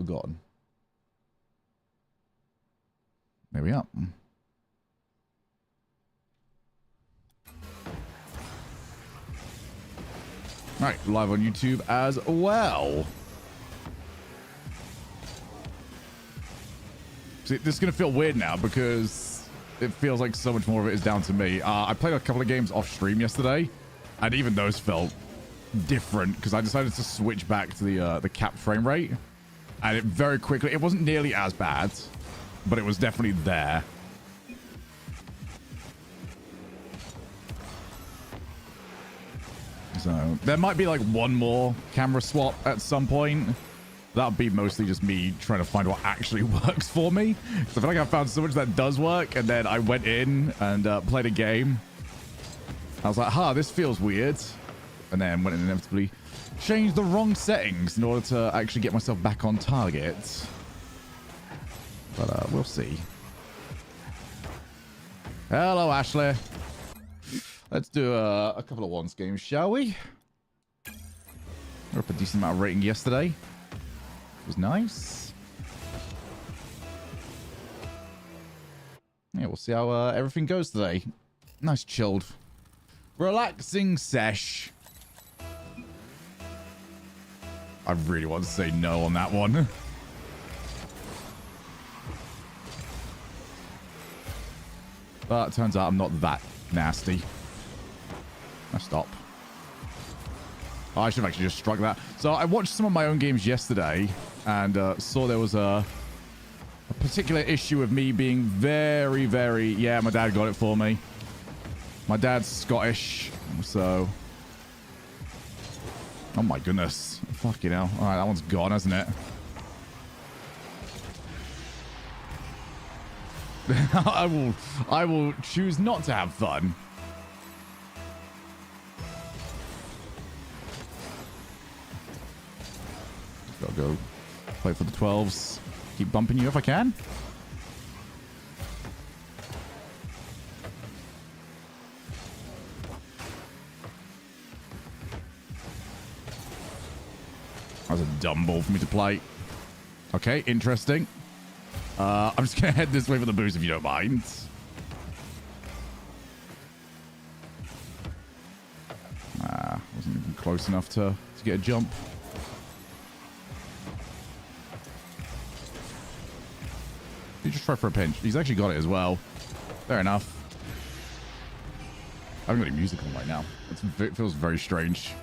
forgotten. There we are. Right, live on YouTube as well. See, this is going to feel weird now because it feels like so much more of it is down to me. I played a couple of games off stream yesterday, and even those felt different because I decided to switch back to the capped frame rate, and it very quickly, it wasn't nearly as bad, but it was definitely there. So there might be like one more camera swap at some point. That'll be mostly just me trying to find what actually works for me. So I feel like I found so much that does work, and then I went in and played a game. I was like, this feels weird. And then went and inevitably changed the wrong settings in order to actually get myself back on target. But we'll see. Hello, Ashley. Let's do a couple of 1's games, shall we? We're up a decent amount of rating yesterday. It was nice. Yeah, we'll see how everything goes today. Nice chilled, relaxing sesh. I really want to say no on that one. But it turns out I'm not that nasty. I stop. Oh, I should have actually just struck that. So I watched some of my own games yesterday and saw there was a particular issue of me being very, very... Yeah, my dad got it for me. My dad's Scottish, so... Oh my goodness. Fucking hell. All right, that one's gone, hasn't it? I will choose not to have fun. I'll go play for the 12s. Keep bumping you if I can. That was a dumb ball for me to play. Okay, interesting. I'm just going to head this way for the boost if you don't mind. Wasn't even close enough to get a jump. You just try for a pinch. He's actually got it as well. Fair enough. I haven't got any music on right now. It feels very strange.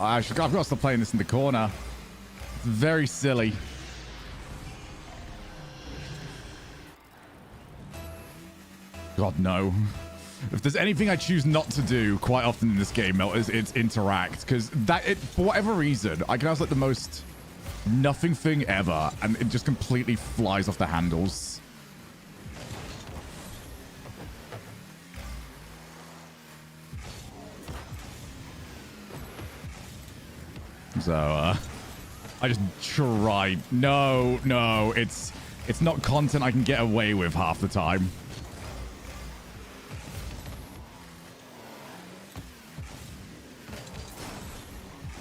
I've got to stop playing this in the corner. It's very silly. God, no. If there's anything I choose not to do quite often in this game, it's interact. Because for whatever reason, I can have like the most nothing thing ever, and it just completely flies off the handles. So, I just tried. No, it's not content I can get away with half the time.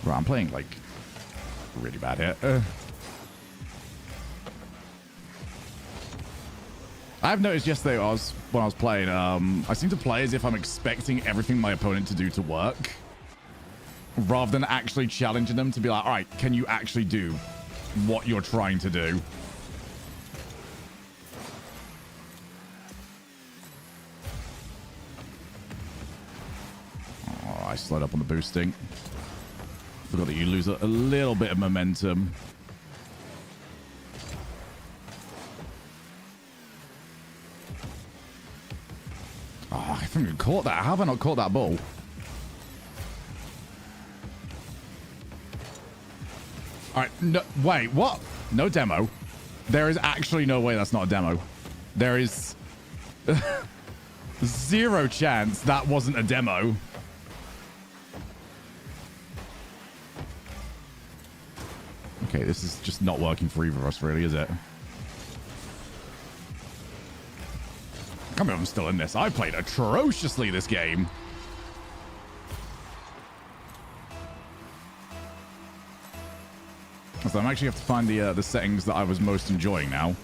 Right, I'm playing like really bad here. I've noticed yesterday when I was playing, I seem to play as if I'm expecting everything my opponent to do to work, rather than actually challenging them to be like, all right, can you actually do what you're trying to do? Oh, I slowed up on the boosting. Forgot that you lose a little bit of momentum. Oh, I haven't even caught that. How have I not caught that ball? All right, no, wait, what? No demo. There is actually no way that's not a demo. There is zero chance that wasn't a demo. Okay, Okay, this is just not working for either of us, really, is it? I can't believe I'm still in this. I played atrociously this game. So I'm actually have to find the settings that I was most enjoying now.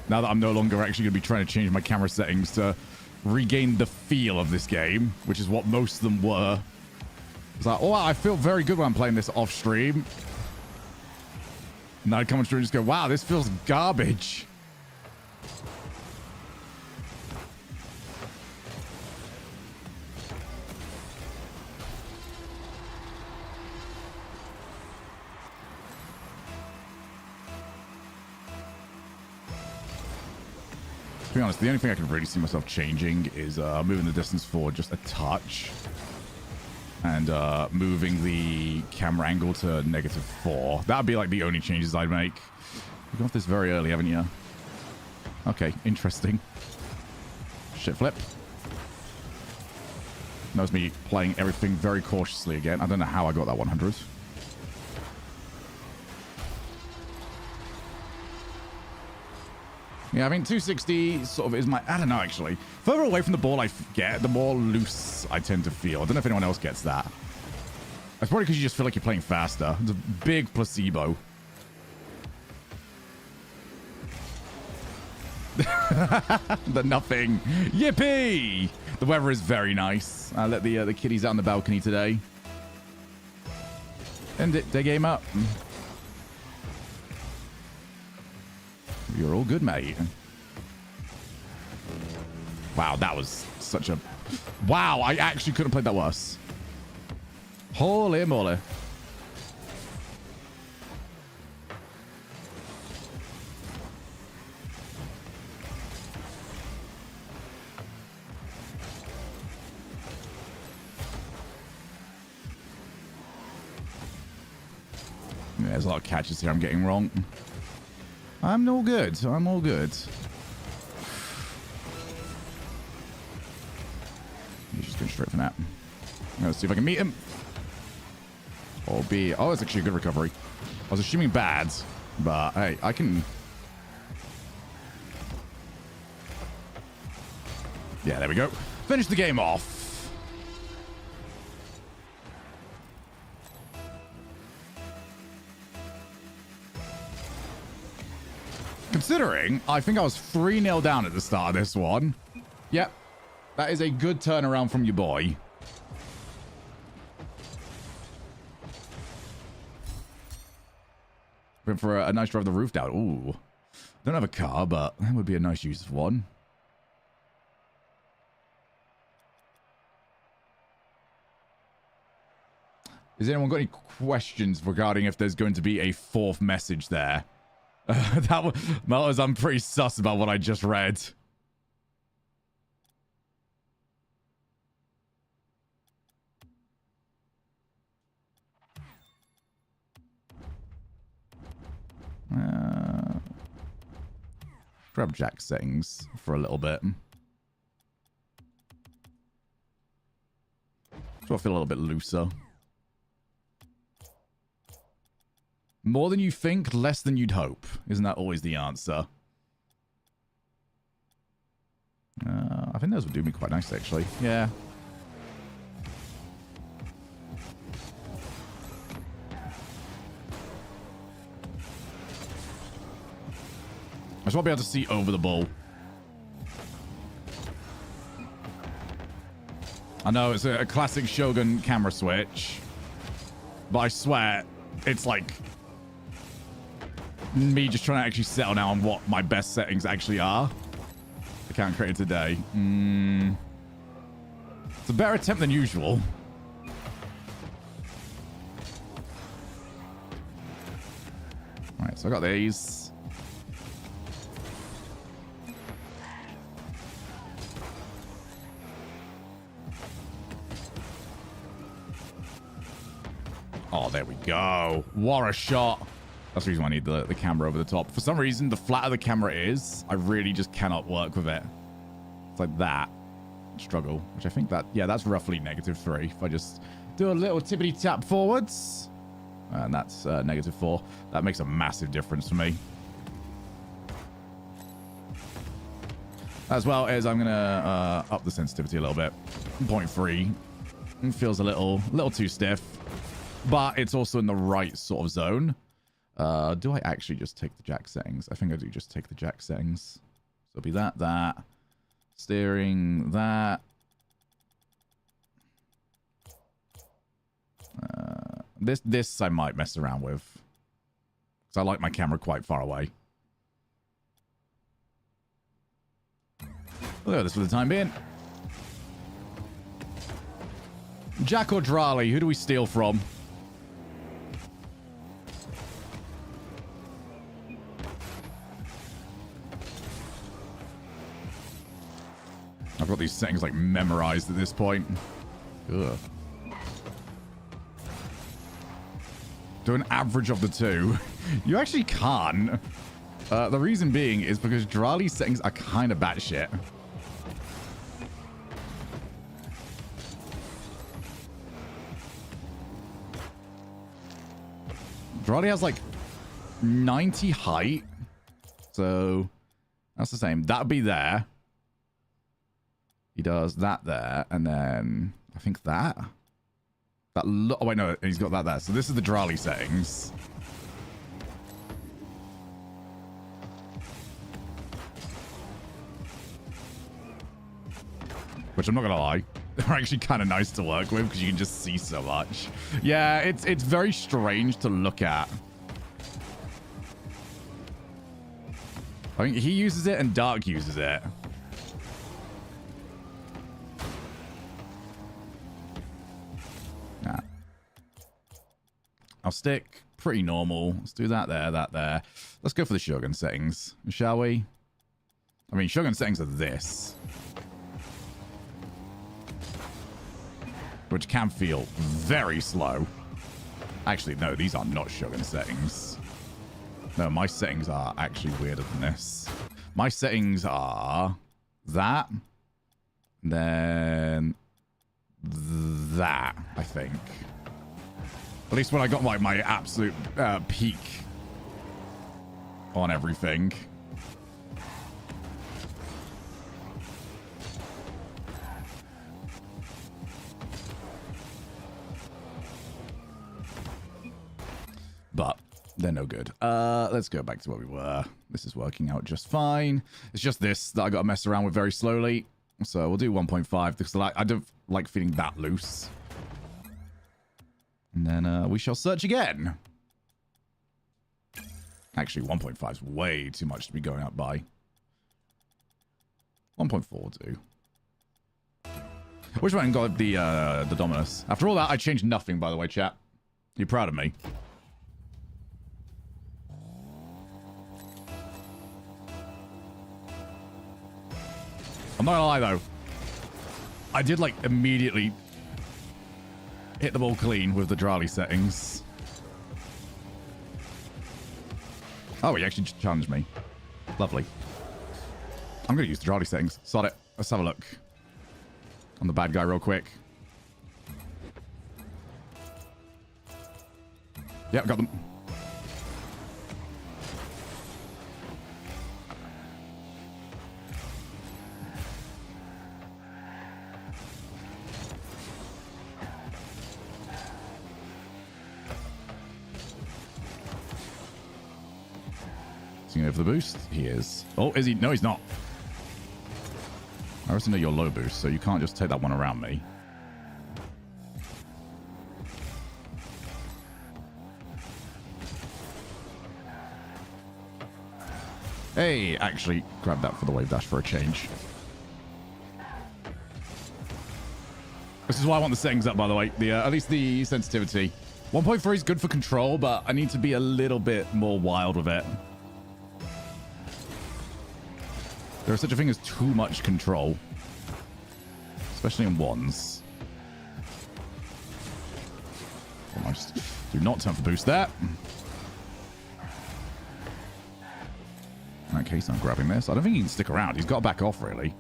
Now that I'm no longer actually going to be trying to change my camera settings to regain the feel of this game, which is what most of them were. It's like, oh, I feel very good when I'm playing this off stream. And I'd come on stream and just go, wow, this feels garbage. To be honest, the only thing I can really see myself changing is moving the distance forward just a touch. And moving the camera angle to -4. That would be like the only changes I'd make. You've got this very early, haven't you? Okay, interesting. Shit flip. That was me playing everything very cautiously again. I don't know how I got that 100. Yeah, I mean, 260 sort of is my... I don't know, actually. Further away from the ball I get, the more loose I tend to feel. I don't know if anyone else gets that. That's probably because you just feel like you're playing faster. It's a big placebo. The nothing. Yippee! The weather is very nice. I let the kiddies out on the balcony today. And they game up. You're all good, mate. Wow, that was such a... Wow, I actually couldn't play that worse. Holy moly. Yeah, there's a lot of catches here I'm getting wrong. I'm all good. I'm all good. He's just going straight for that. Let's see if I can meet him. Or B. Oh, it's actually a good recovery. I was assuming bad, but hey, I can... Yeah, there we go. Finish the game off. Considering, I think I was 3-0 down at the start of this one. Yep. That is a good turnaround from your boy. Went for a nice drive the roof down. Ooh. Don't have a car, but that would be a nice use of one. Has anyone got any questions regarding if there's going to be a fourth message there? That was, I'm pretty sus about what I just read. Grab Jack settings for a little bit. So I feel a little bit looser. More than you think, less than you'd hope. Isn't that always the answer? I think those would do me quite nicely, actually. Yeah. I just want to be able to see over the ball. I know it's a classic Shogun camera switch, but I swear it's like me just trying to actually settle now on what my best settings actually are. Account created today. It's a better attempt than usual. Alright, so I got these. Oh, there we go. What a shot. That's the reason why I need the camera over the top. For some reason, the flatter the camera is, I really just cannot work with it. It's like that. Struggle. Which I think that, yeah, that's roughly -3. If I just do a little tippity tap forwards. And that's -4. That makes a massive difference for me. As well as I'm going to up the sensitivity a little bit. 0.3. It feels a little too stiff. But it's also in the right sort of zone. Do I actually just take the jack settings? I think I do just take the jack settings. So it'll be that. Steering, that. This I might mess around with. Because I like my camera quite far away. Look at this for the time being. Jack or Drali, who do we steal from? I've got these settings like memorized at this point. Ugh. Do an average of the two. You actually can't. The reason being is because Drali's settings are kind of batshit. Drali has like 90 height. So that's the same. That would be there. He does that there. And then I think that. Oh, wait, no. He's got that there. So this is the Drali settings. Which I'm not going to lie. They're actually kind of nice to work with because you can just see so much. Yeah, it's very strange to look at. I think he uses it and Dark uses it. Nah. I'll stick pretty normal. Let's do that there, that there. Let's go for the Shogun settings, shall we? I mean, Shogun settings are this. Which can feel very slow. Actually, no, these are not Shogun settings. No, my settings are actually weirder than this. My settings are that, then that, I think. At least when I got like my absolute peak on everything. But they're no good. Let's go back to where we were. This is working out just fine. It's just this that I got to mess around with very slowly. So we'll do 1.5 because I don't like feeling that loose. And then we shall search again. Actually, 1.5 is way too much to be going up by. 1.4 will do. I wish I hadn't got the Dominus. After all that, I changed nothing, by the way, chat. You proud of me? I'm not gonna lie, though. I did, like, immediately hit the ball clean with the Drali settings. Oh, he actually challenged me. Lovely. I'm gonna use the Drali settings. Sod it. Let's have a look on the bad guy real quick. Yep, got them. Is he going for the boost? He is. Oh, is he? No, he's not. I also know you're low boost, so you can't just take that one around me. Hey, actually, grab that for the wave dash for a change. This is why I want the settings up, by the way. At least the sensitivity. 1.3 is good for control, but I need to be a little bit more wild with it. There is such a thing as too much control. Especially in 1's. Almost. Do not turn for boost there. In that case, I'm grabbing this. I don't think he can stick around. He's got to back off, really.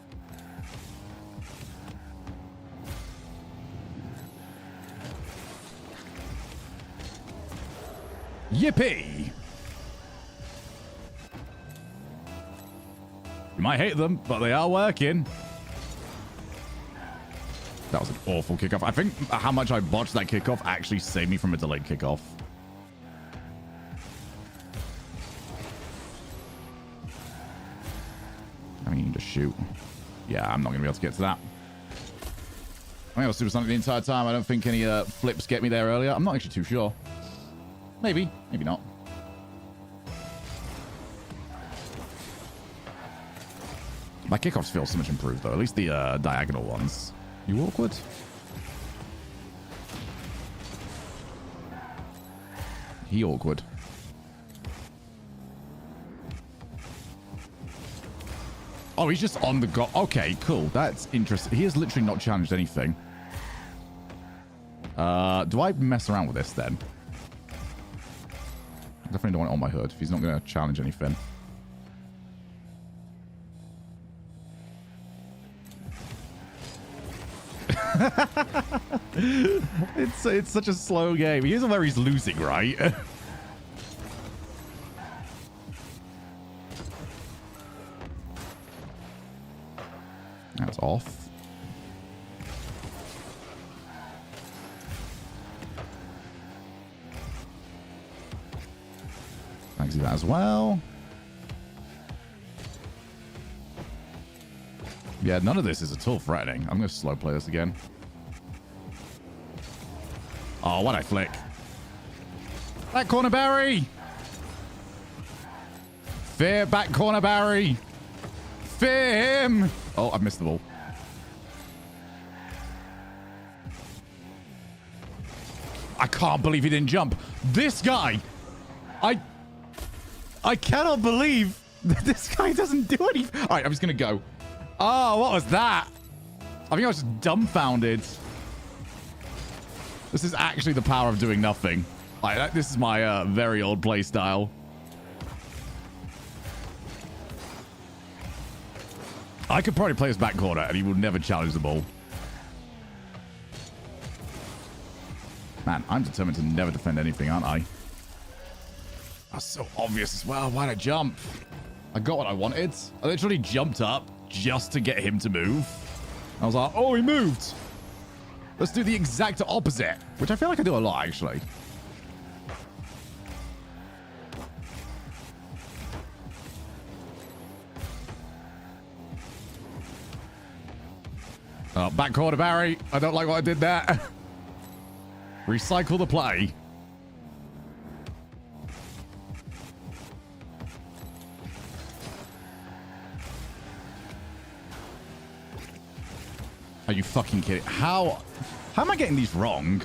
Yippee! You might hate them, but they are working. That was an awful kickoff. I think how much I botched that kickoff actually saved me from a delayed kickoff. I mean, you can just shoot. Yeah, I'm not going to be able to get to that. I was supersonic the entire time. I don't think any flips get me there earlier. I'm not actually too sure. Maybe. Maybe not. My kickoffs feel so much improved, though. At least the diagonal ones. You awkward? He awkward. Oh, he's just on the go. Okay, cool. That's interesting. He has literally not challenged anything. Do I mess around with this then? I definitely don't want it on my hood if he's not going to challenge anything. It's such a slow game. Here's where he's losing, right? That's off. I can see that as well. Yeah, none of this is at all threatening. I'm going to slow play this again. Oh, why'd I flick? Back corner Barry! Fear back corner Barry! Fear him! Oh, I've missed the ball. I can't believe he didn't jump. This guy! I cannot believe that this guy doesn't do anything. All right, I'm just going to go. Oh, what was that? I think I was just dumbfounded. This is actually the power of doing nothing. This is my very old play style. I could probably play his back corner and he would never challenge the ball. Man, I'm determined to never defend anything, aren't I? That's so obvious as well. Why'd I jump? I got what I wanted. I literally jumped up just to get him to move. I was like, oh, he moved. Let's do the exact opposite, which I feel like I do a lot, actually. Back corner, Barry. I don't like what I did there. Recycle the play. Are you fucking kidding? How am I getting these wrong?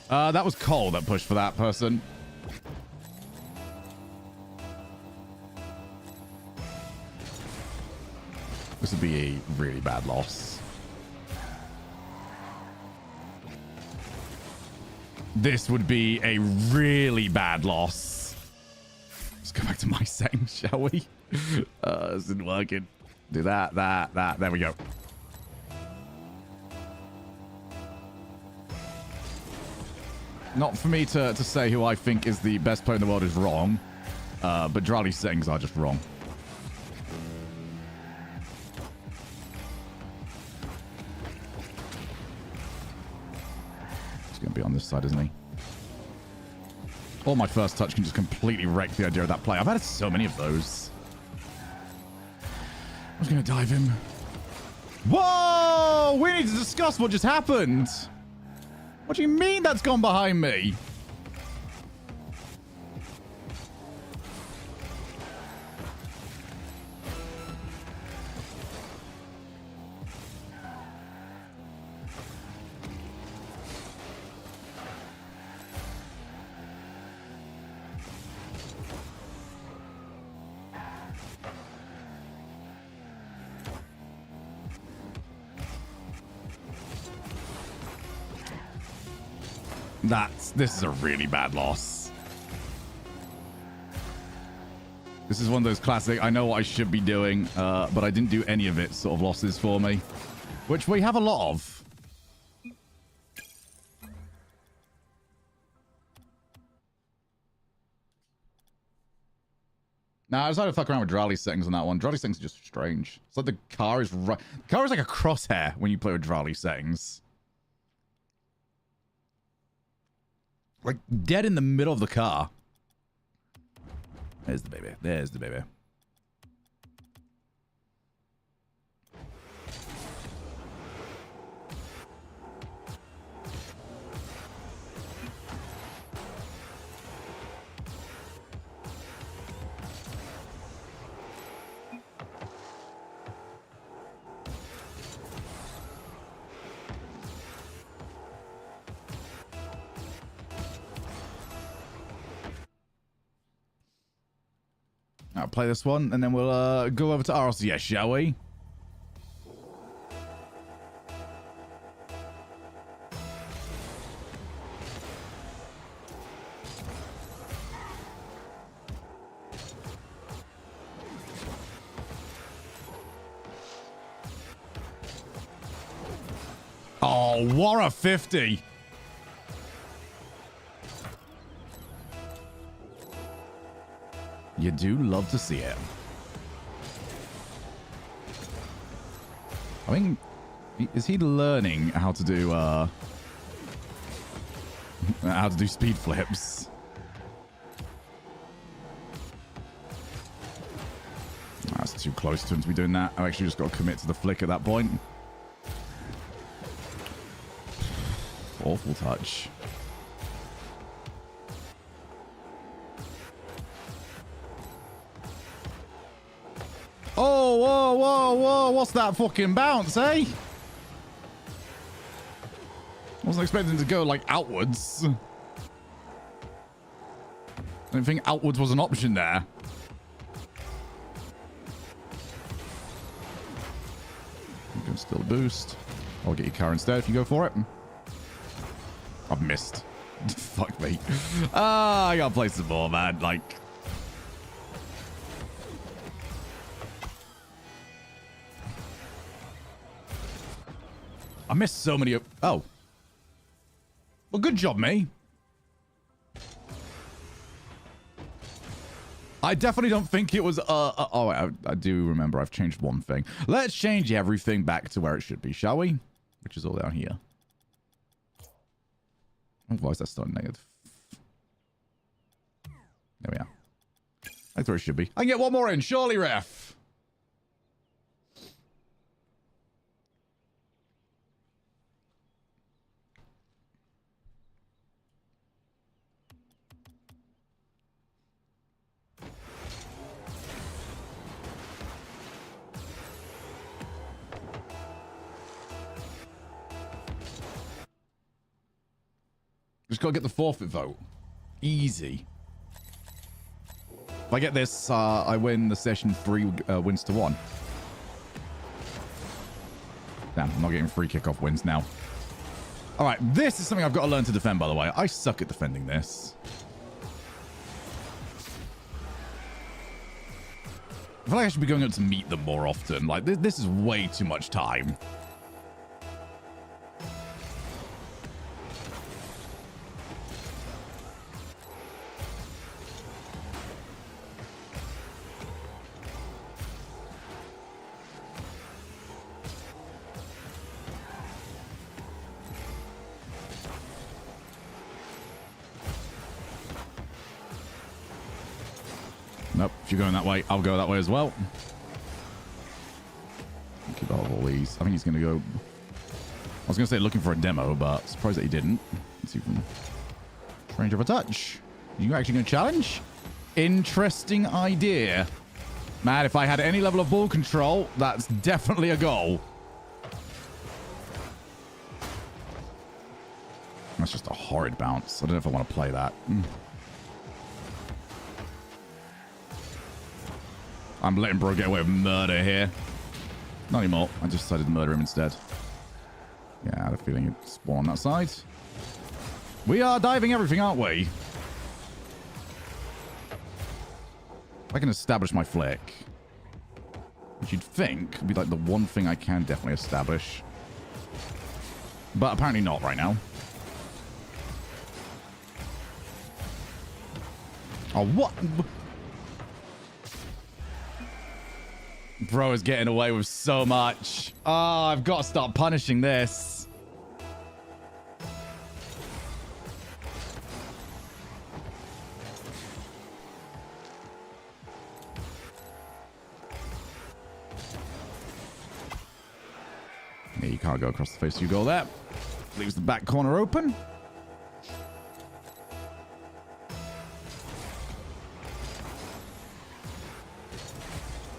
That was Cole that pushed for that person. This would be a really bad loss. This would be a really bad loss. Let's go back to my settings, shall we? This isn't working. Do that. There we go. Not for me to say who I think is the best player in the world is wrong. But Drali's settings are just wrong. He's going to be on this side, isn't he? Or my first touch can just completely wreck the idea of that play. I've had so many of those. I was going to dive him. Whoa! We need to discuss what just happened. What do you mean that's gone behind me? This is a really bad loss. This is one of those classic, I know what I should be doing, but I didn't do any of it sort of losses for me. Which we have a lot of. Nah, I decided to fuck around with Drali settings on that one. Drali settings are just strange. It's like the car is right. The car is like a crosshair when you play with Drali settings. Like dead in the middle of the car. There's the baby. There's the baby. I'll play this one, and then we'll go over to RLCS, shall we? Oh, what a 50! You do love to see it. I mean, is he learning how to do speed flips? That's too close to him to be doing that. I've actually just got to commit to the flick at that point. Awful touch. Oh, whoa, whoa, whoa. What's that fucking bounce, eh? Wasn't expecting to go, like, outwards. I didn't think outwards was an option there. You can still boost. I'll get your car instead if you go for it. I've missed. Fuck me. I gotta play some more, man. Like... I missed so many... Oh. Well, good job, me. I definitely don't think it was... I do remember I've changed one thing. Let's change everything back to where it should be, shall we? Which is all down here. Otherwise, that's still negative. There we are. That's where it should be. I can get one more in. Surely, ref. Just gotta get the forfeit vote. Easy. If I get this, I win the session 3 wins to 1. Damn, I'm not getting free kickoff wins now. All right, this is something I've got to learn to defend, by the way. I suck at defending this. I feel like I should be going out to meet them more often. Like, this is way too much time. Nope, if you're going that way, I'll go that way as well. Keep out of all these. I think he's going to go... I was going to say looking for a demo, but surprised that he didn't. Let's see from range of a touch. You actually going to challenge? Interesting idea. Man, if I had any level of ball control, that's definitely a goal. That's just a horrid bounce. I don't know if I want to play that. I'm letting bro get away with murder here. Not anymore. I just decided to murder him instead. Yeah, I had a feeling he'd spawn on that side. We are diving everything, aren't we? I can establish my flick, which you'd think would be like the one thing I can definitely establish. But apparently not right now. Oh, what? Bro is getting away with so much. Oh, I've got to start punishing this. Yeah, you can't go across the face. You go there. Leaves the back corner open.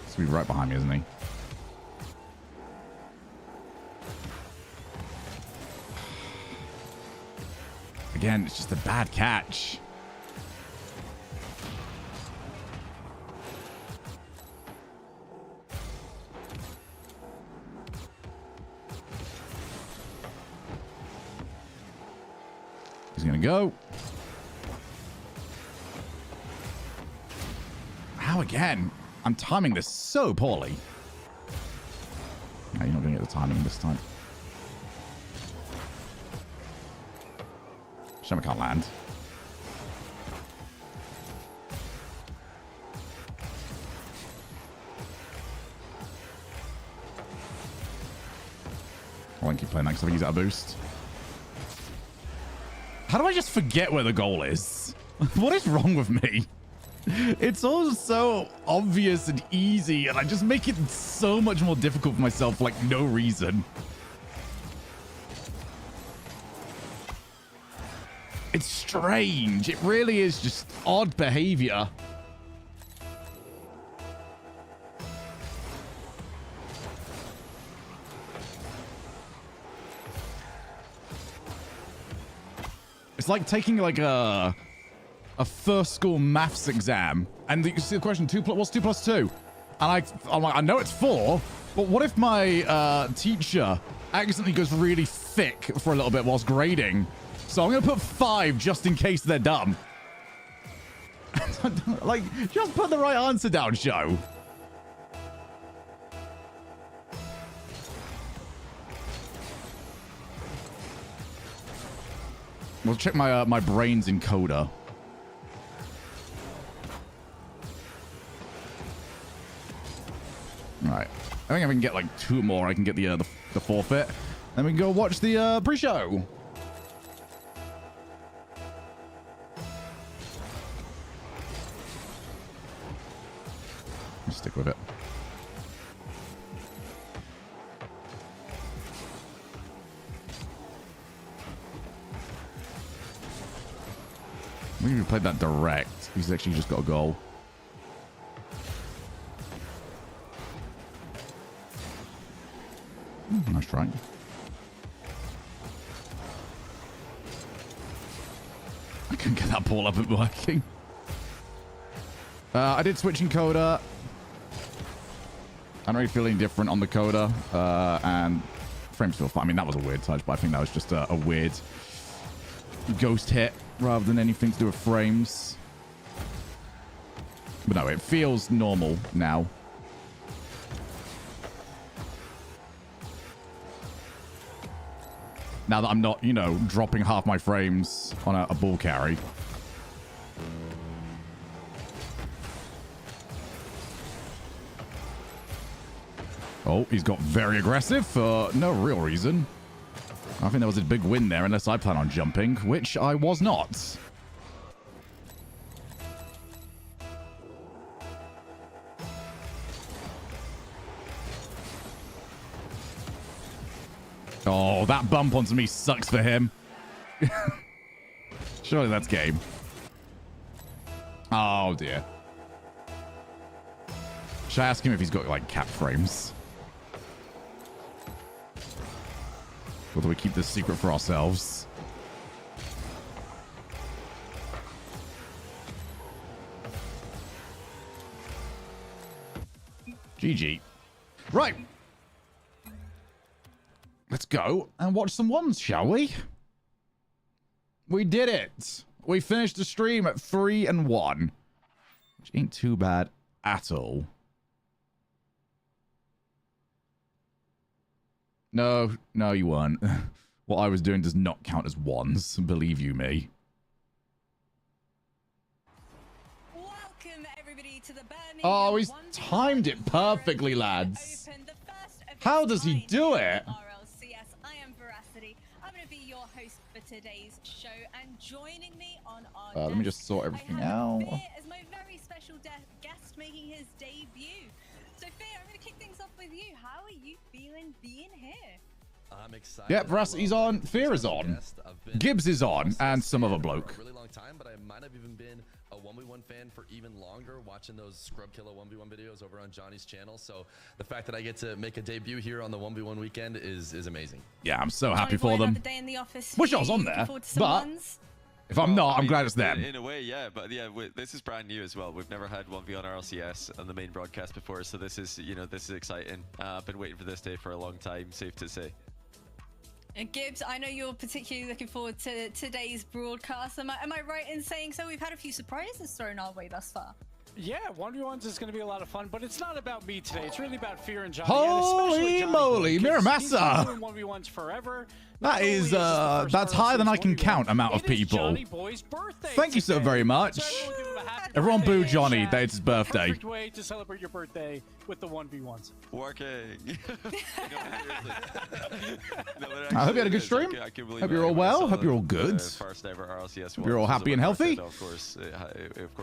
He's gonna be right behind me, isn't he? Again, it's just a bad catch. He's gonna go. How again? I'm timing this so poorly. No, you're not gonna get the timing this time. Shame I can't land. I won't keep playing that because I think he's out of boost. How do I just forget where the goal is? What is wrong with me? It's all so obvious and easy, and I just make it so much more difficult for myself for like no reason. It's strange. It really is just odd behavior. It's like taking like a first school maths exam, and you see the question, what's 2 plus 2? And I'm like, I know it's 4, but what if my teacher accidentally goes really thick for a little bit whilst grading? So I'm going to put 5 just in case they're dumb. Like, just put the right answer down, show. We'll check my my brain's encoder. All right. I think if I can get like 2 more, I can get the forfeit. Then we can go watch the pre-show. Stick with it. We even played that direct. He's actually just got a goal. Nice try. I couldn't get that ball up and working. I did switch encoder. I don't really feel any different on the coder. And frames feel fine. I mean, that was a weird touch, but I think that was just a weird ghost hit rather than anything to do with frames. But no, it feels normal now. Now that I'm not, you know, dropping half my frames on a ball carry. Oh, he's got very aggressive for no real reason. I think there was a big win there, unless I plan on jumping, which I was not. Oh, that bump onto me sucks for him. Surely that's game. Oh, dear. Should I ask him if he's got, like, cap frames? Or do we keep this secret for ourselves? GG. Right. Let's go and watch some 1's, shall we? We did it. We finished the stream at 3-1. Which ain't too bad at all. No, you weren't. What I was doing does not count as 1's, believe you me. Welcome Welcome everybody to the Birmingham. Oh, he's timed it perfectly, lads. How does he do it? RLCS. I am Veracity. I'm going to be your host for today's show, and joining me on our Let me just sort everything out. Fear as my very special guest making his debut. So Fear, I'm going to kick things off with you. How are you feeling being here? I'm excited. Yeah, Veracity's on, Fear is on, Gibbs is on, and some other bloke. For a really long time, but I might have even been a 1v1 fan for even longer, watching those Scrub Killer 1v1 videos over on Johnny's channel. So the fact that I get to make a debut here on the 1v1 weekend is amazing. Yeah, I'm so happy for them. Day in the office. Wish I was on there, but if I'm not, I'm glad it's them. In a way, yeah, but yeah, this is brand new as well. We've never had 1v1 RLCS on the main broadcast before, so this is, this is exciting. I've been waiting for this day for a long time, safe to say. And Gibbs, I know you're particularly looking forward to today's broadcast. Am I right in saying so? We've had a few surprises thrown our way thus far. Yeah, 1v1s is going to be a lot of fun, but it's not about me today. It's really about Fear and Johnny. Holy moly, Miramasa! 1v1s forever. That is, that's higher than I can count amount of people. Thank you so very much. Everyone boo Johnny, it's his birthday. Perfect way to celebrate your birthday with the 1v1s. Working. I hope you had a good stream. Hope you're all well. Hope you're all good. First ever RLCS. Hope you're all happy and healthy. Of course.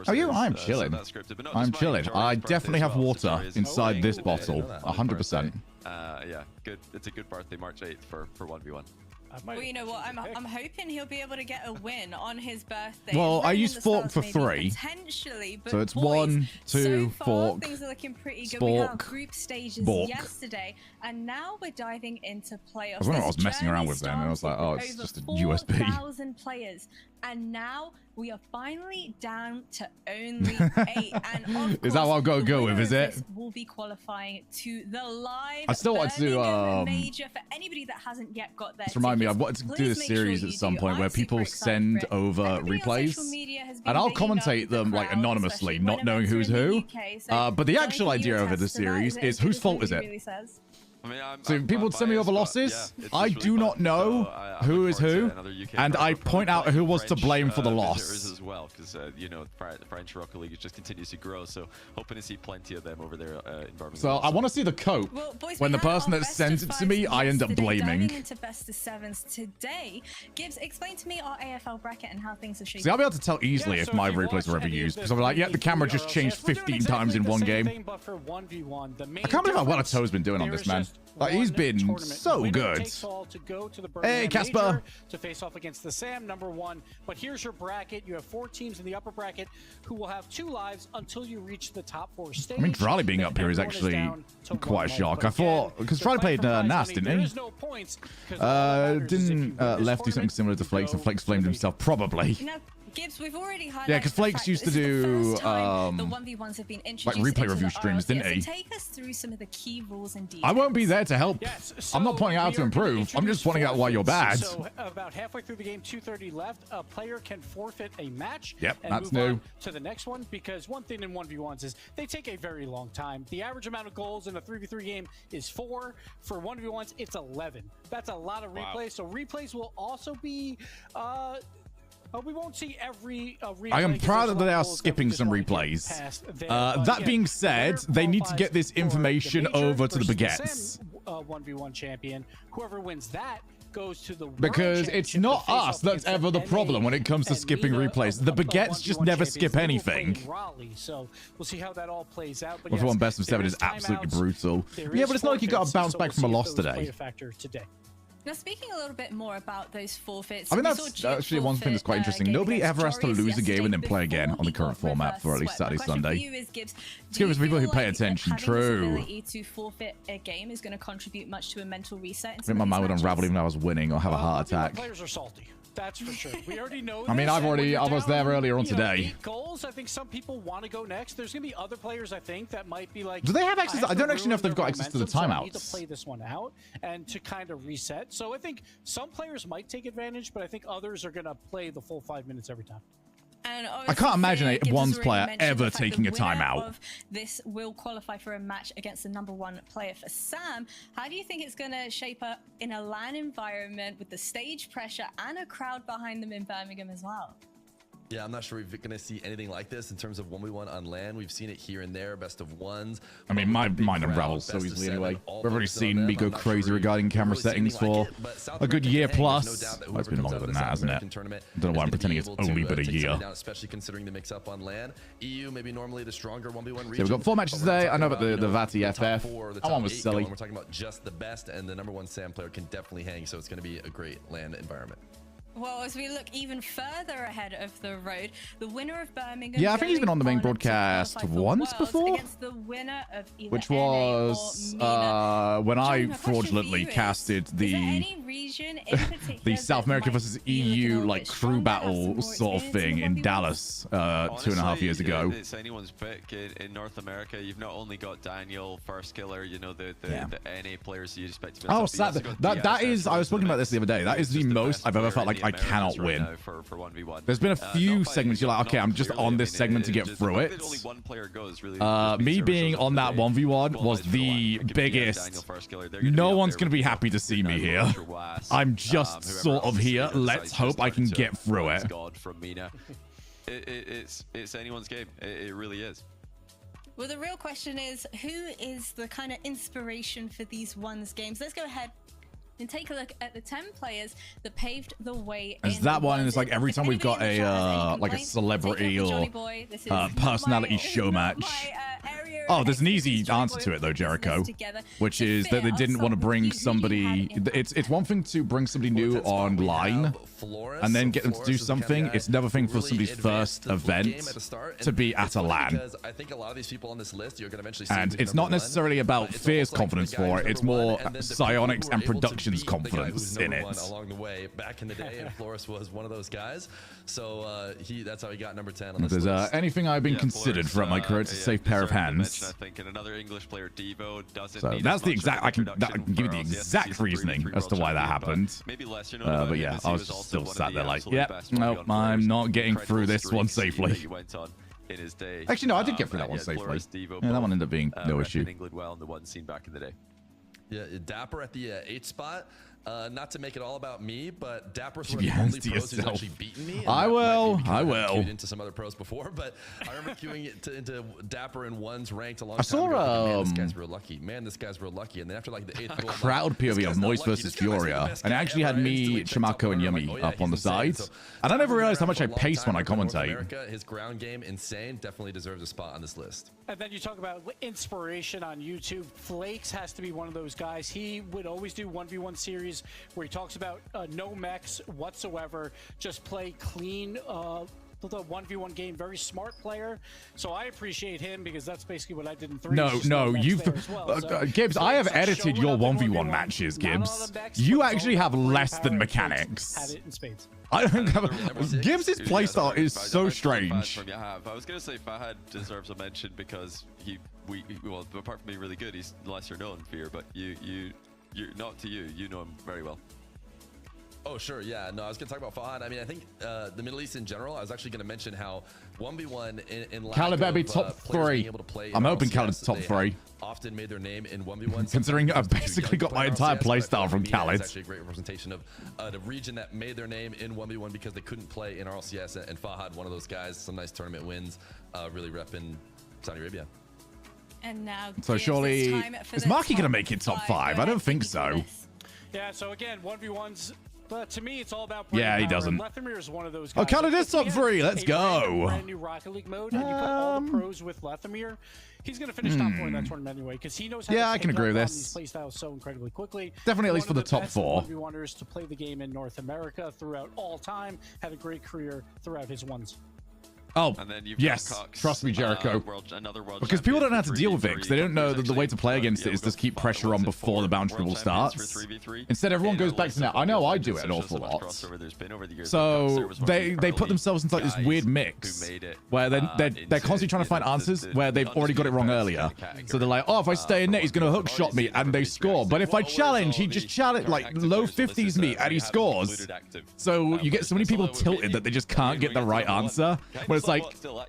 Oh, you? I'm chilling. I'm chilling. I definitely have water inside this bottle. 100%. Yeah, good. It's a good birthday, March 8th for 1v1. Well, you know what? I'm hoping he'll be able to get a win on his birthday. Well, I used fork for 3. Potentially, but so it's boys, 1, 2, so far, fork. Things are looking pretty good. Spork, we had group stages yesterday, and now we're diving into playoffs. I was wondering what I was messing around with then, and I was like, oh, it's just a USB. 4,000 players, and now we are finally down to only 8. And of is that what I've got to go with? Is it? Will be qualifying to the live. I still want to major for anybody that hasn't yet got their. Just remind me, I wanted to do a series at some point where people send over replays, and I'll commentate them like anonymously, not knowing who's who. But the actual idea of the series is whose fault is it? So people send me over losses. I do not know who is who, and I point out who was to blame for the loss. As well, because the French Rocket League just continues to grow. So hoping to see plenty of them over there in Birmingham. So I want to see the cope. Well, boys, when the person that sends it to me, I end up blaming. Into best of 7s today. Gibbs, explain to me our AFL bracket and how things have shaped. See, I'll be able to tell easily if my replays were ever used, because I'll be like, yeah, the camera just changed 15 times in one game. I can't believe how well Toe's been doing on this, man. Like, he's been so good. Hey, Casper. To face off against the Sam, #1. But here's your bracket. You have 4 teams in the upper bracket who will have 2 lives until you reach the top 4 stage. I mean, Drally being up here is actually quite a shock. I thought, because Drally played Nas, didn't he? Didn't Left do something similar to Flakes, and Flakes flamed himself? Probably. Gibbs, we've already highlighted yeah, because Flakes used to do the 1v1s have been like replay review streams, didn't he? So take us through some of the key rules and details. I won't be there to help. Yes, so I'm not pointing out how to improve. I'm just pointing out why you're bad. So about halfway through the game, 2:30 left, a player can forfeit a match. Yep, and that's move new. On to the next one, because one thing in 1v1s is they take a very long time. The average amount of goals in a 3v3 game is 4. For 1v1s, it's 11. That's a lot of replays. Wow. So replays will also be we won't see every replay. I am proud that they are skipping some replays. That being said, they need to get this information over to the Baguettes. 1v1 champion. Whoever wins that goes to the because it's not us that's ever the problem when it comes to skipping replays. The Baguettes just never skip anything. So we'll see how that all plays out. But one best of 7 is absolutely brutal. Yeah, but it's not like you got to bounce back from a loss today. Now, speaking a little bit more about those forfeits, I mean, that's actually one thing that's quite interesting. Nobody ever has to lose a game and then play again on the current format for at least Saturday, Sunday. It's good for people who pay attention. True. To forfeit a game is going to contribute much to a mental reset. I think my mind would unravel even though I was winning or have a heart attack. Players are salty. That's for sure. We already know. I mean, I was there earlier on today. 8 goals. I think some people want to go next. There's gonna be other players, I think, that might be like. Do they have access? I don't actually know if they've got access to the timeouts. So I need to play this one out and to kind of reset. So I think some players might take advantage, but I think others are gonna play the full 5 minutes every time. And I can't imagine a 1's player ever taking a timeout. This will qualify for a match against the #1 player for Sam. How do you think it's going to shape up in a LAN environment with the stage pressure and a crowd behind them in Birmingham as well? Yeah, I'm not sure we're going to see anything like this in terms of 1v1 on LAN. We've seen it here and there, best of ones. I mean, my mind unravels so easily anyway. We've already seen me go crazy regarding camera settings for a good year plus. Well, it's been longer than that, hasn't it? I don't know why I'm pretending it's only been a year. Especially considering the mix-up on LAN. EU, maybe normally the stronger 1v1 region. So we've got 4 matches today. I know about the Vati FF. That one was silly. We're talking about just the best, and the #1 SAM player can definitely hang, so it's going to be a great LAN environment. Well, as we look even further ahead of the road, the winner of Birmingham. Yeah, I think he's been on the main broadcast once before. Against the winner of either which was when I fraudulently casted the South America versus EU like crew battle sort of thing in Dallas 2.5 years ago. It's anyone's pick in North America. You've not only got Daniel, First Killer, you know, the NA players you expect to be. Oh, that is. I was talking about this the other day. That is the most I've ever felt like I cannot win. For 1v1. There's been a few segments you're like, okay, I'm just on this segment to get through it. Me being on that 1v1 was the biggest. No one's going to be happy to see me here. I'm just sort of here. Let's hope I can get through it. It's anyone's game. It really is. Well, the real question is, who is the kind of inspiration for these 1's games? Let's go ahead and take a look at the 10 players that paved the way. Is that one? And it's like every time we've got a like a celebrity or personality show match. Oh, there's an easy answer to it though, Jericho, which is that they didn't want to bring somebody. It's one thing to bring somebody new online and then get them to do something. It's another thing for somebody's first event to be at a LAN. And it's not necessarily about Fear's confidence for it. It's more Psionics and Production's confidence in it. Along the way, back in the day, and Flores was one of those guys. So that's how he got number 10 on this list. If there's anything I've been considered throughout my career, it's a safe pair of hands. I think another English player, Devo, doesn't. So that's the exact. I can give you the exact reasoning as to why that happened. Maybe less, but yeah, I was still sat there like, yeah, no, I'm not getting through this one safely. Actually, no, I did get through that one safely. Yeah, that one ended up being no issue. England well in the 1 scene back in the day. Yeah, Dapper at the 8 spot. Not to make it all about me, but Dapper's one of the only pros who's actually beaten me. I will. Queued into some other pros before, but I remember queuing it into Dapper and 1's ranked a long time ago. Man, this guy's real lucky. Man, this guy's real lucky. And then after like the 8th goal, crowd POV of Moist versus Furia, and it actually had me, Chamako, and Yummy up on the sides. And I never realized how much I pace when I commentate. His ground game, insane. Definitely deserves a spot on this list. And then you talk about inspiration on YouTube. Flakes has to be one of those guys. He would always do 1v1 series where he talks about no mechs whatsoever, just play clean the 1v1 game, very smart player. So I appreciate him because that's basically what I did in 3. No, you've Gibbs, I have edited your 1v1 matches, Gibbs. You actually have less than mechanics. Had it in spades. I don't have Gibbs' playstyle is so strange. I was gonna say Fahad deserves a mention because well, apart from being really good, he's lesser known Fear, but you're not to you know him very well. Oh, sure. Yeah. No, I was going to talk about Fahad. I mean, I think the Middle East in general, I was actually going to mention how 1v1 in Khaled better be top 3. I'm hoping Khaled's top 3. Often made their name in 1v1. Considering I've basically got my entire playstyle from Khaled. It's actually a great representation of the region that made their name in 1v1 because they couldn't play in RLCS. And Fahad, one of those guys, some nice tournament wins, really repping Saudi Arabia. And now, so surely, is Marky going to make it top 5? I don't think so. Yeah, so again, 1v1s. But to me, it's all about he doesn't. Lethamyr is one of those guys. Oh, Khaled is top 3. Let's go. Brand new Rocket League mode, and you put all the pros with Lethamyr. He's going to finish top 4 in that tournament anyway, because he knows how to I can agree with this. These playstyles so incredibly quickly. Definitely at least for the top 4. 1v1ers to play the game in North America throughout all time. Had a great career throughout his 1s. Oh, yes. Trust me, Jericho. Because people don't know how to deal with it. They don't know that the way to play against it is just keep pressure on before the bounty rule starts. Instead, everyone goes back to now. I know I do it an awful lot. So they put themselves into like this weird mix where they're constantly trying to find answers where they've already got it wrong earlier. So they're like, oh, if I stay in net, he's going to hook shot me, and they score. But if I challenge, he just challenge like low 50s me, and he scores. So you get so many people tilted that they just can't get the right answer. When it's like,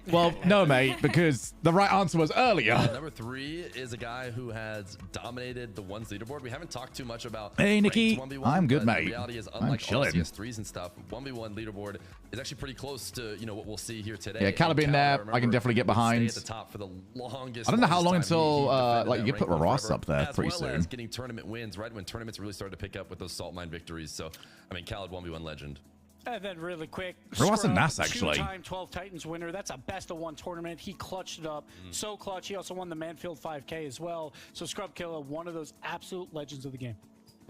well, no, mate, because the right answer was earlier. Number 3 is a guy who has dominated the 1's leaderboard. We haven't talked too much about. Hey, Nikki, 1v1, I'm good, mate. The reality is, I'm unlike chilling. RLCS 3s and stuff, 1v1 leaderboard is actually pretty close to what we'll see here today. Yeah, Caleb in there, I can definitely get behind. At the top for the longest. I don't know how long time. until He like you put Ross up there pretty soon. As getting tournament wins, right when tournaments really started to pick up with those salt mine victories. So, I mean, Khaled 1v1 legend. And then really quick, Ross and Nass, actually. Two-time 12 Titans winner. That's a best-of-1 tournament. He clutched it up. So clutch. He also won the Manfield 5K as well. So Scrub Killer, one of those absolute legends of the game.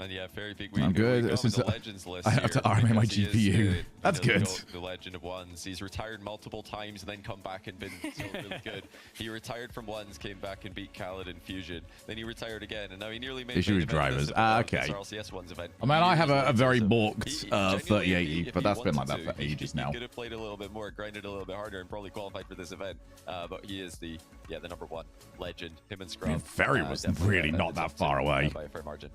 And yeah, very big. I'm good. Since the legends list I have to arm my GPU. That's good. The legend of 1's. He's retired multiple times and then come back and been so really good. He retired from 1's, came back and beat Khaled in Fusion. Then he retired again, and now he nearly made issue with drivers. Okay. RLCS 1's event. I mean, I have a very balked 3080, but that's been like that for ages now. He could have played a little bit more, grinded a little bit harder, and probably qualified for this event. But he is the number 1 legend. Him and Scrub. Ferry was really not that far away. By a fair margin.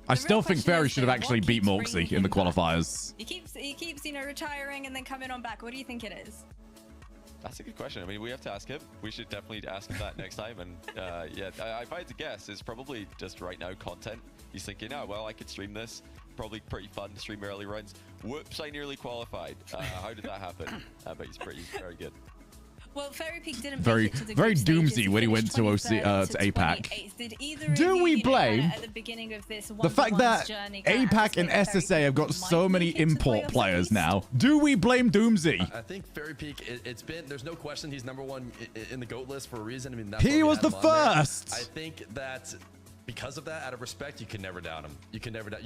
I still think Ferry should have actually beat Morksy in the qualifiers. He keeps, retiring and then coming on back. What do you think it is? That's a good question. I mean, we have to ask him. We should definitely ask him that next time. And yeah, if I had to guess, it's probably just right now content. He's thinking, oh, well, I could stream this. Probably pretty fun to stream early runs. Whoops, I nearly qualified. How did that happen? But he's very good. Well, Fairy Peak didn't very make it to the very group doomsy stages. when he went to APAC. Do we blame the fact that APAC and SSA have got so many import players now? Do we blame Doomsy? I think Fairy Peak, there's no question he's number 1 in the GOAT list for a reason. I mean, He was the first. I think that because of that, out of respect, you can never doubt him. You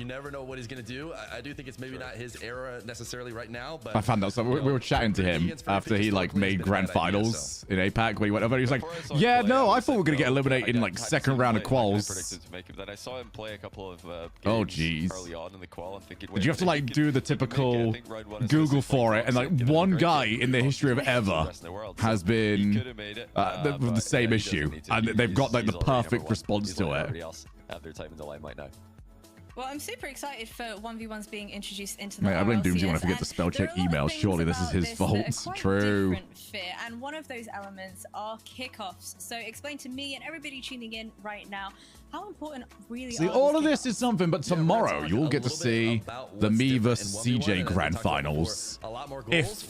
never know what he's going to do. I do think it's maybe not his era necessarily right now, but I found out. So we were chatting to him after he like made grand finals in APAC when he went over. He was like, "Yeah, no, I thought we were gonna get eliminated in like second round of quals." I saw him play a couple of oh games jeez. early on in the qual. I'm thinking, did you have to like do the typical Google for it? And like one guy in the history of ever has been the same issue, and they've got like the perfect response to it. Have their time in the limelight now. Well, I'm super excited for 1v1s being introduced into the Mate, I blame Doomsy when I forget to and spell check there are a lot of emails. things Surely this is about his this fault. that are quite True. different fear, and one of those elements are kickoffs. So explain to me and everybody tuning in right now, how important really See, are all these of this kickoffs? is something, but tomorrow you will get to see the me versus CJ grand finals. If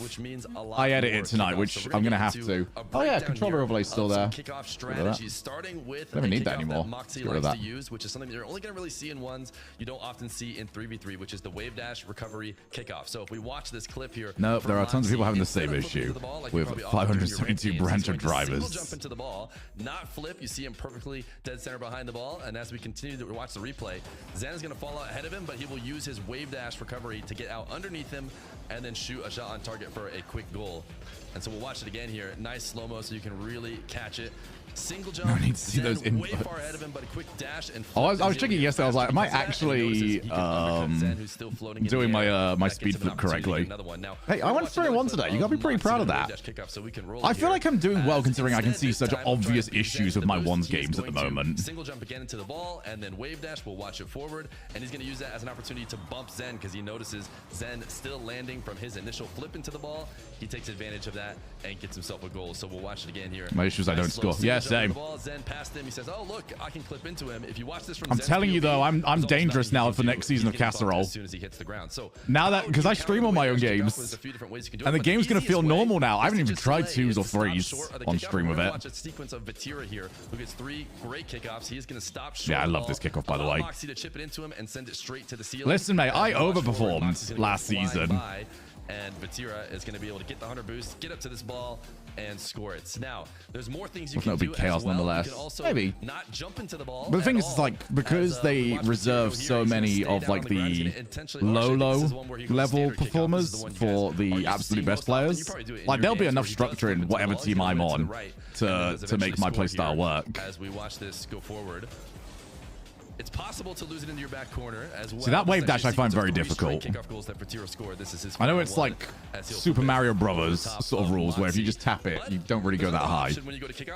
I edit it tonight, which I'm going to have to. Oh yeah, controller overlay still there. Kickoff strategies, starting with don't even need that anymore. Moxie Get rid of likes that. to use, which is something you're only going to really see in 1's. You don't often see in 3v3, which is the wave dash recovery kickoff. So if we watch this clip here, nope, there are tons of people having the Moxie, same instead of issue flipping to the ball, like with you probably often do in your 572 ranked games, branch he's of going to single drivers. jump into the ball, not flip. You see him perfectly dead center behind the ball, and as we continue to watch the replay, Zen is going to fall out ahead of him, but he will use his wave dash recovery to get out underneath him and then shoot a shot on target for a quick goal. And so we'll watch it again here. Nice slow-mo so you can really catch it. Single jump. I need to see those way far ahead of him, but a quick dash and I was checking yesterday. I was like, am I actually doing my my speed flip correctly? Hey, I went 3-1 today. You gotta be pretty proud of that. I feel like I'm doing well considering I can see such obvious issues with my 1's games at the moment. Single jump again into the ball and then wave dash. We'll watch it forward, and he's going to use that as an opportunity to bump Zen because he notices Zen still landing from his initial flip into the ball. He takes advantage of that and gets himself a goal. So we'll watch it again here. My issue is I don't score. Yeah, same. Zen passed him. He says, "Oh look, I can clip into him." If you watch this from I'm Zen's telling you POV, though, I'm there's dangerous almost now nothing for you can next do. season of He gets bumped Casserole. as soon as he hits the ground. So now that because I counter stream the on my wave own dash kickoff, games, there's a few different ways you can do and the it, but game's gonna easiest feel way normal now. I haven't is even to tried just play 2s or is to stop 3s short of the on kickoff. stream We're with gonna it. Watch a sequence of Vatira here, who gets 3 great kickoffs. He is going to stop short. Yeah, I of the love this ball, kickoff, by the allow way. Moxie to chip it into him and send it straight to the ceiling. Listen, mate, I And watch forward, Moxie's overperformed gonna last fly season. by, and Vatira is going to be able to get the 100 boost, get up to this ball, and score it. Now, there's more things you can That'll do be chaos as well. nonetheless. You can also Maybe. not jump into the ball. But the thing at is, all. like, because As, they we watch reserve Vatira here, so he's gonna many stay of down like on the ground. He's the gonna intentionally- actually, this is one where he goes level standard kickoff. This is performers the one you for guys the are absolutely seeing best most often. You players, probably do it in like your there'll be games enough where he does structure flip in into the whatever ball, he's team gonna I'm win to the on right, and to does make my eventually playstyle score here work. as we watch this go forward. It's possible to lose it into your back corner as well. See, that wave dash I find very difficult. Kickoff goals that Vatira scored. This is his I know it's like Super Mario Brothers sort of rules where if you just tap it, you don't really go that high.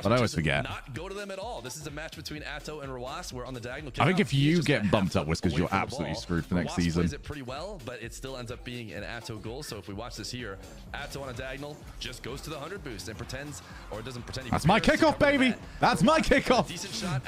But I always forget. Not go to them at all. This is a match between Atto and Rawas. We're on the diagonal. I think if you get bumped up, Whiskers, you're absolutely screwed for next season. Plays it pretty well, but it still ends up being an Atto goal. So if we watch this here, Atto on a diagonal just goes to the 100 boost and pretends, or doesn't pretend. That's my kickoff, baby. That's my kickoff.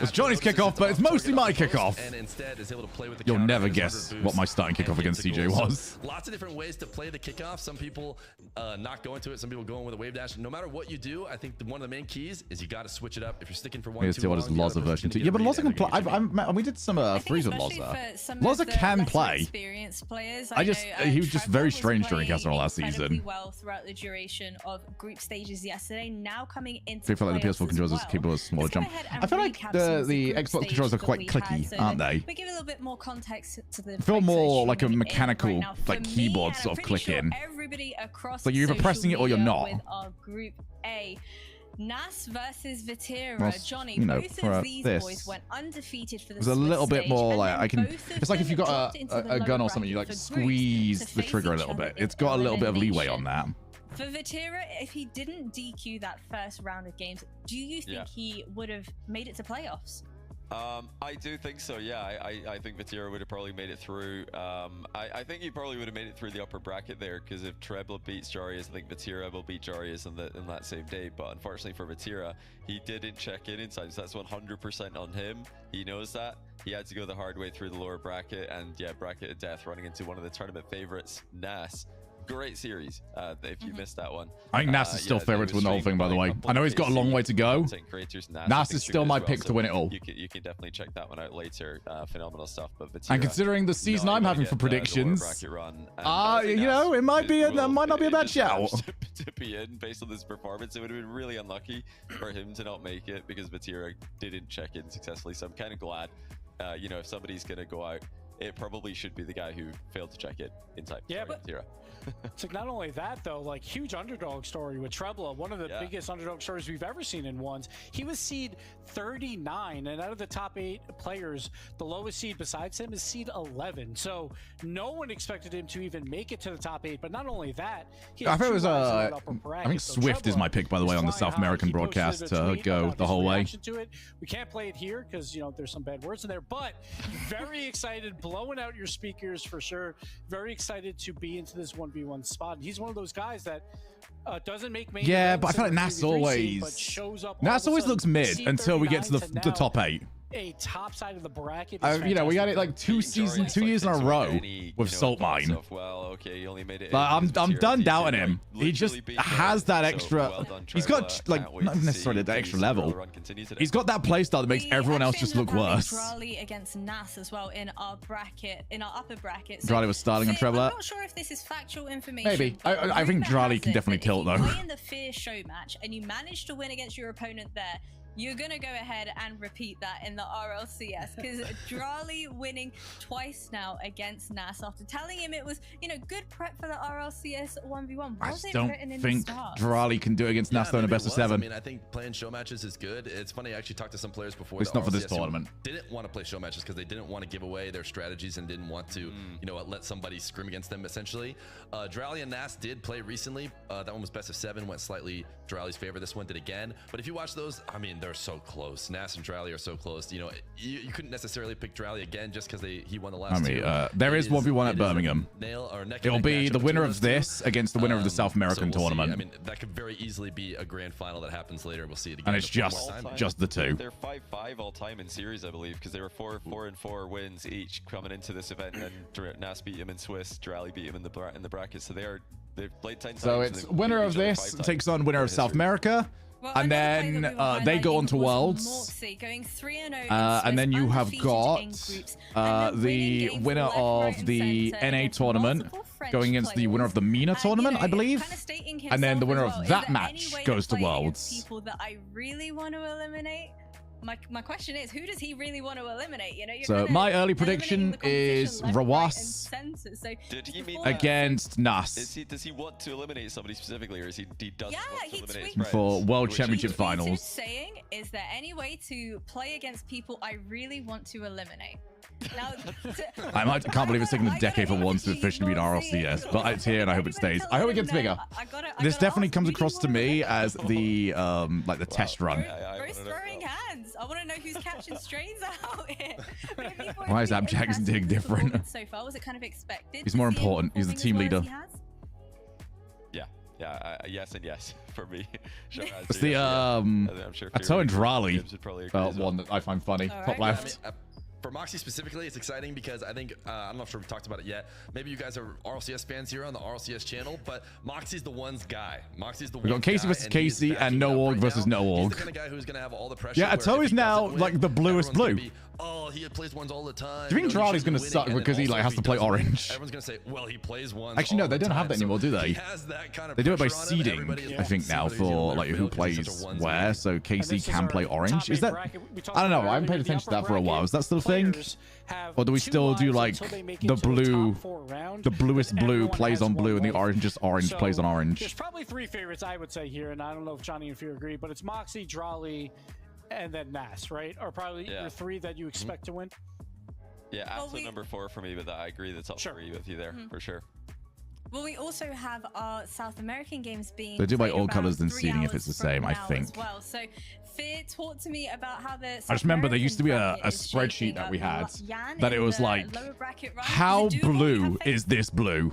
It's Johnny's kickoff, but it's mostly my kickoff. And instead is able to play with the You'll never guess what my starting kickoff against CJ was. Lots of different ways to play the kickoff. Some people not go into it. Some people going with a wave dash. No matter what you do, I think one of the main keys is you got to switch it up. If you're sticking for one, Here's what is Loza version 2. Yeah, but Loza can play. We did some freeze with Loza. Loza can play. He was just very strange during Castle last season. Well throughout the duration of group stages yesterday. Now coming into I feel like the PS4 controllers are capable of smaller jump. I feel like the Xbox controllers are quite clicky, aren't they? We give a little bit more context to the. I feel more like a mechanical, like keyboard sort of click in. So you're either pressing it or you're not. With our group A. Nas versus Vatira. Johnny, you know, both of these boys went undefeated for the It's a little bit more like I can. It's like if you got a gun or something, you like squeeze the trigger a little bit. It's got a little bit of leeway on that. For Vatira, if he didn't DQ that first round of games, do you think he would have made it to playoffs? I do think so, yeah. I think Vatira would have probably made it through. I think he probably would have made it through the upper bracket there, because if Trebla beats Jarius, I think Vatira will beat Jarius in that same day. But unfortunately for Vatira, he didn't check in time, so that's 100% on him. He knows that. He had to go the hard way through the lower bracket, and yeah, bracket of death, running into one of the tournament favorites, Nas. Great series, if you missed that one. I think Nas is still favorite to win the whole thing, by the way. I know he's got a long way to go. Nas is still my pick to win it all. You can definitely check that one out later. Phenomenal stuff. But and considering the season I'm having for predictions, you know, it might not be a bad shout. To be in based on this performance, it would have been really unlucky for him to not make it because Vatira didn't check in successfully. So I'm kind of glad, you know, if somebody's gonna go out, it probably should be the guy who failed to check in time. Yeah, but Vatira. It's like not only that though, like huge underdog story with Trebla, one of the biggest underdog stories we've ever seen in ones. He was seed 39, and out of the top 8 players, the lowest seed besides him is seed 11. So no one expected him to even make it to the top 8. But not only that, I think it was I think Swift is my pick, by the way, on the South American broadcast to go the whole way. We can't play it here because you know there's some bad words in there, but very excited, blowing out your speakers for sure. Very excited to be into this 1v1 spot. He's one of those guys that doesn't make main but I feel like Nas always looks mid until we get to the top 8. A top side of the bracket. You know, we got it like 2 years in a row with Salt Mine. Well, okay, he only made it. But I'm done doubting him. He just has that extra. He's got like not necessarily that extra level. He's got that playstyle that makes everyone else just look worse. Drali against Nas as well in our bracket, in our upper bracket. Drali was starting on Trebla. I'm not sure if this is factual information. Maybe. I think Drali can definitely tilt though. If you play in the Fear show match and you manage to win against your opponent there, you're going to go ahead and repeat that in the RLCS, because Drali winning twice now against Nas after telling him it was, you know, good prep for the RLCS 1v1. I just don't think Drali can do it against Nas though in a best of 7. I mean, I think playing show matches is good. It's funny, I actually talked to some players before. It's not for this tournament. Didn't want to play show matches because they didn't want to give away their strategies and didn't want to, you know, let somebody scrim against them essentially. Drali and Nas did play recently. That one was best of 7, went slightly Drali's favor. This one did again. But if you watch those, I mean, they're so close. Nas and Drali are so close. You know, you couldn't necessarily pick Drali again just because he won the last 2. There is 1v1 at Birmingham. It'll be the winner of this against the winner of the South American tournament. I mean, that could very easily be a grand final that happens later. We'll see it again. And it's just the 2. They're 5-5 all time in series, I believe, because they were 4-4 wins each coming into this event, and Nas beat him in Swiss, Drali beat him in the bracket. So they've played 10 times. So it's winner of this takes on winner of South America. Well, and then they go on to Worlds. And then you have got the winner of the NA tournament going against the winner of the MENA tournament, I believe. And then the winner of that match goes to Worlds. People that I really want to eliminate. My question is, who does he really want to eliminate? You know, so my early prediction is Rawas against Nas. Does he want to eliminate somebody specifically, or he doesn't want to eliminate his for World Championship Finals? Saying is there any way to play against people I really want to eliminate? Now, I can't believe it's taken a decade for 1's to officially be an RLCS, but it's here and I hope it stays. I hope it gets bigger. This definitely comes across to me as the like the test run. Bro's throwing hands. I want to know who's catching strains out here. Why is Abjack's doing different? So far, was it kind of expected? He's more important. He's the team leader. Yeah, yes and yes for me. Sure, it's the I'm sure Ato and Drali well. one that I find funny. Top left. I mean, for Moxie specifically, it's exciting because I think, I'm not sure if we talked about it yet. Maybe you guys are RLCS fans here on the RLCS channel, but Moxie's the 1's guy. Moxie's the We got Casey versus Casey and No Org versus No Org. He's the kind of guy who's going to have all the pressure. Yeah, Ato is now like the bluest blue. Oh, he plays 1's all the time. Do you think Charlie's going to suck because he like has to play orange? Everyone's going to say, well, he plays 1's. Actually, no, they don't have that anymore, do they? He has that kind of they do it by pressure on him. seeding, Everybody I think now, for like who plays where. So Casey can play orange. Is that? I don't know. I haven't paid attention to that for a while. Is that still a thing? Or do we still do like the blue, the bluest blue plays on blue and the orangest orange plays on orange? There's probably 3 favorites I would say here, and I don't know if Johnny and Fear agree, but it's Moxie, Drali, and then Nas, right? Or probably your 3 that you expect to win. Yeah, absolute number 4 for me, but I agree the top 3 with you there for sure. Well, we also have our South American games being. They do by all colors than seeding if it's the same, I think. Well, so Fear, talk to me about how the. I just remember there used to be a spreadsheet that we had that it was like, how blue is this blue?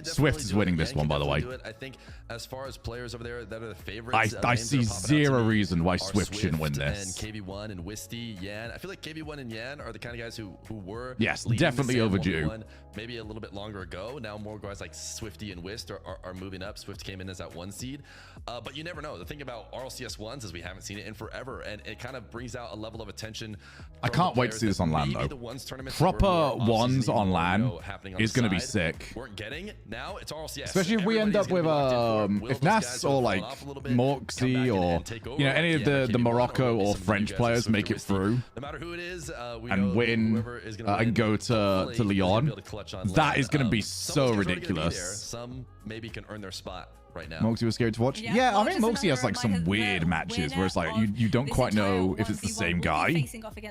Swift is winning this one, by the way. I think as far as players over there that are the favorites, I see zero reason why Swift shouldn't win this. And KB1 and Wisty, Yan. I feel like KB1 and Yan are the kind of guys who were definitely overdue. Maybe a little bit longer ago. Now more guys like Swifty and Wist are moving up. Swift came in as that 1 seed, but you never know. The thing about RLCS 1's is we haven't seen it in forever, and it kind of brings out a level of attention. I can't wait to see this on LAN though. Proper 1's on LAN is going to be sick. Getting now it's RLCS, especially if we end up with if Nas or like Moxie or any of the Morocco or French players make it through no matter who it is and win and go to Lyon, that is going to be so ridiculous. Some maybe can earn their spot right now. Moxie was scared to watch. Yeah, I think Moxie has like some weird matches where it's like you don't quite know if it's the same guy,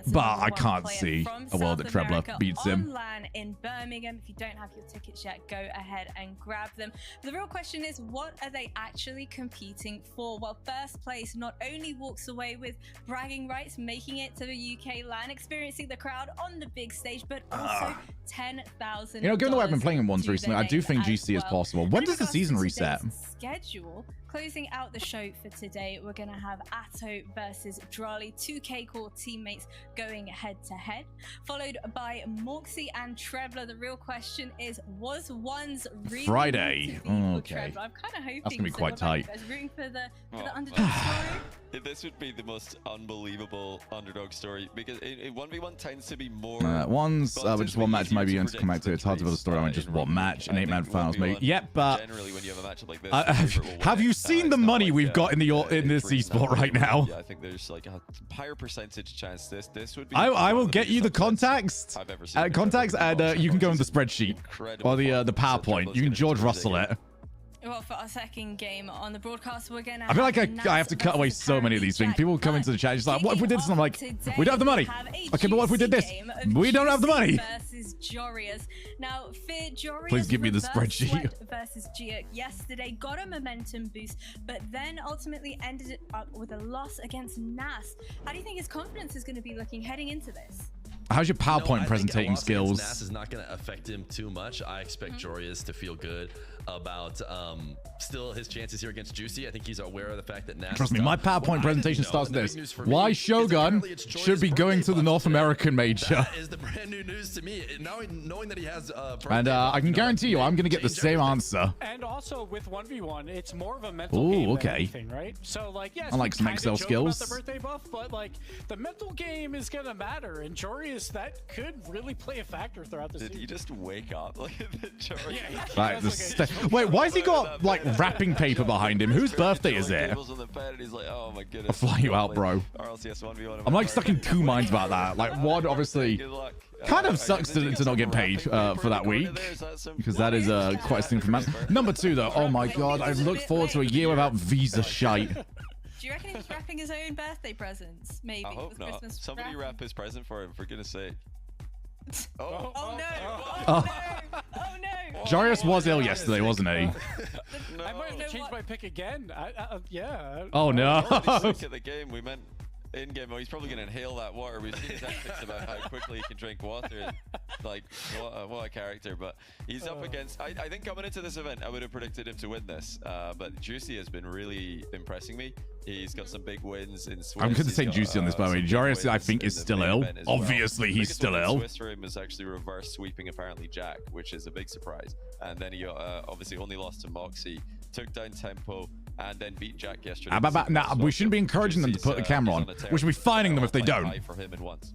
but I can't see a world that Trebler beats him. In Birmingham, if you don't have your tickets yet, go ahead and grab them. But the real question is, what are they actually competing for? Well, first place not only walks away with bragging rights, making it to the UK LAN, experiencing the crowd on the big stage, but also 10,000. Given the way I've been playing in 1's recently, I do think GC is possible. When does the season reset? Schedule. Closing out the show for today, we're going to have Ato versus Drali, 2K core teammates going head to head, followed by Moxie and Trebler. The real question is, was 1's really Friday? Okay. I'm kind of hoping that's gonna be quite tight. Rooting for the underdog story. This would be the most unbelievable underdog story because 1v1 tends to be more. 1's with just one match maybe going to come out to. It's hard to build a storyline with just one match. An 8-man finals maybe. Yep, but generally when you have a matchup like this, have you seen the money we've got in this esport right now? Yeah, I think there's like a higher percentage chance this would be. I will get you the contacts. Contacts, and you can go on the spreadsheet or the PowerPoint. You can George Russell it. Well, for our second game on the broadcast, we're gonna. I feel like I have to cut away so many of these things. People come into the chat, just like, what if we did this? And I'm like, we don't have the money. Okay, but what if we did this? We don't have the money. Versus Jorius. Now, Fear Jorius. Please give me the spreadsheet. Versus Gia yesterday got a momentum boost, but then ultimately ended it up with a loss against Nas. How do you think his confidence is going to be looking heading into this? How's your PowerPoint presenting skills? Nas is not going to affect him too much. I expect Jorius to feel good about still his chances here against Juicy. I think he's aware of the fact that Nas. Trust me, my PowerPoint presentation starts with this: why Shogun should be going to the North American major. That is the brand new news to me. Now knowing that he has, and I can guarantee you, I'm going to get the same answer. And also with 1v1, it's more of a mental game than anything, right? So like, yes, I like some Excel skills. About the birthday buff, but like the mental game is going to matter, and Jorius that could really play a factor throughout the season. Did he just wake up like the Jorius? Yeah, wait, why has he got like wrapping paper behind him? Whose birthday is it? I'll fly you out, bro. I'm like stuck in 2 minds about that. Like, one obviously kind of sucks to not get paid for that week, because that is quite a thing for man. Number 2 though, oh my god, I look forward to a year without visa shite. Do you reckon he was wrapping his own birthday presents? Maybe. I hope with not. Christmas Somebody wrapping? wrap his present for him, for goodness sake. Oh, Oh no! Oh. Oh no! Oh no! Jarius was ill yesterday, wasn't he? no. I might have changed my pick again. Yeah. Oh no. Look at the game. We meant in-game. Oh, he's probably going to inhale that water. We've seen tactics about how quickly he can drink water. Like, what a character. But he's up against... I think coming into this event, I would have predicted him to win this. But Juicy has been really impressing me. He's got some big wins in Swiss. I'm going to say Juicy on this, by the way. Jarius, I think, is still ill. Obviously, he's still ill. Swiss for him was actually reverse sweeping, apparently, Jack, which is a big surprise. And then he obviously only lost to Moxie, took down Tempo, and then beat Jack yesterday. Nah, we shouldn't be encouraging them to put the camera on. We should be fining them if they don't. For him in once.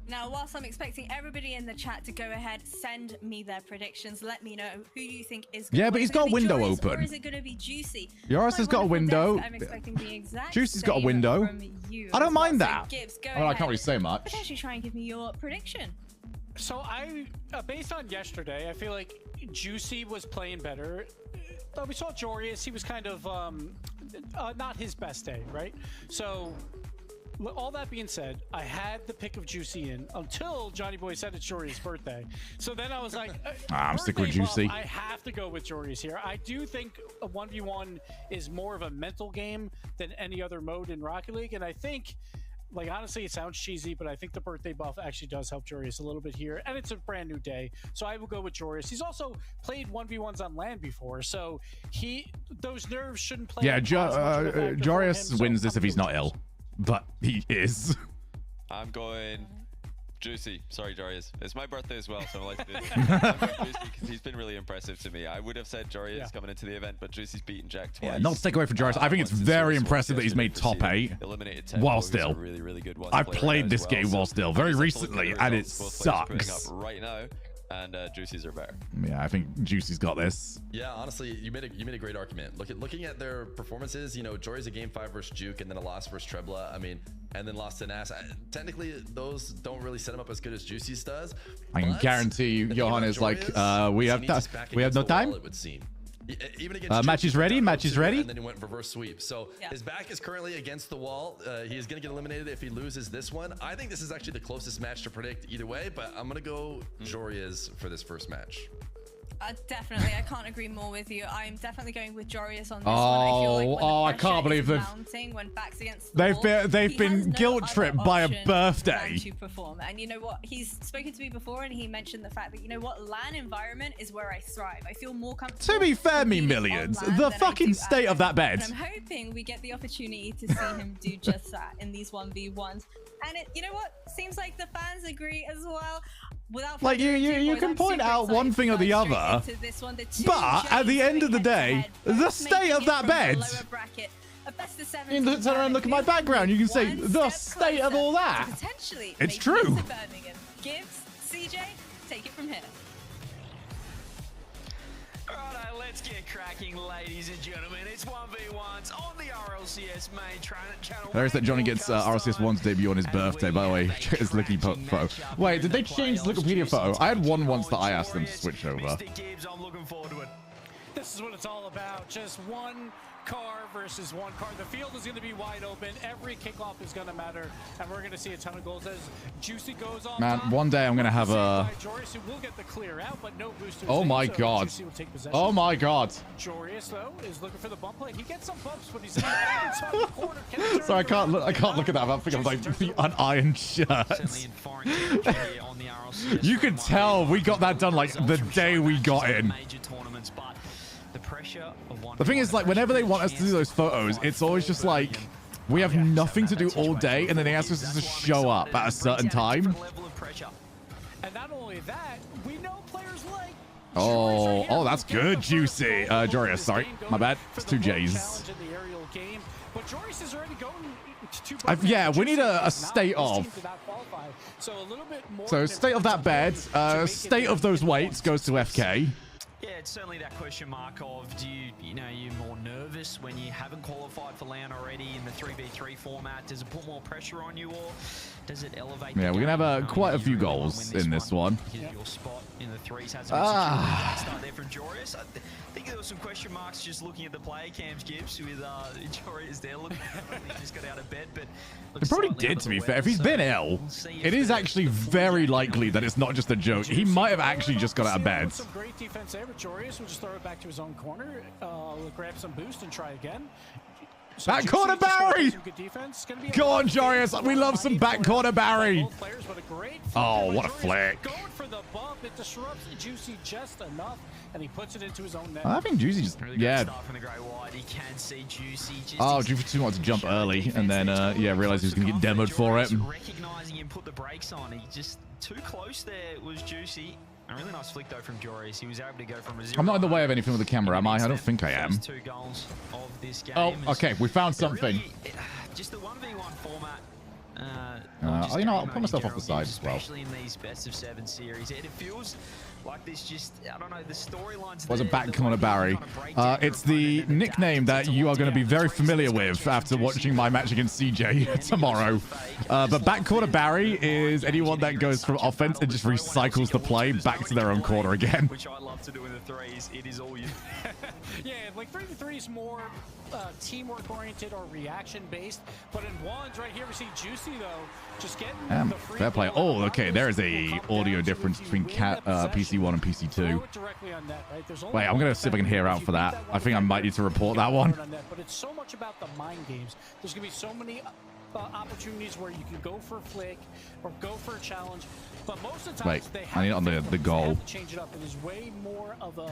Now, whilst I'm expecting everybody in the chat to go ahead, send me their predictions. Let me know who you think is going to But he's got a window Jarius, open. Or is it going to be Juicy? Jarius has got a window. I'm expecting the exact Juicy's got a same window. from you I don't as well. mind So that. Gibbs, go I can't ahead. really say much. Potentially try and give me your prediction. So I, based on yesterday, I feel like Juicy was playing better. We saw Jarius. He was kind of not his best day, right? So all that being said, I had the pick of Juicy in until Johnny Boy said it's Jarius' birthday. So then I was like, I'm sticking with birthday buff, Juicy. I have to go with Jarius here. I do think a 1v1 is more of a mental game than any other mode in Rocket League. And I think, like, honestly, it sounds cheesy, but I think the birthday buff actually does help Jarius a little bit here. And it's a brand new day. So I will go with Jarius. He's also played 1v1s on land before. So those nerves shouldn't play. Yeah, as much of a factor for him, Jarius so wins this I'm if he's going not ill. But he is. I'm going Juicy. Sorry, Jarius. It's my birthday as well, so I'm like, I'm going Juicy because he's been really impressive to me. I would have said Jarius coming into the event, but Juicy's beaten Jack twice. Yeah, not to take away from Jarius. I think it's very impressive that he's made top 8 Eliminated Tempo, while who's a still. really, really good one I've player played as this well, game so while still, very I'm just recently, looking at the and it results both players sucks. putting up right now, and Juicy's are better. Yeah, I think Juicy's got this. Yeah, honestly, you made a great argument. Looking at their performances, you know, Jory's a game 5 versus Juke, and then a loss versus Trebla. I mean, and then lost to Nas. Technically, those don't really set him up as good as Juicy's does. I can guarantee you, Johan is like, we have no time. It would seem. Even against match is ready. Match is ready. And then he went reverse sweep. So his back is currently against the wall. He is going to get eliminated if he loses this one. I think this is actually the closest match to predict either way, but I'm going to go Jorias for this first match. Definitely, I can't agree more with you. I'm definitely going with Jarius on this one. I feel like when the I can't believe pressure is they've- mounting, when backs against the wall, They've he been has no guilt other tripped by a option birthday. than to perform. And you know what? He's spoken to me before, and he mentioned the fact that, you know what, LAN environment is where I thrive. I feel more comfortable. To be fair, me competing on millions, LAN the than I fucking do state at of that bed. And I'm hoping we get the opportunity to see him do just that in these 1v1s. And you know what? Seems like the fans agree as well. Without Like, further ado, you boys, can I'm point super out excited one to thing or the dive straight other, into this one. The two but at the Jays end of the going day, head-to-head, the both state making of it that from the bed. lower bracket. A best of 7 You can turn around and look at my background. You can say, one the step state of closer all that. to potentially It's making true. this to Birmingham. Gibbs, CJ, take it from here. Alright, let's get cracking, ladies and gentlemen. It's 1v1s on the RLCS main channel. There's that Johnny gets RLCS 1's debut on his birthday, by the way. Check his Licky photo. Wait, did they change the Wikipedia photo? I had one once that I asked them to switch over. Mr. Gibbs, I'm looking forward to it. This is what it's all about. Just one car versus one car. The field is going to be wide open. Every kickoff is going to matter, and we're going to see a ton of goals as Juicy goes on. Man, top. one day I'm going to have a... Jorius, who will get the clear out, but no boosters. Oh my so god. Juicy will take possession. Oh my god. Jorius, though, is looking for the bump play. He gets some bumps, but he's in the corner. Can he turn Sorry, it around? I can't look at that. I'm thinking of like the unironed shirts. You could tell we got that done like the day we got in. The thing is, like, whenever they want us to do those photos, it's always just like we have nothing to do all day, and then they ask us to show up at a certain time. And not only that, we know players like Oh, that's good, Juicy. Jorius, sorry, my bad. It's 2 J's. Yeah, we need a state of. So state of that bed, state of those weights goes to FK. Yeah, it's certainly that question mark of you're more nervous when you haven't qualified for LAN already in the 3v3 format? Does it put more pressure on you, or Does it elevate? Yeah, we're gonna have quite a few goals in this one. Your spot in the threes has start there from Jorius. I think there was some question marks just looking at the player cams, Gibbs, with Jorius there. Looking like he just got out of bed, but It probably did, to be fair. If he's been ill, it is actually very likely that it's not just a joke. He might have actually just got out of bed. Some great defense there, but Jorius will just throw it back to his own corner, grab some boost and try again. Back corner Barry! Go on, Jorius. We love some back corner Barry. Oh, what a flick. Going for the bump. It disrupts Juicy just enough, and he puts it into his own net. I think Juicy just, yeah. He can see Juicy. Oh, Juicy wanted to jump early, and then, yeah, realized he was going to get demoed for it. Recognizing him, put the brakes on. He just too close there was Juicy. A really nice flick though from Jorius. He was able to go from a 0. I'm not in the way of anything with the camera, am I? I don't think I am. 2 goals of this game. Oh, okay. We found something. Really, just the 1v1 format. You know what? I'll put myself off the side as well. Especially in these best of 7 series, it feels like this. Just I don't know, the storylines. Was a back corner Barry. It's the nickname that you are going to be very familiar with after watching my match against CJ tomorrow. But back corner Barry is anyone that goes from offense and just recycles the play back to their own corner again. Which I love to do in the threes. It is all you. Yeah, like 3v3 is more teamwork oriented or reaction based, but in 1's right here we see Juicy though just getting the free fair play. Oh, okay, there is a audio difference between PC1 and PC2. Wait, I'm gonna see if I can hear out for that. I think I might need to report that one. But it's so much about the mind games. There's gonna be so many opportunities where you can go for a flick or go for a challenge, but most of the time they have I need it on the goal. to change it up. It is way more of a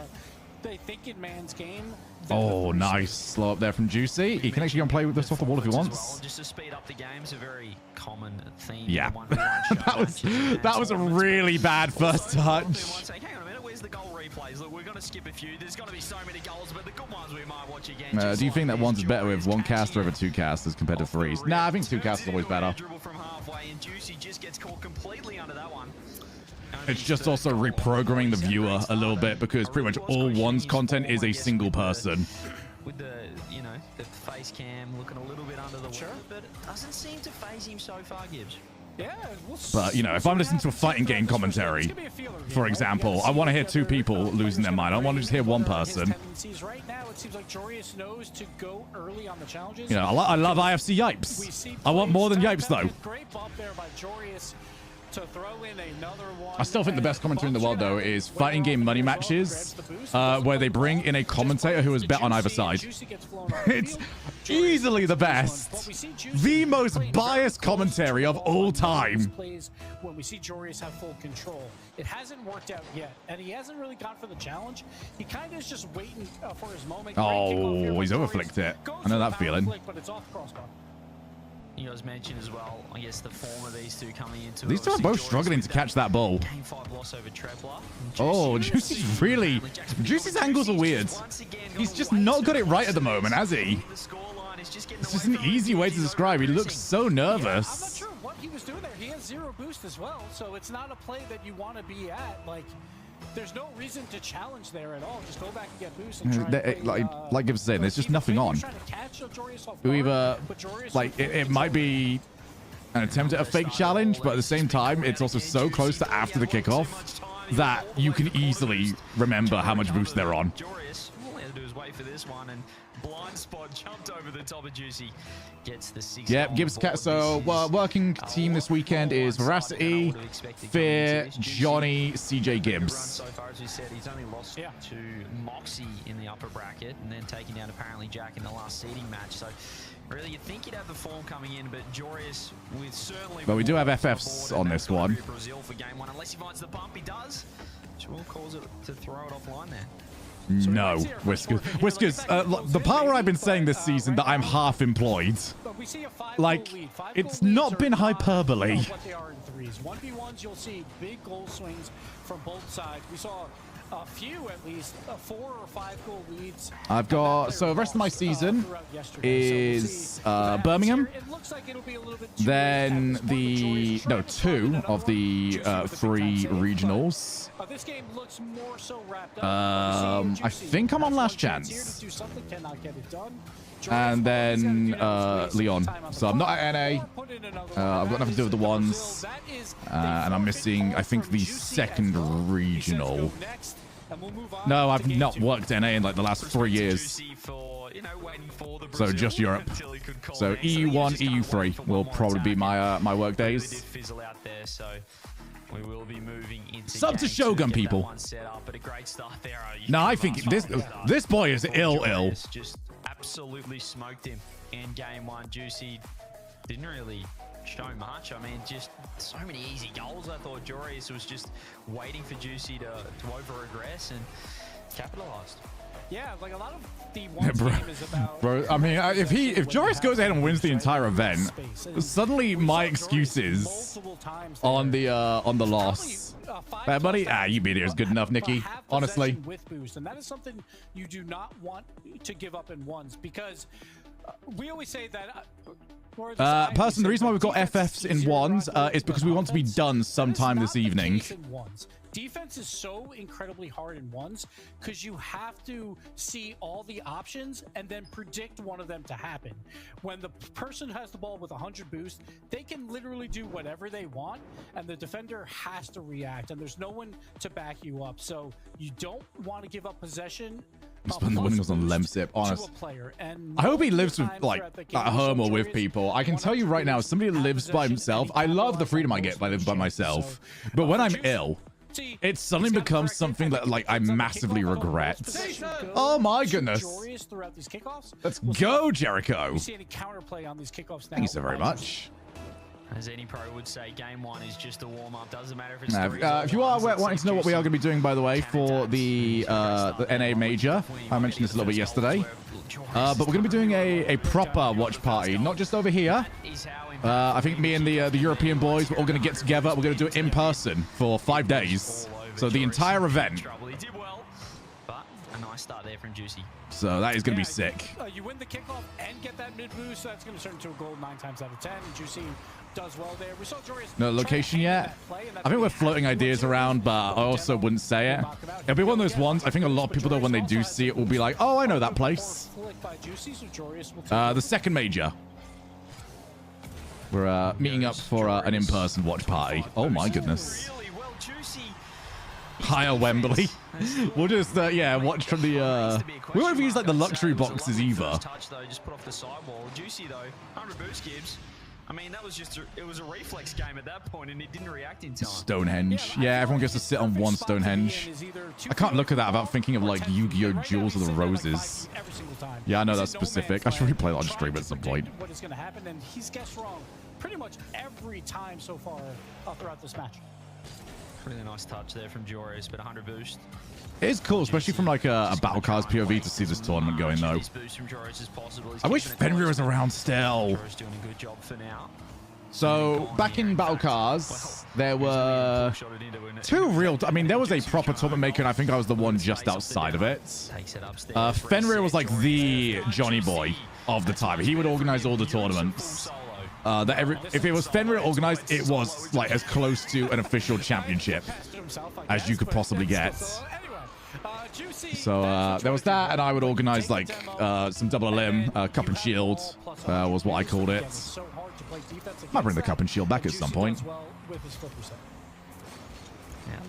they think in man's game. Oh, nice slow up there from Juicy. He can actually go and play with this off the wall if he wants. Just to speed up the game is a very common theme. Yeah, that was a really bad first touch. Hang on a minute, where's the goal replays? Look, we're going to skip a few. There's going to be so many goals, but the good ones we might watch again. Do you think that 1's better with 1 caster over 2 casters compared to 3's? Nah, I think 2 casters is always better. From halfway, and Juicy just gets caught completely under that one. It's just also reprogramming the viewer a little bit because pretty much all 1's content is a single person. With the, you know, the face cam looking a little bit under the water, but it doesn't seem to phase him so far, Gibbs. Yeah, but you know, if I'm listening to a fighting game commentary, for example, I want to hear 2 people losing their mind. I don't want to just hear 1 person. Right now, it seems like Jorius knows to go early on the challenges. You know, I love IFC Yipes. I want more than Yipes though. Great bump there by Jorius. To throw in another one. I still think the best commentary in the world, though, is fighting game money matches where they bring in a commentator who has bet on either side. It's easily the best. The most biased commentary of all time. When we see Jorius have full control. It hasn't worked out yet, and he hasn't really gone for the challenge. He kind of is just waiting for his moment. Oh, he's overflicked it. I know that feeling. But it's off the crossbar. You guys mentioned as well, I guess, the form of these two coming into it. These two are both struggling to catch that ball. Game 5 loss over Trebler. Oh, Juicy's really... Juicy's angles are weird. He's just not got it right at the moment, has he? It's just an easy way to describe. He looks so nervous. Yeah, I'm not sure what he was doing there. He has 0 boost as well, so it's not a play that you want to be at. Like, there's no reason to challenge there at all. Just go back and get boost and try and play, like Gibbs said, there's just nothing on. It might be an attempt at a fake challenge, but at the same time, it's also so close to after the kickoff that you can easily remember how much boost they're on. All he had to do is wait for this one, and blind spot jumped over the top of Juicy. Gets the 6. Yep, Gibbs Cat. So working team this weekend is Veracity, Fear, Johnny, CJ Gibbs. So far as we said, he's only lost to Moxie in the upper bracket, and then taking down apparently Jack in the last seeding match. So really, you'd think he'd have the form coming in, but Jorius with certainly. But we do have FFs on this one. Brazil for game 1, unless he finds the bump, he does. Joel calls it to throw it offline there. No, Whiskers. The part where I've been saying this season that I'm half employed, like, it's not been hyperbole. What they are in 3s. 1v1s, you'll see big goal swings from both sides. We saw a few, at least 4 or 5 goal leads. I've got, so the rest of my season is Birmingham, then the, no, 2 of the 3 regionals. This game looks more so wrapped up. I think I'm on Last Chance. And then Leon. So I'm not at NA. I've got nothing to do with the ones. And I'm missing, I think, the second regional. No, I've not worked NA in like the last 3 years. So just Europe. So EU1, EU3 will probably be my my work days. We will be moving into Sub to Shogun, people. No, I think this boy is ill. Just absolutely smoked him in game one. Juicy didn't really show much. I mean, just so many easy goals. I thought Jorius was just waiting for Juicy to over-aggress and capitalized. Yeah, like a lot of the one game is about. Bro, I mean, if Joris goes ahead and wins the entire event, suddenly my excuses on the loss. Bad buddy, you beat it is good enough, Nikki. Honestly, with boost, and that is something you do not want to give up in ones because we always say that. Person, the reason why we've got FFs in ones is because we want to be done sometime this evening. Defense is so incredibly hard in ones because you have to see all the options and then predict one of them to happen. When the person has the ball with 100 boost, they can literally do whatever they want, and the defender has to react, and there's no one to back you up. So you don't want to give up possession. Spend the winnings on Lemsip, honest. I hope he lives with like at home or with people. I can tell you right now, somebody that lives by himself, I love the freedom I get by living by myself. But when I'm ill, it suddenly becomes something that like I massively regret. Oh my goodness. Let's go, Jericho. Thank you so very much. As any pro would say, game one is just a warm-up. Doesn't matter if it's if you are wanting to know what we are going to be doing, by the way, for the NA Major, I mentioned this a little bit yesterday, but we're going to be doing a proper watch party, not just over here. I think me and the European boys, we're all going to get together. We're going to do it in person for 5 days. So the entire event. Start there from Juicy. So that is going to be sick. You win the kickoff and get that mid boost, so that's going to turn into a goal 9 times out of 10. Juicy does well there. We saw Jorius. No location yet. I think we're floating ideas around, but I also wouldn't say it. It'll be one of those ones. I think a lot of people, though, when they do see it, will be like, "Oh, I know that place." The second major. We're meeting up for an in-person watch party. Oh my goodness. Higher Wembley. We'll just watch from the we won't use like the luxury boxes either. Just put off the sidewall. Juicy though, 100 boost gives. I mean, that was just it was a reflex game at that point, and it didn't react in time. Stonehenge. Yeah, everyone gets to sit on one Stonehenge. I can't look at that without thinking of like Yu-Gi-Oh! Jewels of the Roses. Yeah, I know that's specific. I should replay that on stream at some point. What is going to happen? And he's guessed wrong pretty much every time so far throughout this match. Really nice touch there from Jorius, but 100 boost. It is cool, especially from like a Battle Cards POV to see this tournament going though. I wish Fenrir was around still. So back in Battle Cars, there were two real. I mean, there was a proper tournament maker, and I think I was the one just outside of it. Fenrir was like the Johnny Boy of the time. He would organize all the tournaments. If it was Fenrir organized, it was like as close to an official championship as you could possibly get. So there was that, and I would organize like some double limb, cup and shield was what I called it. Might bring the cup and shield back at some point. Yeah,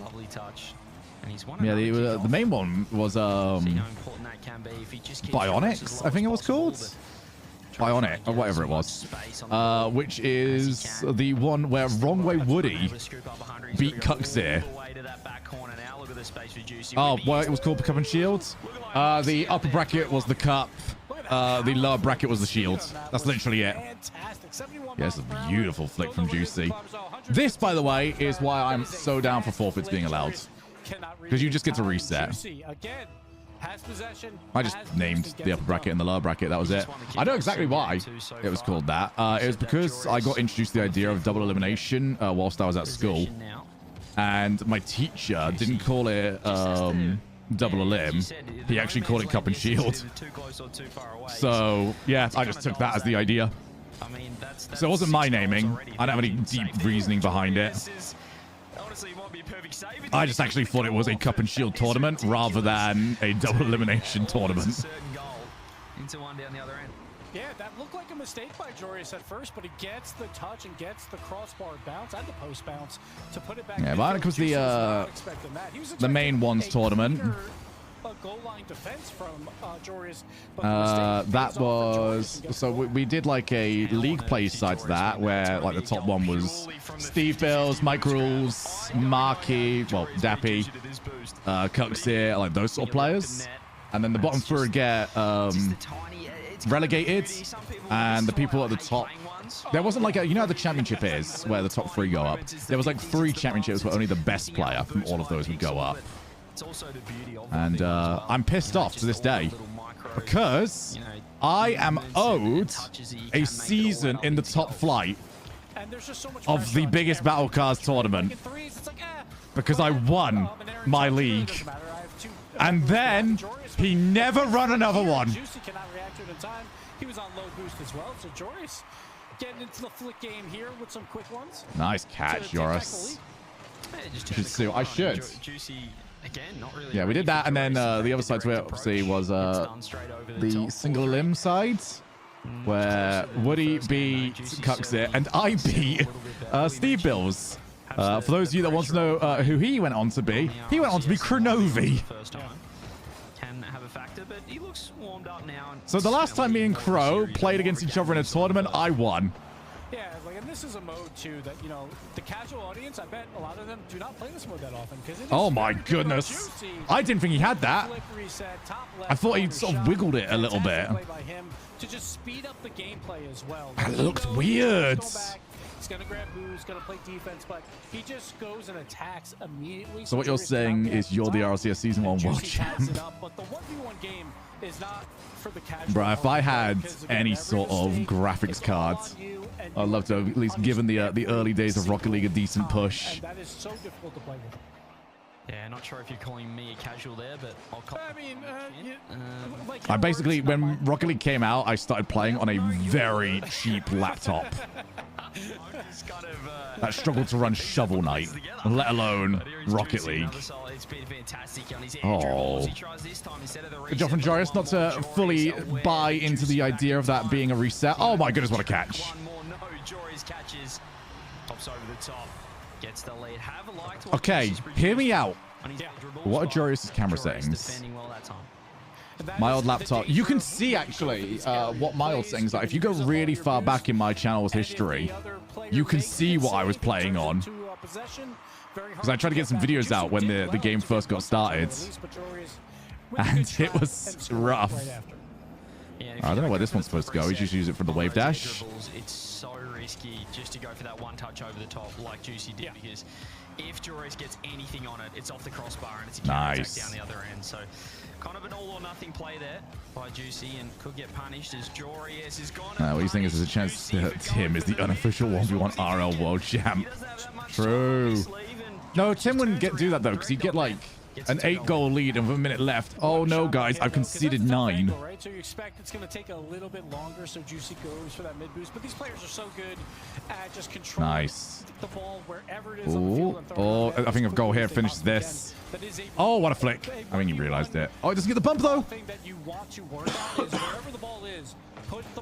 lovely touch. And he's one. Yeah, the main one was Bionics, I think it was called. Bionic, or whatever it was, which is the one where Wrong Way Woody beat Cuxir. Oh, well, it was called Cup and Shield. The upper bracket was the cup. The lower bracket was the shield. That's literally it. Yeah, it's a beautiful flick from Juicy. This, by the way, is why I'm so down for forfeits being allowed. Because you just get to reset. I just named the upper bracket and the lower bracket. That was it. I know exactly why it was called that. It was because I got introduced to the idea of double elimination whilst I was at school. And my teacher didn't call it double elim. He actually called it cup and shield. So, yeah, I just took that as the idea. So it wasn't my naming. I don't have any deep reasoning behind it. I just actually thought it was a cup and shield tournament rather than a double elimination tournament. Yeah, that looked like a mistake by Jorius at first, but he gets the touch and gets the crossbar bounce and the post bounce to put it back. Yeah, but it was the main 1's tournament. A goal line defense from Jorius, that was so we did like a league play side to that where like the top one was Steve Bills, Mike Rules, Marky, well Dappy, Cuxir, like those sort of players, and then the bottom three would get relegated, and the people at the top, there wasn't like a, you know how the championship is where the top three go up. There was like 3 championships where only the best player from all of those would go up. And I'm pissed off to this day because I am owed a season in the top flight of the biggest Battle Cards tournament because I won my league. And then he never run another one. He was on low boost as well, so Joris getting into the flick game here with some quick ones. Nice catch, Joris. I should. Again, not really. Yeah, we did that, and then the other side to it, obviously, was the single limb side, where Woody beat Cuxit, and I beat Steve Bills. For those of you that want to know who he went on to be, he went on to be Kronovi. Can have a factor, but he looks warmed up now. So the last time me and Crow played against each other in a tournament, I won. Yeah, like, and this is a mode too that, you know, the casual audience, I bet a lot of them do not play this mode that often. Oh my goodness. I didn't think he had that. I thought he'd sort of wiggled it a little bit. To just speed up the gameplay as well. That looked weird. He's going to grab boost, going to play defense, but he just goes and attacks immediately. So what you're saying is you're the RLCS Season 1 World Champ. But the 1v1 game is not for the casual. Bro, if I had any sort of graphics cards, I'd love to have at least given the early days of Rocket League a decent push. And that is so difficult to play with. Yeah, not sure if you're calling me a casual there, but I'll call. I mean, I basically, when Rocket League came out, I started playing on a very cheap laptop that struggled to run Shovel Knight, let alone Rocket League. Oh. Good job from Jarius not to fully buy into the idea of that being a reset. Oh my goodness, what a catch. One more, no, Joris catches, pops over the top, gets the lead. Have a like to okay, hear me out. What are Jarius' camera settings? My old laptop. You can see actually what my old settings are. If you go really far back in my channel's history, you can see what I was playing on. Because I tried to get some videos out when the game first got started. And it was rough. I don't know where this one's supposed to go. We just use it for the wave dash. It's so risky just to go for that one touch over the top like Juicy did, because if Joris gets anything on it, it's off the crossbar and it's a counter attack down the other end. So kind of an all or nothing play there by Juicy, and could get punished as Joris is gone. What you think is there's a chance that Tim is the unofficial 1v1 RL World Champ. True. No, Tim wouldn't do that though, because he'd get like an 8-goal lead and with a minute left. Oh no, guys, I've conceded 9. Right, so you expect it's going to take a little bit longer, so Juicy goes for that mid boost. But these players are so good at just controlling the ball wherever it is on the field. Oh, I think I've got here. Finish this. Oh, what a flick! I think he realized it. Oh, he doesn't get the bump though.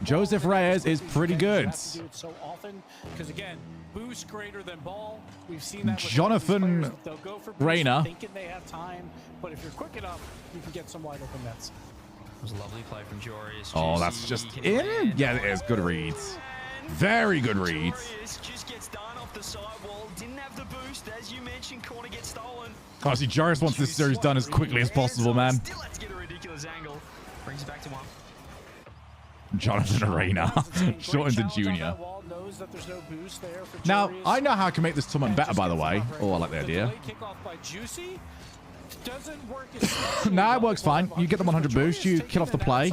Joseph Reyes is pretty good. So often, because again, boost greater than ball. We've seen that. Jonathan Reyna. Thinking they have time, but if you're quick enough, you can get some wide open nets. It was a lovely play from Joris. Oh, that's just in. Yeah, it is. Good reads. Very good reads. Just gets done off the sidewall. Didn't have the boost, as you mentioned. Corner gets stolen. Honestly, Joris wants this series done as quickly as possible, man. Still has to get a ridiculous angle. Brings it back to 1. Jonathan Arena, shortened to Junior. Now, I know how I can make this tournament better, by the way. Oh, I like the idea. Nah, it works fine. You get the 100 boost, you kill off the play.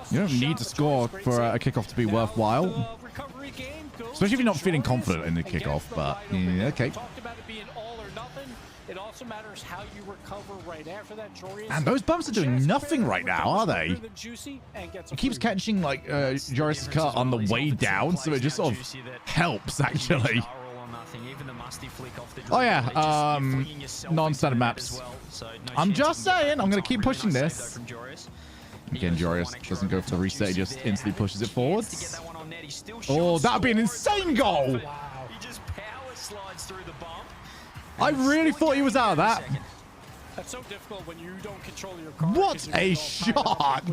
You don't need to score for a kickoff to be worthwhile. Especially if you're not feeling confident in the kickoff, but yeah, okay. It also matters how you recover right after that. And those bumps are doing nothing right now, are they? He keeps catching like Joris' cut on the way down, so it just sort of helps actually. Oh yeah, non-standard maps. I'm just saying, I'm gonna keep pushing this. Again, Jorius doesn't go for the reset. He just instantly pushes it forwards. Oh, that would be an insane goal. He just power slides through the bump. I really thought he was out of that. That's so difficult when you don't control your car. What a shot!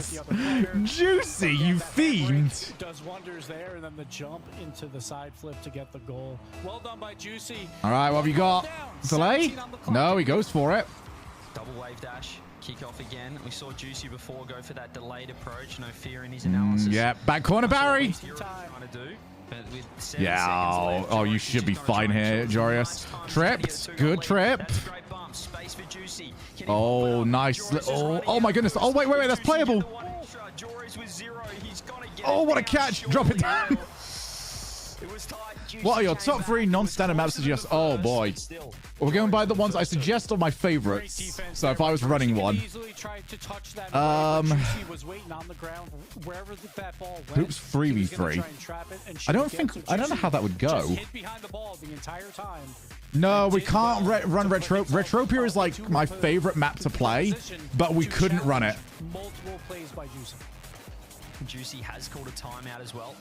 Juicy, you fiend! Does wonders there, and then the jump into the side flip to get the goal. Well done by Juicy. All right, what have you got? Delay? No, he goes for it. Double wave dash. Kick off again. We saw Juicy before go for that delayed approach. No fear in his analysis. Yeah, back corner, Barry. Yeah, oh, you should be fine here, Jorius. Tripped. Good trip. Oh, nice. Oh, my goodness. Oh, wait. That's playable. Oh, what a catch. Drop it down. What are your top 3 non-standard maps suggest? Oh, boy. We're going by the ones I suggest are my favorites. So if I was running one. Hoops 3v3. I don't know how that would go. No, we can't run Retro. Retropia is like my favorite map to play, but we couldn't run it. Multiple plays by Juicy. Juicy has called a timeout as well.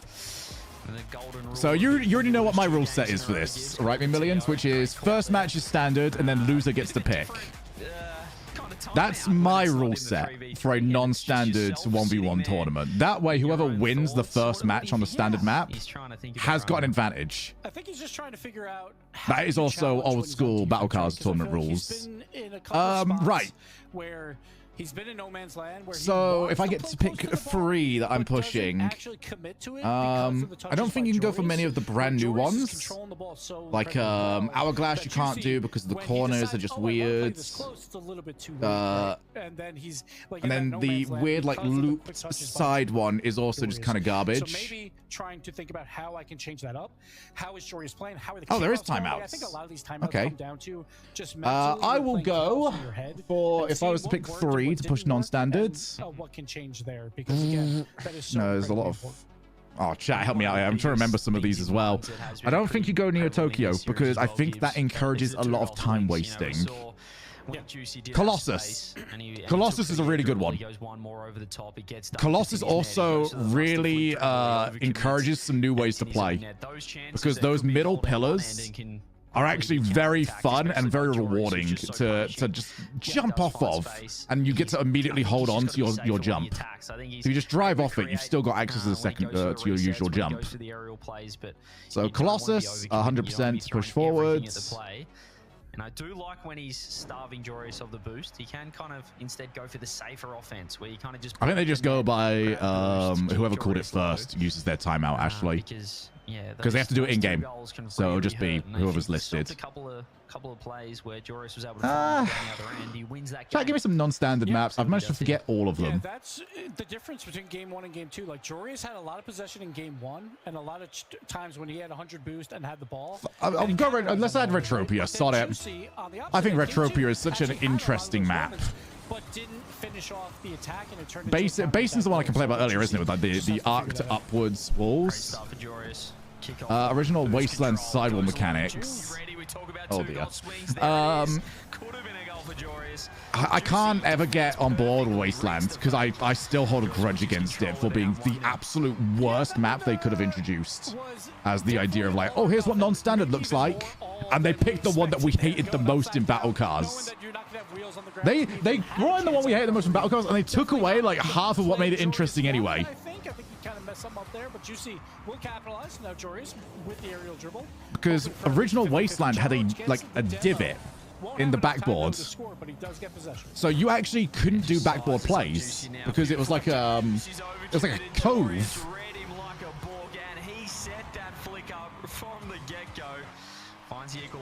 So you already know what my rule set is for this, right, me millions? Which is first match is standard, and then loser gets to pick. That's my rule set for a non-standard 1v1 tournament. That way, whoever wins the first match on the standard map has got an advantage. I think he's just trying to figure out. That is also old school Battle Cards tournament rules. Right. Where he's been in no man's land. So if I get to pick 3 that I'm pushing, I don't think you can go for many of the brand new ones. Like Hourglass you can't do because the corners are just weird. And then the weird like looped side one is also just kind of garbage. So maybe trying to think about how I can change that up. How is Jorius playing? How are the there is going? timeouts. I think a lot of these timeouts come down to just I will go for, if I was to pick 3 to push non-standards. What can change there? Because again, that is so no, there's a lot of. Oh, chat, help me out here. I'm trying to remember some of these as well. I don't think you go Neo Tokyo because I think that encourages a lot of time wasting. Colossus. Colossus is a really good one. Colossus also really encourages some new ways to play because those middle pillars are actually very fun and very rewarding to just jump off of, and you get to immediately hold on to your jump. So you just drive off it, you've still got access to the second to your usual jump. So Colossus, 100% push forwards. And I do like when he's starving Jorius of the boost. He can kind of instead go for the safer offense where you kind of just... I think they just go by whoever called it first uses their timeout, actually. Because they have to do it in-game. So it'll just be whoever's listed. A couple of plays where Jorius was able to find the other end. He wins that game. Try to give me some non-standard maps. I've managed to forget all of them. That's the difference between game 1 and game 2. Like Jorius had a lot of possession in game 1 and a lot of times when he had 100 boost and had the ball. I'll go unless I had Retropia. Sorry. I think Retropia is such an interesting map. But didn't finish off the attack and it turned Basin's the one I can play about earlier, isn't it? With like the arc to upwards walls. Original Wasteland sidewall mechanics. Oh dear. I can't ever get on board Wasteland because I still hold a grudge against it for being the absolute worst map they could have introduced as the idea of like, oh, here's what non-standard looks like. And they picked the one that we hated the most in Battle Cars. They brought in the one we hated the most in Battle Cars and they took away like half of what made it interesting anyway. I think kind of messed something up there, but Juicy will capitalize now. Jorius with the aerial dribble. Because original Wasteland had a divot in the backboard, so you actually couldn't do backboard plays because it was like a cove.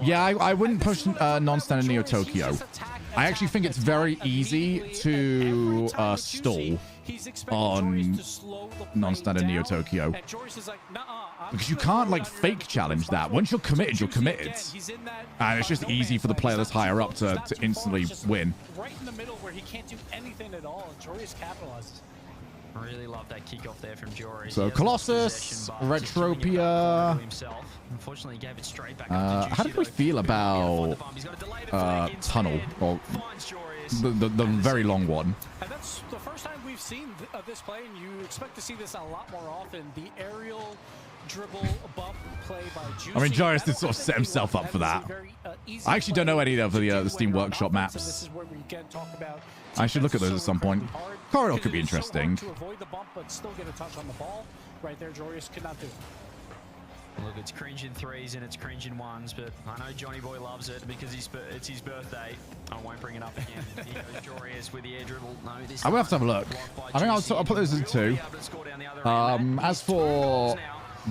Yeah, I wouldn't push non-standard Neo Tokyo. I actually think it's very easy to stall on non-standard Neo Tokyo because you can't like fake challenge that. Once you're committed, you're committed, and it's just easy for the player that's higher up to instantly win. Right in the middle where he can't do anything at all, and Jorius capitalizes. I really love that kick off there from Jorius. So Colossus, Retropia. Unfortunately, gave it straight back how did we feel about Tunnel? Or Joreus. The very long one. And that's the first time we've seen this play, and you expect to see this a lot more often. The aerial dribble bump play by Juicy. I mean, Joreus did sort of set himself up for that. I actually don't know any of the Steam Workshop maps. I should look at those at some point. Corridor could be interesting. To avoid the bump, but still get a touch on the ball. Right there, Joreus could not do it. Look, it's cringe in 3s and it's cringe in 1s, but I know Johnny Boy loves it because it's his birthday. I won't bring it up again. He goes Joreus with the air dribble. No, this I will have to have a look. I think I'll put those in 2. As for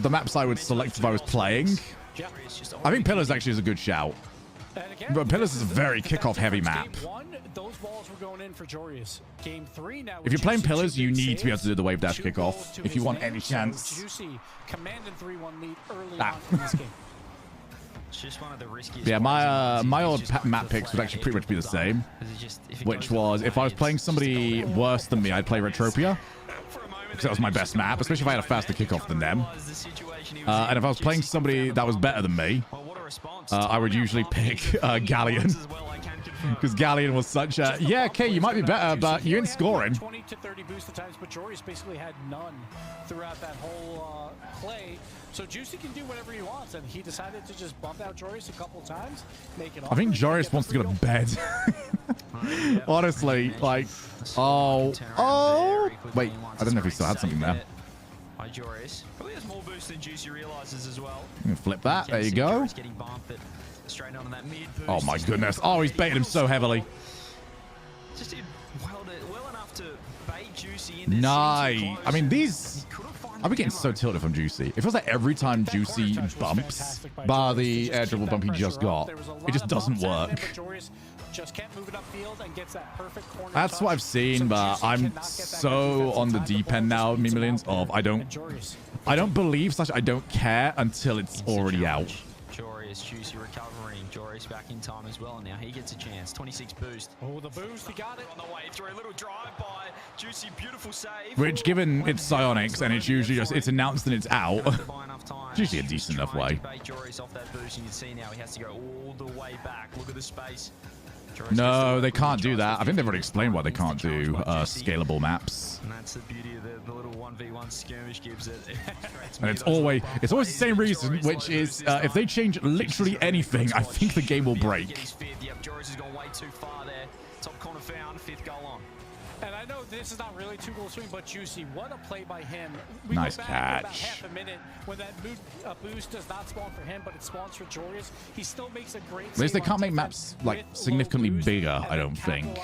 the maps I would select if I was playing, I think Pillars actually is a good shout. But Pillars is a very kickoff-heavy map. Game 1, those balls were going in for Joreus. Game 3 now. If you're playing Pillars, you need to be able to do the wave dash kickoff if you want any chance. Juicy commanding 3-1 lead early on in this game. It's just one of the riskiest. Yeah, my old map picks would actually pretty much be the same, which was if I was playing somebody worse than me, I'd play Retropia because that was my best map, especially if I had a faster kickoff than them. And if I was playing somebody that was better than me, I would usually pick Galleon. Because Galleon was such a... Yeah, okay, you might be better, but you ain't scoring. 20 to 30 boost at times, but Joreus basically had none throughout that whole play. So Juicy can do whatever he wants, and he decided to just bump out Joreus a couple times, make it. I think Joreus wants to go to bed. Honestly, like... Oh. Wait, I don't know if he still had something there. Hi, Joreus. Probably has more boost than Juicy realizes as well. Flip that. There you go. Straight on that mid boost. Oh my goodness. Oh, he's baited him so heavily. Just did well enough to bait Juicy in. Nice. I mean, these... I'll be getting so tilted from Juicy. It feels like every time Juicy bumps, bar the air dribble bump he just got, it just doesn't work. Just can't move it upfield and gets that perfect corner. That's what I've seen, but I'm so on the deep end now, millions of I don't believe / I don't care until it's already out. Joreus, Juicy recovering. Joreus back in time as well. Now he gets a chance. 26 boost. Oh, the boost. He got it. On the way through. A little drive by Juicy. Beautiful save. Which, given it's Psionics and it's usually just, it's announced and it's out. It's usually a decent enough way. Joreus off that boost. You can see now he has to go all the way back. Look at the space. No, they can't do that. I think they've already explained why they can't do scalable maps. And that's the beauty of the little 1v1 skirmish gives it. And it's always the same reason, which is if they change literally anything, I think the game will break. Yep, Joreus has gone way too far there. Top corner found, 5th goal on. And I know this is not really 2-goal swing, but Juicy, what a play by him. Nice go back catch. About half a minute when that boost does not spawn for him, but it spawns for Joreus. He still makes a great. At least they can't make maps like significantly bigger, I don't think,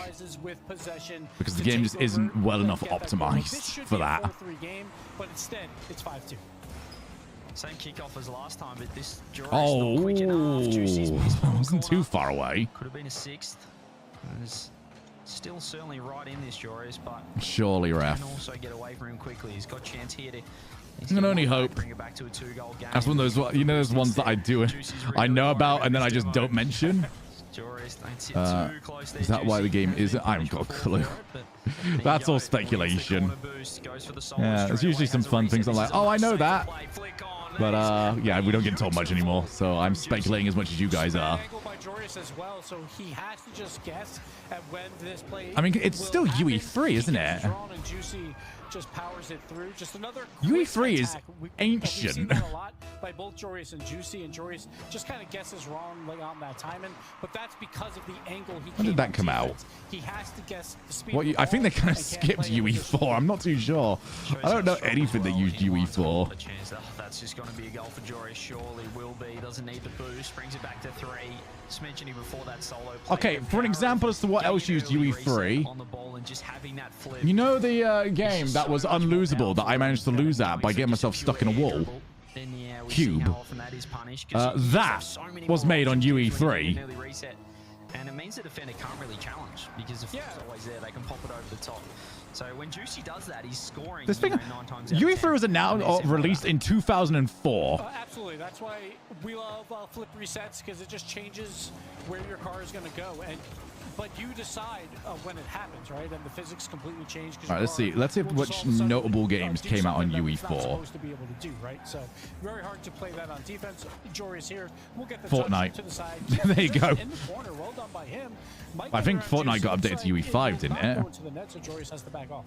because the game just isn't well enough optimized for that. Game, but instead, it's 5-2. Same kickoff as last time, but this Joreus Oh, not quick enough. Juicy's wasn't too far away. Could have been a 6th. Still certainly right in this, Joreus, but surely, ref. Can also get away from him quickly. He's got a chance here to. I can only hope. Bring it back to a 2-goal game. That's one of those, you know, those ones that I do, I know about, and then I just don't mention. Joreus, don't sit too close there, is that why the game isn't? I haven't got a clue. That's all speculation. Yeah, there's usually some fun things. I'm like, oh, I know that. But yeah, we don't get told much anymore, so I'm speculating as much as you guys are. As well, so he has to just guess at when this play. I mean, it's still UE3, isn't it? And Juicy just powers it through. Just another UE3 is ancient. We've seen that a lot by both Joreus and Juicy, and Joreus just kind of guesses wrong on that timing, but that's because of the angle he. When did that come out? He has to guess the speed. What? I think they kind of skipped UE4. I'm not too sure. I don't know anything that used UE4. That's just going to be a goal for Joreus. Surely will be. Doesn't need the boost. Brings it back to 3. Just mentioned before that solo play. Okay, for an example as to what else used UE3, on the ball and just having that flip. You know the game that was unlosable that I managed to lose at by getting myself stuck in a wall? Cube. That was made on UE3. And it means the defender can't really challenge because the flip's always there. They can pop it over the top. So when Juicy does that, he's scoring. This thing, 9 times out of 10. UE3 was now released in 2004. Absolutely. That's why we love flip resets, because it just changes where your car is going to go. And but you decide when it happens, right? And the physics completely change. All right, let's see. Let's see which notable games came out on UE4. Supposed to be able to do, right? So very hard to play that on defense. Jory's here. We'll get the Fortnite. to the side. There you go. In the corner, well done by him. I think Fortnite got updated to UE5, didn't it? To the net, so Jory's has to back off.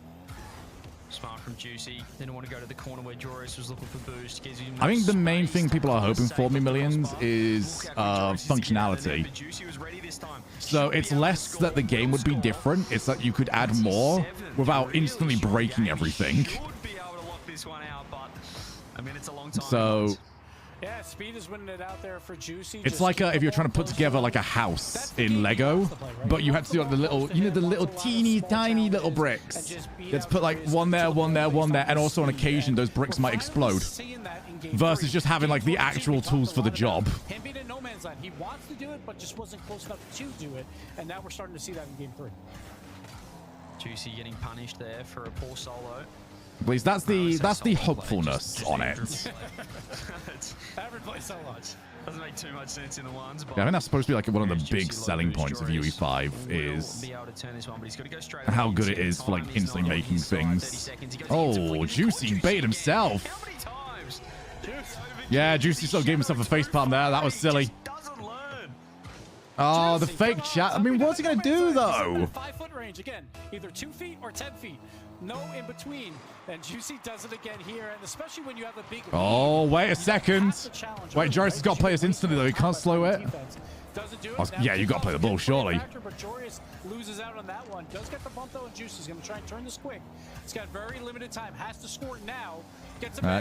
Smart from Juicy. Didn't want to go to the corner where Joris was looking for boost. I think the main thing people are hoping for, me millions, is functionality. So it's less that the game would be different, it's that you could add more without instantly breaking everything. So yeah, speed is winning it out there for Juicy. it's like if you're trying to put together like a house in Lego, but you had to do like the little, you know, the little teeny tiny little bricks. Let's put like one there, one there, one there, and also on occasion those bricks might explode. Versus just having like the actual tools for the job. Him being in no man's land, he wants to do it, but just wasn't close enough to do it, and now we're starting to see that in game 3. Juicy getting punished there for a poor solo. Please, that's the hopefulness on it. Average play so much. Doesn't make too much sense in the ones. Yeah, I think that's supposed to be like one of the big selling points of UE5 is how good it is for like instantly making things. Oh, Juicy bait himself. Yeah, Juicy sort of gave himself a facepalm there. That was silly. Oh, the fake chat. I mean, what's he going to do, though? 5-foot range again, either 2 feet or 10 feet. No in between. And Juicy does it again here, and especially when you have a big lead. Oh, wait a second. Wait, Joris has got to play this instantly, though. He can't slow it. Oh, yeah, you got to play the ball, surely. But Joris loses out on that one. Does get the bump, though, and Juicy's going to try and turn this quick. It's got very limited time. Has to score now.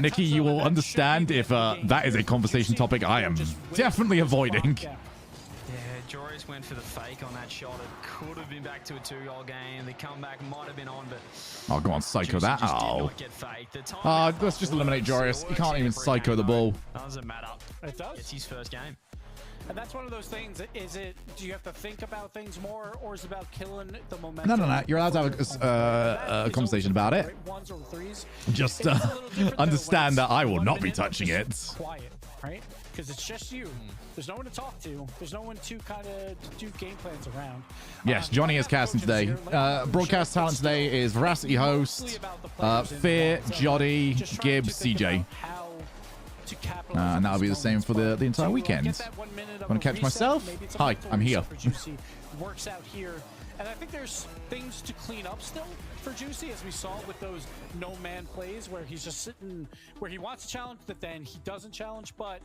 Nikki, you will understand if that is a conversation topic I am definitely avoiding. Yeah, Joris went for the fake on that shot. It could have been back to a 2-goal game. The comeback might have been on, but... Oh, go on, psycho that. Oh. Let's just eliminate Joris. You can't even psycho the ball. Doesn't matter. It does. It's his first game. And that's one of those things. Do you have to think about things more, or is it about killing the momentum? No. You're allowed to have a conversation about it. Ones or threes. Just understand that I will not be touching it. Quiet, right? Because it's just you. There's no one to talk to. There's no one to kind of do game plans around. Yes, Johnny is casting today. Broadcast talent today is Veracity host, Fear, Joddy, Gibbs, CJ. And that'll be the same for the entire weekend. Want to catch myself? Hi, I'm here. Works out here. And I think there's things to clean up still for Juicy, as we saw with those no-man plays where he's just sitting, where he wants to challenge, but then he doesn't challenge. But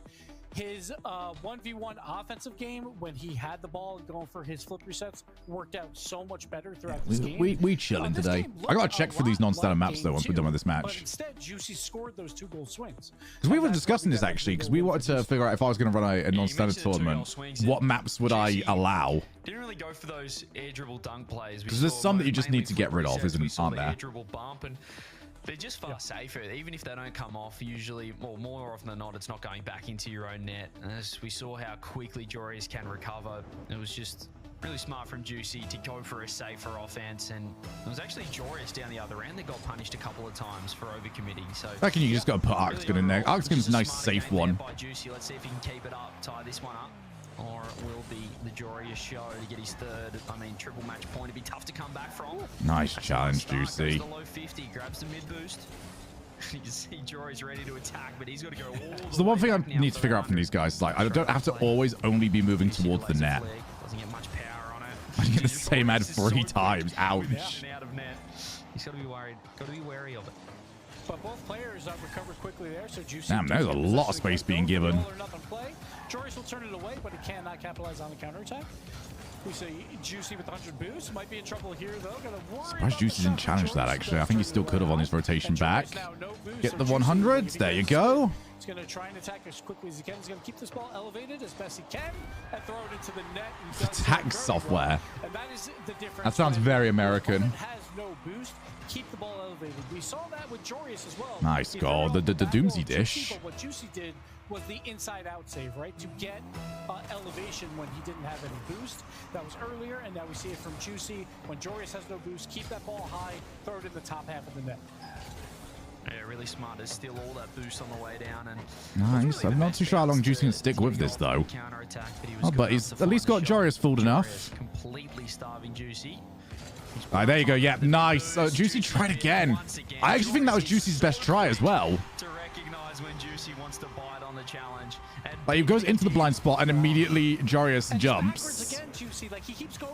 his 1v1 offensive game, when he had the ball going for his flip resets, worked out so much better throughout this game. We chilling today. I gotta check for these non-standard maps though once we're done with this match. But instead, Juicy scored those 2-goal swings. Because we were discussing this actually, because we wanted to figure out if I was going to run a non-standard tournament, what maps would I allow? Didn't really go for those air dribble dunk plays. Because there's some that you just need to get rid of, aren't there? They're just far safer. Even if they don't come off, usually, or more often than not, it's not going back into your own net. And as we saw how quickly Joris can recover, it was just really smart from Juicy to go for a safer offense. And it was actually Joris down the other end that got punished a couple of times for overcommitting. So I reckon you just got to put Arkskin in there. Arkskin's a nice, safe one. By Juicy. Let's see if he can keep it up, tie this one up. Or will the Joris show to get his third? I mean, triple match point. It'd be tough to come back from. Nice challenge, Juicy. Low 50, grabs the mid boost. You see Joris ready to attack, but he's got to go all So the one thing I need to figure out from these guys is like I don't have to always only be moving towards the net. Doesn't get much power on it. I get the same ad 3 times. Ouch. Out of net. He's got to be worried. Got to be wary of it. But both players recovered quickly there, so Juicy... Damn, there's a lot of space being given. Joris will turn it away, but he cannot capitalize on the counterattack. We see Juicy with 100 boost. Might be in trouble here, though. Surprised Juicy didn't challenge that, actually. I think he still could have on his rotation back. Get the 100s. There you go. He's going to try and attack as quickly as he can. He's going to keep this ball elevated as best he can and throw it into the net. Attack software. And that is the difference. That sounds very American. Has no boost. Keep the ball elevated. We saw that with Joris as well. Nice goal. The Doomsy dish. But what Juicy did was the inside-out save, right? To get elevation when he didn't have any boost. That was earlier, and now we see it from Juicy. When Joris has no boost, keep that ball high, throw it in the top half of the net. Yeah, really smart. There's still all that boost on the way down. And Nice. I'm not too sure how long Juicy can stick with this, though. Counter-attack, Oh, but he's at least got Jarius fooled enough. Completely starving Juicy. All right, there you go. Yeah, nice. Juicy tried again. I actually think that was Juicy's best try as well. To recognize when Juicy wants to bite on the challenge. Like, he goes into the blind spot and immediately Jarius jumps.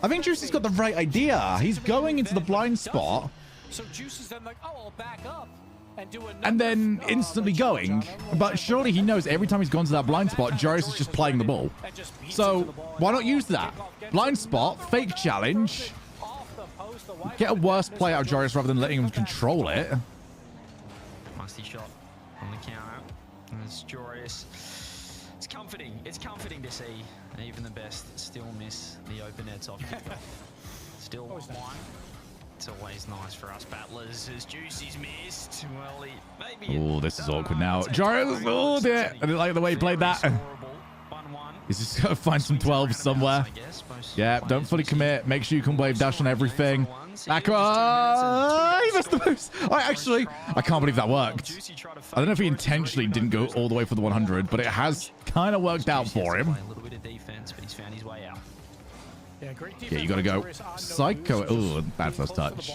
I think Juicy's got the right idea. He's going into the blind spot. So Juicy's then like, oh, I'll back up and do another. And then instantly going. But surely he knows every time he's gone to that blind spot, Jarius is just playing the ball. So why not use that? Blind spot, fake challenge. Get a worse play out of Jarius rather than letting him control it. Musty shot on the counter. It's Jarius. It's comforting. It's comforting to see even the best still miss the open net soft kick. Still 1-1. It's always nice for us battlers as Juicy's missed. Well, he maybe. Oh, this is awkward now. Jarius, oh dear. I didn't like the way he played that. He's just got to find some 12s somewhere. Yeah, don't fully commit. Make sure you can wave dash on everything. Back he missed the boost. Actually, I can't believe that worked. I don't know if he intentionally didn't go all the way for the 100, but it has kind of worked out for him. A little bit of defense, but he's found his way out. Yeah, great defense. Yeah, you got to go. Psycho. Oh, bad first touch.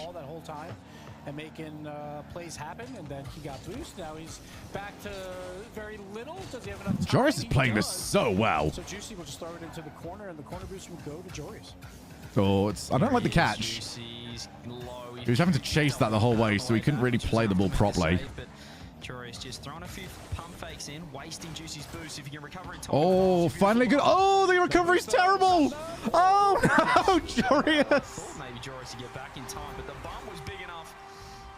And making plays happen, and then he got boost. Now he's back to very little. Does he have enough time? Jarius is playing this so well. So Juicy will just throw it into the corner, and the corner boost will go to Jarius. Oh, I don't like the catch. He was having to chase that the whole way, so he couldn't really play the ball properly. Jarius just throwing a few pump fakes in, wasting Juicy's boost. If he can recover in time. Oh, finally good. Oh, the recovery's terrible. Oh no, Jarius. Maybe Jarius to get back in time, but the bump was big enough.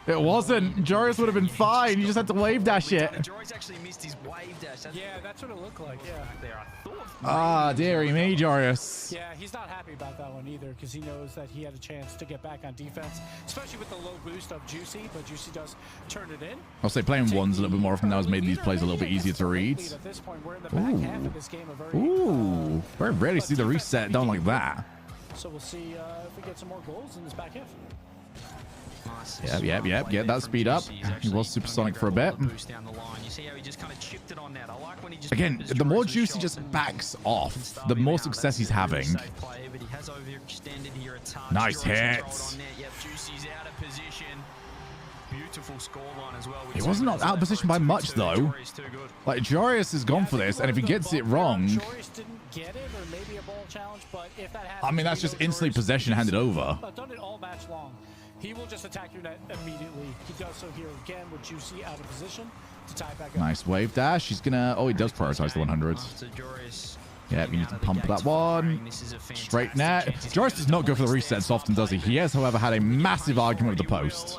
It wasn't. Jarius would have been fine. You just had to wave dash it. Jarius actually missed his wave dash. Yeah, that's what it looked like. Yeah. There, I thought. Ah, dearie me, Jarius. Yeah, he's not happy about that one either because he knows that he had a chance to get back on defense, especially with the low boost of Juicy, but Juicy does turn it in. I'll say playing 1's a little bit more often now has made these plays a little bit easier to read. At this point, we're in the back half of this game. Ooh, very rarely see the reset done like that. So we'll see if we get some more goals in this back half. Yep. Get that speed up. He was supersonic for a bit. Again, the more Juicy just backs off, the more success he's having. Nice hit. He wasn't out of position by much, though. Like, Jarius has gone for this, and if he gets it wrong... I mean, that's just instantly possession handed over. Done it all match long. He will just attack your net immediately. He does so here again with Juicy out of position to tie back up. Nice wave dash. He's gonna... Oh, he does prioritize the 100s. Yeah, you need to pump that one. Straight net. Jarius does not go for the resets often, does he? He has, however, had a massive argument with the post.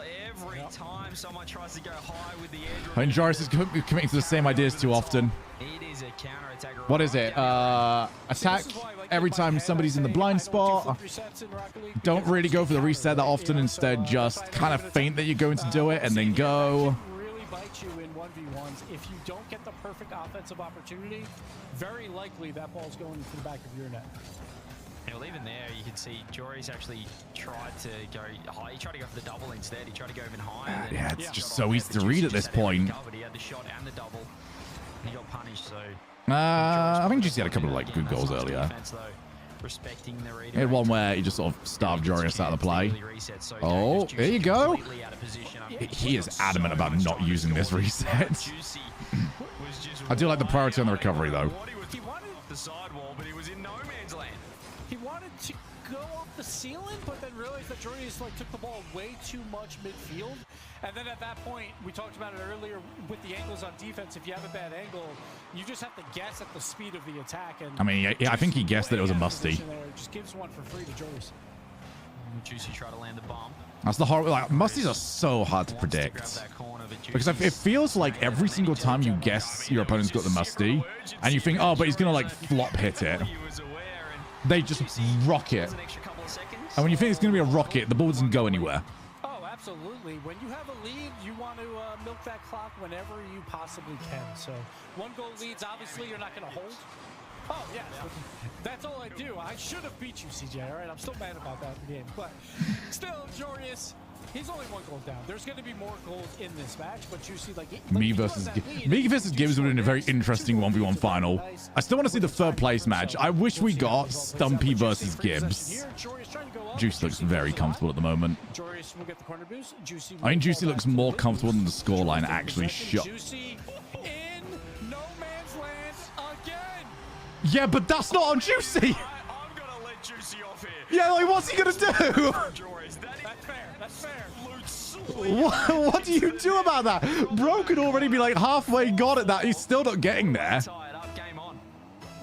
I mean, Jarius is committing to the same ideas too often. What is it? Attack every time somebody's in the blind spot. Don't really go for the reset that often. Instead, just kind of feint that you're going to do it and then go. Really bite you in 1v1s. If you don't get the perfect offensive opportunity, very likely that ball's going to the back of your net. Yeah, well, even there, you can see Jarius actually tried to go high. He tried to go for the double instead. He tried to go even higher. Yeah, it's just so easy to read at this point. He had the shot and the double. He got punished, so... I think Juicy had a couple of like good goals earlier. He had one where he just sort of starved Jarius out of the play. Oh, there you go. He is adamant about not using this reset. I do like the priority on the recovery, though. He wanted the sidewall, but he was in no man's land. He wanted to go off the ceiling, but then realized that Jarius took the ball way too much midfield. And then at that point, we talked about it earlier with the angles on defense. If you have a bad angle, you just have to guess at the speed of the attack. And I mean, yeah, I think he guessed that it was a musty. Just gives one for free to Jarius. Juicy try to land the bomb. That's the hard. Like, musties are so hard to predict because it feels like every single time you guess your opponent's got the musty, and you think, oh, but he's gonna like flop hit it, they just rock it. And when you think it's gonna be a rocket, the ball doesn't go anywhere. Absolutely. When you have a lead, you want to milk that clock whenever you possibly can. So 1 goal leads, obviously, you're not going to hold. Oh, yeah. That's all I do. I should have beat you, CJ. All right. I'm still mad about that game. But still, Jarius He's only 1 goal down. There's going to be more goals in this match, but Juicy, Me versus Gibbs would have been a very interesting 1v1 final. I still want to see the 3rd place match. I wish we got Stumpy versus Gibbs. Juicy looks very comfortable at the moment. I think Juicy looks more comfortable than the scoreline actually shot. Yeah, but that's not on Juicy. I'm gonna let Juicy off here. Yeah, like, what's he gonna do? That's fair. What do you do about that? Bro could already be like halfway got at that. He's still not getting there.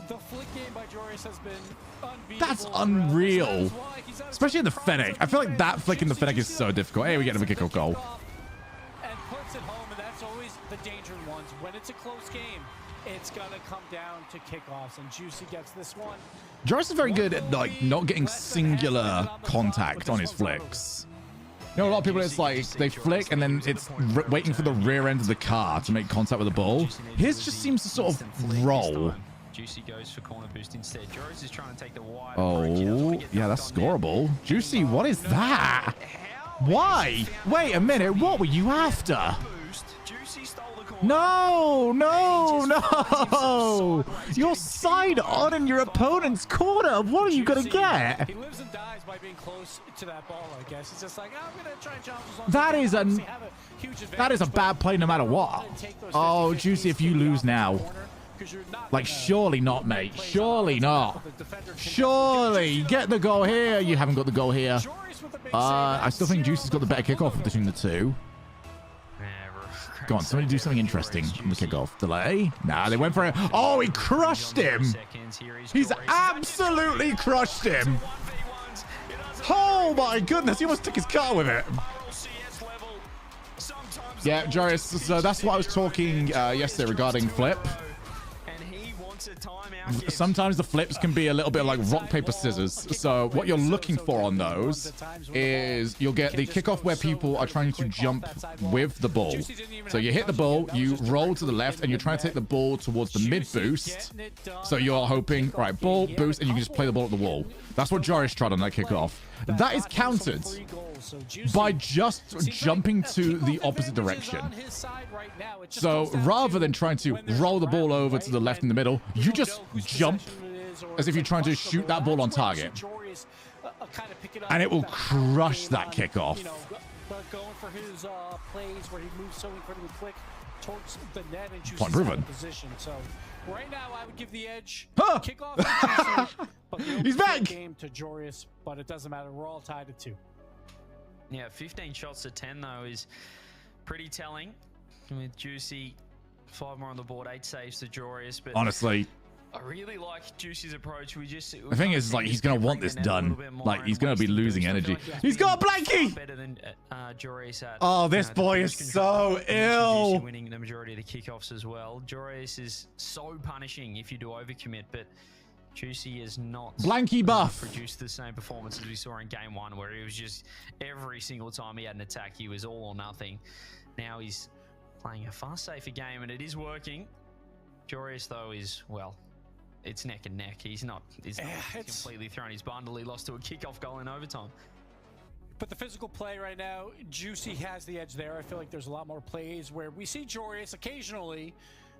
The flick game by Joris has been unbeatable. That's unreal. Especially in the Fennec. I feel like that flick in the Fennec is so difficult. Hey, we get him a kickoff goal. And puts it home, and that's always the danger ones. When it's a close game, it's gonna come down to kickoffs, and Juicy gets this one. Joris is very good at like not getting singular contact on his flicks. You know, a lot of people, it's like they flick and then it's waiting for the rear end of the car to make contact with the ball. His just seems to sort of roll. Juicy goes for corner boost instead. Joris is trying to take the wide. Oh, yeah, that's scoreable. Juicy, what is that? Why? Wait a minute, what were you after? No, no, no! You're side on in your opponent's corner. What are you gonna get? He lives and dies by being close to that ball, I guess. He's just like, I'm gonna try and challenge this on. That is a bad play no matter what. Oh, Juicy, if you lose now. Like, surely not, mate. Surely not. Surely. Get the goal here. You haven't got the goal here. I still think Juicy's got the better kickoff between the two. Go on, somebody do something interesting from the kickoff. Delay? Nah, they went for it. Oh, he crushed him. He's absolutely crushed him. Oh, my goodness. He almost took his car with it. Yeah, Joris, so that's what I was talking yesterday regarding flip. Sometimes the flips can be a little bit like rock, paper, scissors. So what you're looking for on those is you'll get the kickoff where people are trying to jump with the ball. So you hit the ball, you roll to the left, and you're trying to take the ball towards the mid boost. So you're hoping, right, ball, boost, and you can just play the ball at the wall. That's what Joris tried on that kickoff. That is countered by just jumping to the opposite direction. So rather than trying to roll the ball over to the left in the middle, you just jump as if you're trying to shoot that ball on target. And it will crush that kickoff. Going for his plays where he moves so incredibly quick towards the net and chooses Point proven. Position. So right now I would give the edge. Huh. Kickoff to Juicy, but he's back. Game to Joris, but it doesn't matter. We're all tied at 2. Yeah, 15 shots to 10 though is pretty telling. With Juicy, 5 more on the board, 8 saves to Joris. But honestly, I really like Juicy's approach. The thing is, like, he's going to want this done. Like, he's going to be losing energy. He's got a blankie! Better than Joris at, oh, this boy is so ill. Winning the majority of the kickoffs as well. Joris is so punishing if you do overcommit, but Juicy is not blankie buff. Produced the same performance as we saw in game 1, where he was just every single time he had an attack, he was all or nothing. Now he's playing a far safer game, and it is working. Joris, though, is, well, it's neck and neck. He's completely thrown his bundle. He lost to a kickoff goal in overtime. But the physical play right now, Juicy has the edge there. I feel like there's a lot more plays where we see Joris occasionally,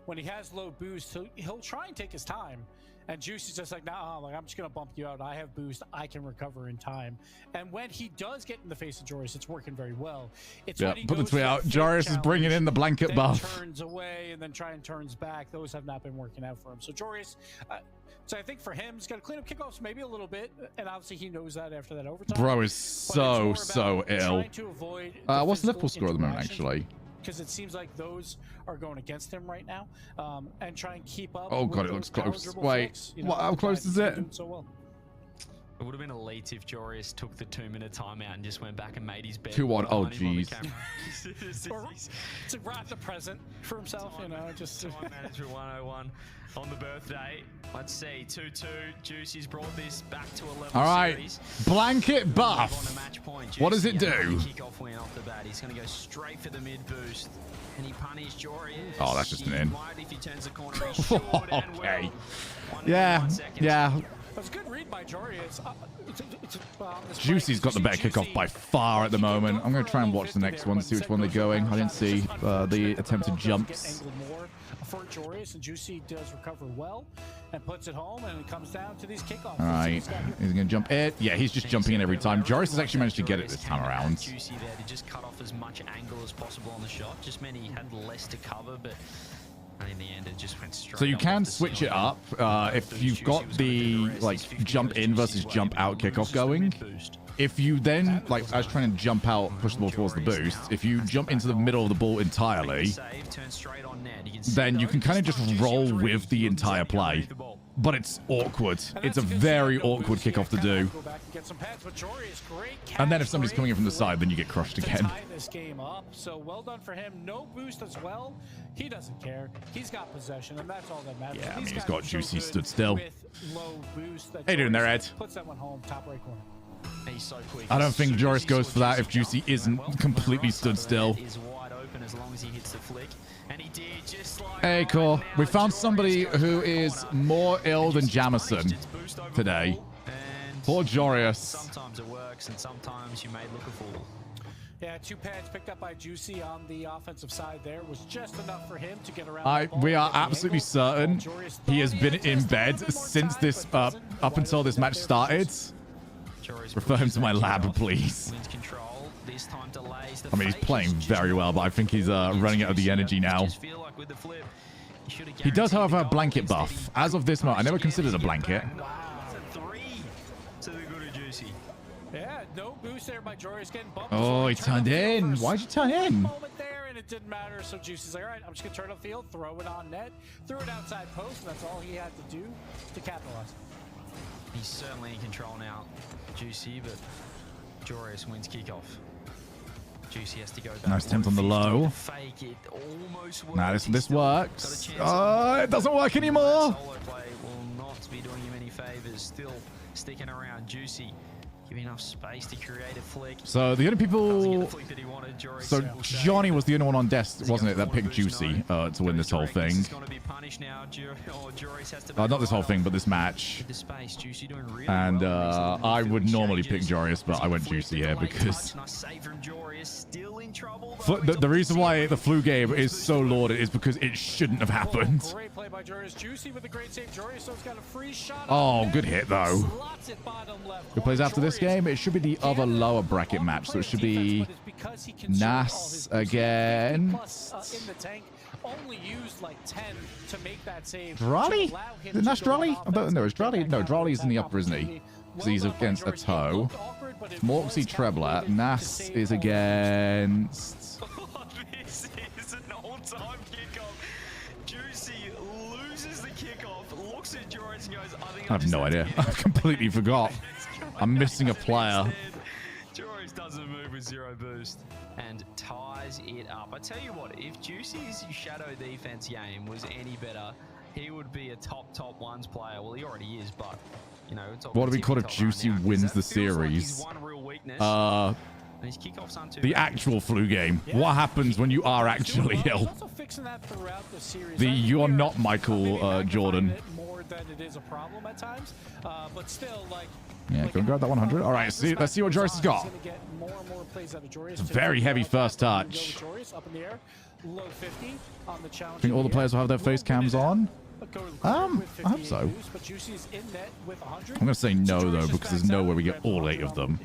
when he has low boost, he'll try and take his time. And Juicy's just like, nah, like, I'm just going to bump you out. I have boost. I can recover in time. And when he does get in the face of Joris, it's working very well. It's when he put the goes tweet out. Joris is bringing in the blanket buff. Turns away and then turns back. Those have not been working out for him. So Joris, so I think for him, he's got to clean up kickoffs maybe a little bit. And obviously he knows that after that overtime. Bro is so ill. What's the Liverpool score at the moment, actually? Because it seems like those are going against him right now, and try and keep up. Oh god, it looks close. Wait, how close is it? So well. It would have been elite if Joris took the 2-minute timeout and just went back and made his bed. 2-1. Oh jeez. To wrap the present for himself, you know, just time manager 101 on the birthday. Let's see, 2-2. Juicy's brought this back to a level. All right, series. blanket buff. What does it do? Kickoff win off the bat. He's going to go straight for the mid boost, and he punished Joris. Oh, that's just an in. If he turns the corner, he's short and okay. well. Yeah. That's a good read by Jorius. Juicy's got the better kickoff by far at the moment. I'm going to try and watch the next one, see which one they're going. I didn't see the attempted jumps. For Jorius, and Juicy does recover well and puts it home, and it comes down to these kickoffs. All right, he's going to jump it. Yeah, he's just jumping in every time. Joris has actually managed to get it this time around. Juicy there to just cut off as much angle as possible on the shot. Just meant he had less to cover, but in the end it just went straight. So you can switch it up if you've got the like jump in versus jump out kickoff going. If you then, like, I was trying to jump out, push the ball towards the boost. If you jump into the middle of the ball entirely, then you can kind of just roll with the entire play. But it's awkward. It's a very awkward kickoff to do. And then if somebody's coming in from the side, then you get crushed again. This game up. So well done for him. No boost as well. He doesn't care. He's got possession, and that's all that matters. Yeah, I mean, he's got Juicy stood still. How you doing there, Ed? Puts that one home, top right corner. He's so quick. I don't think Joris goes for that if Juicy isn't completely stood still. Hey, Core. We found somebody who is more ill than Jamison today. Poor Joris. Sometimes it works, and sometimes you may look a fool. Yeah, 2 pads picked up by Juicy on the offensive side there was just enough for him to get around. We are absolutely certain he has been in bed since this, up until this match started. Refer him to my lab, please. I mean, he's playing very well, but I think he's running out of the energy now. He does, however, have a blanket buff. As of this moment, I never considered a blanket. Yeah, no boost there by Joris getting bumped. Oh, he turned in. Why'd you turn in? Moment there, and it didn't matter. So Juicy's like, all right, I'm just gonna turn upfield, throw it on net, threw it outside post, and that's all he had to do to capitalize. He's certainly in control now, Juicy, but Joris wins kickoff. Juicy has to go back. Nice attempt on the low. Fake it almost works. Nah, this works. Oh, it doesn't work anymore. Solo play will not be doing him any favors. Still sticking around. Juicy give enough space to create a flick. So the only people... So Johnny was the only one on desk, wasn't it, that picked Juicy to win this whole thing. Not this whole thing, but this match. And I would normally pick Joris, but I went Juicy here because... The reason why the flu game is so lauded is because it shouldn't have happened. Oh, good hit, though. Who plays after this game? It should be the other lower bracket match, so it should be Nas against... Only used like 10 to make that save. Drolly? Is it Nash Drolly? No, it's Drolly. No, Drolly's in the upper, isn't he? Because he's against a toe. Morksy Trebler. Nas is against... This is an all-time kickoff. Juicy loses the kickoff, looks at Joris and goes, I have no idea. I completely forgot. I'm missing a player. Joris doesn't move with 0 boost and ties it up. I tell you what, if Juicy's shadow defense game was any better, he would be a top 1's player. Well, he already is, but you know, it's what do we call if Juicy wins the series? The actual flu game. What happens when you are actually ill? You're not Michael Jordan. Yeah, go and grab that 100. All right, let's see what Joris has got. It's a very heavy first touch. I think all the players will have their face cams on. I hope so. I'm going to say no, though, because there's no way we get all 8 of them.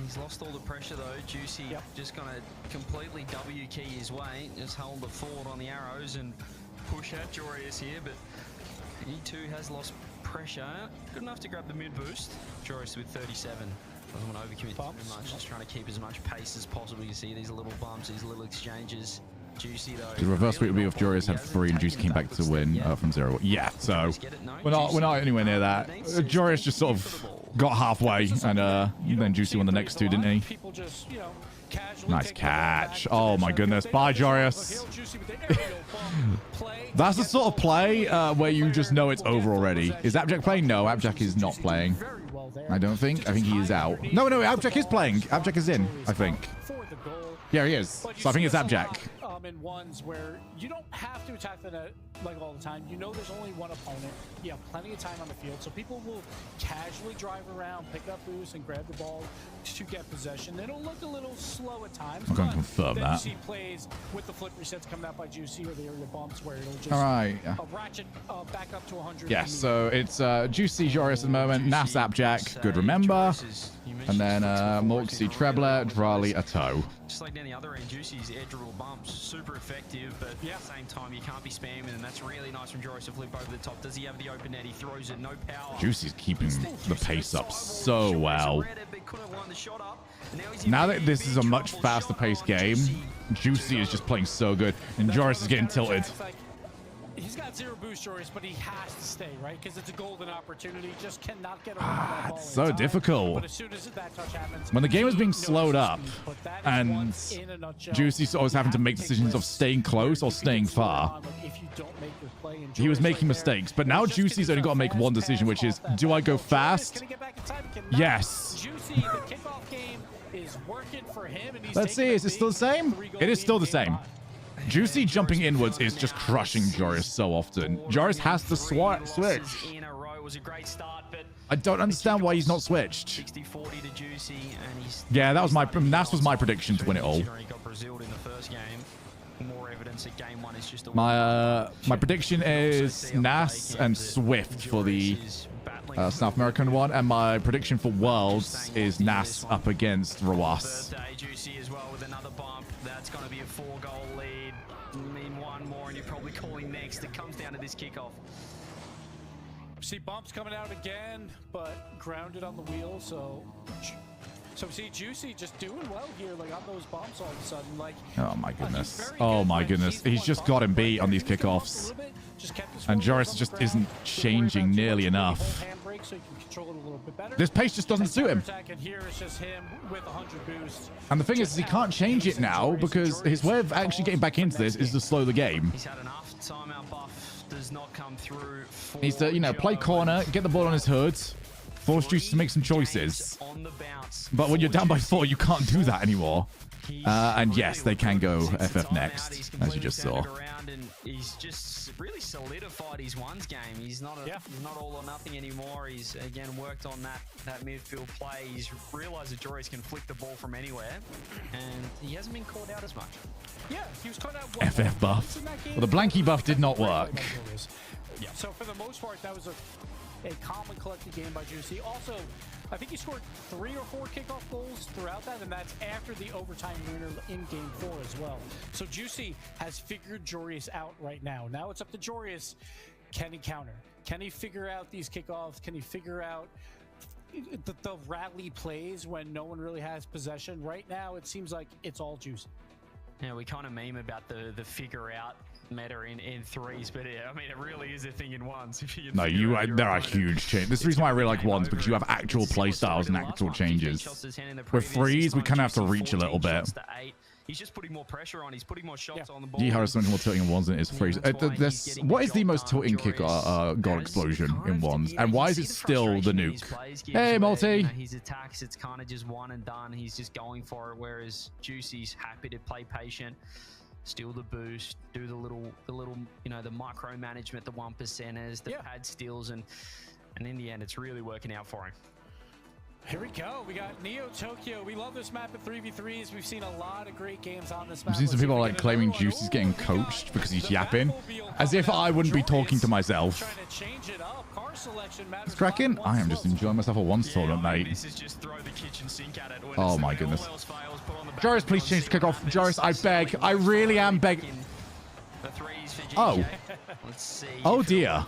He's lost all the pressure, though. Juicy just going to completely W-key his way. Just hold the forward on the arrows and push out Joris here, but he too has lost pressure. Good enough to grab the mid boost. Joris with 37. Doesn't want to overcommit too much. Just trying to keep as much pace as possible. You see these little bumps, these little exchanges. Juicy though. The reverse sweep would be if Joris had 3 and Juicy came back to win from 0. Yeah, so we're not anywhere near that. Joris just sort of got halfway, and then Juicy won the next 2, didn't he? Nice catch. Oh my goodness. Bye, Joris. That's the sort of play where you just know it's over already. Is Abjack playing? No, Abjack is not playing. I don't think. I think he is out. No, Abjack is playing. Abjack is in, I think. Yeah, he is. So I think it's Abjack. come in ones where you don't have to attack the net like all the time. You know there's only one opponent. You have plenty of time on the field, so people will casually drive around, pick up boost, and grab the ball to get possession. It'll look a little slow at times. I'm going to confirm then that. You see plays with the flip resets coming out by Juicy or the area bumps where it'll just All right. ratchet back up to 100. Yes, so it's Juicy, Joris at the moment, Nas, Appjack, good remember, and then Morksy, Trebler, Drali, Ato. Just like down the other end, Juicy's edge rule bumps, super effective, but at the same time, you can't be spamming, and that's really nice from Joris to flip over the top. Does he have the open net? He throws it, no power. Juicy's keeping the pace up so well. Now that this is a much faster paced game, Juicy is just playing so good, and Joris is getting tilted. He's got 0 boost, Joris, but he has to stay, right? Because it's a golden opportunity. Just cannot get around that ball. It's so difficult. But as soon as that touch happens, When the game is being slowed up, and Juicy's always having to make decisions of staying close or staying far, he was making mistakes. But now Juicy's only got to make one decision, which is, do I go fast? Yes. Juicy, the kickoff game is working for him, and he's Let's see, is it still the same? It is still the same. Juicy jumping inwards is just crushing Joris so often. Joris has to switch. I don't understand why he's not switched. Yeah, that was Nas was my prediction to win it all. My prediction is Nas and Swift for the South American one, and my prediction for Worlds is Nas up against Rawas. Juicy as well with another bump. That's going to be a 4-goal lead. Need one more, and you're probably calling next. It comes down to this kickoff. See bumps coming out again, but grounded on the wheel. So see Juicy just doing well here, like on those bumps all of a sudden. Like, oh my goodness. Oh my goodness. He's just got him beat on these kickoffs. And Joris just isn't changing nearly enough. This pace just doesn't suit him. And the thing is, he can't change it now because his way of actually getting back into this is to slow the game. He's had enough. Timeout buff does not come through. Needs to, you know, play corner, get the ball on his hood, force Juicy to make some choices. But when you're down by 4, you can't do that anymore. And yes, they can go FF next, as you just saw. He's just really solidified his 1's game. He's not all or nothing anymore. He's again worked on that midfield play. He's realized that Joris can flick the ball from anywhere, and he hasn't been caught out as much. Yeah, he was caught out. FF buff. Well, the Blanky buff did not work. Yeah. So for the most part, that was a calm and collected game by Juicy. Also, I think he scored 3 or 4 kickoff goals throughout that, and that's after the overtime winner in Game 4 as well. So Juicy has figured Joris out right now. Now it's up to Joris. Can he counter? Can he figure out these kickoffs? Can he figure out the rally plays when no one really has possession? Right now, it seems like it's all Juicy. Yeah, we kind of meme about the figure out meta in 3s, but yeah, I mean, it really is a thing in 1s. If you there are huge changes. This is the reason why I really like 1s, because you have actual play styles and actual changes. With 3s, we kind of have to reach a little bit. He's just putting more pressure on. He's putting more shots on the ball. G-Harris is much more tilting in 1s than it is 3s. What is the most tilting kick goal explosion in 1s? And why is it still the nuke? Hey, Multi! His attacks, it's kind of just one and done. He's just going for it, whereas Juicy's happy to play patient, steal the boost, do the little, you know, the micro management, the 1%ers, the pad steals, and in the end, it's really working out for him. Here we go. We got Neo Tokyo. We love this map at 3v3s. We've seen a lot of great games on this map. I've seen some people like claiming Juicy's getting coached because he's yapping, as if I wouldn't be talking to myself. It's cracking. I am just enjoying myself a 1's tournament, mate. Oh my goodness. Joris, please change the kickoff. Joris, I beg. I really am begging. Oh. Oh dear.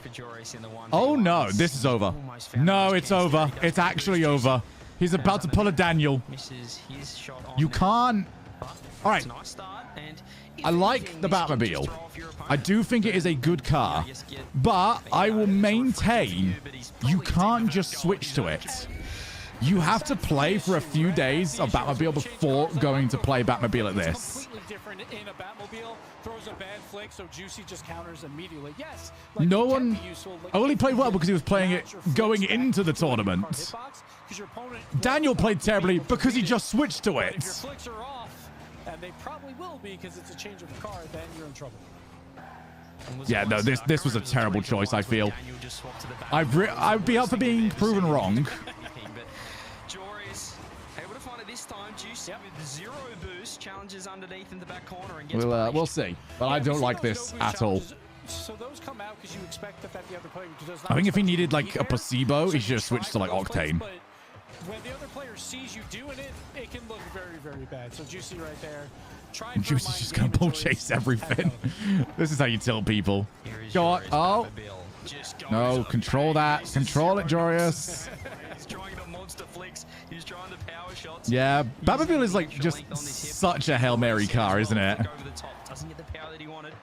Oh no, this is over. No, it's over. It's actually over. He's about to pull a Daniel. You can't. All right. I like the Batmobile. I do think it is a good car, but I will maintain you can't just switch to it. You have to play for a few days of Batmobile before going to play Batmobile at this. Different in a Batmobile, throws a bad flick, so Juicy just counters immediately. Yes, no one only played well because he was playing it going into the tournament. Daniel played terribly because he just switched to it. and they probably will be because it's a change of the car, then you're in trouble. Yeah, no, this was a terrible choice, I feel. I'd be up for being proven wrong. Joris able to find it this time. Juicy with 0 boost, challenges underneath in the back corner and gets We'll see. But I don't like this at all. So those come out because you expect that the other player does not. I think if he needed like a placebo, he should have switched to like Octane. But when the other player sees you doing it, it can look very, very bad. So Juicy right there. Juicy's just gonna bull chase everything. This is how you tell people. Go on. Oh. No, control that. Control it, Jorius. He's trying the monster flicks. He's trying the power shots. Yeah, Batmobile is like just such a Hail Mary car, isn't it? Over the top. Doesn't get the power that he wanted.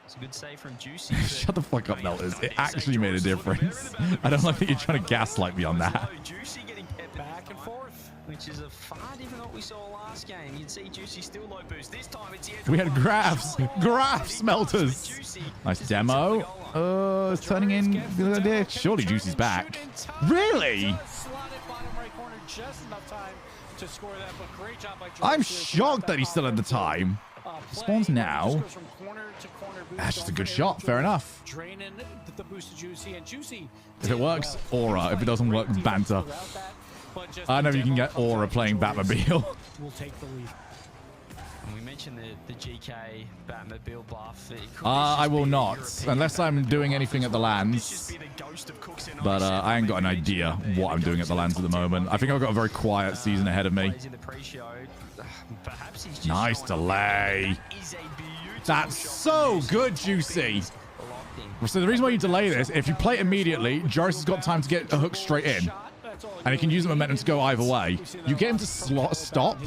It's a good save from Juicy. Shut the fuck up, Melters. It actually made a difference. I don't like that you're trying to gaslight me on that. Juicy getting peppered back and forth, which is a far different what we saw last game. You'd see Juicy still low boost. This time it's we had graphs. Graphs, Melters. Nice demo. It's turning in. Surely Juicy's back. Really? I'm shocked that he's still at the time. Spawns now. That's just a good shot. Fair enough. If it works, aura. If it doesn't work, banter. I know you can get aura playing Batmobile. We'll take the lead. We mentioned the GK Batmobile buff. I will not, unless I'm doing anything at the lands. But I ain't got an idea what I'm doing at the lands at the moment. I think I've got a very quiet season ahead of me. Nice delay. That's so good, Juicy. So the reason why you delay this, if you play it immediately, Joris has got time to get a hook straight in. And he can use the momentum to go either way. You get him to stop,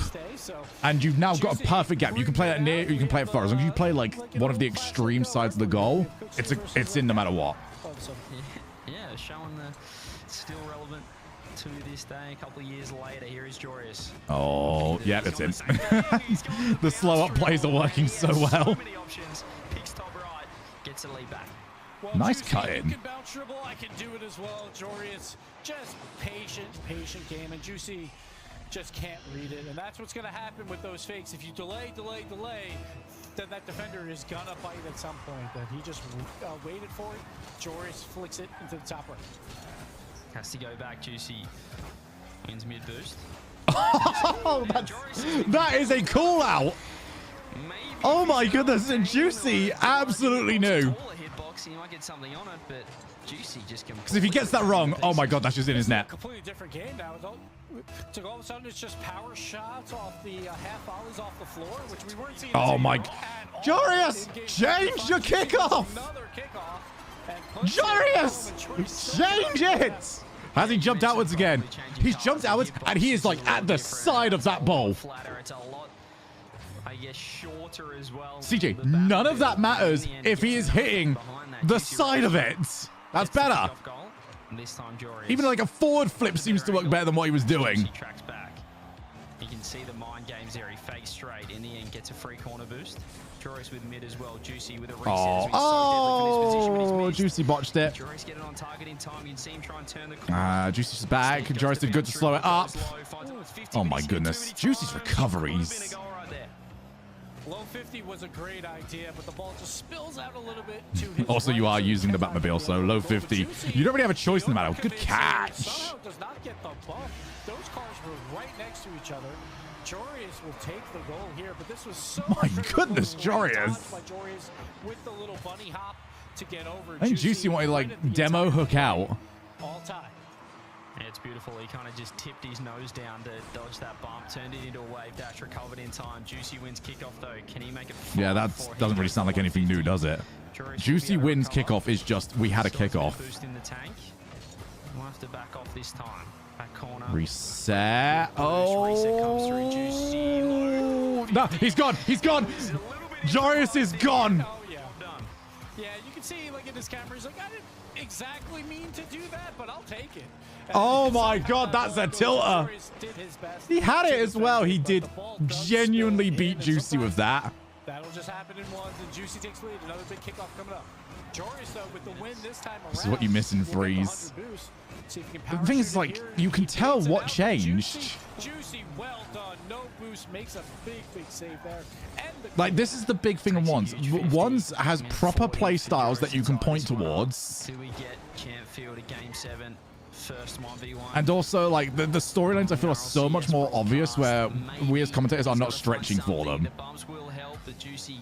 and you've now got a perfect gap. You can play that near, or you can play it far. As long as you play like one of the extreme sides of the goal, it's in no matter what. Yeah, showing the still relevant to this day. A couple of years later, here is Jorius. Oh, yeah, it's in. The slow up plays are working so well. Picks top right, gets a lead back. Well, nice Juicy, cut in. You can bounce dribble. I can do it as well. Jorius, just patient game, and Juicy just can't read it. And that's what's going to happen with those fakes. If you delay, then that defender is going to bite at some point. That he just waited for it. Jorius flicks it into the top right. Has to go back. Juicy wins mid boost. Oh, that is a call out. Oh my goodness, and Juicy absolutely knew. He might get something on it, but Juicy just because if he gets that wrong, oh my god, that's just in his net. Completely different game now. So all of a sudden, it's just power shots off the half volleys off the floor, which we weren't seeing. Oh my, Jorius, change your kickoff. Jorius, change it. Has he jumped outwards again? He's jumped outwards, and he is like at the side of that ball. I guess shorter as well. CJ, none of that matters if he is hitting the side of it. That's better. Even like a forward flip seems to work better than what he was doing. You can see the mind games there. He fakes straight. In the end, gets a free corner boost. Joris with mid as well. Juicy with a reset. Oh, Juicy botched it. Joris get it on target in time. You can see him try and turn the corner. Juicy's back. Joris did good to slow it up. Oh my goodness. Juicy's recoveries. Low 50 was a great idea, but the ball just spills out a little bit to his also, you are using the Batmobile, so low 50. You don't really have a choice in the matter. Good catch. Does not get the buff. Those cars were right next to each other. Jorius will take the goal here, but this was so my goodness, Jorius. With the little bunny hop to get over. I think Juicy wanted like demo hook out. All time. Yeah, it's beautiful. He kind of just tipped his nose down to dodge that bump, turned it into a wave dash, recovered in time. Juicy wins kickoff though. Can he make it? Yeah, that doesn't really sound like anything new, does it? Juicy wins kickoff is just we had a kickoff. Boost in the tank. We'll have to back off this time. Back corner. Reset. Oh. No, he's gone. He's gone. Jorius is gone. Oh yeah. Yeah, you can see like in his camera, he's like, I didn't exactly mean to do that, but I'll take it. Oh my god, that's a tilter. He had it as well. He did genuinely beat Juicy with that. That'll just happen in ones, and Juicy takes lead. Another big kickoff coming up. Joris, though, with the win this time around. This is what you miss in threes. The thing is, like, you can tell what changed. Juicy, well done. No boost, makes a big save there. Like, this is the big thing on Ones. Ones has proper play styles that you can point towards. Do we get Champ Field at Game 7? First 1v1. And also, like, the storylines I feel are so much more obvious where we as commentators are not stretching for them. The bumps will help, but Juicy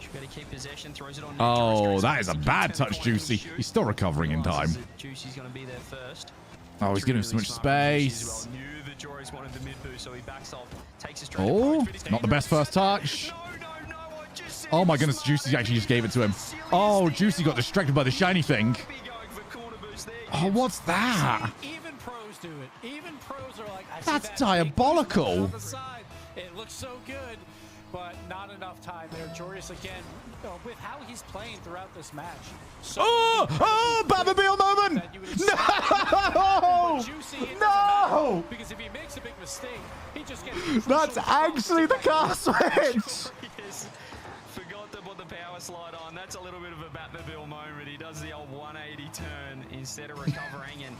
should better keep possession, throws it on. Oh, that is a bad touch, Juicy. He's still recovering in time. Juicy's going to be there first. Oh, he's giving him so much space. Oh, not the best first touch. Oh my goodness, Juicy actually just gave it to him. Oh, Juicy got distracted by the shiny thing. Oh, what's that? Even pros do it. Even pros are like, That's diabolical. It looks so good, but not enough time there. Joris again, with how he's playing throughout this match. So Batmobile moment! No! No! Because if he makes a big mistake, he just gets. That's actually the car switch. Forgot to put the power slide on. That's a little bit of a Batmobile moment. He does the old 180 turn instead of recovering, and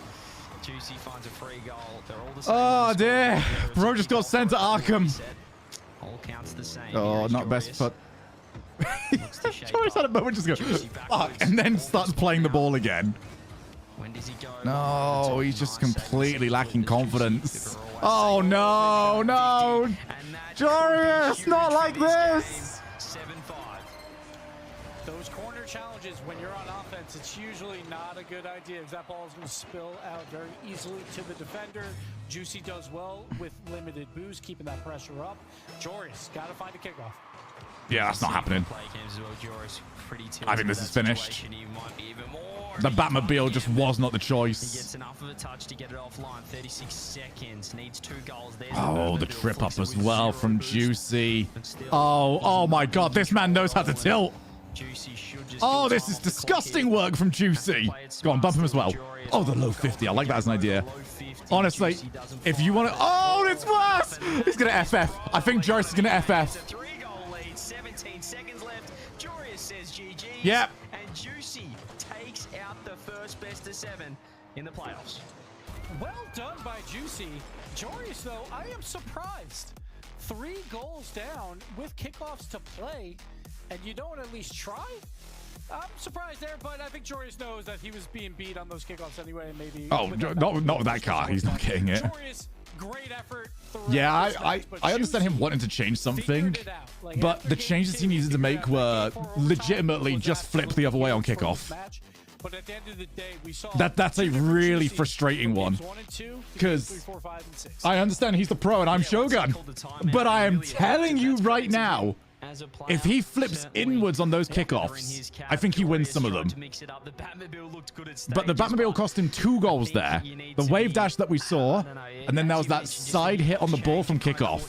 Juicy finds a free goal. They're all the same. Oh dear, bro just got sent to Arkham. All counts the same. Oh, not best foot. Joris had a moment just go, fuck, and then starts playing the ball again. When does he go? No, he's just completely lacking confidence. Oh no, no, Joris, not like this. 7-5. Those corner challenges, when you're on offense, it's usually not a good idea. That ball is going to spill out very easily to the defender. Juicy does well with limited boost, keeping that pressure up. Joris got to find a kickoff. Yeah, that's not happening. I think this is finished. The Batmobile just was not the choice. He gets enough of a touch to get it offline. 36 seconds. Needs 2 goals. Oh, the trip up as well from Juicy. Oh my God, this man knows how to tilt. Oh, this is disgusting work from Juicy. Go on, bump him as well. Oh, the low 50. I like that as an idea. Honestly, if you want to... Oh, it's worse. He's going to FF. I think Joris is going to FF. 3-goal lead, 17 seconds left. Joris says GG. Yep. And Juicy takes out the first best of 7 in the playoffs. Well done by Juicy. Joris, though, I am surprised. 3 goals down with kickoffs to play, and you don't at least try? I'm surprised there, but I think Joris knows that he was being beat on those kickoffs anyway. Maybe. Oh, not with that car. He's not getting it. Joris, great effort. Yeah, I understand him wanting to change something, but the changes he needed to make were legitimately just flip the other way on kickoff. But at the end of the day, we saw that's a really frustrating one, because I understand he's the pro and I'm Shogun, but I am telling you right now, if he flips inwards on those kickoffs, I think he wins some of them. But the Batmobile cost him 2 goals there. The wave dash that we saw, and then there was that side hit on the ball from kickoff,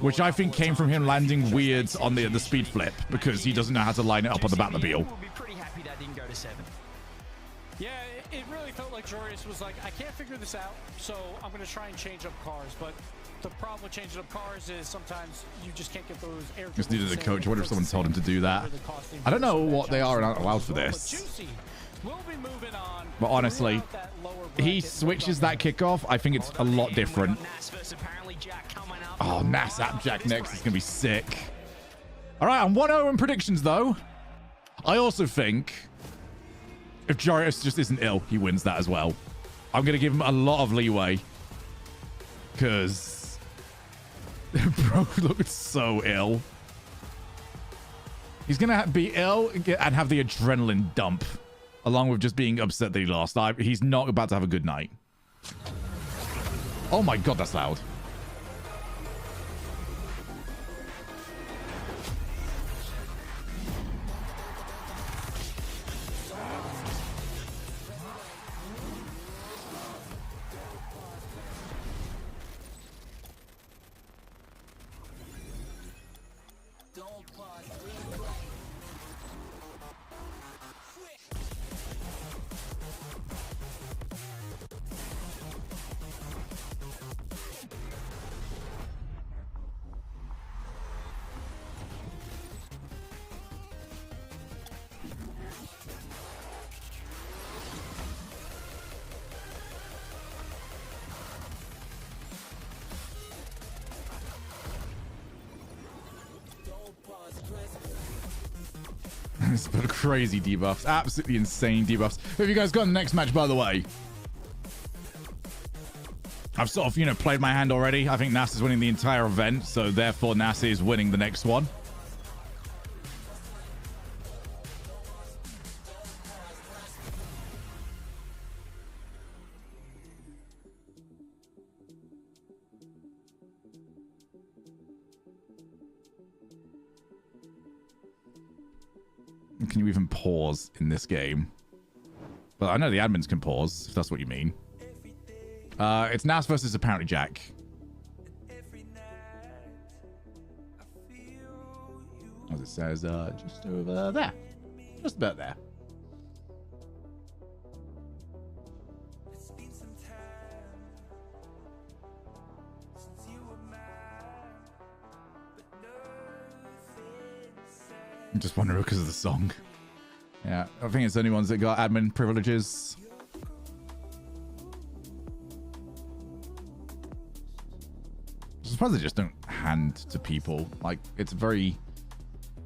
which I think came from him landing weird on the speed flip, because he doesn't know how to line it up on the Batmobile. Yeah, it really felt like Joris was like, I can't figure this out, so I'm going to try and change up cars. But the problem with changing up cars is sometimes you just can't get those air. Just needed a coach. I wonder if someone told him to do that. I don't know what they are and aren't allowed for this. But honestly, he switches that kickoff. I think it's a lot different. Oh, Nas Jack next is going to be sick. All right, I'm 1-0 in predictions, though. I also think if Joris just isn't ill, he wins that as well. I'm going to give him a lot of leeway, because bro looked so ill. He's going to be ill and have the adrenaline dump, along with just being upset that he lost. He's not about to have a good night. Oh my God, that's loud. It's been crazy debuffs. Absolutely insane debuffs. Who have you guys got in the next match, by the way? I've sort of, you know, played my hand already. I think NAS is winning the entire event, so therefore NAS is winning the next one. Can you even pause in this game? Well, I know the admins can pause, if that's what you mean. It's NAS versus apparently Jack. As it says, just over there. Just about there. I'm just wondering because of the song. Yeah, I think it's the only ones that got admin privileges. I suppose they just don't hand to people. Like, it's very...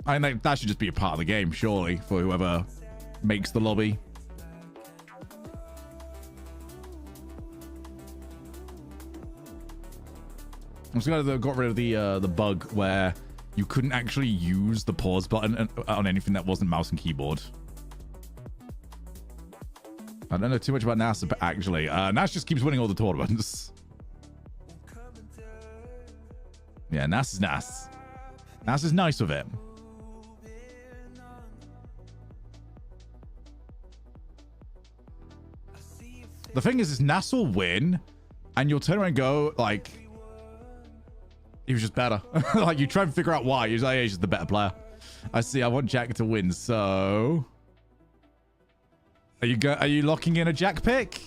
I mean, that should just be a part of the game, surely, for whoever makes the lobby. I'm just glad they got rid of the bug where you couldn't actually use the pause button on anything that wasn't mouse and keyboard. I don't know too much about NAS, but actually, NAS just keeps winning all the tournaments. Yeah, NAS is NAS. NAS is nice with it. The thing is NAS will win, and you'll turn around and go, like, he was just better. Like, you try and figure out why. You're like, yeah, he's just the better player. I see, I want Jack to win, so... Are you locking in a Jack pick?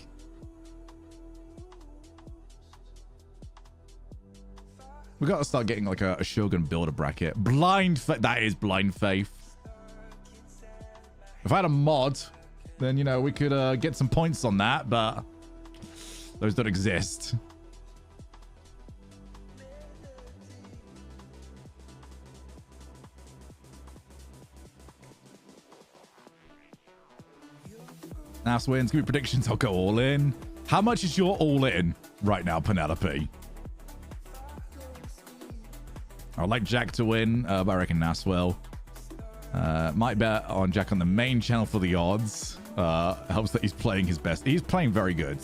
We got to start getting like a Shogun builder bracket. That is blind faith. If I had a mod, then, you know, we could get some points on that, but those don't exist. NAS wins. Give me predictions. I'll go all in. How much is your all in right now, Penelope? I'd like Jack to win, but I reckon NAS will. Might bet on Jack on the main channel for the odds. Helps that he's playing his best. He's playing very good.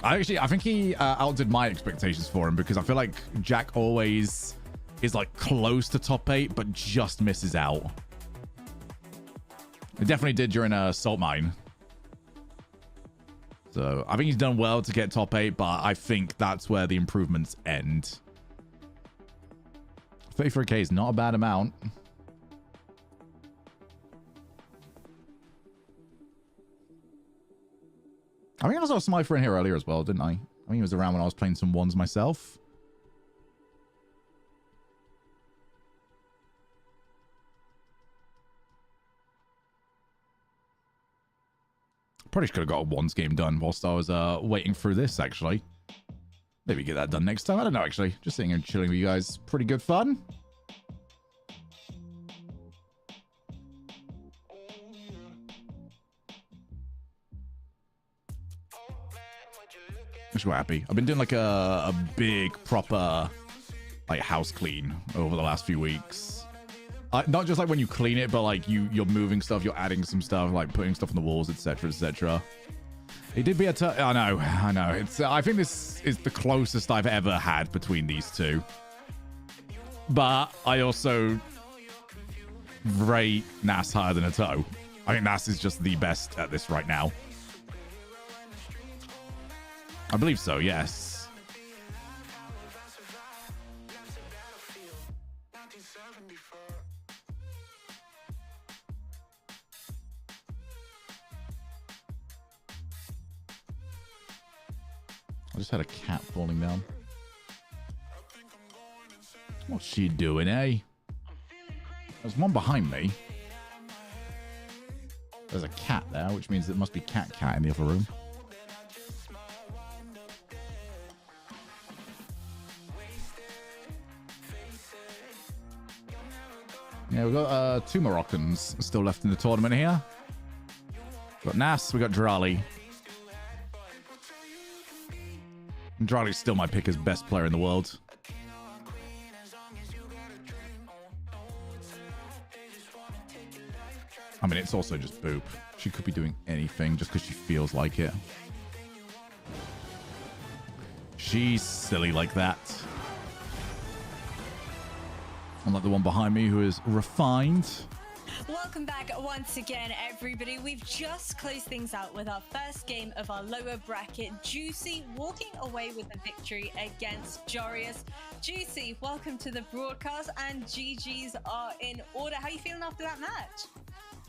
I think he outdid my expectations for him, because I feel like Jack always is like close to top 8, but just misses out. It definitely did during a Salt Mine. So I think he's done well to get top 8, but I think that's where the improvements end. 34k is not a bad amount. I think I saw Smifer in here earlier as well, didn't I? I think he was around when I was playing some 1's myself. Probably could have got a 1's game done whilst I was waiting through this, actually. Maybe get that done next time. I don't know, actually. Just sitting here and chilling with you guys. Pretty good fun. I'm just quite happy. I've been doing like a big, proper like house clean over the last few weeks. Not just like when you clean it, but like you're moving stuff, you're adding some stuff, like putting stuff on the walls, etc., etc. It did be I know. It's I think this is the closest I've ever had between these two. But I also rate NAS higher than a toe. I think NAS is just the best at this right now. I believe so, yes. I just had a cat falling down. What's she doing, eh? There's one behind me. There's a cat there, which means it must be cat in the other room. Yeah, we've got 2 Moroccans still left in the tournament here. We've got Nas, we got Drali. Drali's still my pick as best player in the world. I mean, it's also just Boop. She could be doing anything just because she feels like it. She's silly like that. Unlike the one behind me who is refined. Welcome back once again, everybody. We've just closed things out with our first game of our lower bracket. Juicy walking away with a victory against Jorius. Juicy, welcome to the broadcast, and GGs are in order. How are you feeling after that match?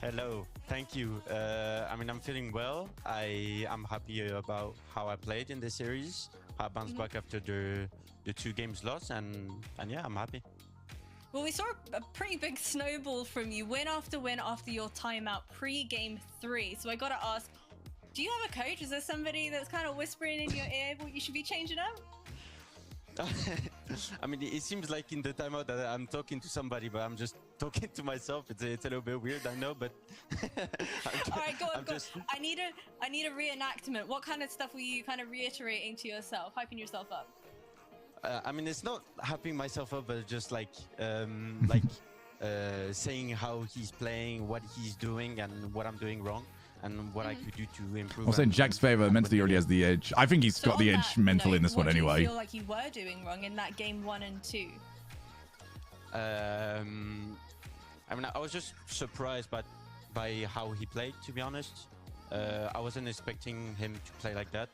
Hello, thank you. I mean, I'm feeling well. I'm happy about how I played in the series. I bounced back after the 2 games lost, and yeah, I'm happy. Well, we saw a pretty big snowball from you, win after your timeout pre-game 3. So I got to ask, do you have a coach? Is there somebody that's kind of whispering in your ear what you should be changing up? I mean, it seems like in the timeout that I'm talking to somebody, but I'm just talking to myself. It's a little bit weird, I know, but all right, go on. I need a reenactment. What kind of stuff were you kind of reiterating to yourself, hyping yourself up? I mean, it's not hyping myself up, but just like saying how he's playing, what he's doing, and what I'm doing wrong, and what I could do to improve. I'll say in Jack's favor, mentally already has the edge. I think he's got the edge mentally in this one anyway. What do you feel like you were doing wrong in that game 1 and 2? I mean, I was just surprised by how he played, to be honest. I wasn't expecting him to play like that.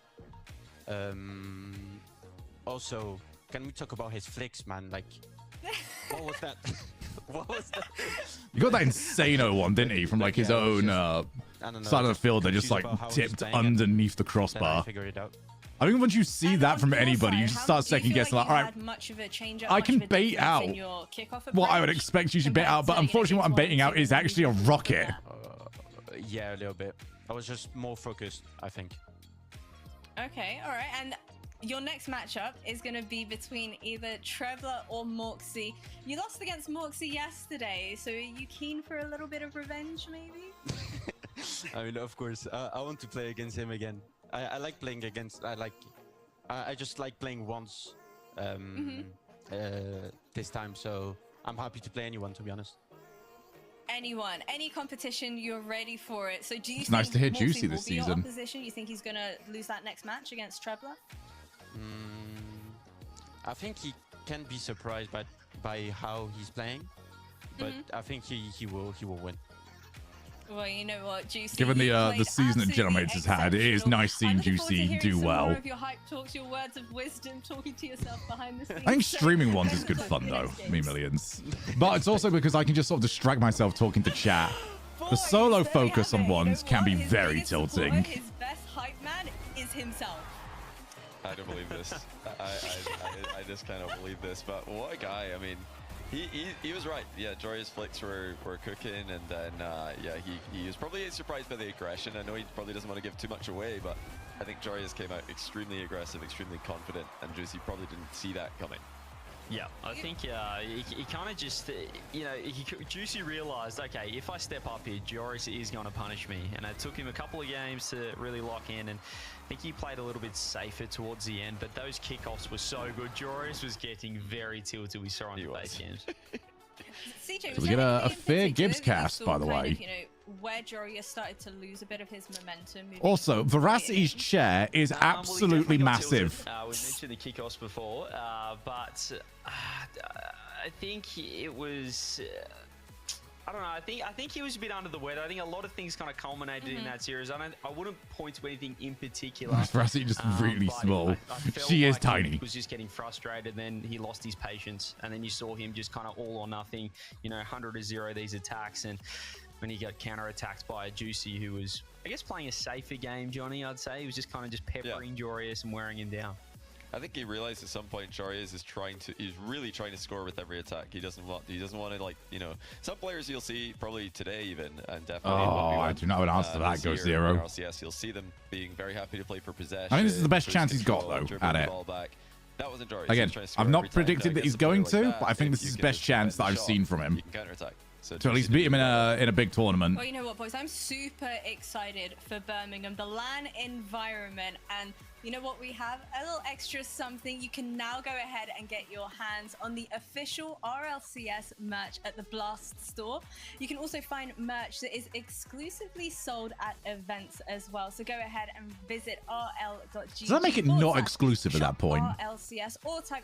Also, can we talk about his flicks, man? Like, what was that? What was that? You got that insano one, didn't he? From like his own side of the field that just like tipped underneath the crossbar. I think once you see that from anybody, you just start second guessing like, all right, I can bait out what I would expect you to bait out, but unfortunately what I'm baiting out is actually a rocket. Yeah, a little bit. I was just more focused, I think. Okay, all right. And your next matchup is going to be between either Trebler or Morksy. You lost against Morksy yesterday, so are you keen for a little bit of revenge, maybe? I mean, of course. I want to play against him again. I like playing against... I just like playing once this time, so I'm happy to play anyone, to be honest. Anyone, any competition, you're ready for it. So do you think nice to hear Morksy Juicy will this be your season. opposition? You think he's going to lose that next match against Trebler? I think he can be surprised by how he's playing, but I think he will win. Well, you know what, Juicy. Given the season that Gentlemates has had, it is nice seeing Juicy do well. More of your hype talks, your words of wisdom, talking to yourself behind the scenes. I think streaming ones is good fun though, me millions. But it's also because I can just sort of distract myself talking to chat. The solo focus on ones can be very tilting. His best hype man is himself. I don't believe this. I just cannot believe this. But what a guy! I mean, he was right. Yeah, Jorius flicks were cooking, and then yeah, he was probably surprised by the aggression. I know he probably doesn't want to give too much away, but I think Jorius came out extremely aggressive, extremely confident, and Juicy probably didn't see that coming. Yeah, I think he kind of just, you know, Juicy realized, okay, if I step up here, Jorius is going to punish me. And it took him a couple of games to really lock in. And I think he played a little bit safer towards the end. But those kickoffs were so good. Jorius was getting very tilted. We saw on the base games. CJ, So we get a fair Gibbs cast, by the way. Of, you know, where Jorius started to lose a bit of his momentum. Also, Veracity's chair is absolutely massive. We mentioned the kickoffs before, but I think it was... I don't know. I think he was a bit under the weather. I think a lot of things kind of culminated in that series. I wouldn't point to anything in particular. Veracity just really small. I felt She is like tiny. He was just getting frustrated. Then he lost his patience, and then you saw him just kind of all or nothing. You know, 100-0 these attacks, and when he got counter-attacked by a Juicy who was, I guess, playing a safer game, Johnny, I'd say. He was just kind of just peppering Jorius and wearing him down. I think he realized at some point Jorius he's really trying to score with every attack. He doesn't want to, like, you know, some players you'll see probably today even, and definitely. Oh, I do not have an answer to that. Go zero. RLCS, you'll see them being very happy to play for possession. I think this is the best chance he's got though at it. That wasn't Jorius. Again, I've not predicted that he's going to, but I think this is the best chance that I've seen from him. You can counter-attack. So To at least beat him in a big tournament. Well, you know what, boys? I'm super excited for Birmingham, the LAN environment, and you know what we have? A little extra something. You can now go ahead and get your hands on the official RLCS merch at the Blast store. You can also find merch that is exclusively sold at events as well. So go ahead and visit rl.gg. Does that make it not exclusive at that point? RLCS, or type !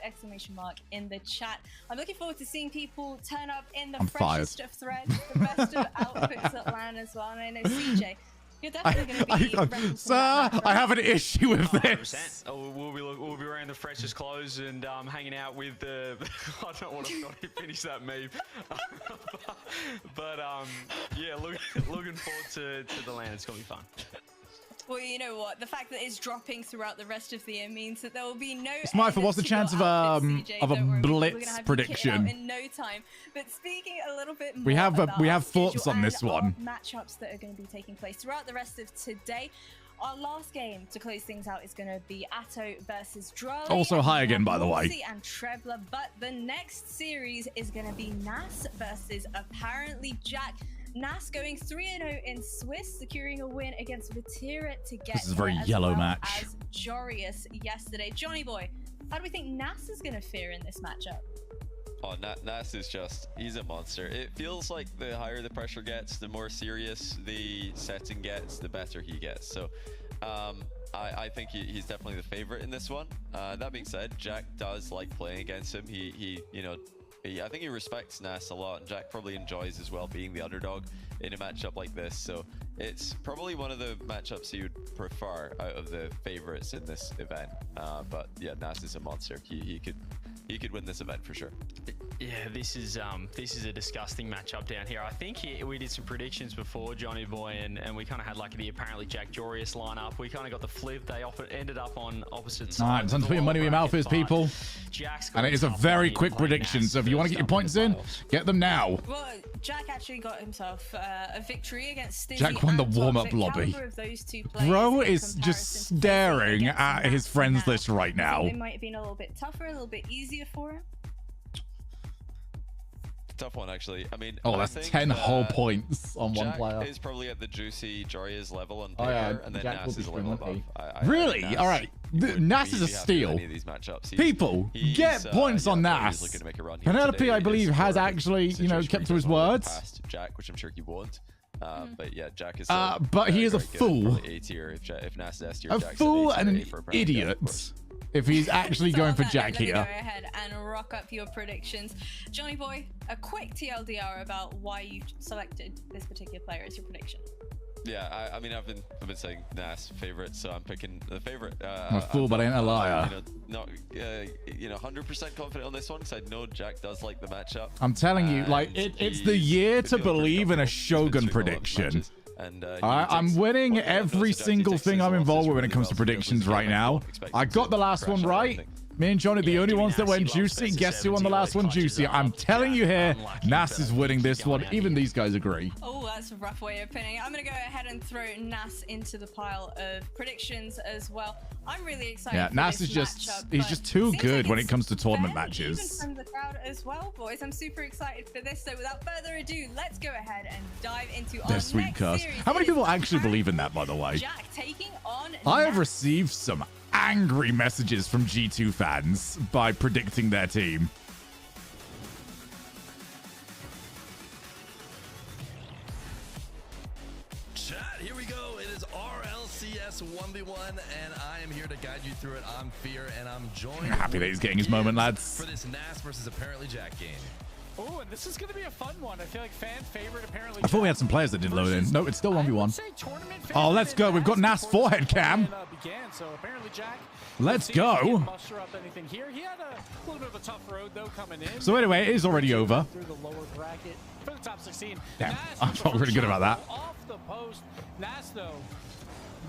in the chat. I'm looking forward to seeing people turn up in the I'm freshest fired. of threads, the best of outfits at LAN as well. And I know CJ, you're definitely going to be representing Sir, that match, I right? have an issue with this. 100%. We'll be wearing the freshest clothes and hanging out with the. I don't want to finish that meme, but yeah, looking forward to the LAN. It's gonna be fun. Well, you know what? The fact that it's dropping throughout the rest of the year means that there will be no. Smartphone, what's the chance of a blitz prediction? In no time. But speaking a little bit more, We have about thoughts schedule on this and our one. Matchups that are going to be taking place throughout the rest of today. Our last game to close things out is going to be Atto versus Drali. Also high again, by the way. Morsi and Trebler, but the next series is going to be Nas versus apparently Jack. Nas going 3-0 in Swiss, securing a win against Vatira to get This is a very here, as yellow well match. as Jorius yesterday. Johnny boy, how do we think Nas is going to fare in this matchup? Oh, Nas is he's a monster. It feels like the higher the pressure gets, the more serious the setting gets, the better he gets. So I think he's definitely the favorite in this one. That being said, Jack does like playing against him. I think he respects Nas a lot, and Jack probably enjoys as well being the underdog in a matchup like this. So it's probably one of the matchups he would prefer out of the favorites in this event. But yeah, Nas is a monster. He could win this event for sure. Yeah, this is a disgusting matchup down here. I think we did some predictions before, Johnny boy, and we kind of had like the apparently Jack Jorius lineup. We kind of got the flip. They ended up on opposite sides. Alright, time to put your money where your mouth is, people. And it is a very quick prediction, so if you want to get your points in, get them now. Well, Jack actually got himself a victory against Stizzy. Jack won the and warm-up Toxic. lobby. Caliber of those two players Bro in is just comparison to staring Stizzy at against his Nas friends now. list right I think now. It might have been a little bit tougher, a little bit easier for him. Tough one, actually. I mean, Oh, I that's think 10 whole that points on one Jack player. is probably at the juicy Joria's level on Oh, paper, yeah, and then Jack Nas will is a be level streaming, above. Really? Nas All right. would Nas is a be happy with steal. any of these matchups. People, get points on he's Nas. looking to make a run here Penelope, today. I It believe, is has more of a actually, situation kept to where his he doesn't wanna words. go past Jack, which I'm sure he won't. But yeah, Jack is. But he is a very good, fool. probably A tier. If Nas is S tier, A Jack's fool A tier, and A an for a Premier League, of idiot course. if he's actually So going on for that Jack note, let me here. go ahead and rock up your predictions. Johnny boy, a quick TLDR about why you selected this particular player as your prediction. Yeah, I mean, I've been saying Nas favorite, so I'm picking the favorite. I'm a fool, but I ain't a liar. Not 100% confident on this one because I know Jack does like the matchup. I'm telling you, like, And it's the year he's to feeling pretty believe in a comfortable. He's been Shogun streaming a lot of prediction. matches, and, I'm winning every single thing I'm involved with when it comes to predictions right now. I got the last one right. Me and Johnny, the only ones that went juicy. Guess who won the last one juicy? I'm telling you here, Nas is winning this one. Even these guys agree. Oh, that's a rough way of pinning. I'm going to go ahead and throw Nas into the pile of predictions as well. I'm really excited. Yeah, for Nas this is just, matchup, he's but just too seems good like when it it's comes to tournament fairly matches. Even from the crowd as well, boys. I'm super excited for this. So without further ado, let's go ahead and dive into our Their sweet next curse. series. How many It is people actually apparently believe in that, by the way? Jack taking on I have Nas. received some angry messages from G2 fans by predicting their team. Chat, here we go. It is RLCS 1v1, and I am here to guide you through it. I'm Fear, and I'm joined. I'm happy that he's getting his moment, lads. For this Nas versus apparently Jack game. Oh, and this is going to be a fun one. I feel like fan favorite apparently. I thought we had some players that didn't load in. No, it's still I would 1v1. say tournament Oh, let's favorite go. We've got as Nas before forehead this cam. tournament, began. So apparently Jack. Let's see if he go. can muster up anything here. He had a little bit of a tough road though coming in. So anyway, it is already over. Through the lower bracket for the top 16. Damn, Nas I with the felt really first good shot about that. Off the post. Nas though.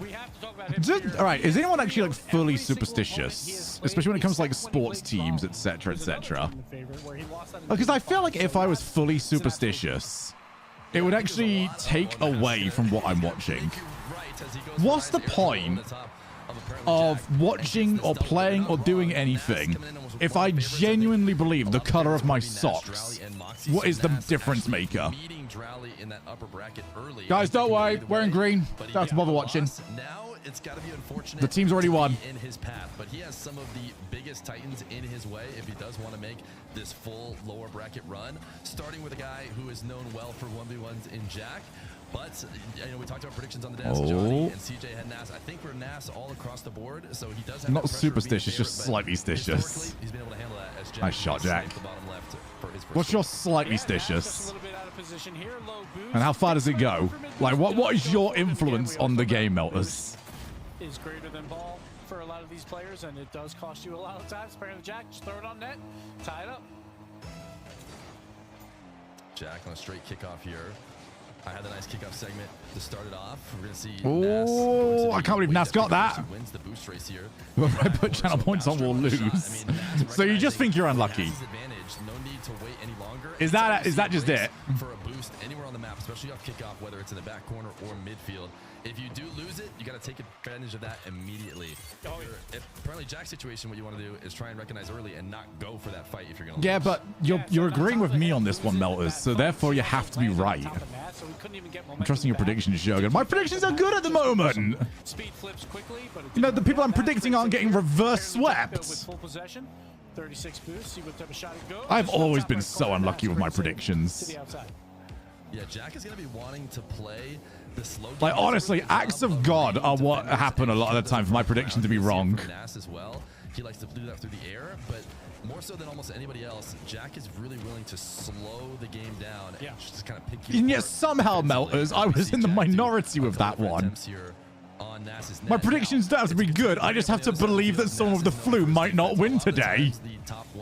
We have to talk about him here. All right, is anyone actually like Every fully single opponent he has superstitious, played, especially when it comes to like except when he sports played teams, Brawl, etc., who's another etc.? tournament favorite, where he lost that in Because I feel like game if five, I so was fully that's an absolute superstitious, it would actually take away from what I'm watching. What's the point of watching or playing or doing anything if I genuinely believe the color of my socks. What is the difference maker? Guys, don't worry. Wearing green. Don't have to bother watching. Now it's got to be unfortunate. The team's already won. In his path, but he has some of the biggest titans in his way if he does want to make this full lower bracket run, starting with a guy who is known well for 1v1s in Jack. But you know, we talked about predictions on the desk. Johnny and CJ had Nas. I think we're Nas all across the board, so he does have not superstitious, just slightly stitious. He's been able to handle that as Jack. Nice shot, Jack. What's your slightly stitious? And how far does it go? Like, what is your influence on the game, Melters? Is greater than ball for a lot of these players, and it does cost you a lot of times. Apparently, Jack, just throw it on net, tie it up. Jack on a straight kickoff here. I had a nice kickoff segment to start it off. We're going to see Oh, I can't believe Nas got that. Wins the boost race here. Whoever I put channel points on will lose. So you just think you're unlucky. No need to wait any longer. Is that just it? For a boost anywhere on the map, especially off kickoff, whether it's in the back corner or midfield. If you do lose it, you got to take advantage of that immediately. Apparently, Jack's situation, what you want to do is try and recognize early and not go for that fight if you're going to lose. But you're agreeing with me on this one, Melters, so therefore you have to be right. I'm trusting your predictions, Shogun. My predictions are good at the moment. You know, the people I'm predicting aren't getting reverse swept. 36 boost, see what type of shot it goes. I've always been so unlucky with my predictions. Yeah, Jack is going to be wanting to play the slow. Like, honestly, acts of God are what happen a lot of the time for my prediction to be wrong. As well. He likes to do that through the air, but more so than almost anybody else, Jack is really willing to slow the game down and just kind of pick you. And yet somehow, Melters, I was in the minority with that one. My predictions don't have to be good. I just have to believe that someone with the flu might not win today.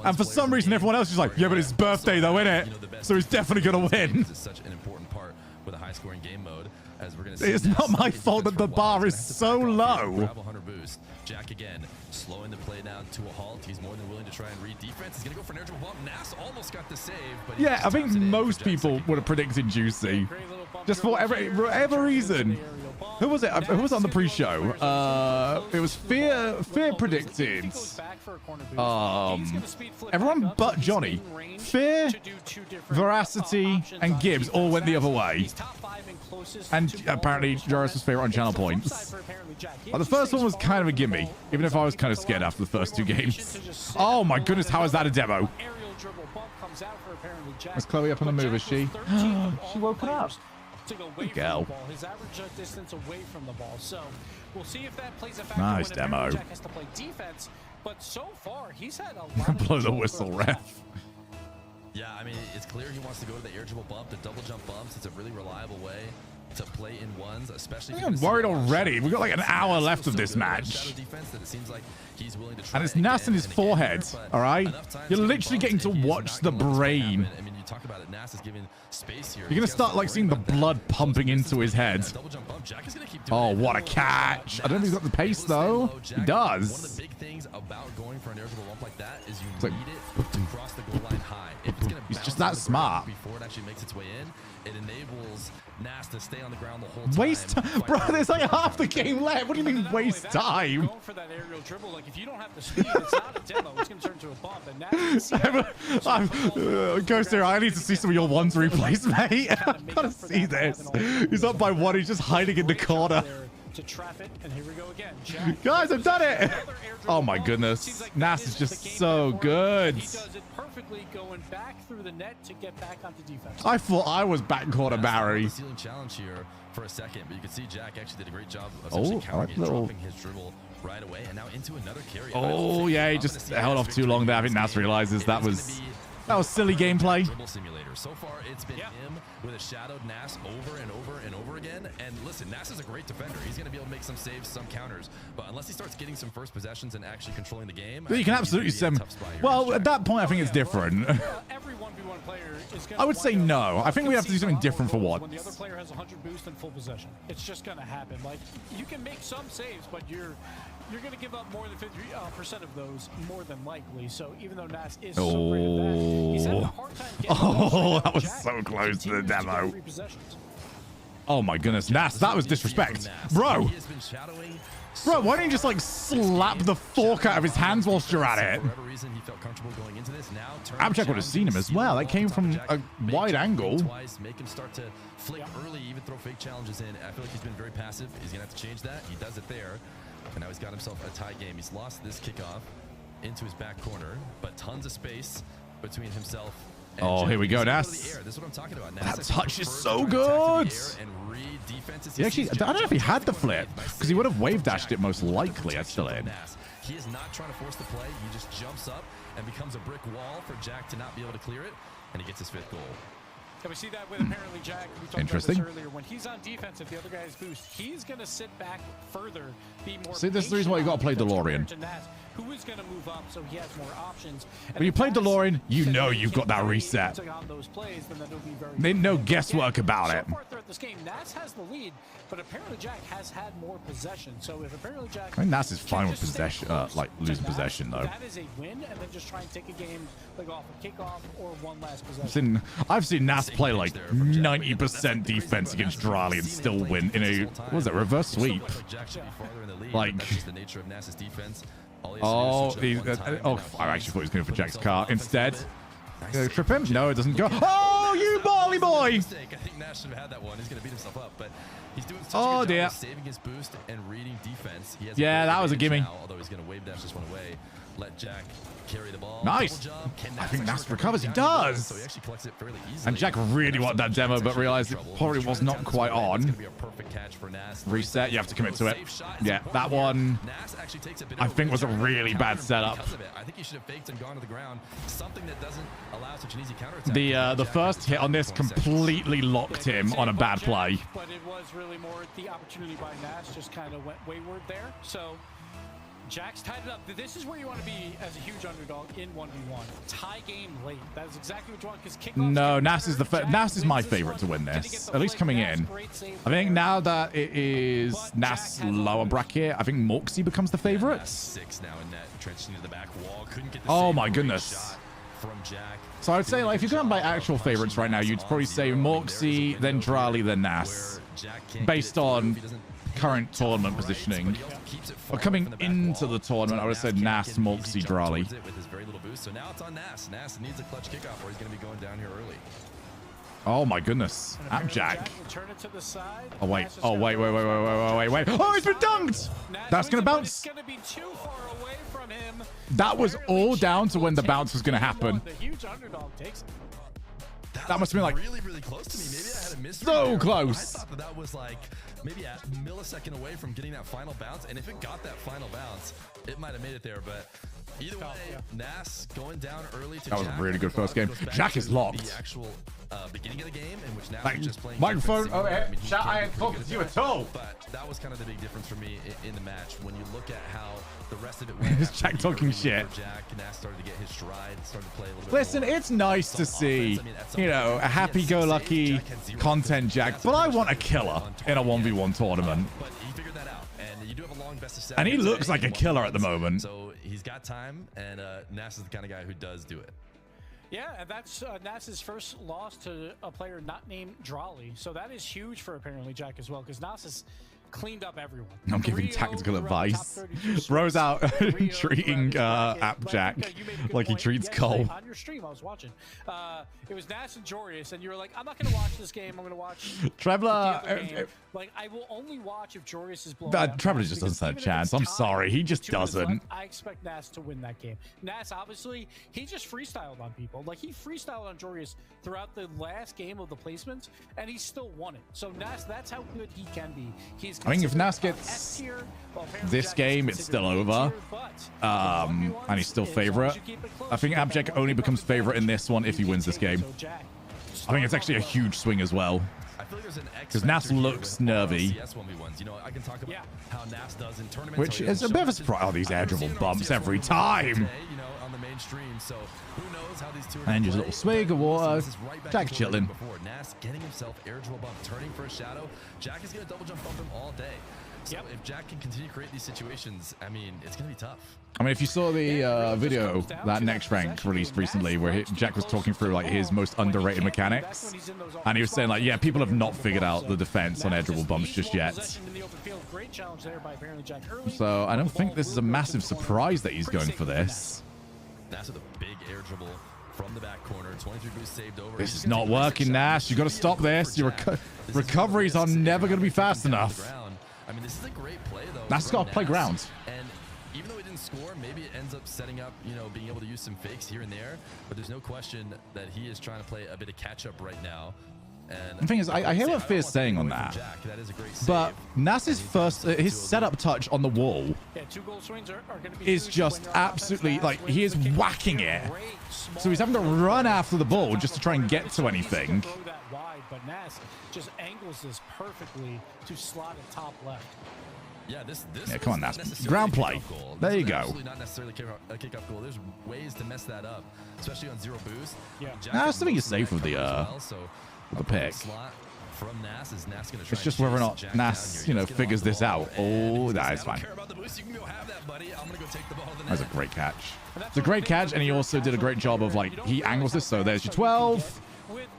And for some reason, everyone else is like, yeah, but it's his birthday though, innit? So he's definitely going to win. It's such an important part with a high-scoring game mode. As we're gonna see, it's not my fault that the bar is so low. Boost. Jack again, slowing the play down to a halt. He's more than willing to try and read defense. He's going to go for an air dribble bump. Nas almost got the save. But yeah, I think most people would have predicted Juicy. Just for whatever reason. Who was it? Who was on the pre-show? It was Fear predicted. Everyone but Johnny. Fear, Veracity, and Gibbs all went the other way. And apparently Joris was favorite on channel points. The first one was kind of a gimme, even if I was kind of scared after the first two games. Oh my goodness, how is that a demo? Is Chloe up on the move, is she? She woke up. Away from the ball. His average distance away from the ball. So we'll see if that plays a factor. Nice demo. Jack has to play defense, but so far he's had a lot blow the whistle, ref. Yeah, I mean, it's clear he wants to go to the air dribble bump, the double jump bumps. It's a really reliable way to play in ones, especially. I'm worried already. We've got like an hour left of this match. And it's Nas in his forehead, all right? You're literally getting to watch the brain. I mean, you talk about it, Nas is giving space here. You're going to start like seeing the blood pumping into his head. Oh, what a catch. I don't think he's got the pace though. He does. One of the big things about going for an air dribble bump like that is you need it to cross the goal line high. He's just that smart. Before it actually makes its way in, it enables Nas to stay on the ground the whole time. Waste time? Bro, there's like half the game left. What do you mean waste time? Going for that aerial dribble, like if you don't have the speed, it's not a demo. It's going to turn into a bump. And Ghost here, I need to see some of your ones replays, mate. I've got to see this. He's up by one. He's just hiding in the corner. To trap it, and here we go again. Jack, guys, I've done it. Oh my goodness. Nas is just so good. He does it perfectly, going back through the net to get back onto defense. I thought I was backcorner Barry. Ceiling challenge here for a second, but you can see Jack actually did a great job of countering and dropping his dribble right away, and now into another carry. Oh yeah, he just held off too long there. I think Nas realizes that was silly gameplay. Dribble simulator. So far, it's been him with a shadowed Nas over and over and over again. And listen, Nas is a great defender. He's going to be able to make some saves, some counters. But unless he starts getting some first possessions and actually controlling the game, you can absolutely send. Well, at that point, I think it's different. Every 1v1 player is I would say no. I think we have to do something different for once. When the other player has 100 boost and full possession, it's just going to happen. Like, you can make some saves, but you're going to give up more than 50% of those, more than likely. So even though Nas is so great at that, he's having a hard time getting that was so close to the demo. Oh my goodness, Nas, that was disrespect. Bro, why don't you just like slap the fork out of his hands whilst you're at it? Abjack would have seen him as well. That came from a wide angle. Make him start to flick early, even throw fake challenges in. I feel like he's been very passive. He's gonna have to change that. He does it there, and now he's got himself a tie game. He's lost this kickoff into his back corner, but tons of space between himself. Oh, here we go, Nas. This is what I'm talking about. That touch is so good. He actually, I don't know if he had the flip, because he would have wave dashed it most likely. That's still in. He is not trying to force the play. He just jumps up and becomes a brick wall for Jack to not be able to clear it, and he gets his 5th goal. And we see that with apparently Jack. We talked about this earlier. When he's on defense, if the other guy has boost, he's going to sit back further, be more. See, this is the reason why you got to play DeLorean. Who is going to move up so he has more options. When you play DeLorean, you know you've got that reset. There's no guesswork about it. So far throughout this game, Nas has the lead, but apparently Jack has had more possession. So if apparently Jack, I think Nas is fine with possession, like losing possession though. That is a win, and then just try and take a game like off a kickoff or one last possession. I've seen Nas play like 90% defense against Drali and still win in a, what was it, reverse sweep? Like, oh, I actually thought he was going for Jack's car. Instead, trip him? No, it doesn't go. Oh, you bally boy! I think Nash should have had that one. He's going to beat himself up, but he's doing such a good job of saving his boost and reading defense. He has that was a gimme. Now, although he's going to wave dash this one away. Let Jack carry the ball. Nice. I think Nas recovers. He does. So he actually collects it fairly easily. And Jack really wanted that demo, but realized it probably was not quite on. It's going to be a perfect catch for Nas. Reset. You have to commit to it. Yeah, that one I think was a really bad setup. I think he should have faked and gone to the ground. Something that doesn't allow such an easy counterattack. The first hit on this completely locked him on a bad play. But it was really more the opportunity by Nas just kind of went wayward there. So Jack's tied it up. This is where you want to be as a huge underdog in 1v1. Tie game late. That is exactly what you want, because kickoffs. No, Nas is my favorite to win this. At least coming in. I think now that it is Nas lower bracket, I think Morksy becomes the favorite. 6 now in net, trenched into the back wall. Couldn't get the oh my goodness. From Jack. So I would say, like, if you're going by actual favorites right now, you'd probably say Morksy, then Drali, then Nas, based on current tournament positioning. Or coming into the tournament, I would have said Nas, Morksy, Drali. So now it's on Nas. Nas needs a clutch kickoff, or he's going to be going down here early. Oh my goodness, Abjack. Oh wait, wait. Oh, he's been dunked. That's gonna bounce. That was all down to when the bounce was gonna happen. That must have been like really close to me. Maybe I had a mystery so there. close. I thought that was like maybe a millisecond away from getting that final bounce, and if it got that final bounce, it might have made it there. But either way, Nas going down early to that was a really good first game. Jack is locked. The actual beginning of the game in which Nas was just playing microphone. Oh, chat. I ain't talking to you at all. But that was kind of the big difference for me in the match. When you look at how the rest of it went. Is Jack talking shit? Jack, Nas started to get his stride, started to play a little bit. Listen, it's nice to see, you know, a happy-go-lucky content Jack, but I want a killer in a 1v1 tournament. But he figured that out, and you do have a long best of 7. And he looks like a killer at the moment. So he's got time, and Nas is the kind of guy who does do it. Yeah, and that's Nas's first loss to a player not named Drali. So that is huge for apparently Jack as well, because Nas has cleaned up everyone. I'm giving tactical advice. Bro's out treating Abjack like he treats Cole. On your stream, I was watching. It was Nas and Jorius, and you were like, I'm not going to watch this game. I'm going to watch Traveler. Like, I will only watch if Jorius is blown Traveler just doesn't stand a chance. I'm sorry. He just doesn't. I expect Nas to win that game. Nas, obviously, he just freestyled on people. Like, he freestyled on Jorius throughout the last game of the placements, and he still won it. So, Nas, that's how good he can be. I think if Nas gets this game, it's still over. And he's still favorite. I think Abjack only becomes favorite in this one if he wins this game. I think it's actually a huge swing as well. Because Nas looks nervy. Which is a bit of a surprise. Oh, these air dribble bumps every time. And just a little swig of water. Jack chilling. Nas getting himself air dribble bump, turning for a shadow. Jack is going to double jump bump him all day. So if Jack can continue to create these situations, I mean, it's going to be tough. I mean, if you saw the video that Next Rank released recently, where Jack was talking through like his most underrated mechanics, and he was saying like, yeah, people have not figured out the defense on edgeable bumps just yet. So I don't think this is a massive surprise that he's going for this. That's with a big air dribble from the back corner. 23 boost saved over. This is not working, Nash. You got to stop this. Your recoveries are never going to be fast enough. I mean, this is a great play though. Nash got to play ground. And even though he didn't score, maybe it ends up setting up, you know, being able to use some fakes here and there. But there's no question that he is trying to play a bit of catch up right now. And the thing is, I hear what Fear's saying on that. But Nas's first, his setup touch on the wall is just absolutely, like, he is whacking it. So he's having to run after the ball just to try and get to anything. But Nas just angles this perfectly to slot at top left. Yeah, this come on, Nas. Ground play. There you go. Not necessarily a kickoff goal. There's ways to mess that up, especially on zero boost. Yeah. I still think you're safe with the pick. From Nas, is Nas gonna try it's just whether or not Nas, you know, figures this out. Oh, that is fine. That's a great catch. It's a great catch, and he also did a great job of, like, he angles this, so there's your 12.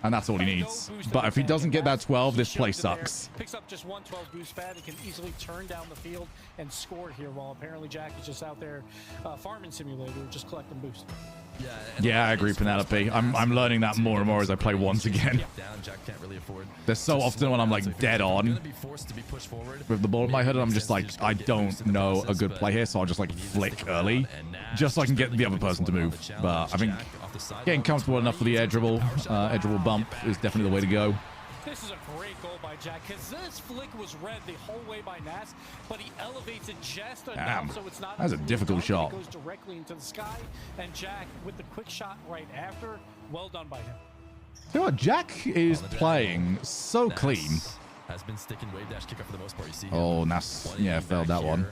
And that's all he needs. But if he doesn't get that 12, this play sucks. Picks up just 112 boost pad. He can easily turn down the field and score here, while apparently Jack is just out there farming simulator, just collecting boost. Yeah, I agree, Penelope. I'm learning that more and more as I play once again. There's so often when I'm like dead on with the ball in my head, and I'm just like, I don't know a good play here, so I'll just like flick early just so I can get the other person to move. But I think getting comfortable enough with the edge dribble bump is definitely the way to go. This is a great goal by Jack, because this flick was read the whole way by Nas, but he elevates it just enough so it's not. That's a difficult shot. It goes directly into the sky, and Jack with the quick shot right after. Well done by him. You know what? Jack is playing so clean. Has been sticking wave dash kick up for the most part. You see. Oh, Nas, yeah, failed that one.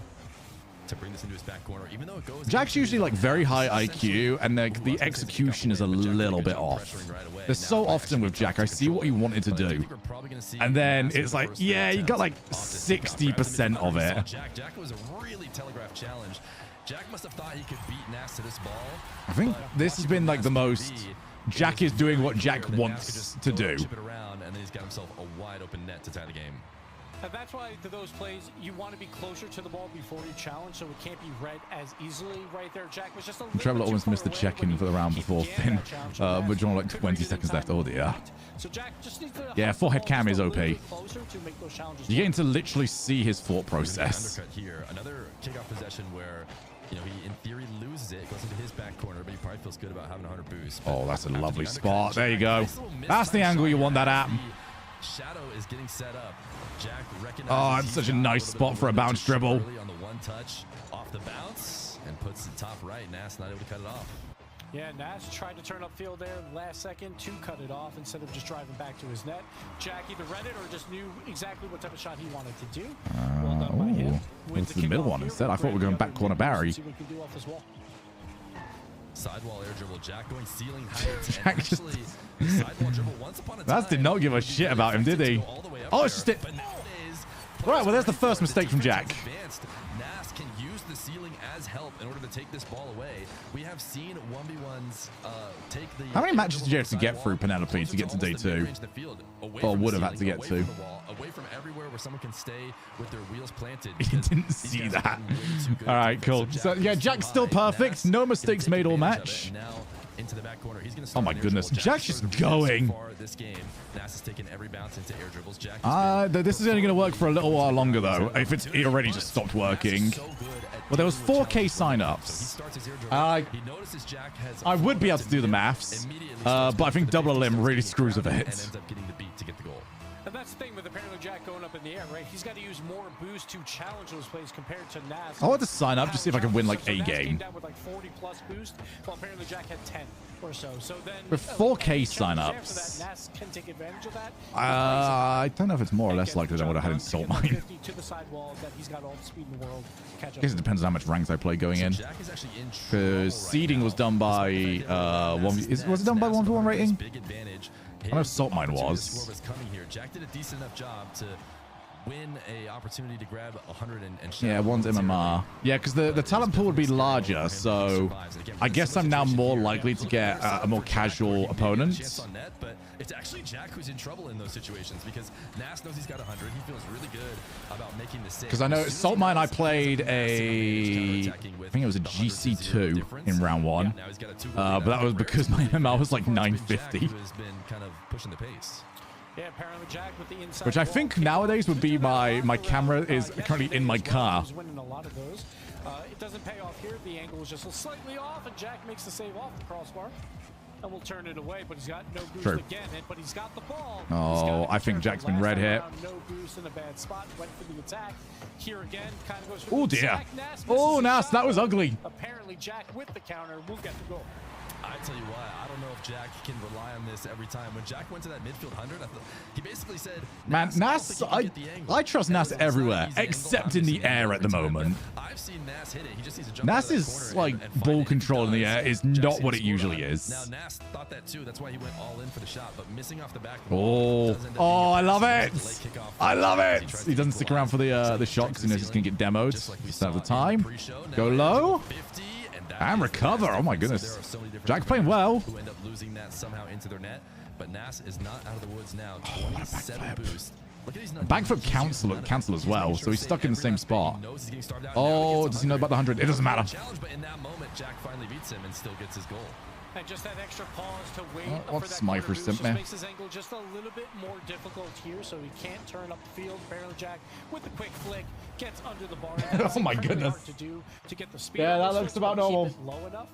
To bring this into his back corner, even though it goes. Jack's usually like very high IQ, and the execution is a little bit off. There's so often with Jack, I see what he wanted to do, and then it's like, yeah, you got like 60% of it. Jack was a really telegraphed challenge. Jack must have thought he could beat Nas to this ball. I think this has been like the most. Jack is doing what Jack wants to do. And then he's got himself a wide open net to tie the game. And that's why to those plays, you want to be closer to the ball before you challenge, so it can't be read as easily right there. Jack was just a little Traveler almost missed the check-in for the round before Finn. But John, like 20 seconds left. Oh dear. So Jack just needs to yeah, forehead cam is OP. You're getting to literally see his thought process. Undercut here. Another kickoff possession where, you know, he in theory loses it, goes into his back corner, but he probably feels good about having 100 boost. Oh, that's a lovely spot. There you go. That's the angle you want that at. Shadow is getting set up. Jack recognizes. Oh, that's such a nice spot for a bounce dribble. On the one touch off the bounce and puts it top right. Nas not able to cut it off. Yeah, Nas tried to turn upfield there last second to cut it off instead of just driving back to his net. Jack either read it or just knew exactly what type of shot he wanted to do. Well done by him. Went to the middle one instead. I thought we were going back corner Barry. Sidewall air dribble. Jack going ceiling height. Jack just... sidewall dribble once upon a time. That did not give a shit about him, did he? Oh, it's just it. Right, well, there's the first mistake from Jack. Nas can use the ceiling as help in order to take this ball away. We have seen 1v1s take the... How many matches did you have to get through, Penelope, to get to day 2? Or would have had to get to? Away from everywhere where someone can stay with their wheels planted. He didn't see that. All right, cool. So, yeah, Jack's still perfect. No mistakes made all match. Into the back corner. He's gonna oh my goodness, Jack's just going. This game, Nas has taken every bounce into air dribbles. Jack this is only going to work for a little while longer though. If it already just stopped working. Well, there was 4K signups. I would be able to do the maths, but I think double a limb really screws with it. And that's the thing with apparently Jack going up in the air, right? He's got to use more boost to challenge those plays compared to Nas. I want to sign up to see if I can win like a game. With like 40 plus boost, while apparently Jack had 10 or so. So then with 4K signups, Nas can take advantage of that. I don't know if it's more or less likely than what I had in Salt Mine. To the sidewall that he's got all the speed in the world. I guess it depends on how much ranks I play going in. Because seeding was done by was it done by 1v1 rating? I know Salt Mine was. Jack did a decent enough job to win a opportunity to grab 100 and Yeah, one's MMR. Yeah, because the talent pool would be larger, so I guess I'm now more likely to get a more casual opponent. On net, but it's actually Jack who's in trouble in those situations because Nas knows he's got 100. He feels really good about making the save. Because I know Saltmine, I played I think it was a GC2 in round 1, but that was because my MMR was like 950. Has been kind of pushing the pace. Yeah, apparently Jack with the inside Which I think nowadays would be my camera is currently in my car. Winning a lot of those. It doesn't pay off here. The angle is just slightly off, and Jack makes the save off the crossbar. And we'll turn it away, but he's got no boost again. But he's got the ball. Oh, I think Jack's been red here. No boost in a bad spot. Went for the attack. Here again, kind of goes for oh the dear. attack. Oh, Nas, that was ugly. Apparently, Jack with the counter will get the goal. I tell you what, I don't know if Jack can rely on this every time. When Jack went to that midfield 100, he basically said, Man, Nas, I trust Nas everywhere, except in the air at the moment. I've seen Nas hit it. He just needs to jump Nas is like ball control in the air is not what it usually is. Now, Nas thought that too. That's why he went all in for the shot, but missing off the back. Oh, I love it. I love it. He doesn't stick around for the shot because he knows he's going to get demoed. Just have the time. Go low. And recover. Oh my goodness. Jack playing well. Who end up losing that somehow into their net, but Nas is not out of the woods now. 27 boost. Backflip cancel as well, so he's stuck in the same spot. Oh, does he know about the 100? It doesn't matter. But in that moment, Jack finally beats him and still gets his goal. And just that extra pause to wait What's for that Smyfer just man? makes his angle just a little bit more difficult here, so he can't turn up the field. Apparently, Jack with the quick flick gets under the bar. Oh my goodness! To get the speed. Yeah, that looks about normal. Low enough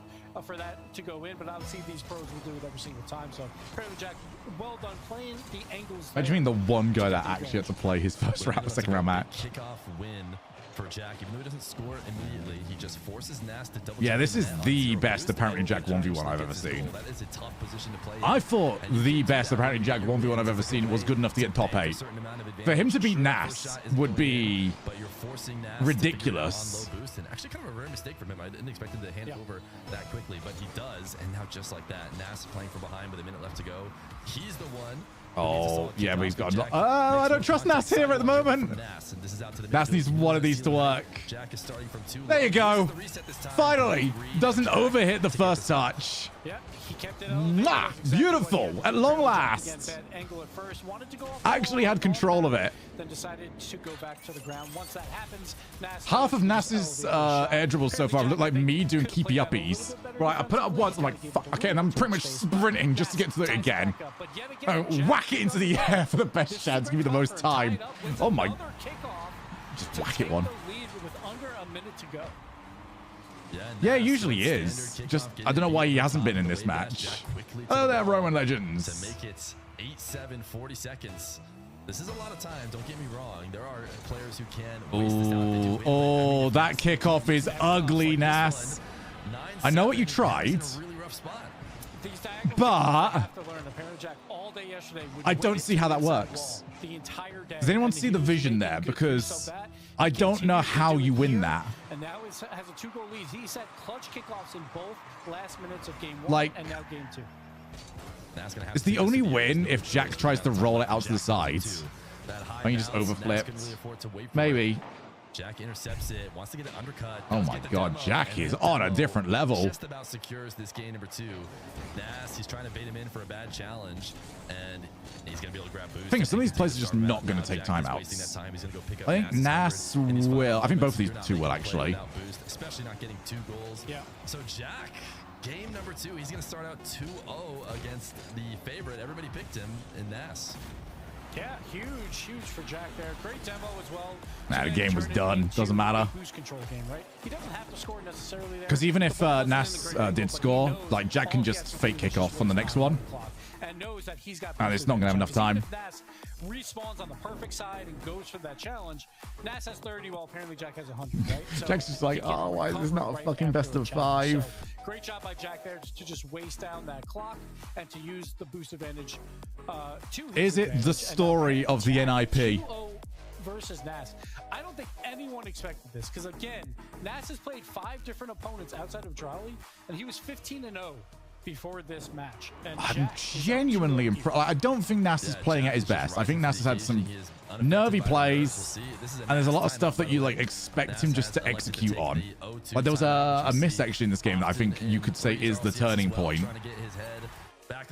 for that to go in, but obviously these pros will do it every single time. So apparently, Jack, well done playing the angles. Imagine the one guy that actually had to play his second round match. Kickoff win for Jack. Even though he doesn't score immediately, he just forces Nas to double. Yeah, this is the best apparently Jack 1v1 I've ever seen. That is a tough position to play. I thought the best apparently Jack 1v1 I've ever seen was good enough to get top 8. For him to beat Nas would be ridiculous. And actually kind of a rare mistake from him. I didn't expect him to hand it over that quickly, but he does. And now just like that, Nas playing from behind with a minute left to go. He's the one. Oh, yeah, but he's got... Oh, I don't trust Nas here at the moment. Nas needs one of these to work. There you go. Finally. Doesn't overhit the first touch. Yeah, he kept it beautiful. At long last. Actually had control of it. Then decided to go back to the ground. Once that happens, half of Nas's air dribbles so far look like me doing keepy uppies. Right, I put it up once, I'm like, fuck. Okay, and I'm pretty much sprinting just to get to it again. Whack it into the air for the best chance, give me the most time. Oh my. Just whack it one. Yeah, he usually is. Just, I don't know why he hasn't been in this match. Oh, they're Roman legends. To make it 8-7, 40 seconds. This is a lot of time, don't get me wrong. There are players who can waste this out. Oh, that kickoff is ugly, Nas. I know what you tried, but I don't see how that works. Does anyone see the vision there? Because I don't know how you win that. And now he has a 2-goal lead. He set clutch kickoffs in both last minutes of game 1 like, and now game 2. It's the only win if Jack tries to roll it out to the side. Or you just overflipped. Maybe. Jack intercepts it, wants to get an undercut. Oh my god, Jack is on a different level. Just about secures this game number 2. Nas, he's trying to bait him in for a bad challenge, and he's going to be able to grab boost. I think some of these players are just not going to take timeouts. I think Nas will. I think both of these two will, actually. Especially not getting 2 goals. Yeah. So Jack, game number 2, he's going to start out 2-0 against the favorite. Everybody picked him in Nas. Yeah, huge for Jack there. Great demo as well. Nah, the game was done. Doesn't matter. Boost control game, right? He doesn't have to score necessarily there. Because even if Nas did score, like Jack can just fake kick off on the next one. And knows that he's got. And it's not going to have enough time. If Nas respawns on the perfect side and goes for that challenge, Nas has 30. Well, apparently Jack has 100. Right? So Jack's just like, oh, why is this not a fucking best of 5? So, great job by Jack there to just waste down that clock and to use the boost advantage. Is it the story of the NIP? Versus Nas. I don't think anyone expected this because again, Nas has played 5 different opponents outside of Drolly, and he was 15-0 before this match. And I'm Jack is up genuinely 2-0. impressed. I don't think Nas is playing at his best. I think Nas has had some nervy plays, and there's a lot of stuff that you like expect him just to execute on. Like there was a miss actually in this game that I think you could say is the turning point. That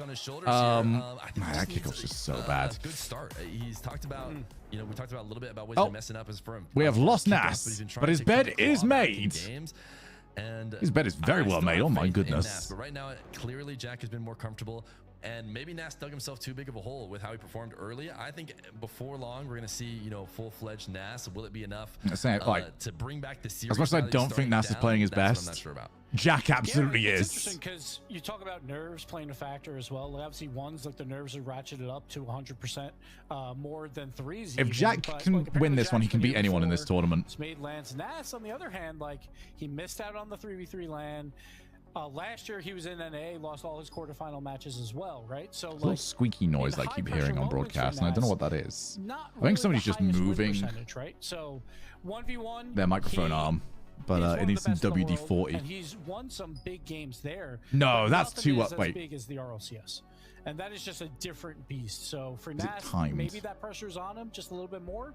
kickoff's just so bad. Good start. He's talked about, we talked about a little bit about what he's been messing up as for We have lost Nas, but his bed is made. And his bed is very well made. Oh my goodness. But right now, clearly Jack has been more comfortable. And maybe Nas dug himself too big of a hole with how he performed early. I think before long, we're going to see, full-fledged Nas. Will it be enough to bring back the series? As much as I don't think Nas is playing his best, I'm not sure about. Jack absolutely It's is. interesting because you talk about nerves playing a factor as well. Like obviously, 1's like the nerves are ratcheted up to 100% more than 3's. If Jack can win this one, he can beat anyone in this tournament. It's made Lance. Nas, on the other hand, like he missed out on the 3v3 LAN. Last year he was in NA, lost all his quarterfinal matches as well, right? So Little squeaky noise I keep hearing on broadcast, and I don't know what that is. I think somebody's just moving right? So 1v1 their microphone arm, but it needs some WD-40. And he's won some big games there. No, that's too as wait. big as the RLCS. And that is just a different beast. So for Is it Nas, timed? maybe that pressure's on him just a little bit more.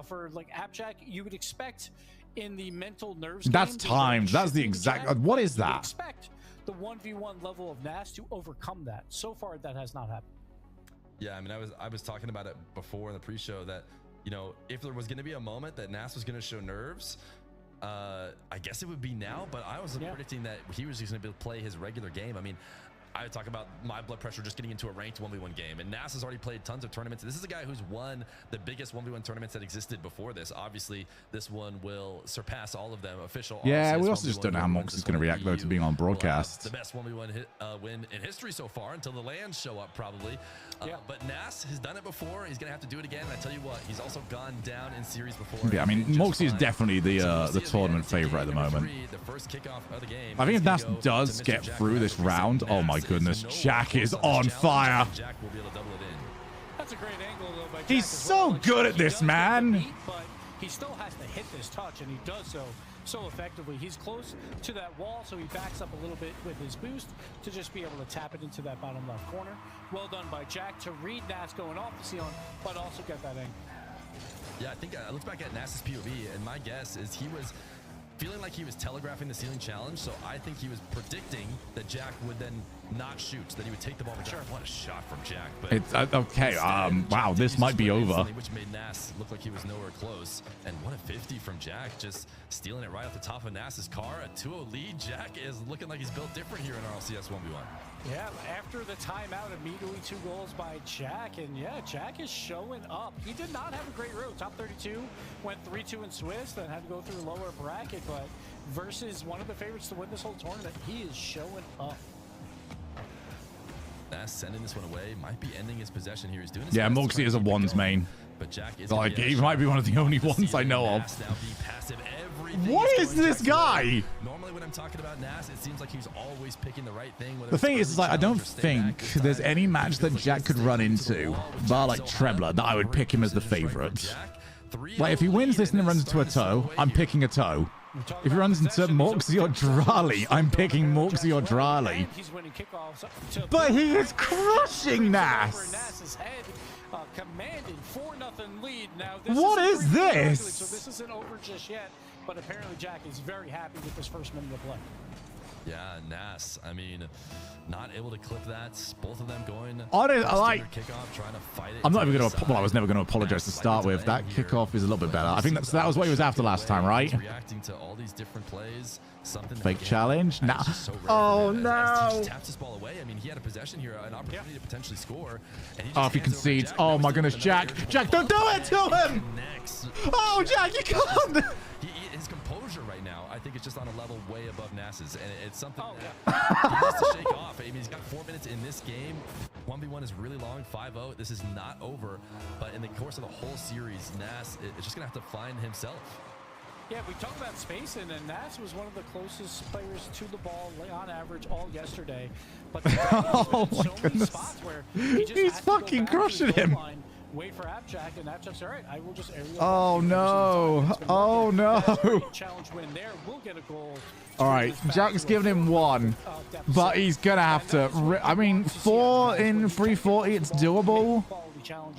For like AppJack, you would expect in the mental nerves. That's timed. That's the exact. What is You would that? expect the 1v1 level of Nas to overcome that. So far, that has not happened. Yeah, I mean, I was talking about it before in the pre-show that, if there was going to be a moment that Nas was going to show nerves, I guess it would be now. But I was predicting that he was just going to be able to play his regular game. I mean, I talk about my blood pressure just getting into a ranked 1v1 game, and Nas has already played tons of tournaments. This is a guy who's won the biggest 1v1 tournaments that existed before this. Obviously, this one will surpass all of them. Official. Yeah, RLCS we also just don't know how Mox is going to react though to being on broadcast. The best 1v1 win in history so far until the LANs show up probably. But Nas has done it before. He's going to have to do it again. And I tell you what, he's also gone down in series before. Yeah, I mean, Moxie is definitely the tournament favorite at the moment. The first kickoff of the game. I think if Nas does get through this round, oh my goodness, Jack is on fire. Jack will be able to double it in. That's a great angle though by Jack He's as so well. Like, good at he this, does get the man. beat, but he still has to hit this touch, and he does so effectively. He's close to that wall, so he backs up a little bit with his boost to just be able to tap it into that bottom left corner. Well done by Jack to read Nas going off the ceiling, but also get that angle. Yeah, I think I looked back at Nas's POV, and my guess is he was feeling like he was telegraphing the ceiling challenge, so I think he was predicting that Jack would then not shoot, that he would take the ball. Sure. What a shot from Jack. But It's okay. Wow, this might be over. Which made Nas look like he was nowhere close. And what a 50 from Jack, just stealing it right off the top of Nas's car. A 2-0 lead. Jack is looking like he's built different here in RLCS 1v1. Yeah, after the timeout, immediately 2 goals by Jack, and yeah, Jack is showing up. He did not have a great road. Top 32, went 3-2 in Swiss, then had to go through a lower bracket, but versus one of the favorites to win this whole tournament, he is showing up. Nas sending this one away, might be ending his possession here. He's doing his Yeah, best to Moxie try is to a keep it 1's going. main. But Jack is Like, he might be one of the only ones I know of. What is this guy? Normally when I'm talking about Nas, it seems like he's always picking the right thing. The thing is, like, I don't think there's any match that Jack could run into, bar like Trebler, that I would pick him as the favorite. Like, if he wins this and then runs into a toe, I'm picking a toe. If he runs into Moxie or Drali, I'm picking Moxie or Drali. But he is crushing Nas. Commanding 4-0 lead. Now, What is this? So this isn't over just yet, but apparently Jack is very happy with this first minute of play. Yeah, Nas, I mean, not able to clip that. Both of them going. Kickoff, trying to fight it. I'm not even going to. Well, I was never going to apologize to start with. That kickoff is a little bit better. I think that was what he was after last time, right? Reacting to all these different plays. Something fake challenge. Nah. Oh no! He just taps this ball away. I mean, he had a possession here, an opportunity to potentially score. And he just Oh, if he concedes. Oh my goodness, Jack! Jack, don't do it to him! Oh, Jack, you can't! His composure right now, I think it's just on a level way above Nas's, and it's something that he has to shake off. I mean, he's got 4 minutes in this game. 1v1 is really long, 5-0. This is not over, but in the course of the whole series, Nas is just gonna have to find himself. Yeah, we talked about spacing, and Nas was one of the closest players to the ball on average all yesterday. But oh my goodness, he's fucking crushing him. wait for Abjack, and Abjack's all right. I will just aerial. Oh no! Oh no! Challenge win there. We'll get a goal. All right, Jack's giving him 1, but he's gonna have to. I mean, 4 in 340, it's doable,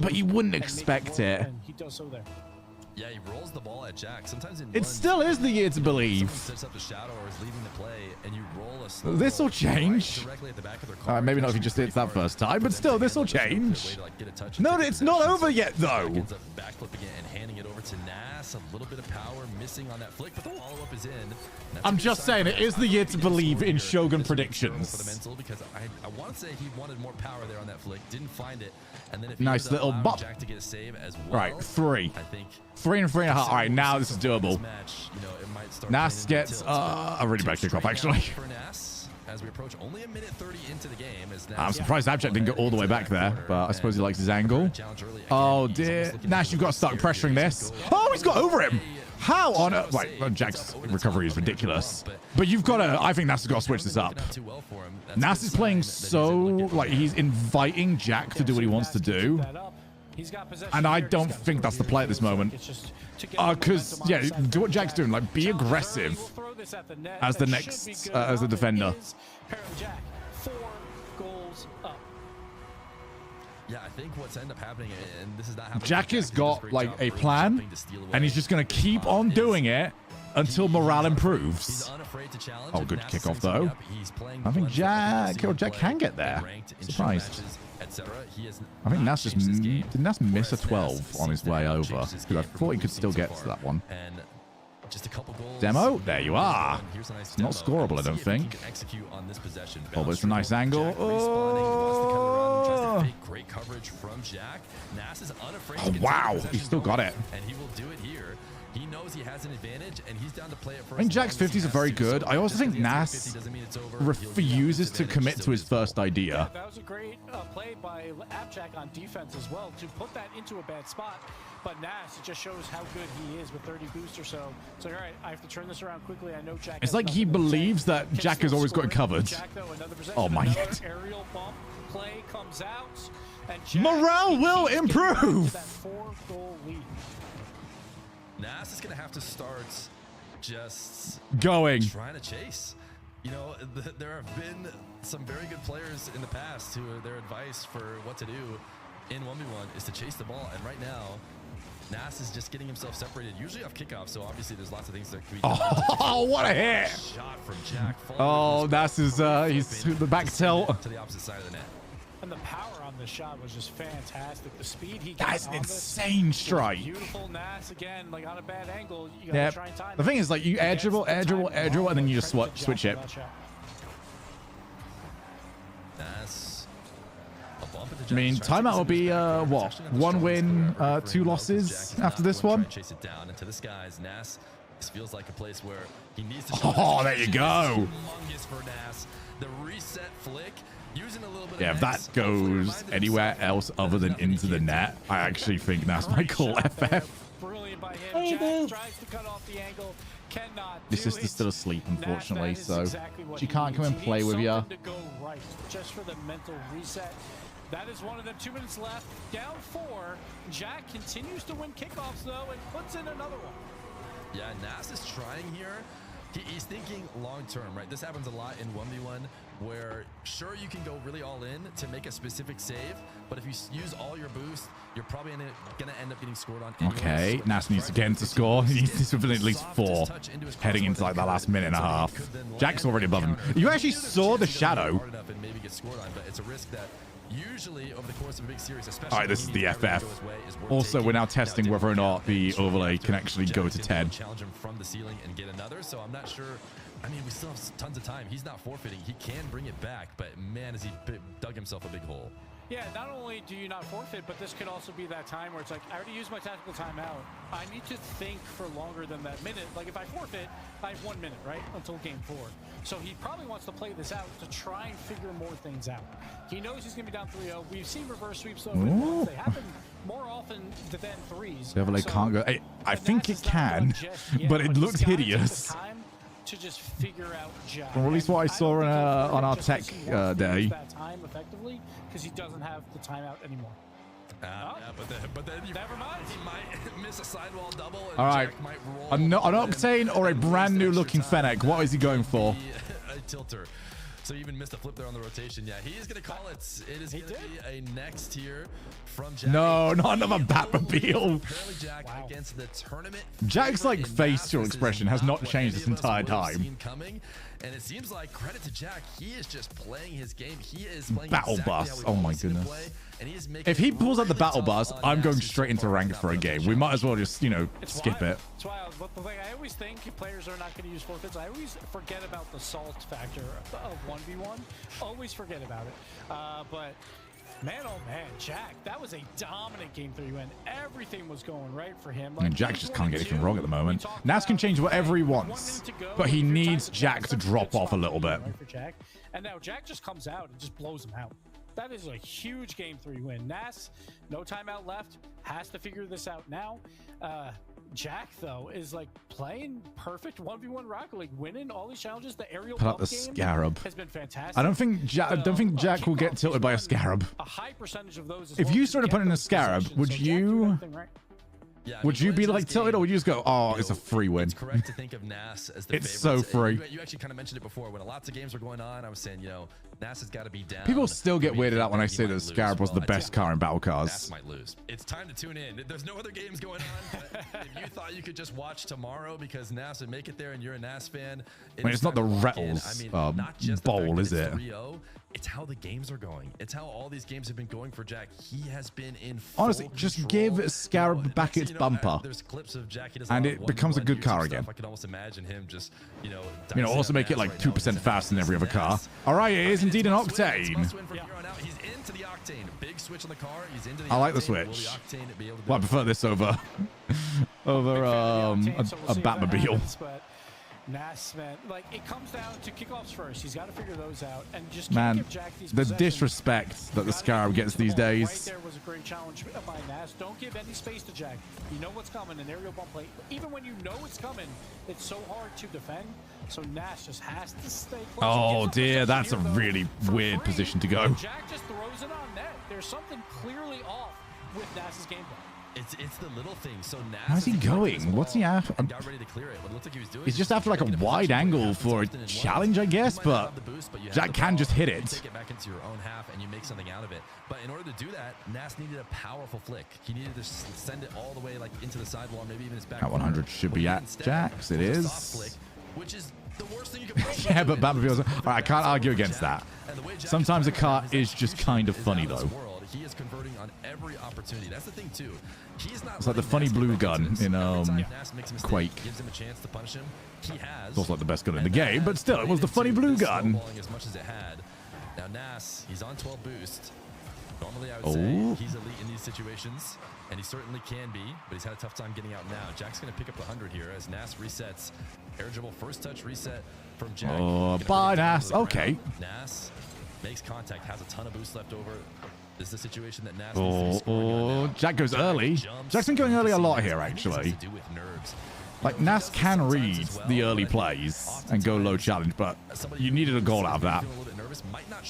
but you wouldn't expect it. He does so there. Yeah, he rolls the ball at Jack. Sometimes in It still is the year to believe. sets up the shadow or is leading the play, and you roll a slow This will roll change. right directly at the back of their car. Maybe not if he just hits that first time, but still, this will change. No, it's not over yet, though. Ends up backflipping it and handing it over to Nas. A little bit of power missing on that flick, but the follow-up is in. I'm just saying, it is the year to believe in Shogun predictions. For the mental, because I want to say he wanted more power there on that flick, didn't find it, and then if Nice little bop. Jack to get a save as well. All right, 3. I think 3 and 3.5. All right, now this is doable. match, you know, it might start Nas turning gets into tilt. a really bad kickoff, actually. For Nas, as we approach only a minute 30 into the game, as Nas I'm surprised Abjack didn't go all the way back there, but I suppose he likes his angle. Oh dear, Nash, you've got to start pressuring this. Oh, he's got over him. How on earth? Right, well, Jack's recovery is ridiculous, but you've got to. I think Nas has got to switch this up. Nas is playing so like he's inviting Jack to do what he wants to do, and I don't think that's the play at this moment. Because yeah, do what Jack's doing, like be aggressive as the next as the defender. Jack, 4 goals up. Yeah, I think what's ended up happening, and this is not happening. Jack has got like a plan, and he's just going to keep on doing it until morale improves. Oh, good kickoff though. I think Jack can get there. Surprised. I think Nas just did Nas miss a 12 on his way over, because I thought he could still get to that one. Demo, there you are. It's not scoreable, I don't think. Oh, but it's a nice angle. Oh, great coverage from Jack. Nas is unafraid. Oh wow, he still got it. And he will do it here. He knows he has an advantage, and he's down to play it for. I think Jack's 50s are very good. I also think Nas refuses to commit to his first idea. That was a great play by Abjack on defense as well to put that into a bad spot. But Nas, it just shows how good he is with 30 boost or so. So, all right, I have to turn this around quickly. I know Jack. It's like he believes that Jack has always got it covered. Jack, though, Oh my God. Aerial bump play comes out, and Morale will improve. That 4-goal lead. Nas is going to have to start just going. Trying to chase. You know, there have been some very good players in the past who their advice for what to do in 1v1 is to chase the ball. And right now, Nas is just getting himself separated, usually off kickoff. So obviously there's lots of things that could be done. Oh, what a hit. Shot from Jack. Oh, Nas is, he's the back tilt. To the opposite side of the net. And the power on the shot was just fantastic. The speed he got. That's an insane strike. Beautiful Nas again, like on a bad angle. You gotta try and time the thing is, like, you air dribble, and then you just switch it. Nas. I mean, timeout will be what? 1 win, 2 losses after this one. Chase it down into the skies. Nas. This feels like a place where he needs to. Oh, there you go. Humongous for Nas. The reset flick. Yeah, if that goes anywhere else other than into the net, I actually think Nas might call FF. Brilliant by him. Jack tries to cut off the angle. Cannot. Your sister's still asleep, unfortunately, so exactly she can't come and play with you. To go right, just for the mental reset. That is one of them. 2 minutes left. Down 4. Jack continues to win kickoffs though, and puts in another one. Yeah, Nas is trying here. He's thinking long-term, right? This happens a lot in 1v1 where, sure, you can go really all in to make a specific save, but if you use all your boost, you're probably going to end up getting scored on anyways. Okay, Nas needs again to score. He needs to win at least 4 heading into like the last minute and a half. Jack's already above him. You actually saw the shadow. And maybe get scored on, but it's a risk that usually over the course of a big series, especially. All right, this is the FF. Also, we're now testing whether or not the overlay can actually go to 10. Challenge him from the ceiling and get another. So I'm not sure. I mean, we still have tons of time. He's not forfeiting. He can bring it back, but man, has he dug himself a big hole. Yeah, not only do you not forfeit, but this could also be that time where it's like, I already used my tactical timeout. I need to think for longer than that minute. Like if I forfeit, I have 1 minute, right? Until game 4. So he probably wants to play this out to try and figure more things out. He knows he's going to be down 3-0. We've seen reverse sweeps though. They happen more often than 3s. Overlay can't go. I think it can, but it looks hideous. To just figure out Jack. Well, at least what I saw on our tech day. That time effectively because he doesn't have the timeout anymore. Yeah, but then Never mind. He might miss a sidewall double. And All right. Jack might roll An and Octane or a waste brand new extra looking time. Fennec. What is he going for? A tilter. So he even missed a flip there on the rotation. Yeah, he's going to call it. It is going to be a next here from Jack. No, not another Batmobile. Apparently Jack against the tournament. Jack's like favorite in facial Mass. This is expression has not what changed any this of us entire would have time. seen coming. And it seems like credit to Jack. He is just playing his game. He is playing Battle exactly bus. how we've Oh my always seen him goodness. play, and he is making If he it pulls out the really battle tough bus, on I'm going Mass straight into so far ranked in for a that game. rotation. We might as well just, It's skip wild. it. It's wild. But the thing, I always think players are not going to use forfeits. I always forget about the salt factor of 1v1. Always forget about it. But man, oh man, Jack, that was a dominant game 3 win. Everything was going right for him. And Jack just can't get anything wrong at the moment. Nas can change whatever he wants, but he needs Jack to drop off a little bit. For Jack. And now Jack just comes out and just blows him out. That is a huge game 3 win. Nas, no timeout left, has to figure this out now. Jack, though, is like playing perfect 1v1 Rocket League, winning all these challenges. The aerial Put out bump the game Scarab. has been fantastic. I don't think Jack will get tilted by a Scarab. A high percentage of those. If you started putting in a Scarab, would you? Yeah, I Would mean, you be Len's like game, tilted, or would you just go, "Oh, you it's a know, free win"? It's correct to think of Nas as the It's so favorites. free. You actually kind of mentioned it before. When lots of games were going on, I was saying, Nas has got to be down. People still get I mean, weirded out when I he say might that lose. Scarab was the Well, best car in battle Nas cars. might lose. It's time to tune in. There's no other games going on. But if you thought you could just watch tomorrow because Nas would make it there and you're a Nas fan, I mean, it's not the Rattles not just the bowl, fact that is it's it? 3-0, it's how the games are going. It's how all these games have been going for Jack. He has been in Honestly, full just control. give Scarab back its bumper. There's clips of Jack. He does a And lot it of becomes a 1v1 good car YouTube again. stuff. I can almost imagine him just, Also make it like 2% faster than every other car. All right, it is indeed an Octane. He's into the Octane. Big switch on the car. He's into the I like the Octane. Will the switch. Octane be able to Well, I prefer this over a Batmobile. But Nas, man, like it comes down to kickoffs first. He's got to figure those out and just Man, give Jack these the possessions. disrespect that the Scarab gets these Right days. there was a great challenge by Nas. Don't give any space to Jack. You know what's coming, an aerial bump plate. Even when you know it's coming, it's so hard to defend. So Nas just has to stay close. Oh dear, that's a really weird position to go. Jack just throws it on net. There's something clearly off with Nas's gameplay. It's the little things. So Nas How's he going? What's he after? Got ready to clear it. What it looked like he was doing. He's just after like a wide angle for a challenge, I guess, but Jack can just hit it. Take it back into your own half and you make something out of it. But in order to do that, Nas needed a powerful flick. He needed to send it all the way like into the sidewall, maybe even his back. At 100 should be at Jack's. It is. Flick, which is the worst thing you can possibly Yeah, but do. Batmobile's. All right, I can't argue against that. And the way Jack Sometimes a is car playing, is his just kind of execution funny is out of though. this world. He is converting on every opportunity. That's the thing too. He's not. It's like the letting funny Nas get blue back into gun this. in Every time Nas makes a mistake, Quake. gives him a chance to punish him. He has. It's also like the best gun in the And game, that but still, it was the played funny into blue this gun. snowballing as much as it had. Now Nas, he's on 12 boost. Normally, I would Oh. say he's elite in these situations, and he certainly can be, but he's had a tough time getting out now. Jack's going to pick up the 100 here as Nas resets. Air dribble, first touch reset from Jack. Oh, Gonna bye, bring it down Nas. to the Okay. ground. Nas makes contact, has a ton of boost left over. This is a situation that Nas needs to be scoring on now. Jack goes early. Jumps. Jack's been going early a lot here, I think it has actually. to do with nerves. Like, Nas can read the early plays and go low challenge, but you needed a goal out of that.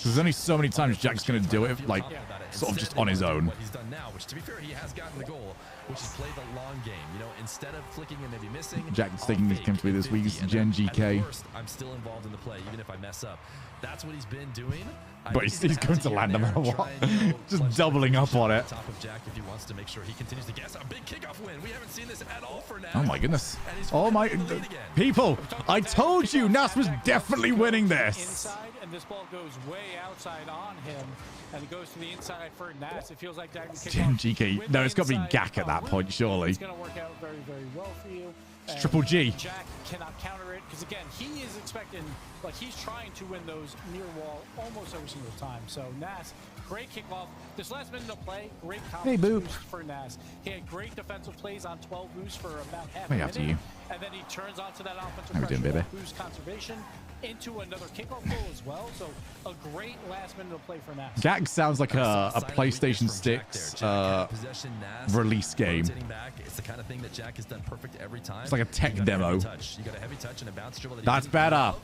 There's only so many times Jack's going to do it, like, sort of just on his own. What he's done now, which to be fair, he has gotten the goal, which is play the long game. Instead of flicking and maybe missing. Jack's taking his game to be this week's Gen GK. I'm still involved in the play, even if I mess up. That's what he's been doing. But he's going to land no matter what. Just doubling up on it. Top of Jack if he wants to make sure he continues to gas. A big kickoff win. We haven't seen this at all for now. Oh my goodness. And he's Oh my. in the lead again. People, I told you Nas was definitely winning this. Inside, and this ball goes way outside on him, and it goes to the inside for Nas. It feels like Jack can kick Gen off GK. with No, the it's got to be inside, Gak at that point, surely. It's going to work out very, very well for you. And Triple G. Jack cannot counter it because, again, he is expecting, like, he's trying to win those near wall almost every single time. So, Nas, great kickoff. This last minute of play, great confidence Boop. boost for Nas. He had great defensive plays on 12 boosts for about half Way a after minute. you. And then he turns onto that offensive How we doing, pressure, baby? boost conservation. into another kickoff goal as well. So a great last minute of play for Nas. Jack sounds like a PlayStation 6 release game. It's the kind of thing that Jack has done perfect every time. It's like a tech demo. You got a heavy touch and a bounce dribble. That's better.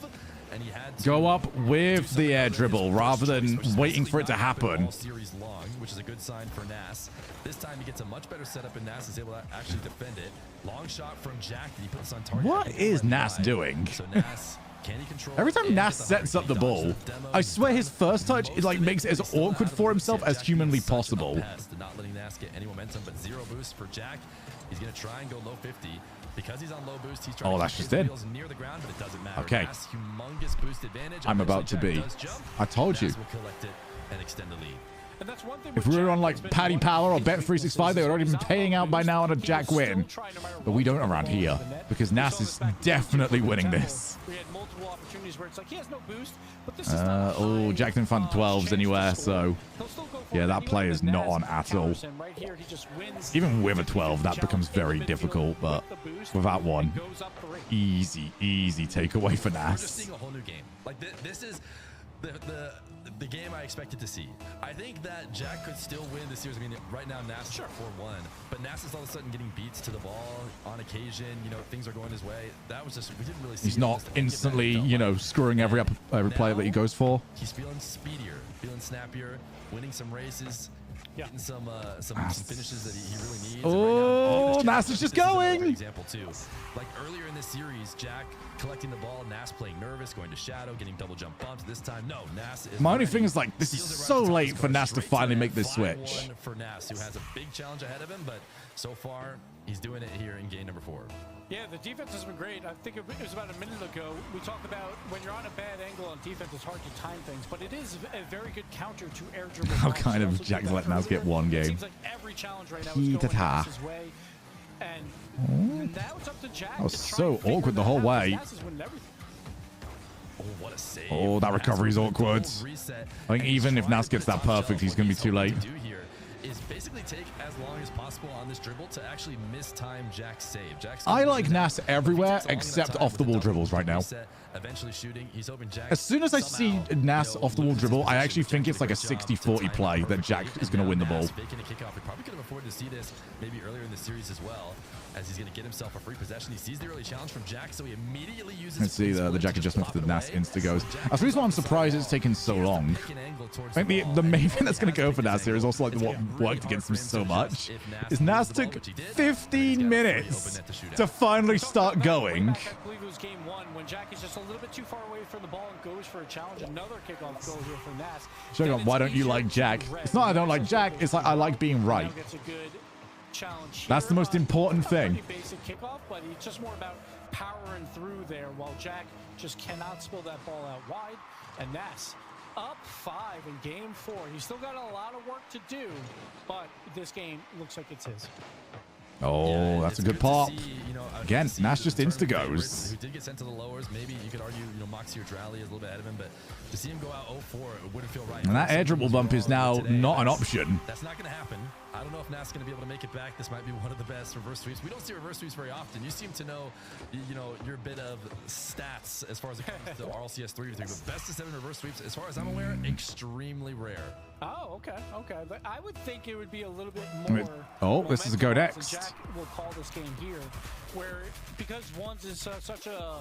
And he had to Go up with the air dribble rather than waiting for it to happen. All series long, which is a good sign for Nas. This time he gets a much better setup, and Nas is able to actually defend it. Long shot from Jack, and he puts on target. What is Nas doing? So Nas, can he control Every time Nas sets up the ball, I swear his first touch it like makes it as awkward for himself as humanly possible. Not letting Nas get any momentum, but zero boost for Jack. He's gonna try and go low 50. Because he's on low boost, he's trying to keep his wheels near the ground, but it doesn't matter. Okay. Nas, humongous boost advantage. I'm about to be. I told you. Nas will collect it and extend the lead. And that's one thing If we were on like Paddy Power or Bet365, they would already been paying out by now on a Jack win. But we don't around here because Nas is definitely winning this. We had multiple opportunities where it's like he has no boost, but this is not oh, Jack didn't find the 12s anywhere, so yeah, that play is not on at all. Even with a 12, that becomes very difficult, but without one, easy takeaway for We're just Nas. seeing a whole new game. Like this is the game I expected to see. I think that Jack could still win this series. I mean, right now Nas is 4-1, but Nas is all of a sudden getting beats to the ball on occasion. You know, things are going his way. That was just we didn't really see. He's not instantly, you know, screwing every play that he goes for. He's feeling speedier, feeling snappier, winning some races. Getting some finishes that he really needs. Oh, Nas is just going. Example too. Like earlier in this series, Jack collecting the ball, Nas playing nervous, going to shadow, getting double jump bumps. This time, no, Nas is. My only thing is like this is so late for Nas to finally make this switch. For Nas, who has a big challenge ahead of him, but so far he's doing it here in game number 4. Yeah, the defense has been great. I think it was about a minute ago. We talked about when you're on a bad angle on defense, it's hard to time things, but it is a very good counter to air dribble. How kind of Jack's let Nas get one game. It seems like every challenge right now is going Nas's way. And now it's up to Jack. That was so awkward the whole way. Oh, what a save. Oh, that recovery is awkward. I think even if Nas gets that perfect, he's going to be too late. Is basically take as long as possible on this dribble to actually mistime Jack's save. I like Nas everywhere except off the wall dribbles right now. Eventually shooting. He's hoping Jack As soon as I see Nas off the wall dribble, I actually think it's like a 60-40 play that Jack is going to win the ball. Faking a kickoff. He probably could have afforded to see this maybe earlier in the series as well, as he's going to get himself a free possession. He sees the early challenge from Jack, so he immediately uses. Let's see the Jack adjustment for the Nas insta goes. That's the reason why I'm surprised it's taken so long. I think the main thing that's going to go for Nas here is also like what worked against him so much is Nas took 15 minutes to finally start going. I believe it was game 1 when Jack is just a little bit too far away from the ball and goes for a challenge. Another kickoff goal here for Nas. Showing up, why don't you like Jack? It's not I don't like Jack, it's like I like being right. That's the most important thing. Basic kickoff, but it's just more about powering through there while Jack just cannot spill that ball out wide. And Nas up 5 in game 4. He's still got a lot of work to do, but this game looks like it's his. Oh, yeah, that's a good pop. See, again, Nas just insta goes. Who did get sent to the lowers? Maybe you could argue, Moxie or Drally is a little bit ahead of him, but to see him go out 0-4, it wouldn't feel right. And that air dribble bump is now not an option. That's not going to happen. I don't know if Nas is going to be able to make it back. This might be one of the best reverse sweeps. We don't see reverse sweeps very often. You seem to know, your bit of stats as far as it comes to RLCS 3-3. But best of 7 reverse sweeps, as far as I'm aware, extremely rare. Oh, okay. But I would think it would be a little bit more. Oh, this is a go next. Jack will call this game here, where because 1's is such a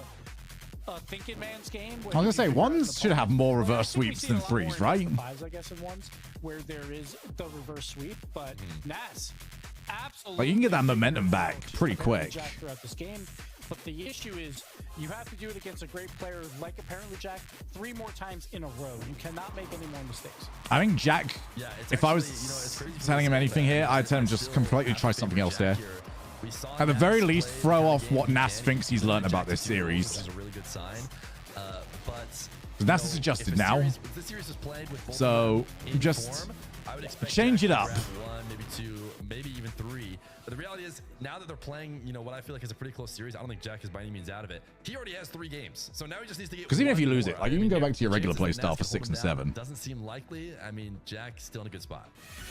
thinking man's game. I was gonna say 1's should have more reverse sweeps than 3's, right? 5s, I guess, in 1's where there is the reverse sweep, but Nas absolutely. But you can get that momentum back pretty quick. Jack throughout this game, but the issue is you have to do it against a great player like apparently Jack 3 more times in a row. You cannot make any more mistakes. I think Jack, if I was telling him anything here, I'd tell him just completely try something else here. At the very least, throw off what Nas thinks he's learned about this series. Is a really good sign. But Nas is adjusted now, so just change it up. Round 1, maybe 2, maybe even 3. But the reality is, now that they're playing, you know, what I feel like is a pretty close series, I don't think Jack is by any means out of it. He already has 3 games, so now he just needs to get. Because even if you lose more, it, like you can go back to your regular play style for 6 and 7. Doesn't seem likely. I mean, Jack's still in a good spot.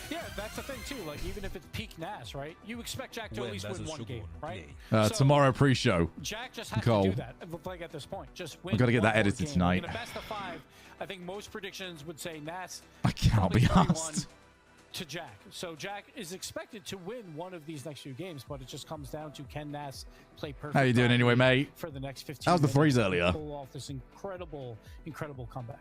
Yeah, that's the thing too. Like even if it's peak NAS, right? You expect Jack to at least win 1 game, right? Tomorrow pre-show. Jack just has Cole. to do that. Like at this point, just win. I've got to get that 1 more edited game. tonight. In a best of 5, I think most predictions would say NAS. I cannot be asked. To Jack. So Jack is expected to win one of these next few games, but it just comes down to can NAS play perfect. How you doing anyway, mate? For the next 15 That was the minutes freeze to earlier. Pull off this incredible comeback.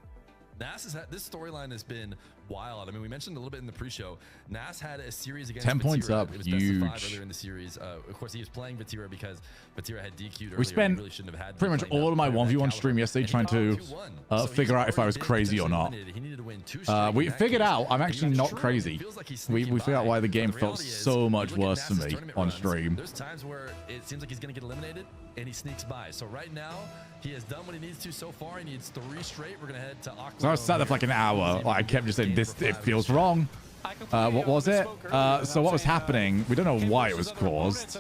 Nas has had, this storyline has been wild. I mean, we mentioned a little bit in the pre-show. Nas had a series against 10 points Vatira. up, It was huge. best of 5 earlier in the series. Of course, he was playing Vatira because Vatira had DQ'd earlier. We spent really shouldn't have had pretty much all of my 1v1 stream yesterday trying to figure out if I was crazy or not. He needed to win 2 straight We in that figured case. out I'm But actually he got not destroyed. crazy. It feels like he's We sneaking figured out by. why the game The felt reality is, so much you look at worse for Nas's me tournament on runs, stream. There's times where it seems like he's going to get eliminated and he sneaks by. So right now, he has done what he needs to so far. He needs 3 straight. We're going to head to Aqua. So I was sat there for like an hour. I kept just saying, this, it feels wrong. What was it? So what was happening? We don't know why it was caused,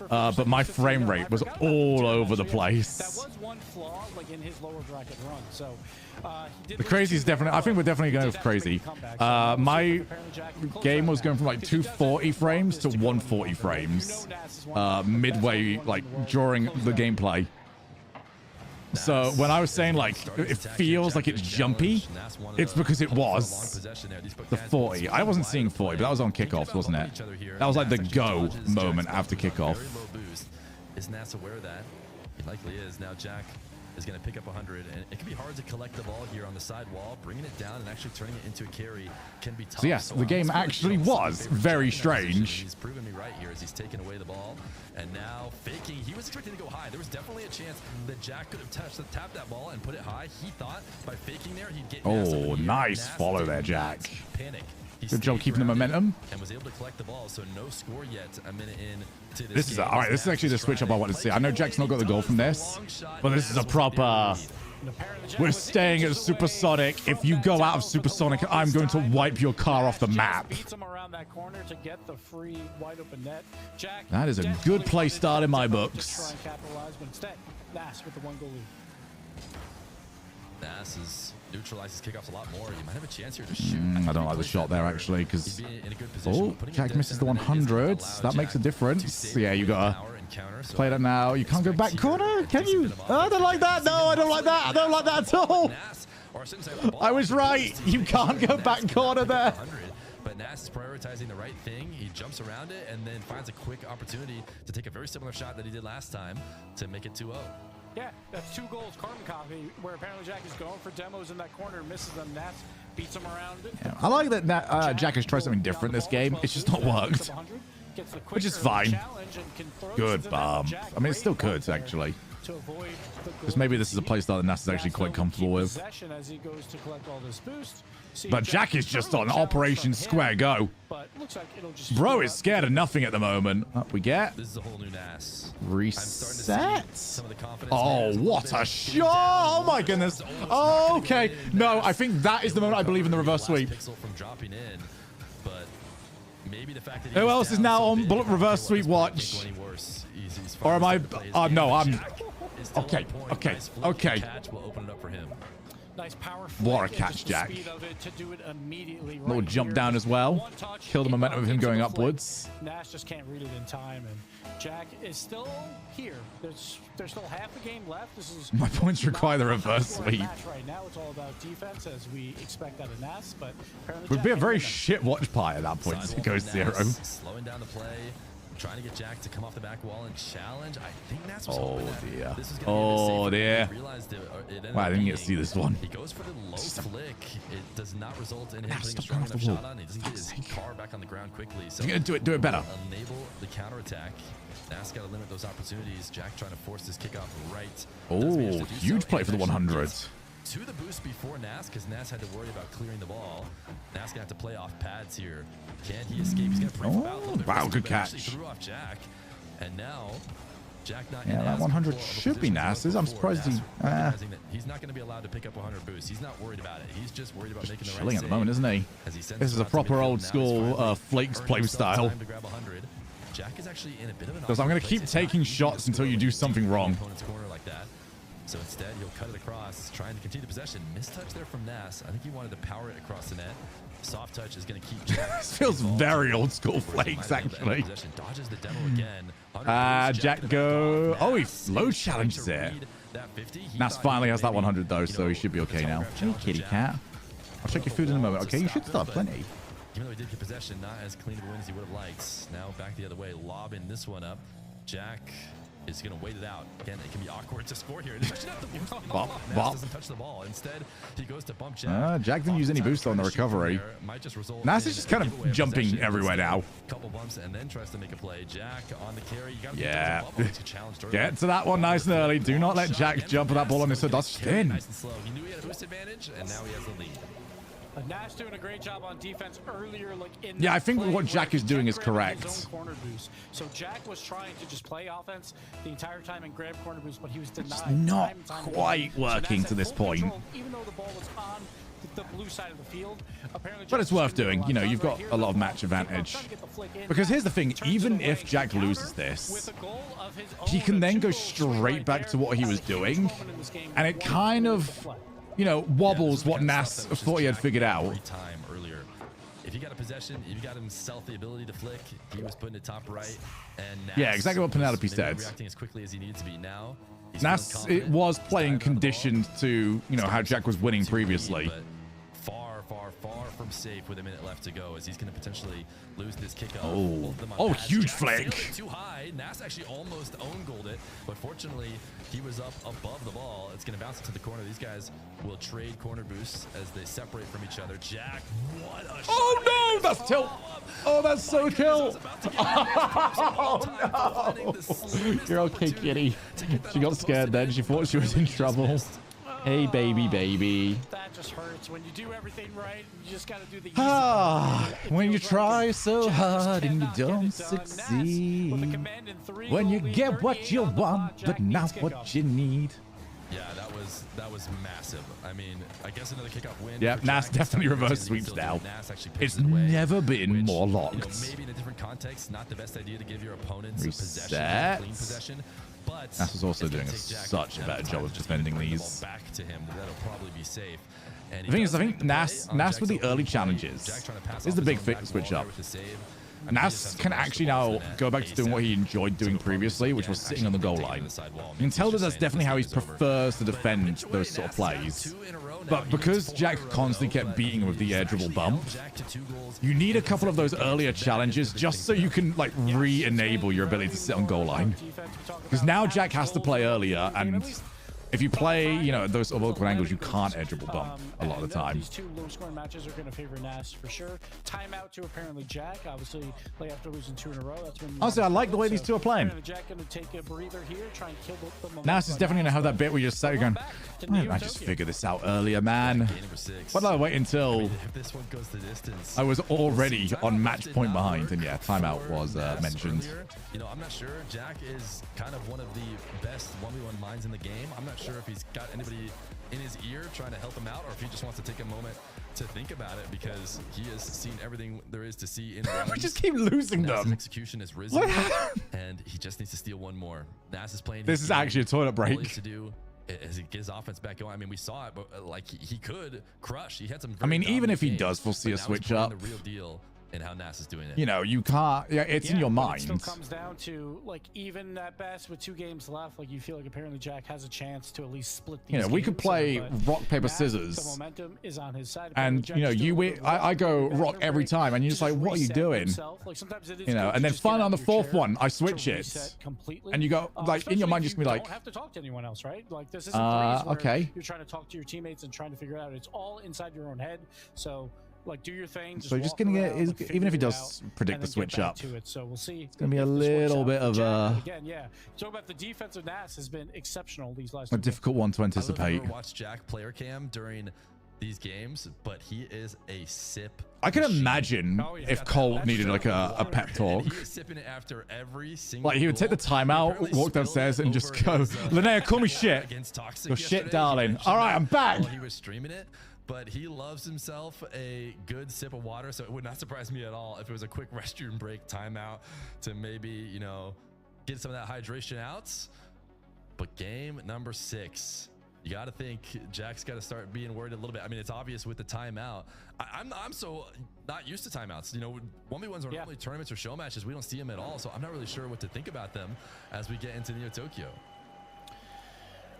but my frame rate was all over the That place. was one flaw, like in his lower bracket run. So The crazy is definitely, I think we're definitely going with crazy. My game was going from like 240 frames to 140 frames midway, like during the gameplay. So when I was saying like it feels like it's jumpy, it's because it was the 40. I wasn't seeing 40, but that was on kickoffs, wasn't it? That was like the go moment after kickoff. Is Nas aware of that? He likely is. Now Jack is going to pick up 100, and it can be hard to collect the ball here on the side wall. Bringing it down and actually turning it into a carry can be tough. So yes, the game actually was very strange. He's proven me right here as he's taken away the ball, and now faking. He was expecting to go high. There was definitely a chance that Jack could have tapped that ball and put it high. He thought by faking there he'd get. Oh, nice follow there, Jack. Panic. Good job keeping the momentum. And was able to collect the ball, so no score yet. A minute in to This is all right. This is actually the switch up I wanted to see. I know Jack's not got the goal from this, but this is a proper. We're staying at Supersonic. If you go out of Supersonic, I'm going to wipe your car off the map. That is a good play start in my books. Nas is neutralizes kickoffs a lot more. You might have a chance here to shoot. I don't like the shot there actually because Jack misses the 100. That makes a difference. Yeah, you gotta play that now. You can't go back corner, can you? Oh, I don't like that. No, I don't like that. I don't like that at all. I was right. You can't go back corner there. But Nas is prioritizing the right thing. He jumps around it and then finds a quick opportunity to take a very similar shot that he did last time to make it 2-0. Yeah, that's 2 goals carbon copy, where apparently Jack is going for demos in that corner, misses them. Nas beats him around. Yeah, I like that Jack has tried something different this game. It's just not worked, which is fine. Good bomb. I mean, it's still good actually. Because maybe this is a playstyle that Nas is actually quite comfortable with. But Jack is just on Operation Square Go. Bro is scared of nothing at the moment. Up we get. This is a whole new Nas. Reset. Oh, what a shot! Oh my goodness. Okay. No, I think that is the moment I believe in the reverse sweep. Who else is now on bullet reverse sweep watch? Or am I? No, I'm. Okay. Okay. Okay. Nice power what a catch, Jack. Little jump down as well. Kill the momentum of him going upwards. Nash just can't read it in time, and Jack is still here. There's still half a game left. This is my points require the reverse sweep. Right now, it's all about defense, as we expect out of Nash. But would be a very shit watch pie at that point. It goes 0. Slowing down the play. Trying to get Jack to come off the back wall and challenge. I think that's what's hoping that this is gonna be a safe one. Wow, I didn't get to see this one. He goes for the low flick. It does not result in him putting a strong enough shot on. He doesn't get his car back on the ground quickly. So he's gonna do it better. Enable the counterattack. Nas got to limit those opportunities. Jack trying to force this kickoff right. Oh, huge play for the 100. To the boost before Nas, because Nas had to worry about clearing the ball. Nas gonna have to play off pads here. Can he escape? He's gonna brief him out a little bit. Wow, good catch. Threw off Jack, and now Jack not. Yeah, that 100 should be Nas's. I'm surprised he. He's not going to be allowed to pick up 100 boosts. He's not worried about it. He's just worried about making the right chilling at the moment, isn't he? This is a proper old school Flakes play style. Jack is actually in a bit of an Because I'm going to awkward keep place. It's taking not easy shots to until you score do something deep in the wrong. opponent's corner like that. So instead, he'll cut it across, trying to continue the possession. Mistouch there from Nas. I think he wanted to power it across the net. Soft touch is going to keep Jack. This feels very old school Flakes, actually. Dodges the demo again. Jack go. Oh, he low challenges it. Nas finally has that 100 though, so he should be okay now. Hey, kitty cat. I'll check your food in a moment. Okay, you should still have plenty. Even though he did get possession, not as clean of a win as he would have liked. Now back the other way, lobbing this one up. Jack is going to wait it out. Again, it can be awkward to score here. Especially not the boost on the ball. Nas doesn't touch the ball. Instead, he goes to bump Jack. Jack didn't use any boost on the recovery. Nas is just kind of jumping everywhere now. Couple bumps and then tries to make a play. Jack on the carry. You gotta yeah. Get to that one nice and early. Do not let Jack jump that ball on his head. That's thin. Nice and slow. He knew he had a boost advantage, and now he has the lead. Nash doing a great job on defense earlier, like in yeah, I think what Jack is doing is correct. So Jack was trying to just play offense the entire time and grab corner boost, but he was denied. It's not quite working to this point. Even though the ball was on the blue side of the field, apparently. But it's worth doing. You know, you've got a lot of match advantage. Because here's the thing: even if Jack loses this, he can then go straight back to what he was doing, and it kind of, you know, wobbles what Nas thought he had figured out. If you got a possession, if you got himself the ability to flick, he was putting it top right. And Nas yeah, exactly what Penelope said. Reacting as quickly as he needed to be now. Nas it was playing conditioned to, you know, how Jack was winning previously. Far from safe with a minute left to go, as he's going to potentially lose this kickoff. Oh, huge flick. Too high. Nas actually almost own goaled it, but fortunately he was up above the ball. It's going to bounce into the corner. These guys will trade corner boosts as they separate from each other. Jack, what a shot. Oh no, that's tilt. Oh, that's so tilt. Oh no. You're okay, kitty. She got scared then. She thought she was in trouble. Hey, baby. That just hurts. When you do everything right, you just got to do the easy when you try so hard and you don't succeed. When you get what you want, but not what you need. Yeah, that was massive. I mean, I guess another kickoff win. Yeah, Nas definitely reverse sweeps now. It's never been more locked. You know, maybe in a different context, not the best idea to give your opponents a clean possession. But Nas is also doing such a better job of defending these. Back to him, that'll probably be safe. The thing is, I think Nas with the early challenges is the big switch up. Nas can actually now go back to doing what he enjoyed doing previously, which was sitting on the goal line. You can tell that that's definitely how he prefers to defend those sort of plays. But because Jack constantly kept beating him with the air dribble bump, you need a couple of those earlier challenges just so you can like re-enable your ability to sit on goal line. Because now Jack has to play earlier, and if you play, you know, those awkward angles, you can't air dribble bump a lot of the time. These two low-scoring matches are going to favor Nas for sure. Timeout to apparently Jack. Obviously, like after losing 2 in a row, that's when. Honestly, I like the way these two are playing. Jack going to take a breather here, try and kill the momentum. Nas is definitely going to have that bit where you're just sitting going, why didn't I just figure this out earlier, man? Why did I wait until I was already on match point behind? And yeah, timeout was mentioned. You know, I'm not sure. Jack is kind of one of the best 1v1 minds in the game. I'm not sure if he's got anybody in his ear trying to help him out, or if he just wants to take a moment to think about it, because he has seen everything there is to see in runs. We just keep losing them. Execution is risen, and he just needs to steal one more. Nas is playing. This is actually a toilet break. All he needs to do as he gets offense back going. I mean, we saw it, but like he could crush. He had some. I mean, even if he does foresee a switch up, the real deal. And how Nas is doing it. You know, you can't. Yeah, it's in your mind. It still comes down to like even at best with 2 games left, like you feel like apparently Jack has a chance to at least split these. You know, we could play rock paper scissors. The momentum is on his side. And you know, I go rock every time, and you're just like, what are you doing? Like sometimes it is, you know, and then finally on the 4th one, I switch it, and you go like in your mind, just be like, don't have to talk to anyone else, right? Like this isn't okay. You're trying to talk to your teammates and trying to figure it out. It's all inside your own head. So. Like do your thing. So just gonna get even if he does predict the switch up. So we'll see. It's gonna be a little bit of a. Again, yeah. Talk about the defensive Nas has been exceptional these last. A difficult one to anticipate. I watched Jack player cam during these games, but he is a sip. I can imagine if Colt needed like a pep talk. He is sipping it after every single. Like he would take the time out, walk downstairs, and just go, Linnea, call me shit. Go shit, darling. All right, I'm back. He was streaming it. but he loves himself a good sip of water, so it would not surprise me at all if it was a quick restroom break timeout to maybe, you know, get some of that hydration out. But game number 6, you got to think Jack's got to start being worried a little bit. I mean, it's obvious with the timeout. I'm so not used to timeouts. You know, 1v1s are normally tournaments or show matches. We don't see them at all, so I'm not really sure what to think about them as we get into Neo Tokyo.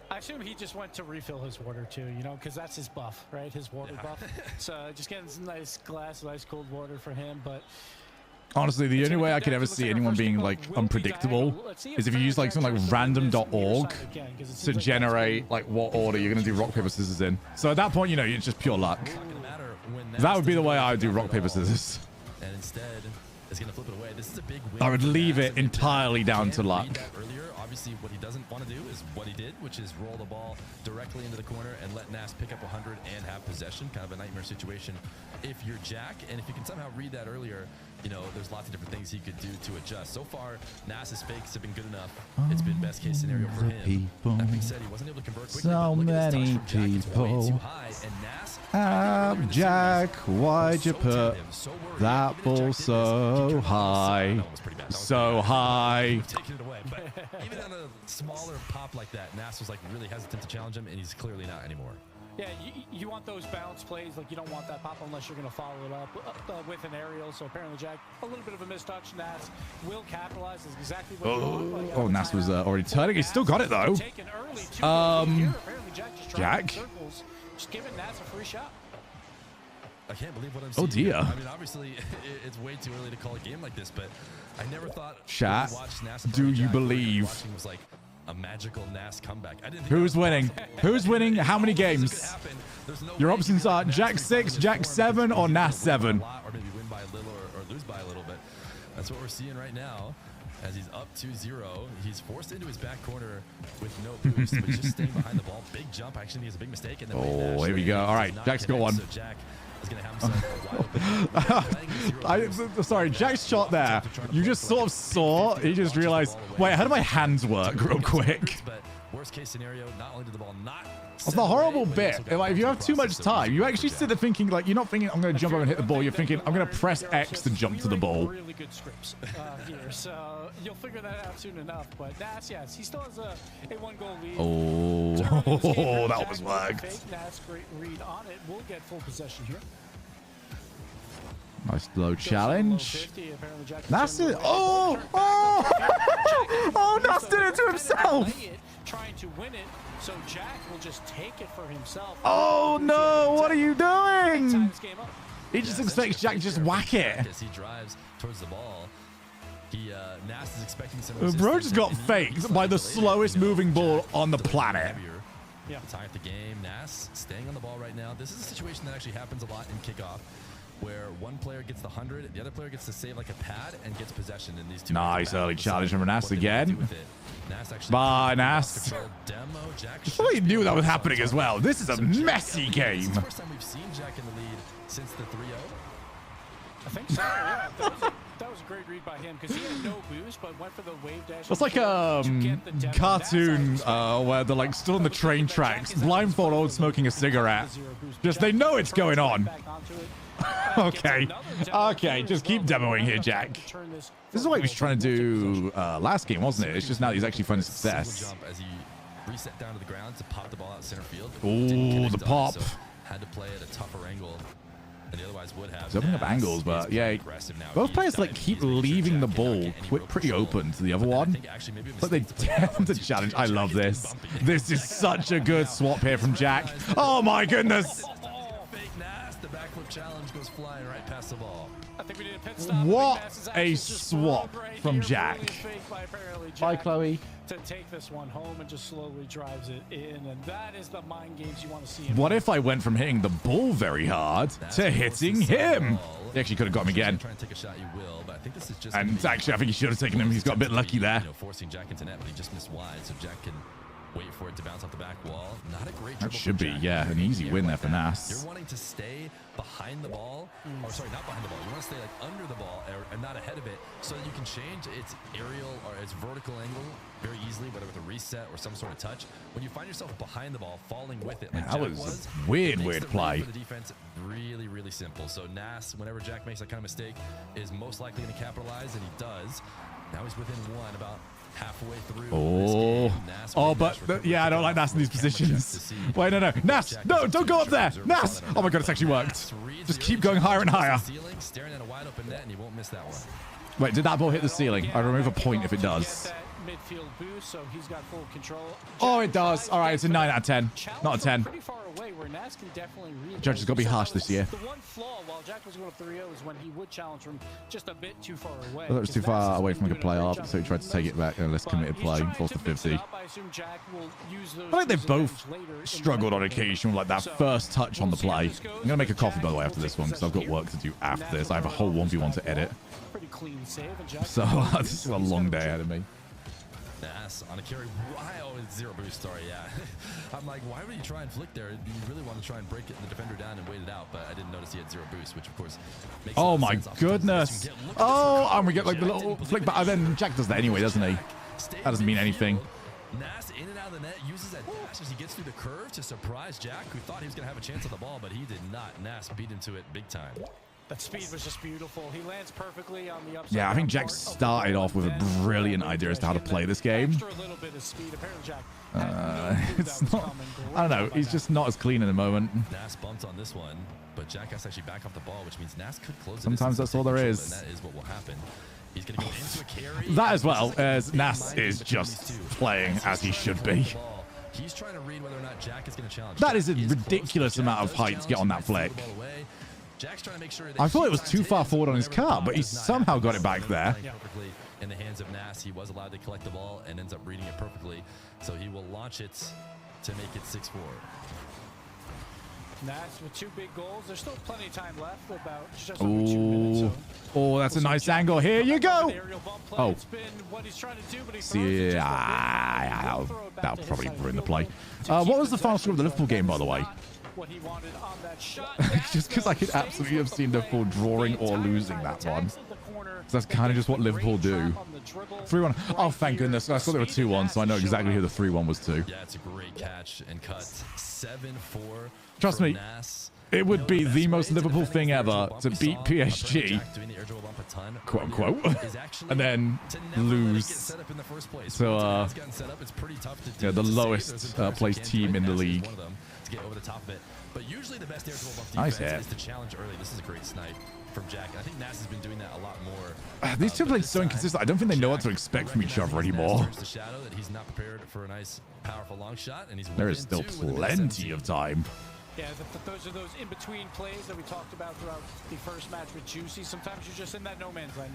I assume he just went to refill his water too, you know, because that's his buff, right? His water buff. So just getting some nice glass of ice cold water for him. But honestly, the only way I could ever see anyone being like unpredictable is if you use like something like random.org to generate like what order you're going to do rock, paper, scissors in. So at that point, you know, it's just pure luck. That would be the way I would do rock, paper, scissors. And instead, it's going to flip it away. This is a big win. I would leave it entirely down to luck. Earlier, obviously, what he doesn't want to do is what he did, which is roll the ball directly into the corner and let Nas pick up 100 and have possession. Kind of a nightmare situation if you're Jack. And if you can somehow read that earlier, you know, there's lots of different things he could do to adjust. So far, Nas's fakes have been good enough. It's been best case scenario for him. That being said, he wasn't able to convert quickly. So many people. Jack, why'd you put that ball so high? So high. Taking it away. But even on a smaller pop like that, Nas was like really hesitant to challenge him, and he's clearly not anymore. yeah, you want those bounce plays. Like, you don't want that pop unless you're going to follow it up with an aerial. So apparently, Jack, a little bit of a mistouch. Nas will capitalize. Is exactly what oh, Nas was already turning. He still got it, though. Jack. Just giving Nas a free shot. I can't believe what I'm seeing. Oh, dear. I mean, obviously, it's way too early to call a game like this, but I never thought... Chat, do you believe... was like a magical Nas comeback. I didn't think Who's winning? Who's winning? How many games? Your options are Jack 6, Jack 7, or Nas 7. Or maybe win by a little or lose by a little bit. That's what we're seeing right now. As he's up 2-0, he's forced into his back corner with no boost, but he's just staying behind the ball. Big jump. Actually, he has a big mistake. And then here we go. All right, Jack's got one. So Jack is going to have himself Sorry, Jack's shot there. You just sort of saw. He just realized, wait, how do my hands work real quick? But worst case scenario, not only did the ball not... That's the horrible bit. Like, if you have too much time, you actually sit there thinking, like, you're not thinking, I'm going to jump over and hit the ball. You're thinking, I'm going to press X to jump to the ball. Really good scripts here, so you'll figure that out soon enough. But Nas, yes, he still has a 1-goal lead. Oh, that was worked. Nas, great read on it. We'll get full possession here. Nice low challenge. 50, Nas did it. Oh, Nas did it to himself. Trying to win it, so Jack will just take it for himself. Oh no, what are you doing? He just expects Jack to just whack it. As he drives towards the ball, Nas is expecting some bro just got faked by the slowest moving ball on the planet. Tying up the game. Nas staying on the ball right now. This is a situation that actually happens a lot in kickoff, where one player gets the 100, the other player gets to save like a pad and gets possession in these two. Nice early challenge from Nas again. Bye, Nas. I thought you knew that was happening as well. This is a messy game. This is the first time we've seen Jack in the lead since the 3-0. I think so, yeah. That was a great read by him because he had no boost, but went for the wave dash. It's like a cartoon where they're like still on the train tracks, blindfolded, smoking a cigarette. Just they know it's going on. Okay, just keep demoing here, Jack. This is what he was trying to do last game, wasn't it? It's just now he's actually finding success. Jump as he reset down to the ground to pop the ball out center field. Ooh, the pop. So had to play at a tougher angle than he otherwise would have. He's opening up angles, but yeah, both players like keep leaving the ball pretty open to the other one. But they tend to challenge. I love this. This is such a good swap here from Jack. Oh my goodness. The backflip challenge goes flying right past the ball. I think we need a pit stop. What a swap from Jack. Bye, Chloe. To take this one home and just slowly drives it in, and that is the mind games you want to see. What if I went from hitting the ball very hard to hitting him? He actually could have got him again. Try and take a shot, you will, but I think this is just. And actually, I think he should have taken him. He's got a bit lucky there. Forcing Jack into net, but he just missed wide, so Jack can Wait for it to bounce off the back wall. Not a great That dribble should from be, Jack. yeah, an easy win there for You're Nas. wanting to stay behind the ball, or sorry, not behind the ball. You want to stay like under the ball and not ahead of it, so that you can change its aerial or its vertical angle very easily, whether with a reset or some sort of touch. When you find yourself behind the ball, falling with it, like That Jack was a weird play. For the defense, really, really simple. So Nas, whenever Jack makes that kind of mistake, is most likely going to capitalize, and he does. Now he's within one, about halfway through. But yeah, I don't like Nas in these positions. Wait, no. Nas, no, don't go up there. Nas. Oh my God, it's actually worked. Just keep going higher and higher. Staring at a wide open net, and he won't miss that one. Wait, did that ball hit the ceiling? I remove a point if it does. Midfield boost, so he's got full control. Oh, it does. All right, it's a 9 out of 10. Not a 10. Pretty far away where Nas can definitely read. Judge has got to be harsh this year. The one flaw while Jack was going 3-0 is when he would challenge from just a bit too far away. I thought it was too far away from a good play up, so he tried to take it back and less committed play, forced the 50. I assume Jack will use those. I think they've both struggled on occasion with like that first touch on the play. I'm going to make a coffee, by the way, after this one, because I've got work to do after this. I have a whole 1v1 to edit. Pretty clean save, and Jack So this is a long day ahead of me. Nas on a carry. Oh, it's 0 boost. Sorry, yeah. I'm like, why would you try and flick there? You really want to try and break the defender down and wait it out, but I didn't notice he had 0 boost, which of course makes Oh my sense. goodness. Oh, and we get like the little flick back. Then Jack does that anyway, doesn't he? That doesn't mean anything. Nas in and out of the net, uses that dash as he gets through the curve to surprise Jack, who thought he was going to have a chance at the ball, but he did not. Nas beat him to it big time. That speed was just beautiful. He lands perfectly on the upside. Yeah, I think Jack started off with a brilliant idea as to how to play this game. It's not, I don't know, he's just not as clean in the moment. Nas bumped on this one, but Jack has to actually back off the ball, which means Nas could close it. Sometimes that's all there is. And that is what will happen. He's going to go into a carry. That as well as Nas is just playing as he should be. He's trying to read whether or not Jack is going to challenge. That is a ridiculous amount of height to get on that flick. Jack's trying to make sure that I thought it was too far forward on his car, but he somehow got it back there. Perfectly in the hands of Nas. He was allowed to collect the ball and ends up reading it perfectly. So he will launch it to make it 6-4. Nas with 2 big goals. There's still plenty of time left, about just over 2 minutes. Oh, that's a nice angle. Here you go. Oh. See, that'll probably ruin the play. What was the final score of the Liverpool game, by the way? What he wanted on that shot. Just because I could absolutely have seen Liverpool drawing or losing that one. That's kind of just what Liverpool do. 3-1. Oh, thank goodness. I saw they were 2-1, so I know exactly who the 3-1 was to. Yeah, it's a great catch and cut. 7-4. Trust me, it would be the most Liverpool thing ever to beat PSG, quote unquote, and then lose to yeah, the lowest placed team in the league. To get over the top of it, but usually the best air dribble bump Nice defense hit. is to challenge early. This is a great snipe from Jack. I think Nas has been doing that a lot more. These two play so inconsistent. I don't think they know what to expect from each other anymore. The shadow that he's not prepared for a nice, powerful long shot, and he's There is still plenty of time. Yeah, those are those in-between plays that we talked about throughout the first match with Juicy. Sometimes you're just in that no man's land.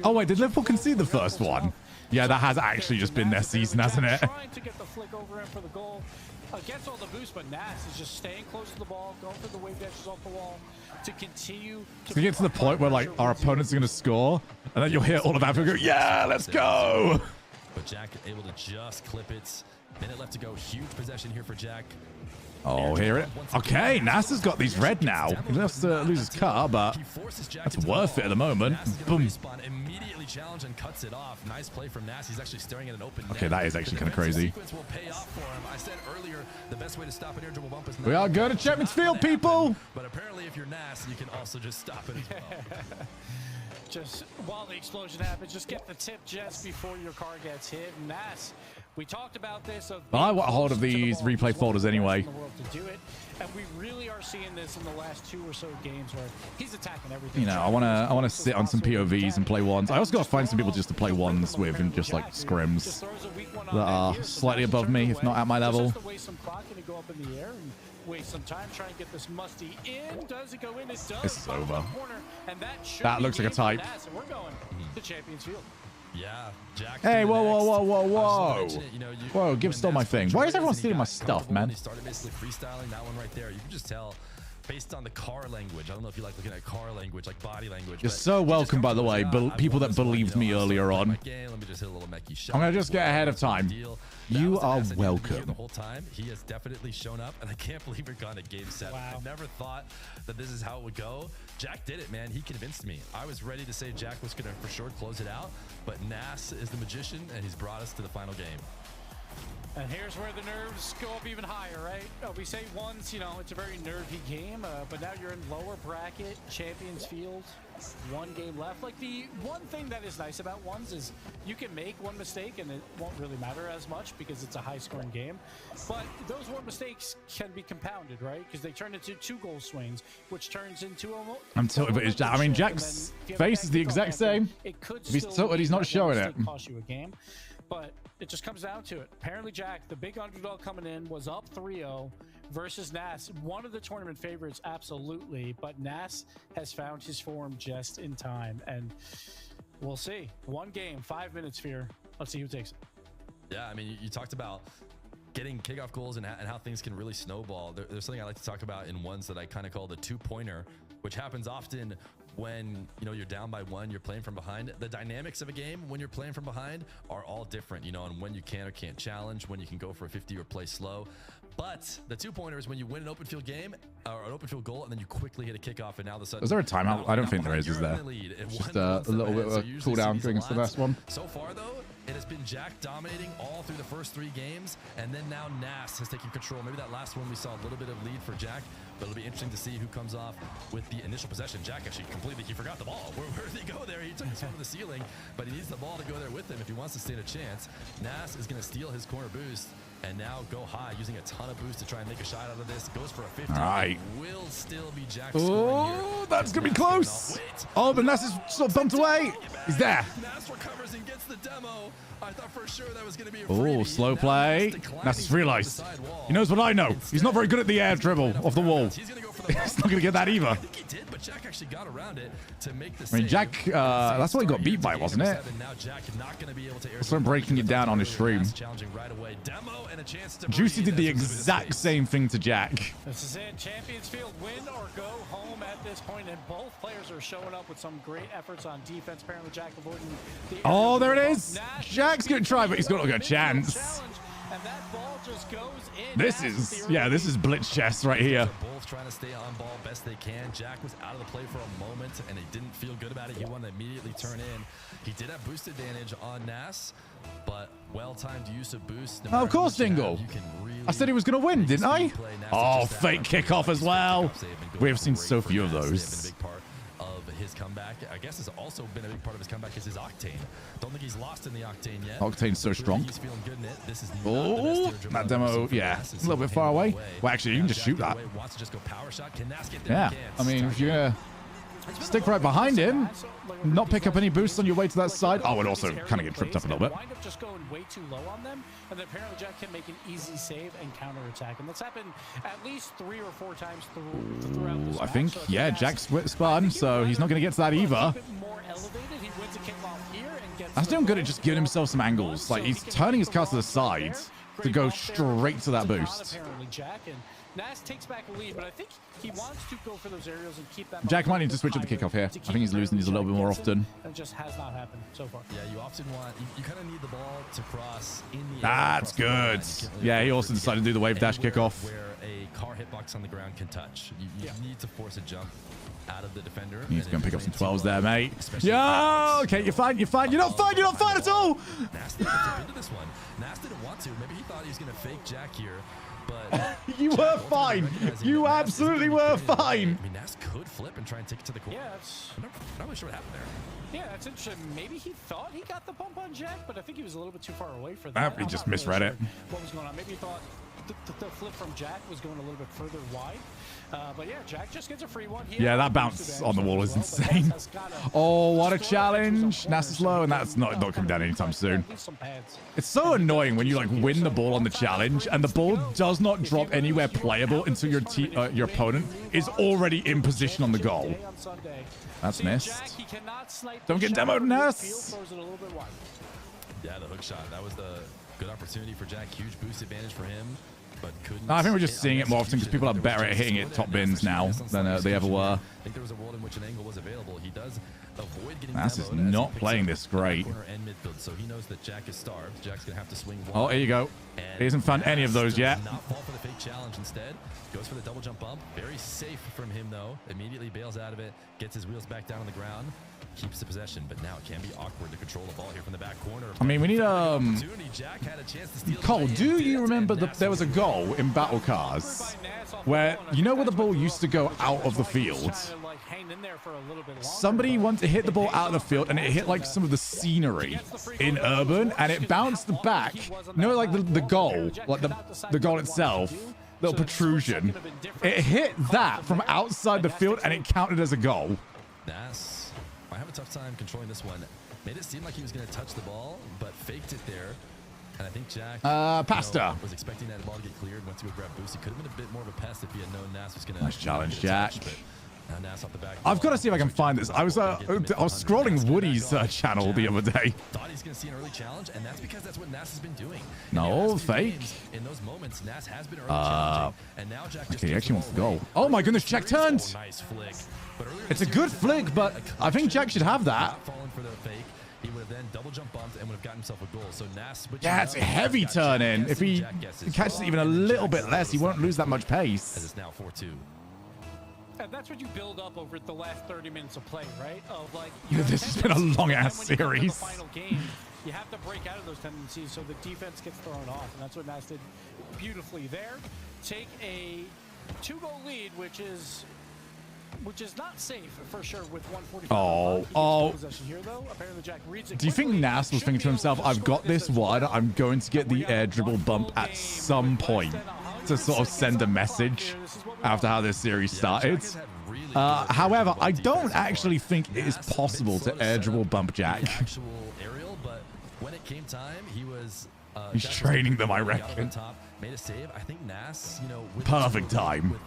Oh wait, did Liverpool concede the first one? Yeah, that has actually just been their season, hasn't it? Trying to get the flick over him for the goal. Against all the boost, but Nas is just staying close to the ball, going for the wave dashes off the wall to continue. To get to the point where like our opponents are going to score, and then you'll hear all of that and go, yeah, let's go. But Jack able to just clip it. Minute left to go. Huge possession here for Jack. Oh, hear it. Okay, NASA's got these red now. He has to lose his car, but that's worth it at the moment. Boom. Immediately challenge and cuts it off. Nice play from Nas. He's actually staring at an open net. Okay, that is actually kind of crazy. Will pay off for him. I said earlier, the best way to stop an air dribble bump is we are going to Champions Field, people. But apparently, if you're Nas, you can also just stop it as well. Just while the explosion happens, just get the tip just before your car gets hit. Nas, we talked about this. I want hold of these replay folders anyway. To do it, and we really are seeing this in the last 2 or so games where he's attacking everything. You know, I want to sit on some POVs and play 1s. I also got to find some people just to play 1s with and just like scrims that are slightly above me, if not at my level. Waste some time trying to get this musty in. Does it go in? It does. This is over. And that looks like a type. We're going to Champions Field. Yeah, Jack. Hey, whoa. Whoa, give stole my thing. Why is everyone stealing my stuff, man? He started basically freestyling that one right there. You can just tell based on the car language. I don't know if you like looking at car language, like body language. You're but so he just welcome, by the way, comes out, people I that won this one, believed me I'm still earlier playing on. my game. Let me just hit a little Meki shot. I'm gonna just get ahead of time. You are welcome. The whole time he has definitely shown up, and I can't believe we're gone to game 7. Wow. I never thought that this is how it would go. Jack did it, man. He convinced me. I was ready to say Jack was gonna for sure close it out, but Nas is the magician, and he's brought us to the final game. And here's where the nerves go up even higher, right? We say 1's, you know, it's a very nervy game, but now you're in lower bracket, Champions Field, 1 game left. Like, the one thing that is nice about 1's is you can make one mistake and it won't really matter as much because it's a high-scoring game. But those 1 mistakes can be compounded, right? Because they turn into 2-goal swings, which turns into a... I'm tilted, but I mean, Jack's face is the exact same. It could If he's tilted, he's not showing it. Cost you a game. But it just comes down to it. Apparently, Jack, the big underdog coming in, was up 3-0 versus Nas. One of the tournament favorites, absolutely. But Nas has found his form just in time. And we'll see. 1 game, 5 minutes, Fear. Let's see who takes it. Yeah, I mean, you talked about getting kickoff goals and how things can really snowball. There's something I like to talk about in 1's that I kind of call the 2-pointer, which happens often when, you know, you're down by 1, you're playing from behind. The dynamics of a game when you're playing from behind are all different, you know, and when you can or can't challenge, when you can go for a 50 or play slow. But the 2-pointer is when you win an open field game or an open field goal, and then you quickly hit a kickoff, and now the sudden. Is there a timeout? I don't think there is there? Just a little bit of a cooldown going into the last one. So far, though, it has been Jack dominating all through the first 3 games, and then now Nas has taken control. Maybe that last one we saw a little bit of lead for Jack, but it'll be interesting to see who comes off with the initial possession. Jack actually he forgot the ball. Where did he go there? He took this one to the ceiling, but he needs the ball to go there with him if he wants to stand a chance. Nas is going to steal his corner boost and now go high, using a ton of boost to try and make a shot out of this. Goes for a 50. All right. Will still be Jack. Oh, that's going to be close. Oh, but Nas is sort of bumped away. He's there. Nas recovers and gets the demo. I thought for sure that was going to be a Oh, slow play. Nas has realized. He knows what I know. He's not very good at the air dribble off the wall. He's not going to get that either. I think he did, but Jack actually got around it to make the I mean, Jack, that's what he got beat by, wasn't it? Now Jack not going to be able to That's why I'm breaking it down on his stream. Challenging right away. Demo and a chance to Juicy did the exact same thing to Jack. This is it. Champions Field, win or go home at this point, and both players are showing up with some great efforts on defense. Apparently, Jack avoiding the... Oh, there it is. Jack's going to try, but he's got a chance. And that ball just goes in. This is blitz chess right here. Both trying to stay on ball best they can. Jack was out of the play for a moment, and he didn't feel good about it. He wanted to immediately turn in. He did have boost advantage on Nas, but well-timed use of boost. Oh, of course, Dingle. I said he was going to win, didn't I? Oh, fake kickoff as well. We have seen so few of those. His comeback, I guess, has also been a big part of his comeback is his octane. Don't think he's lost in the octane yet. Octane's so strong. He's feeling good in it. This is Oh, that demo, yeah, a little bit far away. Well, actually, you can just shoot that. Wants to just go power shot. Can Nas get there? Yeah, I mean, if you're gonna stick right behind him, not pick up any boosts on your way to that side. Oh, and also kind of get tripped up a little bit. Wind up just going way too low on them, and then apparently Jack can make an easy save and counterattack, and that's happened at least 3 or 4 times throughout this I match. think, So yeah, Jack's spun, so he's not going to get to that either. That's doing good at just giving himself some angles. Like, he's turning his car to the side to go straight to that boost. Apparently, Jack, and Nas takes back a lead, but I think he wants to go for those aerials and keep that. Jack might need to switch up the kickoff here. I think he's losing these a little bit more often. It just has not happened so far. Yeah, you often want, you kind of need the ball to cross in the air. That's good. Yeah, he also decided to do the wave dash kickoff. Where a car hitbox on the ground can touch. You need to force a jump out of the defender. He's going to pick up some 12s there, mate. Yo, okay, you're fine, you're fine. You're not fine, you're not fine at all. Nas didn't tip into this one. Nas didn't want to. Maybe he thought he was going to fake Jack here. But you were fine. You absolutely were fine. I mean, Nas could flip and try and take it to the corner. Yeah, I'm not really sure what happened there. Yeah, that's interesting. Maybe he thought he got the bump on Jack, but I think he was a little bit too far away for that. He just misread it. What was going on? Maybe he thought the flip from Jack was going a little bit further wide. But yeah, Jack just gets a free one. Yeah, that bounce on the wall is insane. Oh, what a challenge. Nas is low, and that's not coming down anytime soon. It's so annoying when you like win the ball on the challenge and the ball does not drop anywhere playable until your opponent is already in position on the goal. That's missed. Don't get demoed, Nas. Yeah, the hook shot. That was the good opportunity for Jack. Huge boost advantage for him. but couldn't. I think we're just seeing it more often because people are better at hitting it top bins now than they ever were. I think there was a world in which an angle was available. He does avoid getting Nass is demoed as he not picks playing up this great. corner and midfield, so he knows that Jack is starved. Jack's gonna have to swing one. Oh, here you go. And He hasn't found any of those does yet. Not fall for the fake challenge. Instead, goes for the double jump bump. Very safe from him though. Immediately bails out of it. Gets his wheels back down on the ground. Keeps the possession, but now it can be awkward to control the ball here from the back corner. I mean, we need Jack had a chance to steal the Cole, lead. do Did you it, remember and that there was a goal in Battle Cars where, you know where the ball used to go out of the field? Somebody wanted to hit the ball out of the field and it hit like some of the scenery in Urban and it bounced back. You know, like the goal, like the goal itself, little protrusion. It hit that from outside the field and it counted as a goal. Nass, I have a tough time controlling this one. Made it seem like he was going to touch the ball, but faked it there. And I think Jack Pasta was expecting that ball to get cleared, went to go grab boost. He could have been a bit more of a pest if he had known Nass was going to. Nice challenge, Jack. Now Nass off the back. I've got to see if I can find this. I was scrolling Woody's channel the other day. Thought he's going to see an early challenge, and that's because that's what Nass has been doing. No, fake. In those moments, Nass has been early challenging, and now Jack just Okay, he actually wants to go. Oh my goodness, Jack turned. Nice flick. It's a good flick, but I think Jack should have that. Not falling for the fake. He would have then double jump bumped and would have gotten himself a goal. So Nass Yeah, it's a heavy turn in. If he catches it even a little bit less, he won't lose that much as pace. it's now 4-2. And that's what you build up over the last 30 minutes of play, right? Of like, Yeah, this has been a long-ass when you come to the series. final game, you have to break out of those tendencies so the defense gets thrown off, and that's what Nass did beautifully there. Take a 2-goal lead, which is not safe for sure with 145. Possession here, though. Apparently Jack reads it Do you think quickly. Nass was thinking to himself, I've got this one, I'm going to get the air dribble bump at some point to sort of send a message after how this series started? However, I don't actually think it is possible to air dribble bump Jack. Actual aerial, but when it came time, he was He's training them, I reckon. Made a save. I think Nass, with Perfect time. with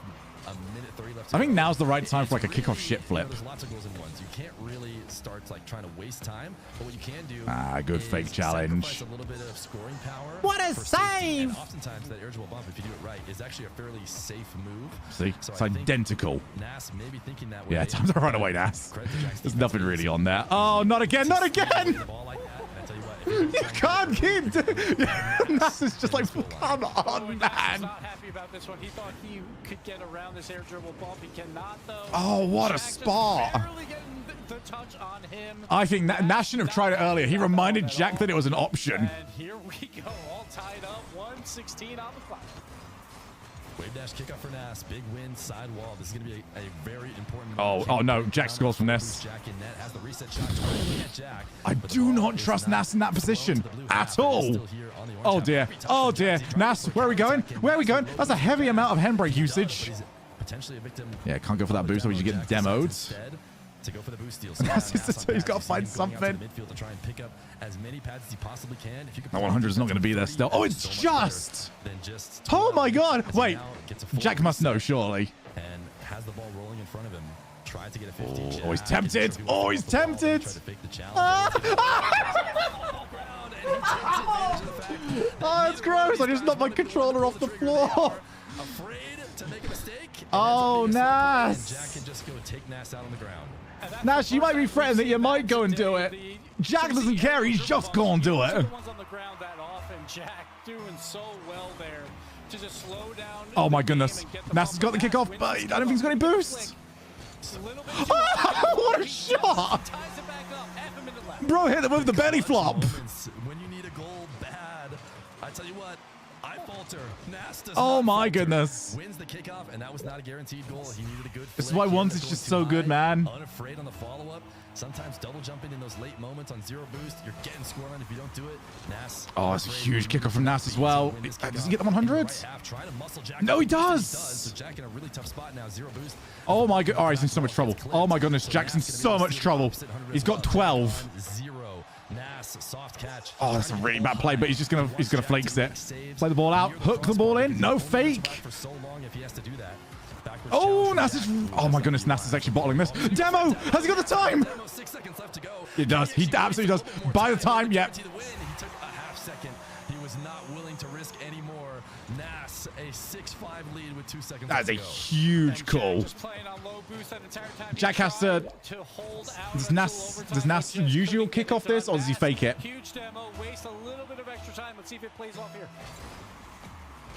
a minute 30 left to I think go, now's the right time for like a it's kickoff really, shit flip. There's lots of goals in ones. You can't really start like trying to waste time, but what you can do Good is fake challenge. sacrifice a little bit of scoring power. What a for safety. save! And oftentimes that air dribble bump, if you do it right, is actually a fairly safe move. See, So it's I think identical. Nass may be thinking that way. Yeah, time to run away, Nass. Credit to Jack's There's defense nothing is really on there. Oh, not again, not again! the ball like that, and I tell you what, if You can't keep doing. Nass is just like, come on, Nass man. is not happy about this one. He thought he could get around this air dribble bump. He cannot, though. Oh, what a Jack just spot. barely getting the touch on him. I think Nash shouldn't have tried it earlier. He reminded Jack that it was an option. And here we go, all tied up, 1:16 on the clock. Wave dash kickoff for Nass. Big win, side wall. This is going to be a very important. Oh no, Jack scores from this. Jack in net has the reset shot directly at Jack. I do not trust Nass in that position at all. Oh dear, oh dear. Nass, where are we going? Where are we going? That's a heavy amount of handbrake usage. Potentially a victim. Yeah, can't go for that boost, or you get demoed. To go for the boost steal. He's got to find something. Midfield to try and pick up as many pads as he possibly can. If you That 100 is not going to be there still. Oh, it's just. just. Oh my God! Wait, Jack must know surely. And has the ball rolling in front of him. Tried to get a 50. Oh, he's tempted. Oh, he's tempted. Tried to fake the challenge. Oh, it's gross. I just knocked my controller off the floor. Afraid to make a mistake. Oh, Nass. Jack can just go take Nass out on the ground. Nash, you might be threatened that you might go and do it. Jack doesn't care. He's just going to do it. On the ground that often. Jack doing so well there to just slow down. Oh my goodness. Nass has got the kickoff, but I don't think he's got any boost. What a shot! Bro hit him with the belly flop. When you need a goal bad, I tell you what, I falter. Nass does Oh not my falter. goodness. Wins the kickoff, and that was not a guaranteed goal. He needed a good. This is flick. why He Ones ended is up just going so too good, high, man. Unafraid on the follow-up. Sometimes double jumping in those late moments on zero boost, you're getting scoreline if you don't do it. Nass. Oh, it's a huge kickoff from Nass as well. Does he get the 100? No, he does. So Jack in a really tough spot now. Zero boost. Oh my god. Oh, he's in so much trouble. Oh my goodness. Jack's in so much trouble. He's got 12. Zero. Nass, soft catch. Oh, that's a really bad play, but he's gonna flakes it. Play the ball out. Hook the ball in. No fake. For so long if he has to do that. Oh, Nass is. Oh my goodness. Nass is actually bottling this. Demo. Has he got the time? 6 seconds left to go. He does. He absolutely does. By the time, yep. He took a half second. He was not willing to risk any more. Nas, a 6-5 lead with 2 seconds That's left a to go. huge call. Just playing on low boost that entire time. Jack has to. Hold out Does until Nas overtime. use your kick off this, or does he fake it? Huge demo, waste a little bit of extra time. Let's see if it plays off here.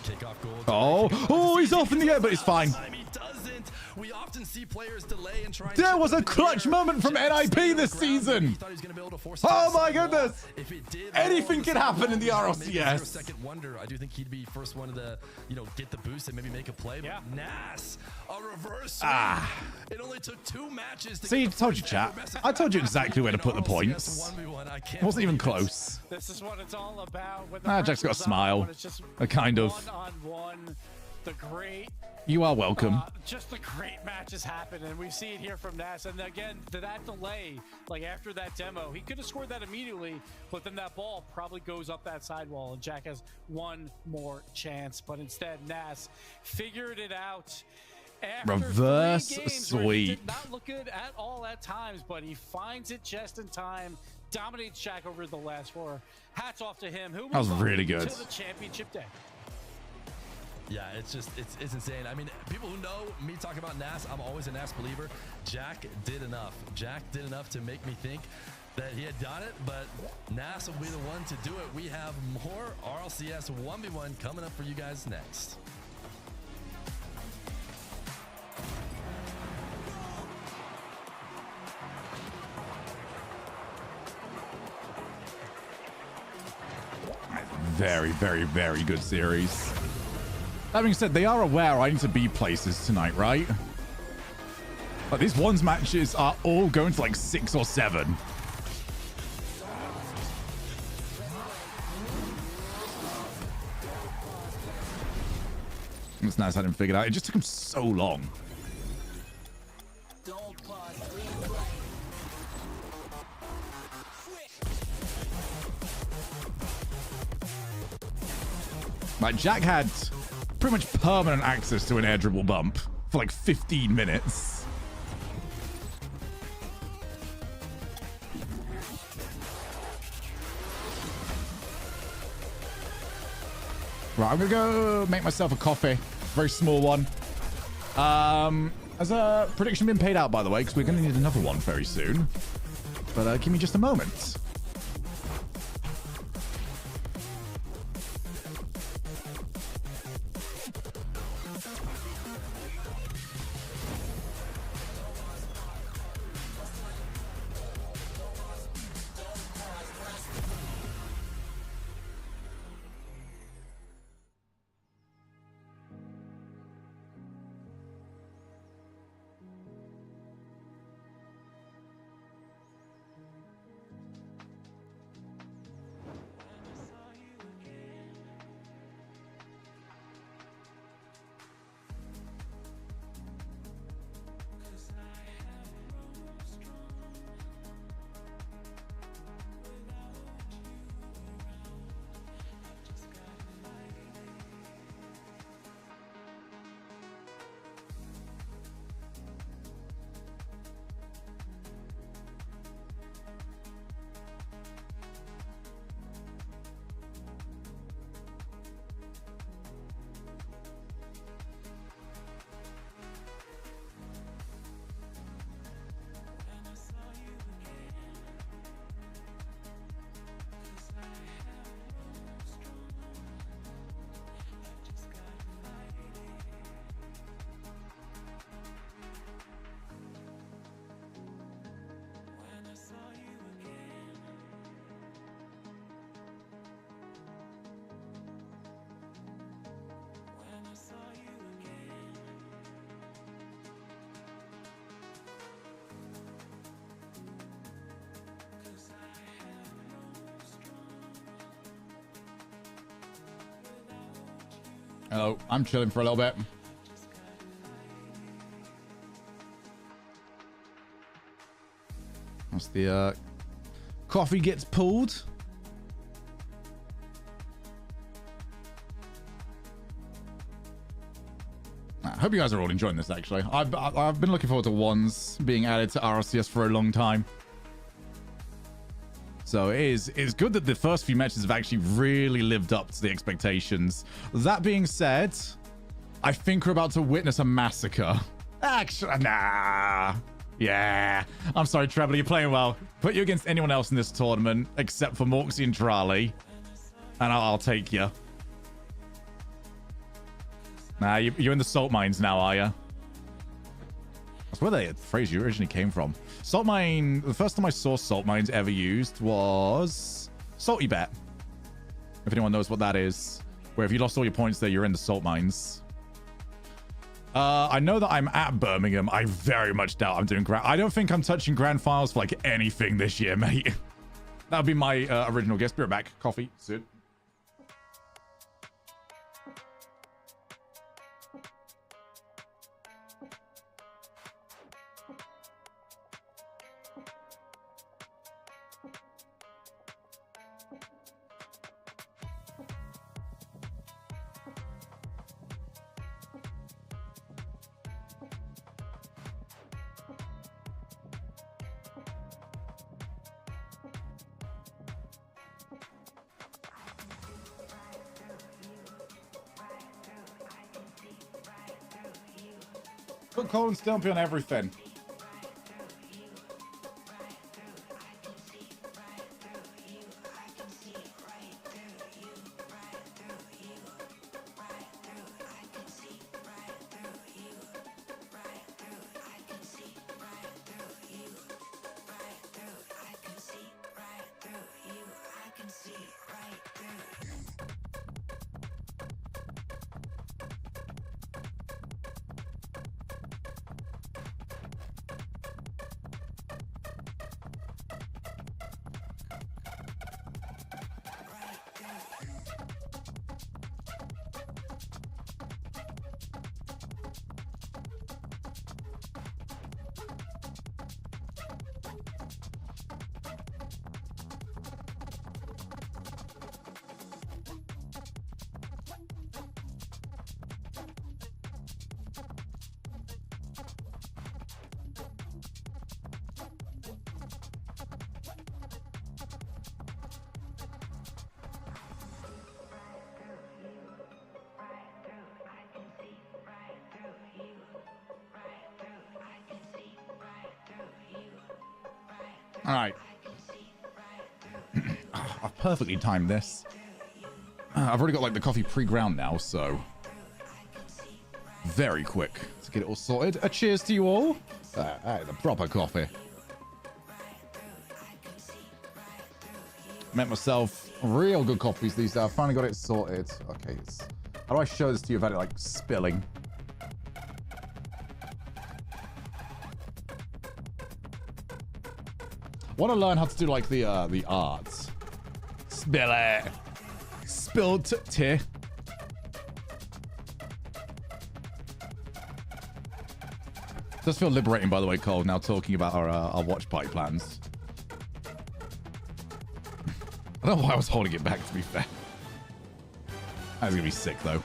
Kickoff goal. Oh, he's off in the air, but it's fine. He doesn't. We often see players delay and try. There was a clutch moment from NIP this season. Oh my goodness. Anything can happen in the RLCS. Second wonder. I do think he'd be first one to get the boost and maybe make a play. Yeah. But Nas, a reverse. It only took 2 matches. See, I told you, chat. I told you exactly where to put the points. It wasn't even close. This is what it's all about. Jack's got a smile. A kind of. One-on-one. The great. You are welcome. Just the great matches happen, and we see it here from Nas. And again, that delay, like after that demo, he could have scored that immediately, but then that ball probably goes up that sidewall, and Jack has one more chance. But instead, Nas figured it out. After Reverse 3 games sweep. where he did not look good at all at times, but he finds it just in time. Dominates Jack over the last 4. Hats off to him. Who That was really good. To the championship day. Yeah, it's insane. I mean, people who know me talk about Nas, I'm always a Nas believer. Jack did enough. Jack did enough to make me think that he had done it, but Nas will be the one to do it. We have more RLCS 1v1 coming up for you guys next. Very, very, very good series. That being said, they are aware I need to be places tonight, right? But these 1's matches are all going to like 6 or 7. It's nice I didn't figure it out. It just took him so long. Like, Jack had pretty much permanent access to an air dribble bump for like 15 minutes. Right, I'm gonna go make myself a coffee. Very small one. Has a prediction been paid out, by the way? Because we're gonna need another one very soon. But give me just a moment. Hello, I'm chilling for a little bit. Once the coffee gets pulled. I hope you guys are all enjoying this, actually. I've been looking forward to 1's being added to RLCS for a long time. So it's good that the first few matches have actually really lived up to the expectations. That being said, I think we're about to witness a massacre. Actually, nah. Yeah. I'm sorry, Trevor, you're playing well. Put you against anyone else in this tournament except for Morksy and Drali, and I'll take you. Nah, you're in the salt mines now, are you? That's where the phrase you originally came from. Salt mine, the first time I saw salt mines ever used was Salty Bet. If anyone knows what that is. Where if you lost all your points there, you're in the salt mines. I know that I'm at Birmingham. I very much doubt I'm doing grand. I don't think I'm touching grand finals for like anything this year, mate. That would be my original guess. Be right back. Coffee soon. Put Colin Stumpy on everything. All right. I've perfectly timed this. I've already got like the coffee pre-ground now, so very quick to get it all sorted. A cheers to you all. The proper coffee. Met myself real good coffees these days. I finally got it sorted. Okay, how do I show this to you without it like spilling? Want to learn how to do like the arts. Spill it. Spilled tea. Does feel liberating, by the way, Cole, now talking about our watch party plans. I don't know why I was holding it back, to be fair. That's gonna be sick, though.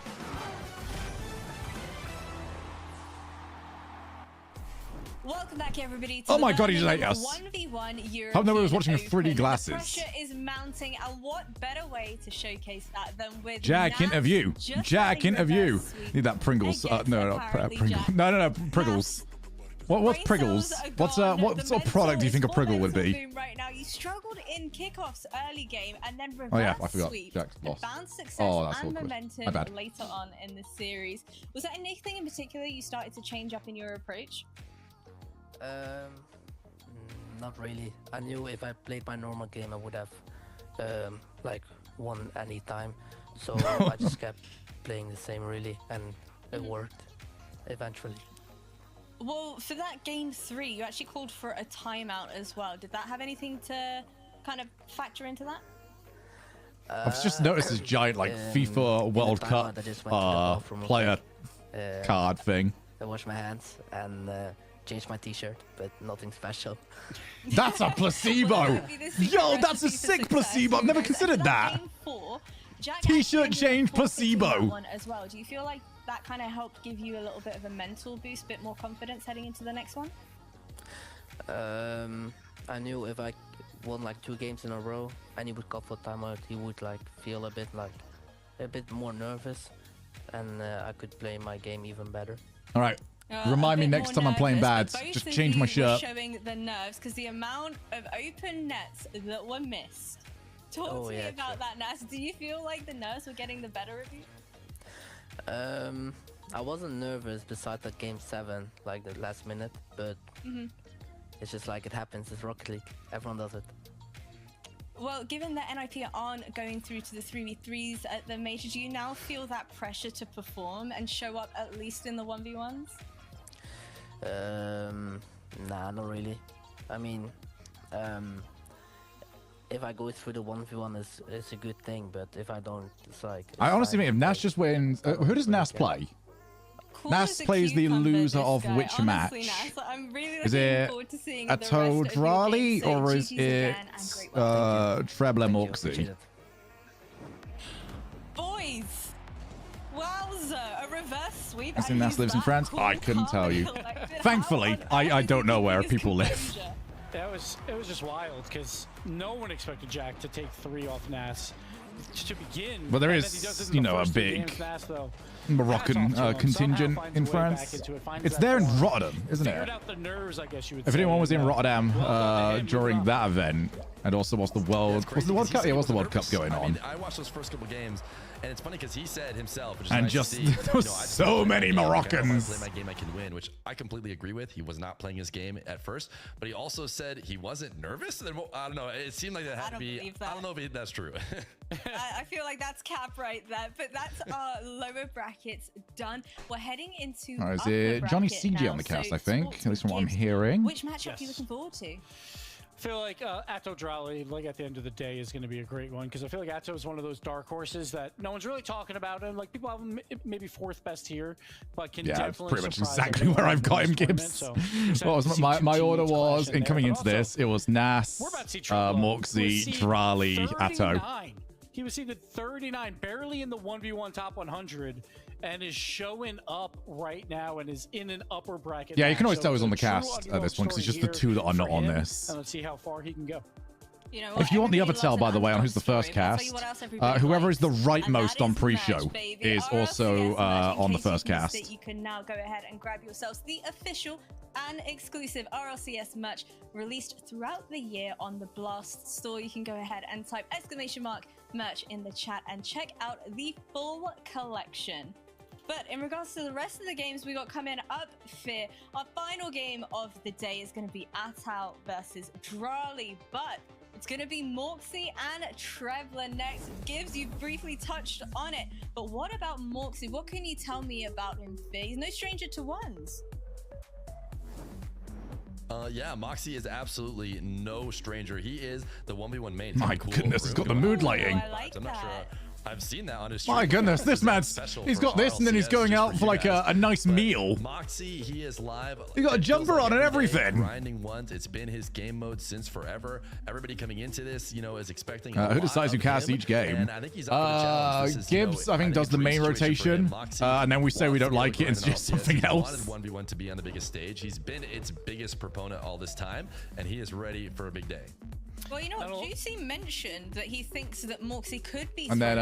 Welcome back, everybody. To oh my god, he just ate us. 1v1 European Hope nobody was watching with 3D Open. glasses. The pressure is mounting, and what better way to showcase that than with Jack Nat interview. Jack just interview. sweep Need that Pringles. against No, apparently Pringles. Jack. No, Pringles. What's Brain Pringles? cells are What gone. sort The of product do you think a mental Pringle would be? boom right now. You struggled in kickoffs early game and then reverse Oh yeah, I forgot. sweep. Jack's lost. Found success Oh, that's and awkward. My momentum bad. later on in the series. Was there anything in particular you started to change up in your approach? Not really. I knew if I played my normal game, I would have like won any time. So I just kept playing the same really, and it worked eventually. Well, for that game 3, you actually called for a timeout as well. Did that have anything to kind of factor into that? I've just noticed this giant like FIFA World Cup player card thing. I washed my hands and changed my t-shirt, but nothing special. That's a placebo. Yo, that's a sick placebo. I've never considered that. T-shirt change placebo. One as well. Do you feel like that kind of helped give you a little bit of a mental boost, bit more confidence heading into the next one? I knew if I won like 2 games in a row, and he would go for timeout, he would like feel a bit more nervous, and I could play my game even better. All right. Remind me next time I'm playing bad. Just change my shirt. Showing the nerves because the amount of open nets that were missed. Talk to me about that, Nas. Do you feel like the nerves were getting the better of you? I wasn't nervous besides that game 7, like the last minute, but it's just like it happens. It's Rocket League. Everyone does it. Well, given that NIP aren't going through to the 3v3s at the major, do you now feel that pressure to perform and show up at least in the 1v1s? Nah, not really. I mean, if I go through the 1v1, it's a good thing, but if I don't, it's like... I honestly mean, if Nas just wins... who does Nas play? Nas plays the loser of which match? Nas, I'm really is it Atto Drali or is it Treble Moxie? Boys! Wowza! A reverse sweep. I think Nas lives in France. I couldn't tell you. Thankfully, I don't know where people live. It was just wild because no one expected Jack to take 3 off Nas to begin. Well, there is, you know, a big Moroccan contingent in France. It's there in Rotterdam, isn't it? If anyone was in Rotterdam during that event, and also was the World Cup? Yeah, what's the World Cup going on? I watched those first couple games, and it's funny because he said himself, which is and nice just to see, there was so many Moroccans. Play my game, I can win, which I completely agree with. He was not playing his game at first, but he also said he wasn't nervous. I don't know. It seemed like that had to be. I don't know if that's true. I feel like that's cap right there, but that's our lower brackets done. We're heading into. Oh, is it Johnny CG on the cast? So I think, at least from what I'm hearing. Which matchup are you looking forward to? I feel like Atto Drali, like at the end of the day, is going to be a great one because I feel like Atto is one of those dark horses that no one's really talking about him. Like people have him maybe 4th best here, but can definitely pretty much exactly where I've got him, Gibbs. So what was my order was in coming into this? It was Nas, Moxie, Drali, Atto. He was seeded 39, barely in the 1v1 top 100, and is showing up right now and is in an upper bracket. Yeah, you can always tell he's on the cast at this one because it's just the 2 that are not on this. And let's see how far he can go. You know, if you want the other tell, by the way, on who's the first cast, whoever is the rightmost on pre-show is also on the first cast. You can now go ahead and grab yourselves the official and exclusive RLCS merch released throughout the year on the Blast store. You can go ahead and type !merch in the chat and check out the full collection. But in regards to the rest of the games we got coming up, Fear, our final game of the day is going to be Atto versus Drali, but it's going to be Moxie and Trebler next. Gibbs, you briefly touched on it, but what about Moxie? What can you tell me about him, Fear? He's no stranger to 1's. Yeah, Moxie is absolutely no stranger. He is the 1v1 main. My goodness, he's got the mood lighting. I like I'm not sure. I've seen that on his stream. My goodness, this man's, he's got this and then he's going out for like a nice meal. Moxie, he is live. He got a jumper on and everything. Grinding once. It's been his game mode since forever. Everybody coming into this, you know, is expecting who decides who casts each game? And I think he's up for the challenge. Gibbs, I think, does the main rotation. And then we say we don't like it. It's just something else. He wanted 1v1 to be on the biggest stage. He's been its biggest proponent all this time, and he is ready for a big day. Well, you know what? Juicy mentioned that he thinks that Moxie could be. And then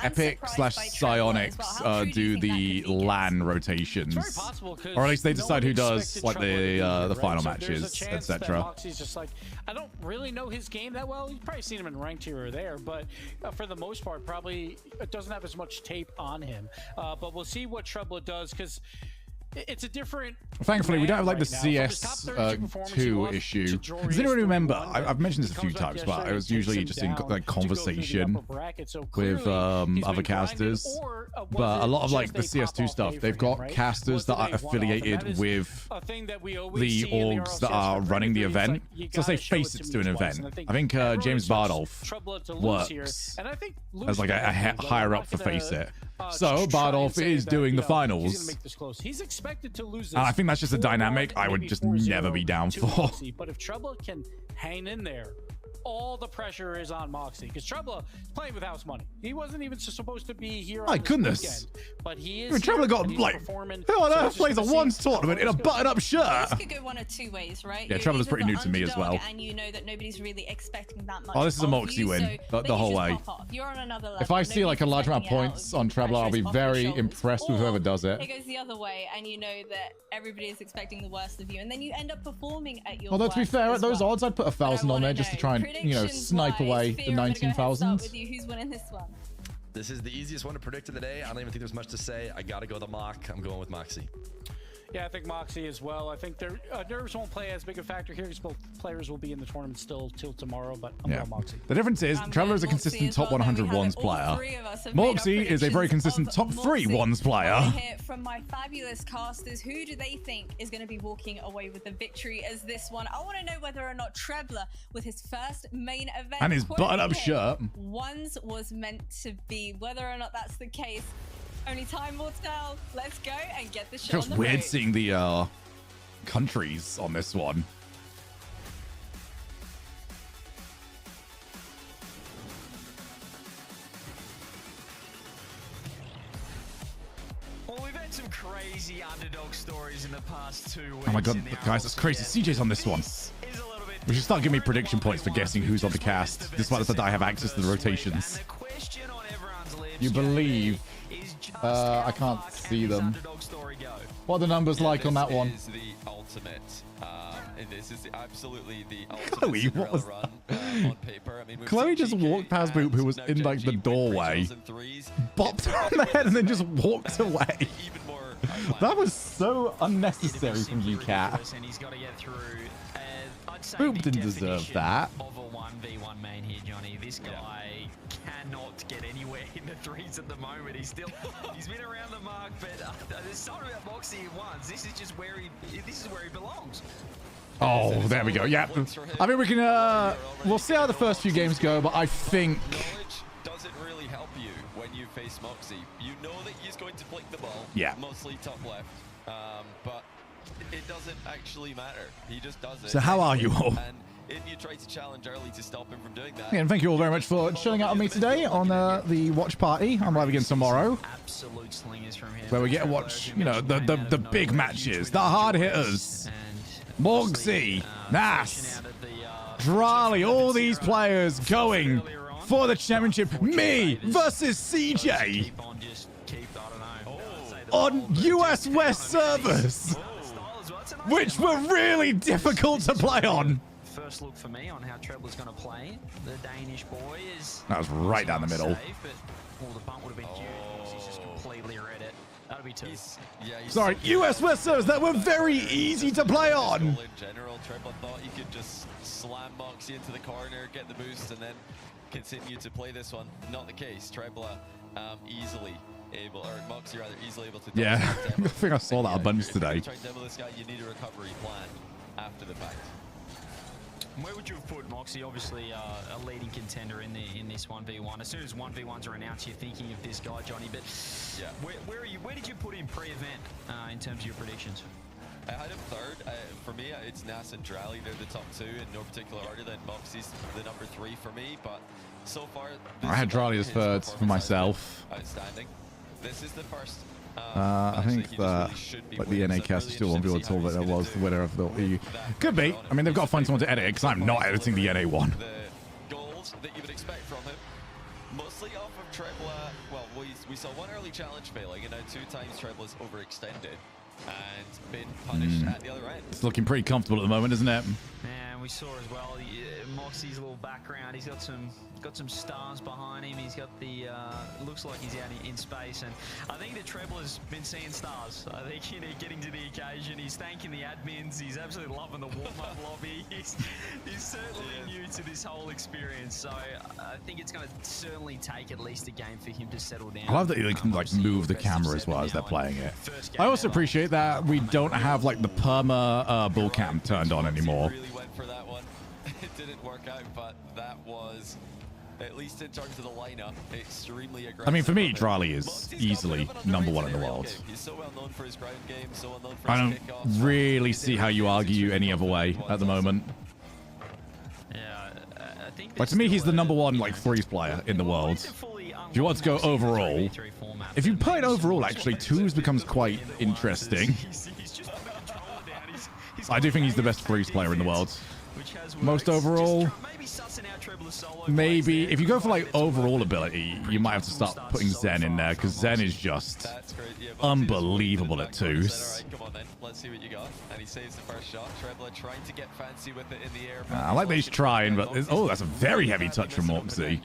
Epic/Psionics do the LAN rotations. It's very possible, or at least they decide who does like the final matches, etc. Moxie's just like, I don't really know his game that well. You've probably seen him in ranked here or there, but for the most part, probably doesn't have as much tape on him. But we'll see what Treble does because. It's a different. Thankfully, we don't have like the CS2 issue. Does anyone remember? I've mentioned this a few times, but I was usually just in like conversation with other casters. But a lot of like the CS2 stuff, they've got casters that are affiliated with the orgs that are running the event. So say Faceit to an event. I think James Bardolph works as like a higher up for Faceit. So Bardolph is doing the finals. He's expected to lose this. I think that's just a dynamic I would just never be down for. But if Treble can hang in there all the pressure is on Moxie because Trebla is playing with house money. He wasn't even supposed to be here. My on this goodness. weekend, but he is. I mean, Trebla got like, who on earth plays a 1's tournament in a button-up shirt? This could go one of two ways, right? Yeah, You're Trebla's either pretty the new to me as well. underdog And you know that nobody's really expecting that much. Oh, this is a of Moxie you, win so the whole you just way. pop off. You're on another level. If I see like a large amount of Nobody's points expecting on it out. Trebla, I'll be Pressure's off your very shoulders. impressed with Or whoever does it. It goes the other way, and you know that everybody is expecting the worst of you, and then you end up performing at your Although to be worst fair, as at those well. odds, I'd put 1,000 on there just to try and, you know, snipe away the Fear, I'm gonna go ahead and start 19,000. with you. Who's winning this one? This is the easiest one to predict of the day. I don't even think there's much to say. I got to go the mock. I'm going with Moxie. Yeah, I think Moxie as well. I think their nerves won't play as big a factor here because both players will be in the tournament still till tomorrow, but I'm going Moxie. The difference is, Trebla is a consistent top 100 1's player. Moxie is a very consistent top 3 1's player. Hear from my fabulous casters, who do they think is going to be walking away with the victory as this one? I want to know whether or not Trebla, with his first main event And his button-up shirt. 1's was meant to be. Whether or not that's the case, only time will tell. Let's go and get the show Feels on the weird road. seeing the countries on this one. Well, we've had some crazy underdog stories in the past 2 weeks. Oh my god, in the guys, that's crazy. RLCS. CJ's on this one. Is a little bit We should start giving me prediction different. points for guessing who's on the cast, despite the fact that I have access to the rotations. And the question on everyone's lips, You believe? is just I how can't far see can this them. underdog story go? What are the numbers like on that one? This is the ultimate. And this is absolutely the Chloe, ultimate what was Cinderella run on paper. I mean, we've Chloe seen just GK walked past Boop, who was and in now like the Genji win doorway, regionals and threes. bopped her on the head, and then just walked away. Even more outlandish. That was so unnecessary It'd be from you, simply Cat. ridiculous, and he's got to get through. I'd say Boop the didn't deserve definition that. Of a 1v1 main here, Johnny. This guy cannot get anywhere in the threes at the moment. He's been around the mark, but there's something about Moxie at once. This is just where he belongs. Oh, there we go. Yeah, I mean we can. We'll see how the first few games go, but I think. Knowledge doesn't really help you when you face Moxie. You know that he's going to flick the ball. Yeah. Mostly top left. But it doesn't actually matter. He just does it. So how are you all? And if you try to challenge early to stop him from doing that. Yeah, and thank you all very much for chilling out on me today on the watch party. I'm live again tomorrow, Absolute slingers from him. where we get to watch, you know, the big matches, the hard hitters. Moxie, Nas, Drali, all these players going for the championship. Me versus CJ on US West servers, which were really difficult to play on. First look for me on how Trebla's going to play. The Danish boy is. That was right down the middle. Safe, but, the bump would have been huge. He's just completely read it. That'll be two. Sorry, US West servers that were very easy to play on. In general, Trebla thought he could just slam Moxie into the corner, get the boost, and then continue to play this one. Not the case. Trebla easily able, or Moxie rather, easily able to. Yeah, I think I saw that a bunch today. Try to demo this guy, you need a recovery plan after the fact. Where would you have put Moxie? Obviously, a leading contender in this 1v1. As soon as 1v1s are announced, you're thinking of this guy, Johnny. But yeah, where did you put him pre-event in terms of your predictions? I had him third. For me, it's Nas and Drali. They're the top two in no particular order. Then Moxie's the number 3 for me. But so far, I had Drali as third for myself. Outstanding. This is the first. I think that like the NA cast is still on Viewer Tool, but that was the winner of the EU. Could be. I mean, they've got to find someone to edit it because I'm not editing the NA one. The goals that you would expect from him, mostly off of Trebla. Well, we saw one early challenge failing, and now 2 times Trebla's overextended and been punished at the other end. It's looking pretty comfortable at the moment, isn't it? And we saw as well Moxie's little background. He's got some stars behind him. He's got the looks like he's out in space, and I think the Trebla's been seeing stars. I think getting to the occasion. He's thanking the admins. He's absolutely loving the warm-up lobby. He's certainly new to this whole experience. So I think it's going to certainly take at least a game for him to settle down. I love that you can like move the camera as well as they're playing it. I also appreciate that we don't have like the perma bull cam turned on anymore. Really went for that one. It didn't work out, but that was, at least in terms of the lineup, extremely aggressive. I mean, for me, Drali is easily #1 in the world. He's so well known for his ground game, so well known for I his don't kickoffs. really see how you argue any other way at the moment. Yeah, think Like, to me, he's the number one, like, freeze player in the world. If you want to go overall, if you play it overall, actually, 2's becomes quite interesting. I do think he's the best freeze player in the world. Most overall, maybe if you go for like overall ability, you might have to start putting Zen in there, because Zen is just unbelievable at 2's. Come on then, let's see what you got. And he saves the first shot. Trebler trying to get fancy with it in the air. I like that he's trying, but oh, that's a very heavy touch from Moxie.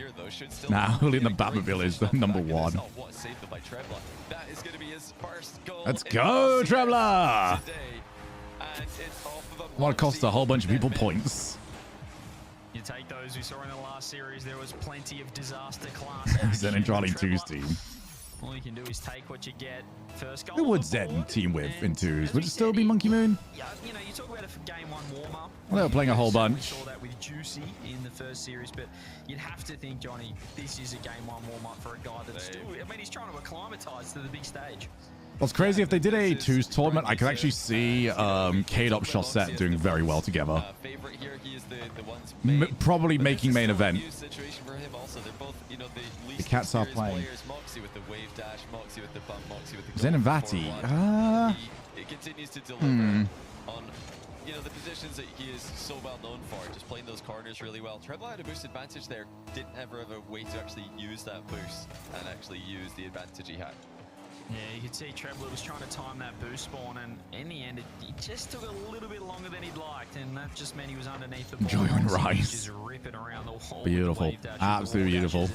Nah, Hooligan the Batmobile is the number one. Let's go, Trebler! What cost a whole bunch of people points. You take those we saw in the last series, there was plenty of disaster class. Zen and Charlie 2's team. All you can do is take what you get. First goal. Who would Zen team with in 2's? Would it still be Monkey Moon? Yeah, you know, you talk about a game 1 warm-up. Well, they were playing a whole bunch. We saw that with Juicy in the first series, but you'd have to think, Johnny, this is a game 1 warm-up for a guy that's still, I mean, he's trying to acclimatise to the big stage. Well, it's crazy. If they did a 2's tournament, I could actually see K-Dop Chaussette doing very well together. Probably making main event. The cats are playing. Zen and Vati. It continues to deliver on, you know, the positions that he is so well known for, just playing those corners really well. Trebler had a boost advantage there. Didn't ever have a way to actually use that boost and actually use the advantage he had. Yeah, you could see Trebler was trying to time that boost spawn, and in the end, it just took a little bit longer than he'd liked, and that just meant he was underneath the ball. Joy and Rice. Just ripping around the wall. Beautiful. Absolutely beautiful.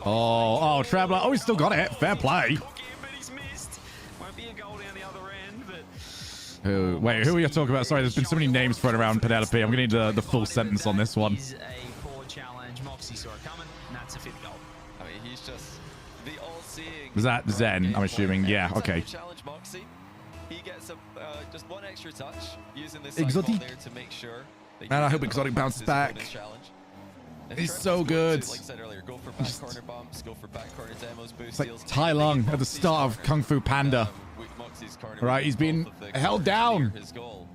Oh, Trebler. Oh, he's still got it. Fair play. But he's missed. Won't be a goal down the other end, but... Wait, who are you talking about? Sorry, there's been so many names thrown around Penelope. I'm going to need the full sentence on this one. Is a poor challenge. Moxie saw it coming, and that's a 5th goal. I mean, he's just the all-seeing. Was that Zen, I'm assuming? Yeah, okay. Challenge Moxie. He gets just one extra touch using this Exotic. there to make sure. Man, I hope Exotic bounces back. He's so good. Like I said earlier, go for back corner bumps, go for back corner demos, boost It's like steals. Tai Lung at the start of Kung Fu Panda. Right, he's been held down. His goal.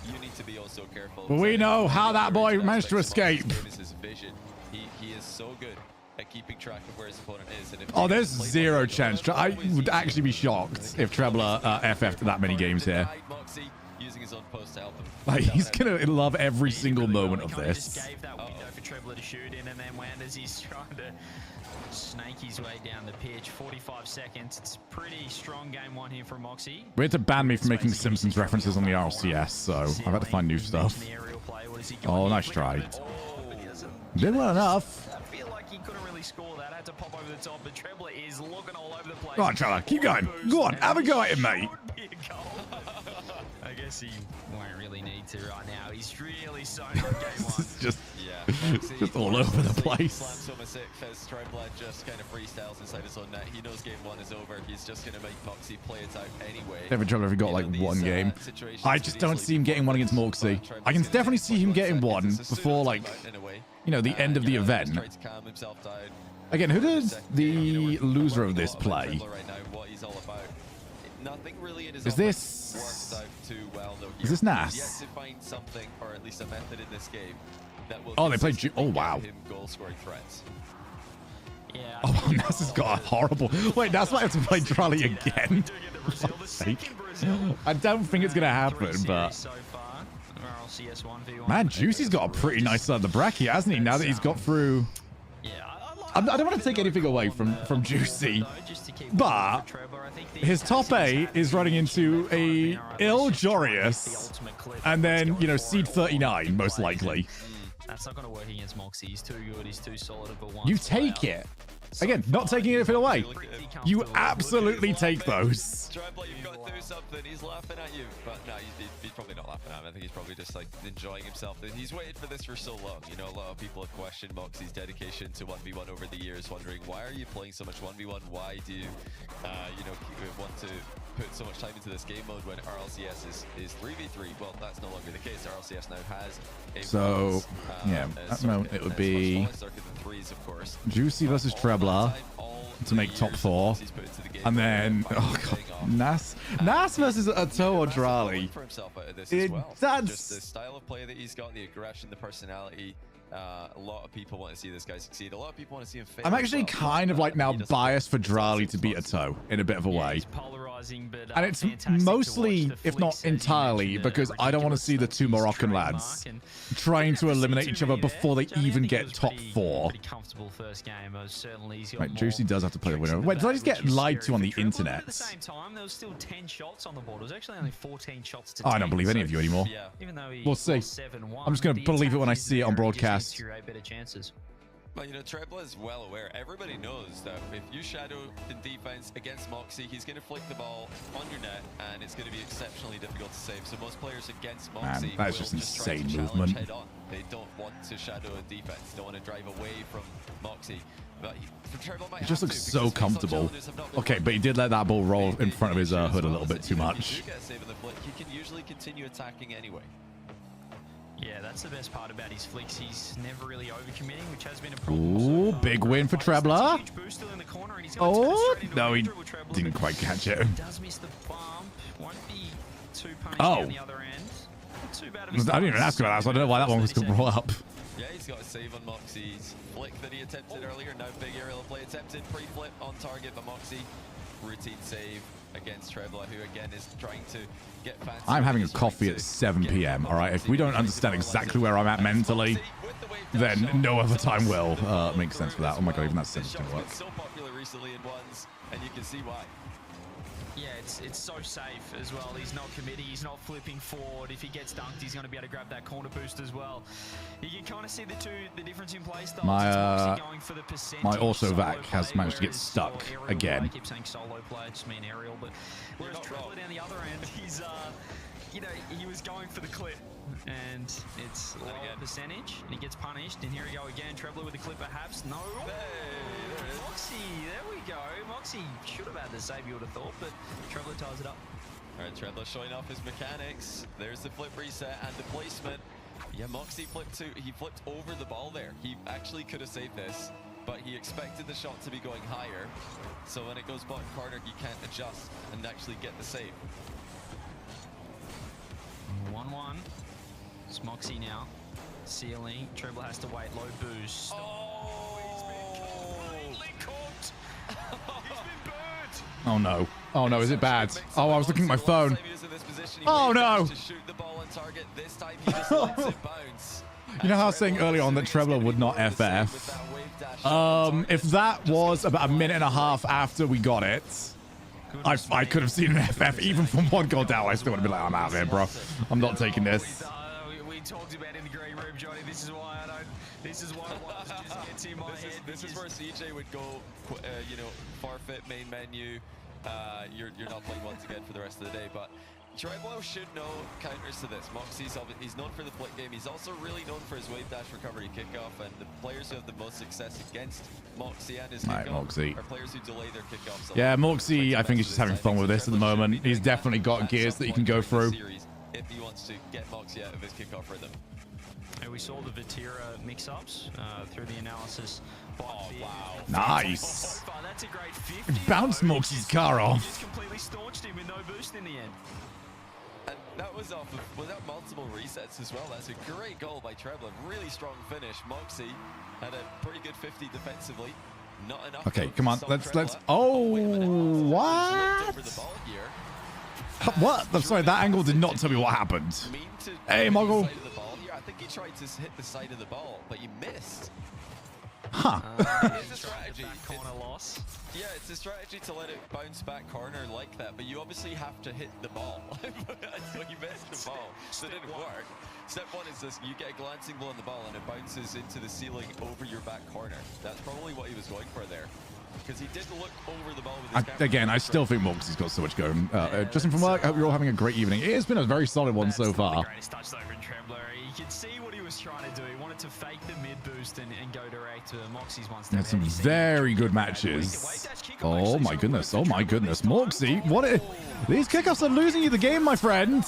You need to be also careful. But we know how that boy managed to escape. His vision. He is so good at keeping track of where his opponent is. And if Oh, there's zero chance. I would actually be shocked if Trebler FF'd that many games here. Moxie using his own post to help him. Like, he's going to love every single moment of this. Just gave that window for Trebler to shoot in, and then Wanders, he's trying to snake his way down the pitch. 45 seconds. It's pretty strong game 1 here from Moxie. We had to ban me from making Simpsons references on the RLCS, so I've had to find new stuff. Oh, nice try. Did well enough. I feel like he couldn't really score that. Had to pop over the top, but Trebler is looking all over the place. Go on, Trevor. Keep going. Go on. Have a go at him, mate. I guess he won't really need to right now. He's really sewn on game 1. just all over the place. Trebler just kind of freestyles inside his own net. He knows game 1 is over. He's just going to make Moxie play it out anyway. Never Trebler ever got like one game. I just don't see him getting one against Moxie. I can definitely see him getting one before, like, you know, the end of the event. Again, who does the loser of this play? Nothing really in his Is this... works out too well, though. Is this Nas? Yet to find something, or at least a method in this game that will Oh, they played... Oh, wow. him goal-scoring threats. Yeah. Oh, Nas has got a horrible... Wait, Nas might have to play Charlie again. For fuck's sake. I don't think it's going to happen, but... Man, Juicy's got a pretty nice side of the bracket, hasn't he? Now that he's got through... I don't want to take anything away from Juicy, but his top 8 is running into a Ill-Jorius and then, you know, Seed 39, most likely. That's not going to work against Moxie. He's too good. He's too solid of a one. You take it. Again, not taking anything away. You absolutely take those. Trebler, you've got to do something. He's laughing at you. But no, he's probably not laughing at him. I think he's probably just like enjoying himself. He's waited for this for so long. You know, a lot of people have questioned Moxie's dedication to 1v1 over the years, wondering why are you playing so much 1v1? Why do you, you know, want to put so much time into this game mode when RLCS is 3v3? Well, that's no longer the case. RLCS now has a So, yeah, at the moment it would be Juicy versus Trebler to make top 4. And then, oh god, Nas versus Ato or Drali. That's That's... just the style of play that he's got, the aggression, the personality. A lot of people want to see this guy succeed. A lot of people want to see him fail. I'm actually kind of like now biased for Drali to beat a toe in a bit of a way. He's polarizing, but, And it's fantastic to mostly, watch. The if not flicks, as you entirely, mentioned, because I don't want to see the two Moroccan lads trying to eliminate each other before they even get top 4. Pretty comfortable first game. Certainly he's got Right, more Juicy does have to play the winner. tricks in Wait, did I bag, just which get is lied to scary on for the Treble, but internet? At the same time, there was still 10 shots on the board. It was actually only 14 shots to Oh, 10. I don't believe any of you anymore. Yeah. Even though he We'll see. lost 7-1, I'm just going to the believe it when I attack is see it on there. He just broadcast. needs to create better chances. Well, you know, Treble is well aware. Everybody knows that if you shadow in defense against Moxie, he's going to flick the ball on your net, and it's going to be exceptionally difficult to save. So most players against Moxie that is will just try to insane challenge movement. head on. They don't want to shadow a defense. They don't want to drive away from Moxie. But Treble might It just have looks to, so because face-off comfortable. challenges have not been Okay, but he did let that ball roll in front of his hood a little bit too much. If you do get a save on the flick, he can usually continue attacking anyway. Yeah, that's the best part about his flicks. He's never really overcommitting, which has been a problem. Ooh, so far. big win for That's a Trebler. huge boost still in the corner, and he's gonna turn it Oh, straight into no, a he dribble Trebler, didn't but quite catch it. he does miss the bump. Won't be too punished Oh. on the other end. Not too bad of a I didn't even start. ask about that, so I don't know why that one was brought up. Yeah, he's got a save on Moxie's flick that he attempted earlier. Now big aerial play attempted, pre-flip on target, but Moxie routine save against Trebler, who again is trying to get fancy. I'm having a He's coffee trying at to 7 get p.m., all right? If we don't understand exactly where I'm at mentally, with the wave dash then shot. no other time will. Makes sense for that. Oh my god, even that This sentence shot's didn't work. been so popular recently in 1's, and you can see why. Yeah, it's so safe as well. He's not committing. He's not flipping forward. If he gets dunked, he's going to be able to grab that corner boost as well. You can kind of see the difference in play styles. My, It's Moxie going for the my percentage also solo vac has play, managed to get whereas- stuck or aerial again. play. I keep saying solo play, I just mean aerial. But whereas not Trebler wrong. down the other end, he's you know, he was going for the clip, and it's lower again. percentage, and he gets punished. And here we go again. Trebler with the clip, perhaps. No. Moxie, there we go. Moxie should have had the save, you would have thought, but Trebler ties it up. All right, Trebler showing off his mechanics. There's the flip reset and the placement. Yeah, Moxie flipped he flipped over the ball there. He actually could have saved this, but he expected the shot to be going higher. So when it goes bottom corner, you can't adjust and actually get the save. 1-1. It's Moxie now. Ceiling. Trebler has to wait. Low boost. Oh, He's been completely cooked. He's been burnt. Oh no. Oh no, is it bad? Oh, I was looking at my phone. Oh, Oh no. no! To shoot the ball on target. This time he just lets it bounce. You know how I was saying earlier on that Trebler would not FF? If that was about a minute and a half after we got it, I could have seen an FF even from one goal down. I still would have been like, I'm out of here, bro. I'm not taking this. We talked about in the green room, Johnny. This is why I don't. This is why one just gets in my head. This is where CJ would go, you know, forfeit main menu. You're not playing once again for the rest of the day, but Trebler should know counters to this. He's known for the flick game. He's also really known for his wave dash recovery kickoff, and the players who have the most success against Moxie and his Right, kickoff Moxie. are players who delay their kickoffs. Yeah, Moxie, I think he's just having fun with this at the moment. He's definitely got gears that he can go through. If he wants to get Moxie out of his kickoff rhythm. And we saw the Vatira mix-ups through the analysis. Oh, wow. Nice. That's a great 50. Bounced though. Moxie's car He off. just completely staunched him with no boost in the end. And that was off of, without multiple resets as well. That's a great goal by Trebler. Really strong finish. Moxie had a pretty good 50 defensively. Not enough. Okay, to come on. stop Let's. Trebler. Oh, wait a minute. Moxie what? over the ball here. What? I'm sorry, that angle did not tell me what happened. Mean to Hey, hit the Mogul. side of the ball here. I think he tried to hit the side of the ball, but he missed. Huh. It's a strategy. Back corner loss. Yeah, it's a strategy to let it bounce back corner like that, but you obviously have to hit the ball. So you missed the ball, so it didn't work. Step one is this: you get a glancing blow on the ball and it bounces into the ceiling over your back corner. That's probably what he was going for there, because he did look over the ball with his camera. Again, I still think Moxie's got so much going. Justin from work, I hope you're all having a great evening. It has been a very solid one so That's not far. the greatest touch though from Trebler. You could see what he was trying to do. He wanted to fake the mid boost and go direct to Moxie's one step. Had some ahead. You see very good Wave matches. dash kickoff Oh actually my sort of goodness. worked Oh for my Trebler goodness. this time. Moxie, these kickoffs are losing you the game, my friend.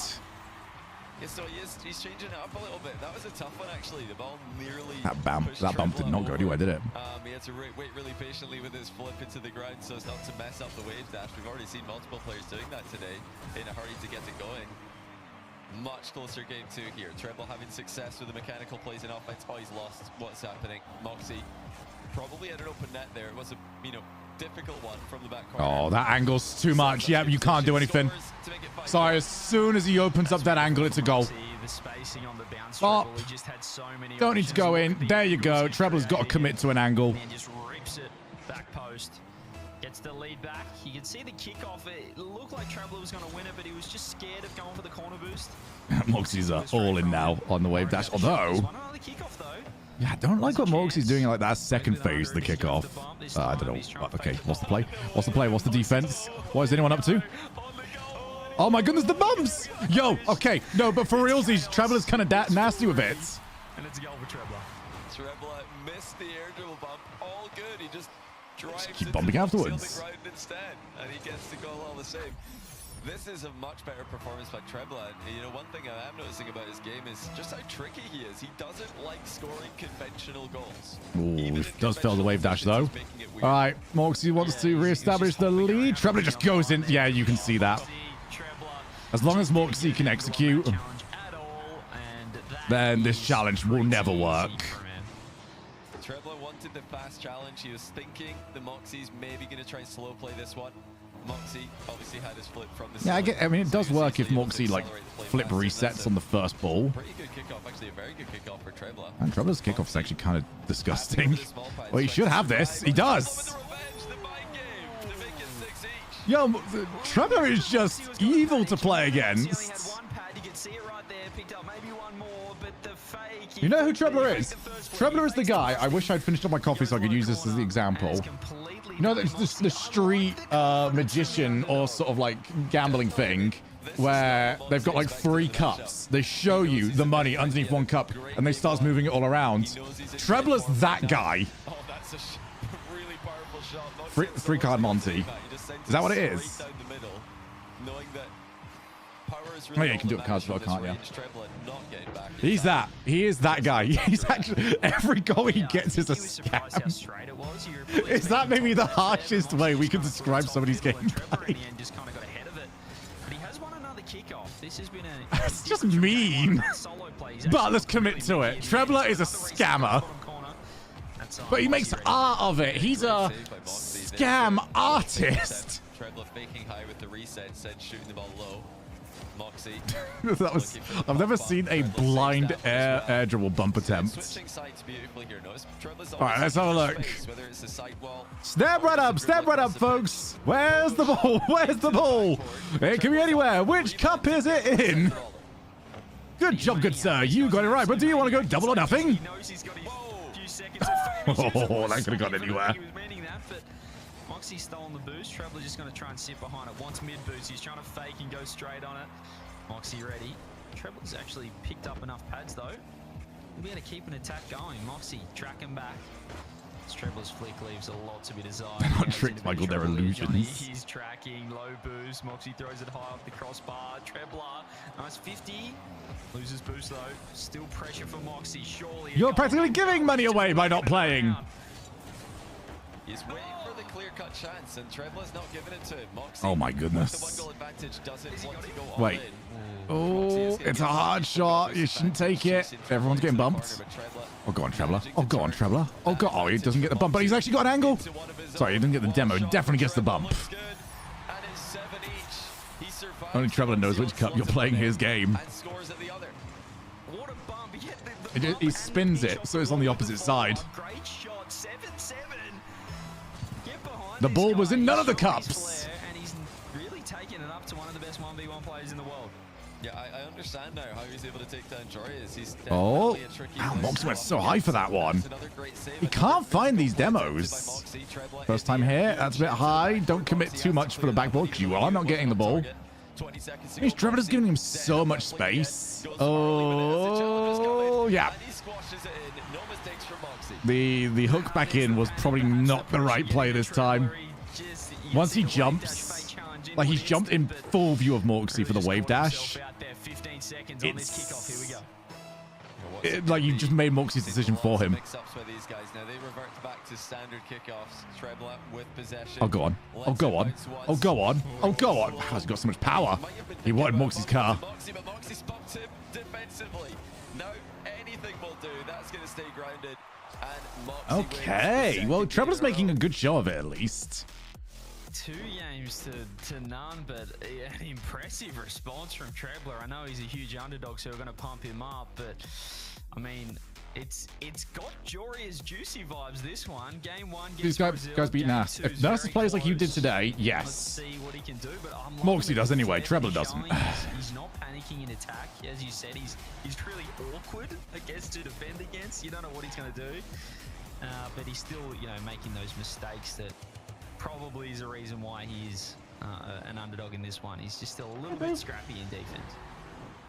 Yeah, so he's changing it up a little bit. That was a tough one, actually. The ball nearly That bump pushed did Trebler not go over. anywhere, did it? He had to wait really patiently with his flip into the ground so as not to mess up the wave dash. We've already seen multiple players doing that today in a hurry to get it going. Much closer game 2 here. Treble having success with the mechanical plays in offense. Oh, he's lost. What's happening? Moxie probably had an open net there. It was a, difficult one from the back corner. Oh, that angle's too much. Yep, you can't do anything. Sorry, as soon as he opens up that angle, it's a goal. Stop. Don't need to go in. There you go. Treble's got to commit to an angle. And just rips it back post. Gets the lead back. You can see the kickoff. It looked like Trebler was going to win it, but he was just scared of going for the corner boost. Moxie's all in now on the wave dash. Although, yeah, I don't like what Moxie's doing like that second phase of the kickoff. I don't know. Okay, what's the play? What's the play? What's the defense? What is anyone up to? Oh my goodness, the bumps! Yo, okay, no, but for realsies, Trebler's kind of nasty with it. And it's a goal for Trebler. Trebler missed the air dribble bump. All good. He just drives keep bumping afterwards. Instead, and he gets the goal all the same. This is a much better performance by Trebler. And, one thing I am noticing about his game is just how tricky he is. He doesn't like scoring conventional goals. Ooh, does fail the wave dash though. All right, Moxie wants to reestablish the lead. Trebler just goes in. Yeah, you can see that. As long as Moxie can execute, then this challenge will never work. Trebler wanted the fast challenge. He was thinking the Moxie's maybe going to try and slow play this one. Moxie obviously had his flip from the Yeah, I mean, it does work if Moxie like flip resets on the first ball. Pretty good kickoff, actually a very good kickoff for Trebler. And Trebler's kickoff is actually kind of disgusting. Well, he should have this. He does. Yo, Trebler is just evil to play against. You know who Trebler is? Trebler is the guy. I wish I'd finished up my coffee so I could use this as the example. You know, the street magician or sort of like gambling thing where they've got like 3 cups. They show you the money underneath one cup and they start moving it all around. Trebler's that guy. Free card Monty. Is that what it is? Oh yeah, you can do it with cards, but I can't, yeah. He's that. He is that guy. He's actually, every goal he gets is a scam. Is that maybe the harshest way we can describe somebody's gameplay? It's just mean. But let's commit to it. Trebler is a scammer. But he makes art of it. He's a scam artist. Trebler faking high with the reset, instead shooting the ball low. Moxie. That was, I've never seen a blind air dribble bump attempt. All right, let's have a look. Step right up, folks. Where's the ball? Where's the ball? It can be anywhere. Which cup is it in? Good job, good sir. You got it right, but do you want to go double or nothing? Oh, that could have gone anywhere. Moxie's stolen the boost. Trebler's just going to try and sit behind it. Once mid boost, he's trying to fake and go straight on it. Moxie ready. Trebler's actually picked up enough pads though. He'll be able to keep an attack going. Moxie tracking back. Trebler's flick leaves a lot to be desired. They're not tricks, Michael. They're illusions. He's tracking, low boost. Moxie throws it high up the crossbar. Trebler, nice 50. Loses boost though. Still pressure for Moxie. Surely. You're practically giving money away by not playing. He's waiting for the clear-cut chance, and Trebler's not giving it to him. Moxie, oh my goodness. With the 1 goal advantage, doesn't want to go all Wait. in. Oh, it's a hard shot. You shouldn't take it. Everyone's getting bumped. Oh, go on, Trebler. Oh, go on, Trebler. Oh, God. Oh, he doesn't get the bump, but he's actually got an angle. Sorry, he didn't get the demo. He definitely gets the bump. Only Trebler knows which cup you're playing his game. He spins it, so it's on the opposite side. The ball was in none of the cups. And he's really taken it up to one of the best 1v1 players in the world. Yeah, I understand now how he's able to take down Joreas. He's oh, Mox went so high for that one. He can't find these demos. First time here, that's a bit high. Don't commit too much for the back ball because you are not getting the ball. Trevor's giving him so much space. Oh, yeah. The hook back in was probably not the right play this time. Once he jumps, like he's jumped in full view of Moxie for the wave dash. It's like you just made Moxie's decision for him. Oh, go on. Oh, go on. Oh, go on. Oh, go on. Wow, he's got so much power. He wanted Moxie's car. stay grounded. And Moxie Okay, well, Treble's making a good show of it at least. 2 games to none, but an impressive response from Trebler. I know he's a huge underdog, so we're going to pump him up, but I mean, it's got Jory's juicy vibes, this one. Game 1 These guys beating ass. If Nurse plays like you did today, yes. Let's see what he can do, but Moxie does anyway, Trebler doesn't. He's not panicking in attack. As you said, he's really awkward, I guess, to defend against. You don't know what he's going to do, but he's still, you know, making those mistakes that probably is the reason why he's an underdog in this one. He's just still a little bit scrappy in defense.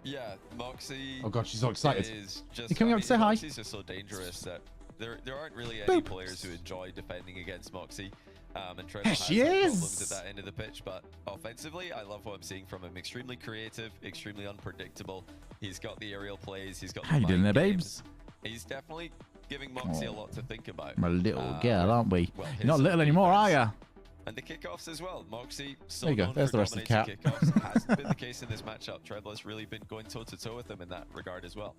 Yeah, Moxie. Oh god, she's so excited. Just, You're coming up to say hi. Moxie's just so dangerous that there aren't really any players who enjoy defending against Moxie. And Trevor has she had is. problems at that end of the pitch, but offensively, I love what I'm seeing from him. Extremely creative, extremely unpredictable. He's got the aerial plays. He's got. How you doing there, babes? He's definitely giving Moxie a lot to think about. My little girl, aren't we? Well, You're not little anymore, are you? And the kickoffs as well. Moxie, so there you go. known There's for the rest of the dominating cap. kickoffs. Hasn't been the case in this matchup. Trebler's really been going toe-to-toe with him in that regard as well.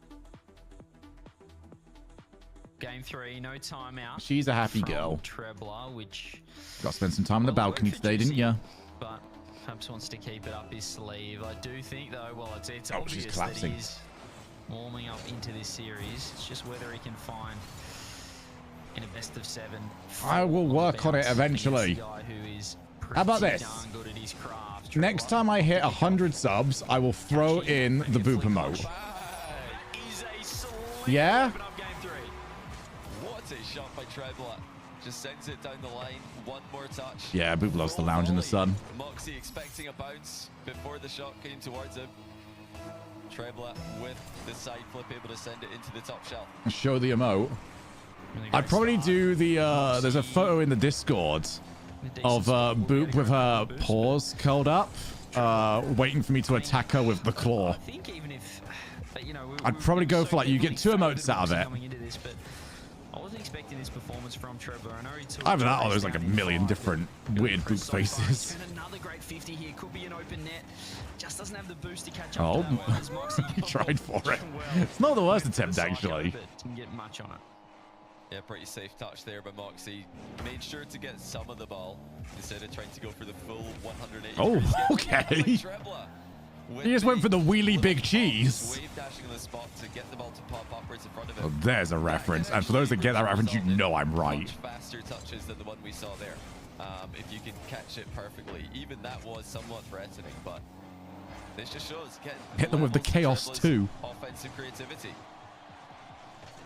Game 3, no timeout. She's a happy from girl. Trebler, which Got to spend some time on the balcony today, didn't you? but perhaps wants to keep it up his sleeve. I do think, though, well, it's Oh, obvious she's that collapsing. he's warming up into this series. It's just whether he can find in a best of 7. I will work on it eventually. How about this? Next time I hit 100 subs, I will throw in the boop emote. Yeah? What a shot by Trebler. Just sends it down the line. One more touch. Yeah, boop loves the lounge in the sun. Moxie expecting a bounce before the shot came towards him. Trebler with the side flip able to send it into the top shelf. Show the emote. I'd probably do the, there's a photo in the Discord of Boop with her paws curled up, waiting for me to attack her with the claw. I think even if, you know, I'd probably go for like, you get 2 emotes out of it. I wasn't expecting this performance from Trevor. I know he took Either that or there's like a million different weird Boop faces. Another great 50 here. Could be an open net. Just doesn't have the boost to catch Oh, up to that one as Moxie he tried for it. It's not the worst attempt, actually. Didn't get much on it. Yeah, pretty safe touch there by Moxie. Made sure to get some of the ball instead of trying to go for the full 180. Oh, okay. He just went for the wheelie big cheese. Wave dashing on the spot to get the ball to pop upwards in front of him. Oh, there's a reference. And for those that get that reference, you know I'm right. Much faster touches than the one we saw there. If you can catch it perfectly, even that was somewhat threatening, but this just shows Hit them with the chaos too. Offensive creativity.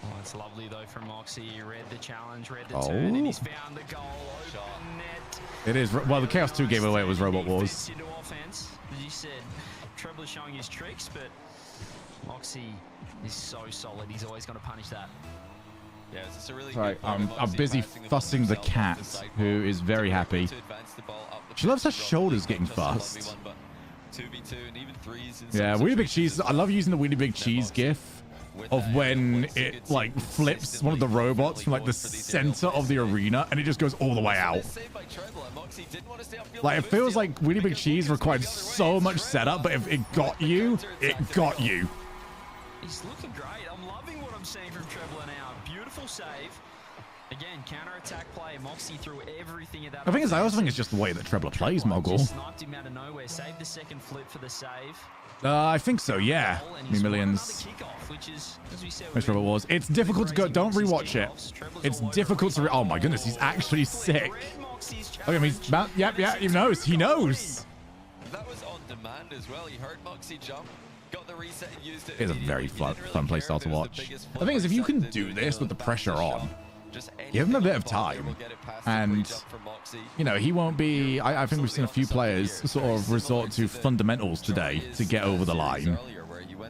Oh, it's lovely though from Moxie. He read the challenge, read the turn, and he's found the goal. Open net. It is. Well, the Chaos 2 gave away. It was Robot Wars. Into offense, as you said, Trebler showing his tricks, but Moxie is so solid. He's always going to punish that. Yeah, it's a really Sorry, I'm busy fussing the cat, who is very happy. She loves her shoulders getting fussed. 2v2 and even 3s. Yeah, Wheelie Big Cheese. I love using the Wheelie Big Cheese gif of when it like flips one of the robots from like the center of the arena and it just goes all the way out. Like it feels like Wheelie Big Cheese required so much setup, but if it got you, it got you. He's looking great. I'm loving what I'm seeing from Trebler now. Beautiful save. Again, counter-attack play. Moxie threw everything at that. The thing is, I also think it's just the way that Trebler plays, Mogul. Sniped him out of nowhere. Saved the second flip for the save. I think so, yeah. Millions. Most Robot Wars. It's difficult to go. Don't rewatch it. It's difficult to. Oh my goodness, he's actually sick. Okay, he's. Yep, he knows. He knows. That was on demand as well. He heard Moxie jump, got the reset and used it. It's a very fun playstyle to watch. The thing is, if you can do this with the pressure on, give him a bit of time, and you know he won't be. I think we've seen a few players sort of resort to fundamentals today to get over the line.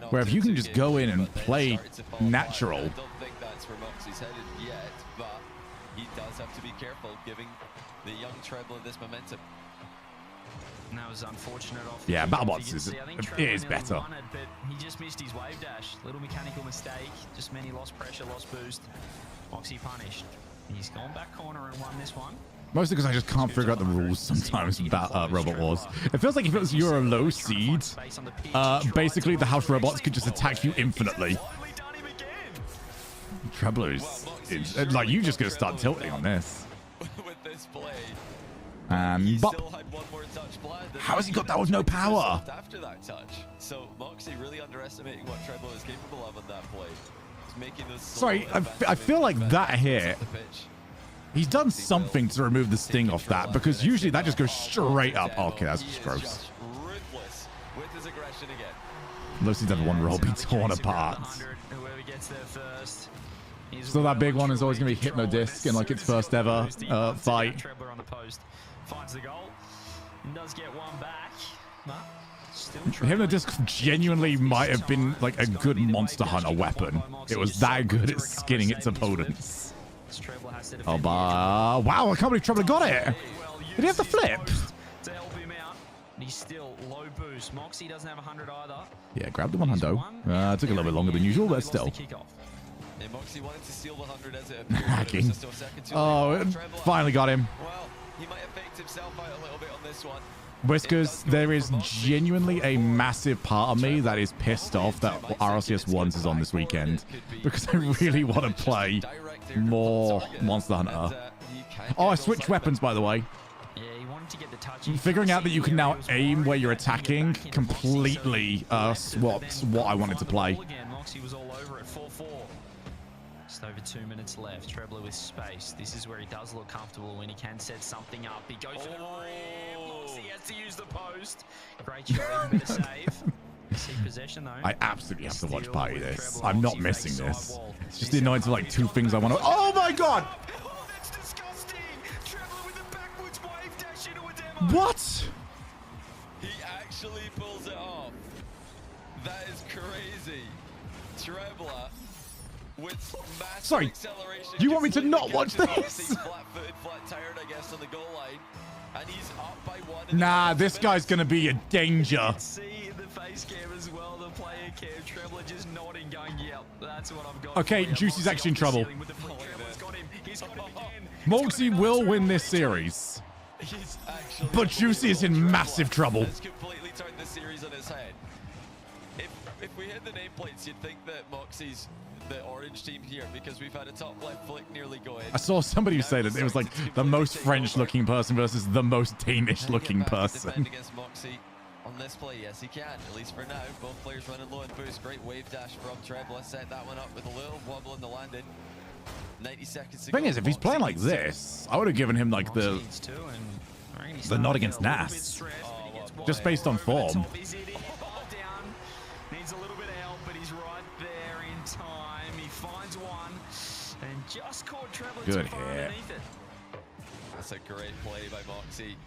Where if you can just go in and play natural. I don't think that's where Moxie's headed yet, but he does have to be careful giving the young Trebler this momentum. And that was unfortunate off. Yeah, BattleBots is better. But he just missed his wave dash. Little mechanical mistake. Just meant he lost pressure, lost boost. Moxie punished. He's gone back corner and won this one. Mostly because I just can't figure out the rules sometimes about Robot Wars. It feels like if you're a low seed, basically the house robots could just attack you infinitely. Trebler's like, you just gonna start tilting on this. With this play. And but Still had one more touch planned. how has he got that with no power? After that touch. So Moxie really underestimating what Trebler is capable of on that play. He's making those Sorry, I feel like that hit. He's done something to remove the sting off that, because usually that just goes straight up. Okay, that's just gross. Ruthless with his aggression again. Lucy's had one roll be torn apart. Whoever gets there first. So that big one is always going to be Hypno Disc in like its first ever fight. Trebler on the post finds the goal. Does get one back. But still Hypno Disc genuinely might have been like a good Monster Hunter weapon. It was that good at skinning its opponents. Oh, wow, I can't believe Trebler got it. Did he have the flip? To help him out. He's still low boost. Moxie doesn't have 100 either. Yeah, grab the 100. Took a little bit longer than usual, but still. And Moxie wanted to steal the 100 as it appeared. Hacking. Oh, it finally got him. Well, he might have faked himself out a little bit on this one. Whiskers, there is genuinely a massive part of me that is pissed off that RLCS 1's is on this weekend, because I really want to play more Monster Hunter. Oh, I switched weapons, by the way. Yeah, he wanted to get the touch. Figuring out that you can now aim where you're attacking completely swaps what I wanted to play. Moxie was all over it. 4-4. Just over 2 minutes left. Trebler with space. This is where he does look comfortable when he can set something up. He goes for the rim. Moxie has to use the post. Great shot, even better save. See possession though. I absolutely have to watch party this. I'm not missing this. It's just the annoyance of like two things I want to. Oh my god! Oh, that's disgusting. Trebler with a backwards wave dash into a demo. What? He actually pulls it off. That is crazy. Trebler with massive Sorry, acceleration. you want me to not watch this? Flat-footed, flat-tired, I guess, on the goal line. And he's up by one. Nah, this guy's gonna be a danger. See the face cam as well, the player cam. Trebler just nodding, going, yep, that's what I've got. Okay, Juicy's actually in trouble. He's got him again. Moxie will win this series, but Juicy is in massive trouble. It's completely turned the series on its head. If we hit the nameplates, you'd think that Moxie's the orange team here, because we've had a top left flick nearly go in. I saw somebody who said it was like the most French-looking person versus the most Danish-looking person. Against Moxie on this play, yes, he can, at least for now. Both players running low and boost. Great wave dash from Trebler. Set that one up with a little wobble in the landing. 90 seconds to go. Thing is, if he's playing like this, I would have given him like the nod against Nas, just based on form. Needs a little bit of help, but he's right there in time. He finds one and just caught Trebler Good too far hit. underneath it. That's a great play by Moxie.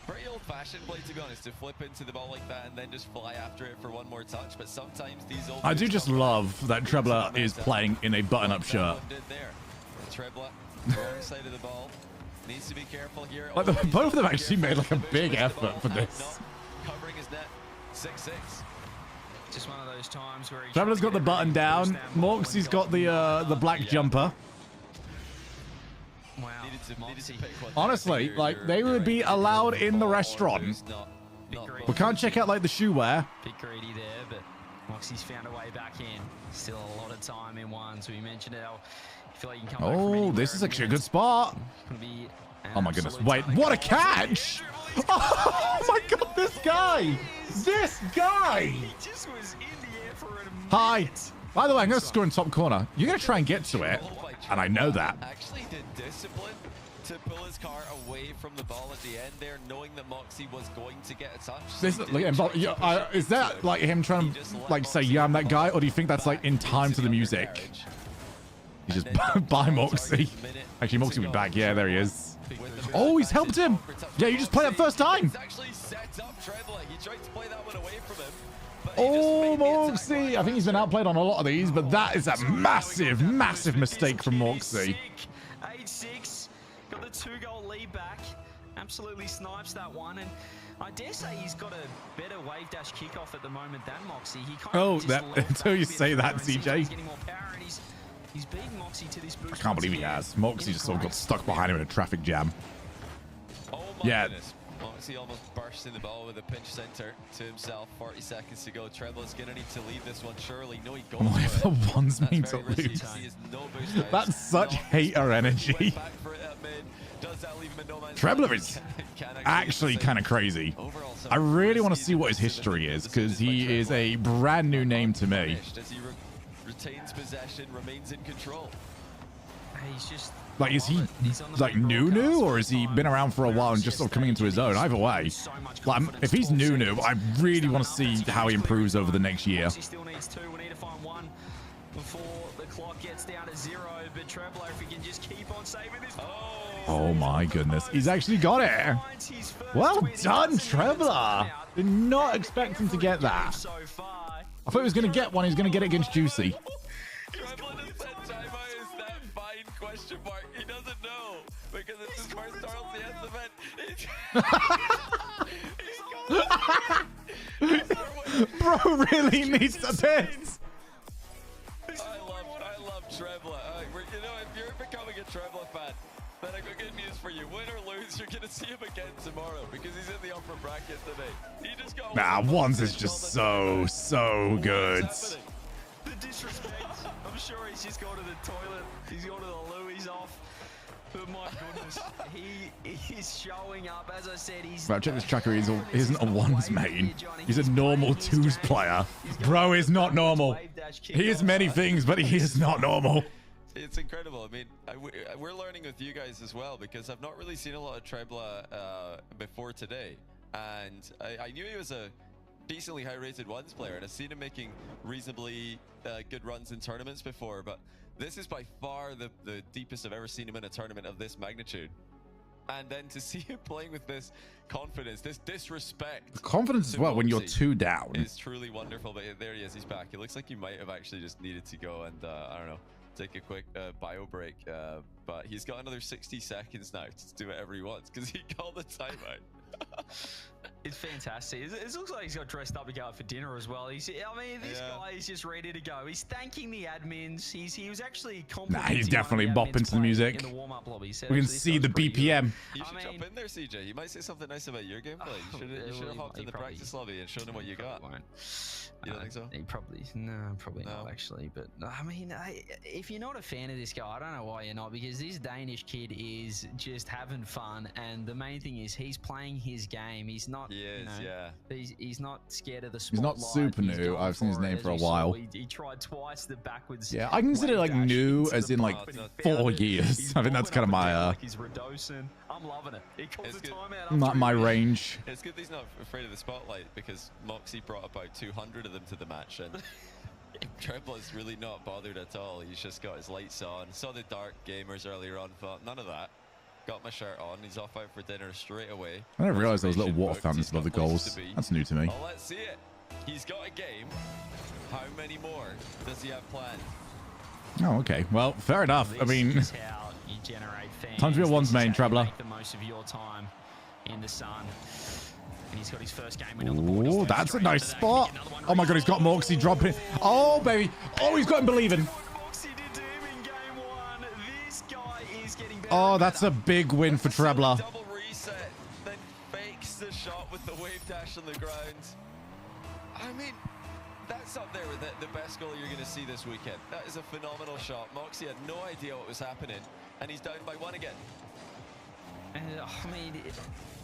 Pretty old-fashioned play, to be honest, to flip into the ball like that and then just fly after it for one more touch. But sometimes these old. I do just love that Trebler is playing in a button-up shirt. Trebler, wrong side of the ball. Needs to be careful here. Like both of them actually made like a big effort for this. Covering his net. 6-6. Just one of those times where Trebler's got the button down. Moxie's got the black jumper. Wow. Honestly, like they would be allowed in the restaurant. We can't check out like the shoe wear. Bit greedy there, but Moxie's found a way back in. Still a lot of time in one, so we mentioned how you feel like you can come back from anywhere. This is actually a good spot. Oh my goodness. Wait, what a catch! Oh my god, this guy! This guy! He just was in the air for a Hi. minute. By the way, I'm going to score in top corner. You're going to try and get to it, and I know that. Actually did discipline to pull his car away from the ball at the end there, knowing that Moxie was going to get a touch. This, is that like him trying to like say, yeah, I'm that guy, or do you think that's like in time to the music? He just by Moxie. Actually, Moxie will be back. Yeah, there he is. Oh, he's helped him. Yeah, you just played that first time. Actually set up Trebler. He tried to play that one away from him. Oh, Moxie. I think he's been outplayed on a lot of these, but that is a massive, massive mistake from Moxie. 8-6. Got the 2-goal lead back. Absolutely snipes that one. And I dare say he's got a better wave dash kickoff at the moment than Moxie. He kind of just left until you back a bit say that, further and seems CJ. like he's getting more power, and he's beating Moxie to this boost. I can't believe he has. Moxie just sort of got stuck behind him in a traffic jam. Oh my Yeah. goodness. Moxie almost bursting the ball with a pinch center to himself. 40 seconds to go. Trebla's going to need to lead this one, surely. No, he goes Oh, if the for it. ones That's mean to very risky. lose. He has no boost out. That's such hater energy. Went back for it at mid. Does that leave him in no man's Trebla land? is Can actually kind of crazy. Overall, some I really want to risky see what his defensive history is, decisions because he by is Trebla. a brand new name to me. Punished as he retains possession, remains in control. He's just Like, is he he's on the like main new, broadcast or all has he the been time. around for a while and just sort of coming into his own? Either way, So much like, confidence, if he's 12 new, seconds. I really want to see how he improves over the next year. He still needs 2. We need to find 1 before the clock gets down to 0. But Trebla, if he can just keep on saving this. Oh my goodness, he's actually got it. Finds his first Well win. He done, doesn't even Trebla. timeout. Did not expect him to get Every game that. so far. I thought he was going to get one. He's going to get it against Juicy. Trebla just said timeout is that fine question mark. He doesn't know because it's his first RLCS event. Bro really needs to piss. I love Trebla. You know, if you're becoming a Trebla fan, then I got good news for you. Win or lose, you're gonna see him again tomorrow because he's in the upper bracket today. He just got. Nah, Wands is just so good. The disrespect. I'm sure he's just gone to the toilet. He's gone to the loo. He's off. But my goodness, he is showing up. As I said, he's. Bro, check this tracker. He isn't a ones main. He's a normal twos player. Bro is not normal. He is many things, but he is not normal. It's incredible. I mean, we're learning with you guys as well because I've not really seen a lot of Trebla before today, and I knew he was a decently high-rated ones player, and I've seen him making reasonably good runs in tournaments before, but this is by far the deepest I've ever seen him in a tournament of this magnitude. And then to see him playing with this confidence, this disrespect. Confidence as well when you're Moxie 2 down. is truly wonderful. But there he is, he's back. It looks like he might have actually just needed to go and, I don't know, take a quick bio break. But he's got another 60 seconds now to do whatever he wants because he called the timeout. It's fantastic. It looks like he's got dressed up to go out for dinner as well. This guy is just ready to go. He's thanking the admins. He was actually complimenting. Nah, he's definitely one of the bopping admins to the music. in the warm-up lobby. We can see the BPM. You should jump in there, CJ. You might say something nice about your gameplay. You should have hopped in the practice lobby and shown him what you got. You don't think so? He probably not actually. But I mean, if you're not a fan of this guy, I don't know why you're not, because this Danish kid is just having fun, and the main thing is he's playing his game. He's not. He is, yeah. He's not scared of the He's spotlight. not super new. going I've seen his for it, name as for a we saw. while. He tried twice the backwards. Yeah, I consider like wave dash new into as the in like park, but he 4 found it. years. He's I think that's bobbing kind of up and my down like he's Redosing. I'm loving it. He calls It's the good. timeout. my after he- range. It's good that he's not afraid of the spotlight because Moxie brought about 200 of them to the match, and Trebla's really not bothered at all. He's just got his lights on. Saw the dark gamers earlier on, thought none of that. Got my shirt on. He's off out for dinner straight away. I didn't realize there was little water Booked. fountains He's above the got places goals. to be. That's new to me. Well, let's see it. He's got a game. How many more does he have planned? Oh, okay. Well, fair enough. I This mean, is how you generate fans. Time to be a ones This is main, how you Trebla. Make the most of your time in the sun. And he's got his first game win on the board. He's oh, going that's a straight nice into that. spot. Can he get another one? Oh my god, he's got Moxie dropping. Oh, baby. Oh, he's got him believing. What Moxie did to him in game 1. This guy is getting better. Oh, and that's a better. big win for Trebla. Double reset, then fakes the shot with the wave dash on the ground. I mean, that's up there with the best goal you're going to see this weekend. That is a phenomenal shot. Moxie had no idea what was happening, and he's down by 1 again. I mean,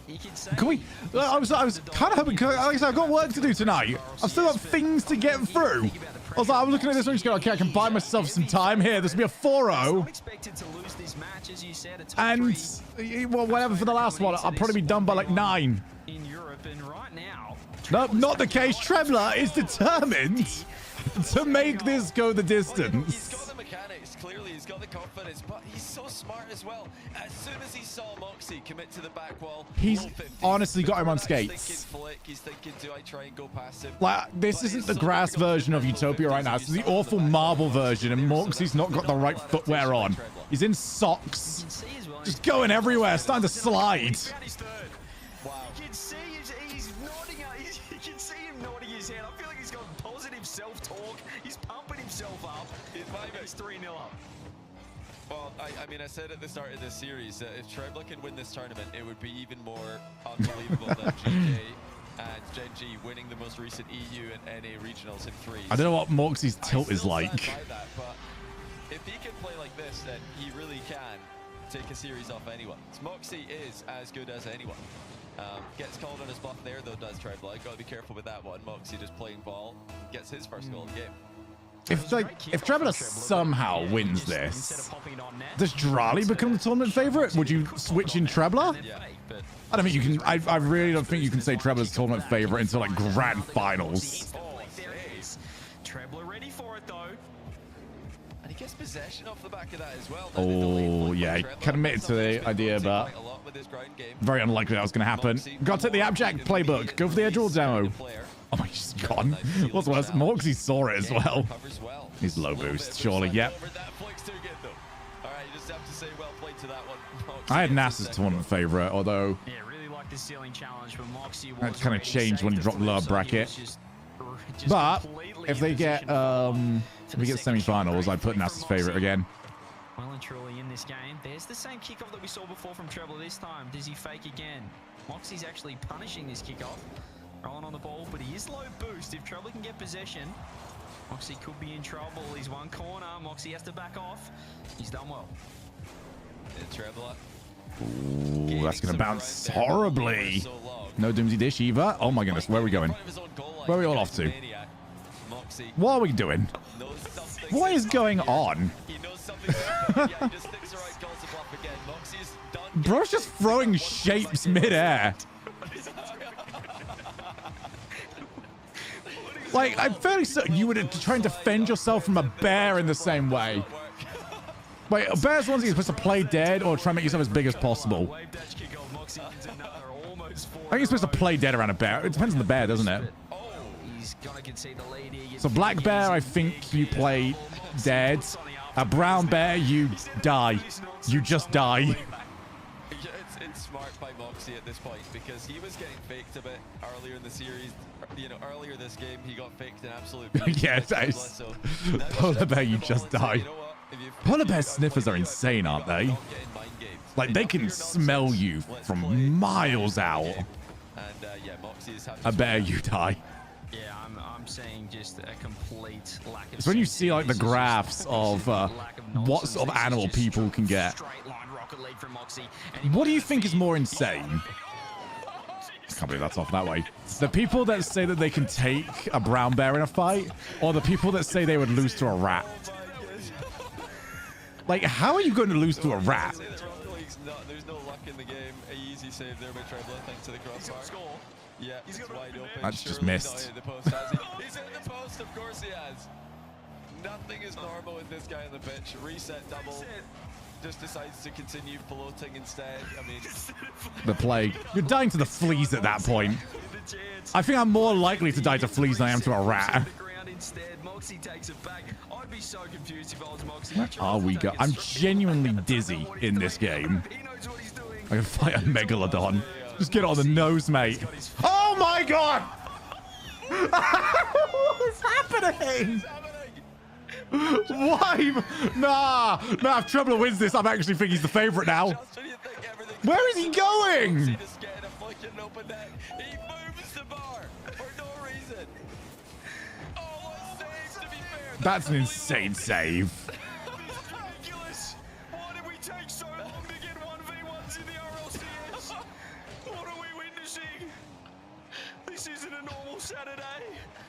you could say. Can we? I was kind of hoping. Like I said, I've got work to do tonight. I've still got things to get through. I was like, I'm looking at this and just going, okay, I can buy myself some time here. This will be a 4-0. Expected to lose this match, as you said. And, well, whatever for the last one, I'll probably be done by like 9. In Europe, and right now. No, not the case. Trebla is determined to make this go the He's got distance. the mechanics, clearly he's got the confidence, but he's so smart as well. As soon as he saw Moxie commit to the back wall, He's low 50s, honestly got him on he's thinking skates. flick, he's thinking, do I try and go past him? Like, this isn't the grass version of Utopia right now. This is the awful marble version, and Moxie's not got the right footwear on. He's in socks. Just going everywhere, starting to slide. Wow. You can see he's nodding. You can see him nodding his head. I feel like he's got positive self-talk. He's pumping himself up. He's 3-0 up. Well, I mean, I said at the start of this series that if Trebla can win this tournament, it would be even more unbelievable than GK and Gen G winning the most recent EU and NA regionals in 3s. I don't know what Moxie's tilt is like. That, but if he can play like this, then he really can take a series off anyone. Moxie is as good as anyone. Gets called on his bluff there, though, does Trebla. Got to be careful with that one. Moxie just playing ball, gets his first goal of the game. If Trebla somehow wins this, does Drali become the tournament favorite? Would you switch in Trebla? Yeah, but I don't think you can. I really don't think you can say Trebla's tournament favorite until like grand finals. There it is. Trebla ready for it though. and he gets possession off the back of that as well. Oh yeah, I can admit to the idea, but very unlikely that was going to happen. Got to take the abject playbook. Go for the edge roll demo. Oh my, she's gone. What's worse, Moxie saw it as well. He's low boost, surely. Yep. I had NASA's tournament favorite, although that kind of changed when he dropped lower bracket. But if they get semi-finals, I'd put NASA's favorite again. Well and truly in this game, there's the same kickoff that we saw before from Treble this time. Does he fake again? Moxie's actually punishing this kickoff. Rolling on the ball, but he is low boost. If Treble can get possession, Moxie could be in trouble. He's one corner. Moxie has to back off. He's done well. Treble. Ooh, that's going to bounce horribly. No Doomsy Dish either. Oh my goodness, where are we going? Where are we all off to? What are we doing? What is going on? Bro's just throwing shapes mid-air. Like, I'm fairly certain you would try and defend yourself from a bear in the same way. Wait, a bear's ones you're supposed to play dead or try and make yourself as big as possible? I think you're supposed to play dead around a bear. It depends on the bear, doesn't it? So black bear, I think you play dead. A brown bear, you die. You just die. It's smart by Moxie at this point because he was getting faked a bit earlier in the series. You know, earlier this game, he got faked an absolute. Yeah, nice. Polar bear, you just die. Polar bear sniffers are insane, aren't they? Like, they can smell you from miles out. A bear, you die. Yeah, I'm saying just a complete lack of. It's when you see like the graphs of what sort of animal people can get. What do you think is more insane? I can't believe that's off that way. The people that say that they can take a brown bear in a fight, or the people that say they would lose to a rat? Like, how are you going to lose to a rat? There's no luck in the game. A easy save there by Trebla, thanks to the crossbar. Yeah, he's wide open. That's just missed. He's in the post, of course he has. Nothing is normal with this guy on the pitch. Reset double. Just decides to continue floating instead. I mean, the plague. You're dying to the fleas at that point. I think I'm more likely to die to fleas than I am to a rat. Where are we going? I'm genuinely dizzy in this game. I can fight a megalodon. Just get it on the nose, mate. Oh my god! What is happening? Why? Nah. If Trebla wins this, I'm actually thinking he's the favorite now. Where is he going? That's an insane save. Why did we take so long to get 1v1s in the RLCS? What are we witnessing? This isn't a normal Saturday.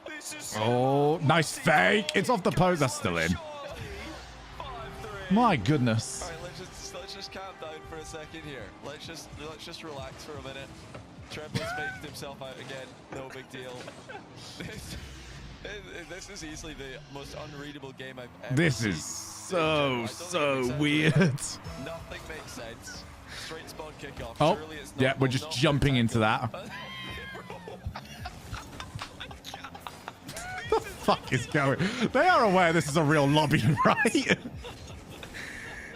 This is Oh, nice fake. It's off the post. That's still in. My goodness. all right, let's just calm down for a second here. Let's just relax for a minute. Trebla's faked himself out again. No big deal. This is easily the most unreadable game I've ever This seen. is so weird. Nothing makes sense. Straight spawn kickoff. Oh, Surely it's yeah, we're just jumping into that. The fuck is going? They are aware this is a real lobby, right?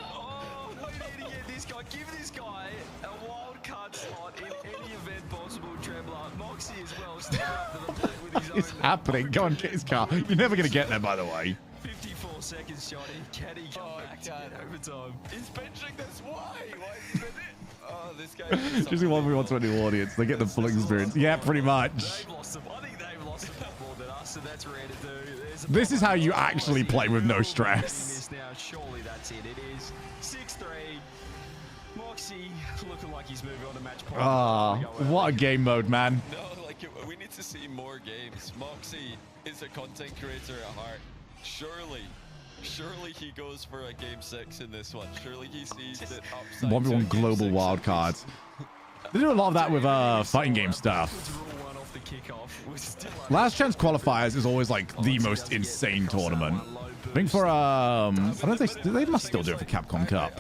Oh, we need to get this guy. Give this guy a wild card slot in any event possible, Trebla. Moxie as well. Step up to the plate with his It's own. happening. Go on, get his car. You're never going to get there, by the way. 54 seconds, Johnny. Can he come back to get overtime? He's benching this. Why? Why is he benching? Oh, this guy. Just one we want to a new audience. They get the full experience. Yeah, pretty much. They've lost some. I think they've lost some more than us, so that's rare to do. This is how you actually play with no stress. Now, surely that's it. It is 6-3. Moxie looking like he's moving on to match point. Ah, what a game mode, man. No, like we need to see more games. Moxie is a content creator at heart. Surely he goes for a game 6 in this one. Surely he sees that upside. 1v1 global wildcards. They do a lot of that with fighting game stuff. Last chance qualifiers is always like the most insane tournament. I think for I don't think they must still do it for Capcom Cup.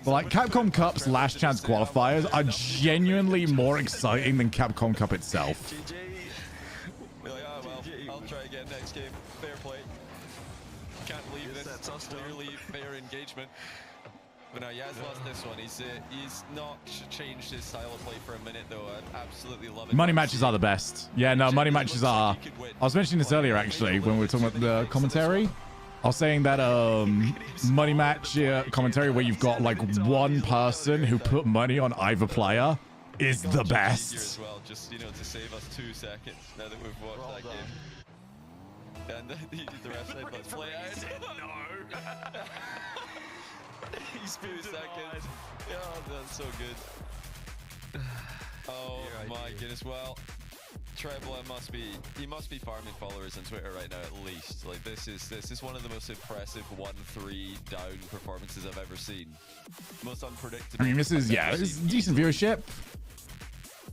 But like Capcom Cup's last chance qualifiers are genuinely more exciting than Capcom Cup itself. Be like, oh well, I'll try again next game. Fair play. Can't believe this. Clearly fair engagement. But no, Yaz lost this one. He's not changed his style of play for a minute though. I absolutely love it. Money matches are the best. Yeah, no, money matches are. I was mentioning this earlier actually when we were talking about the commentary. I was saying that money match commentary where you've got like one person who put money on either player is the best. As well, just to save us 2 seconds now that we've watched that game. And the rest said, let's play out. No. He's 2 seconds. Oh, that's so good. Oh my goodness. Well, Trebla he must be farming followers on Twitter right now at least. Like this is one of the most impressive 1-3 down performances I've ever seen. Most unpredictable. I mean, this is it's decent viewership.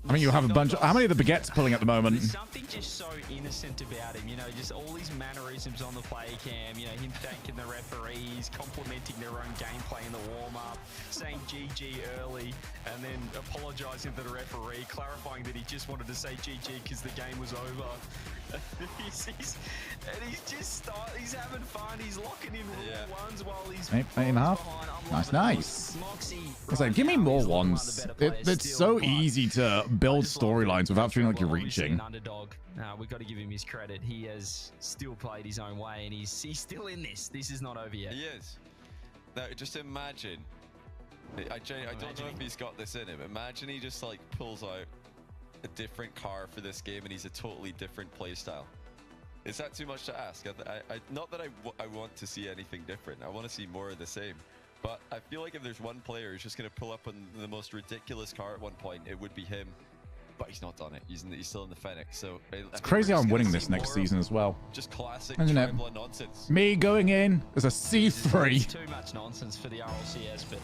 I mean, you have a bunch of... How many of the baguettes pulling at the moment? There's something just so innocent about him, just all these mannerisms on the play cam, him thanking the referees, complimenting their own gameplay in the warm-up, saying GG early, and then apologizing to the referee, clarifying that he just wanted to say GG because the game was over. he's having fun, he's locking in rule ones while he's... 8.5. Nice. It's like, give me more ones. It's so easy to build storylines without feeling like you're reaching. Underdog. We've got to give him his credit. He has still played his own way, and he's still in this. This is not over yet. He is. Now, just imagine. I don't know if he's got this in him. Imagine he just like pulls out a different car for this game, and he's a totally different play style. Is that too much to ask? Not that I want to see anything different. I want to see more of the same. But I feel like if there's one player who's just going to pull up on the most ridiculous car at one point, it would be him. But he's not done it. He's still in the Fennec. So it's crazy I'm winning this next season as well. Just classic Trebla nonsense. Me going in as a C3. It's too much nonsense for the RLCS, but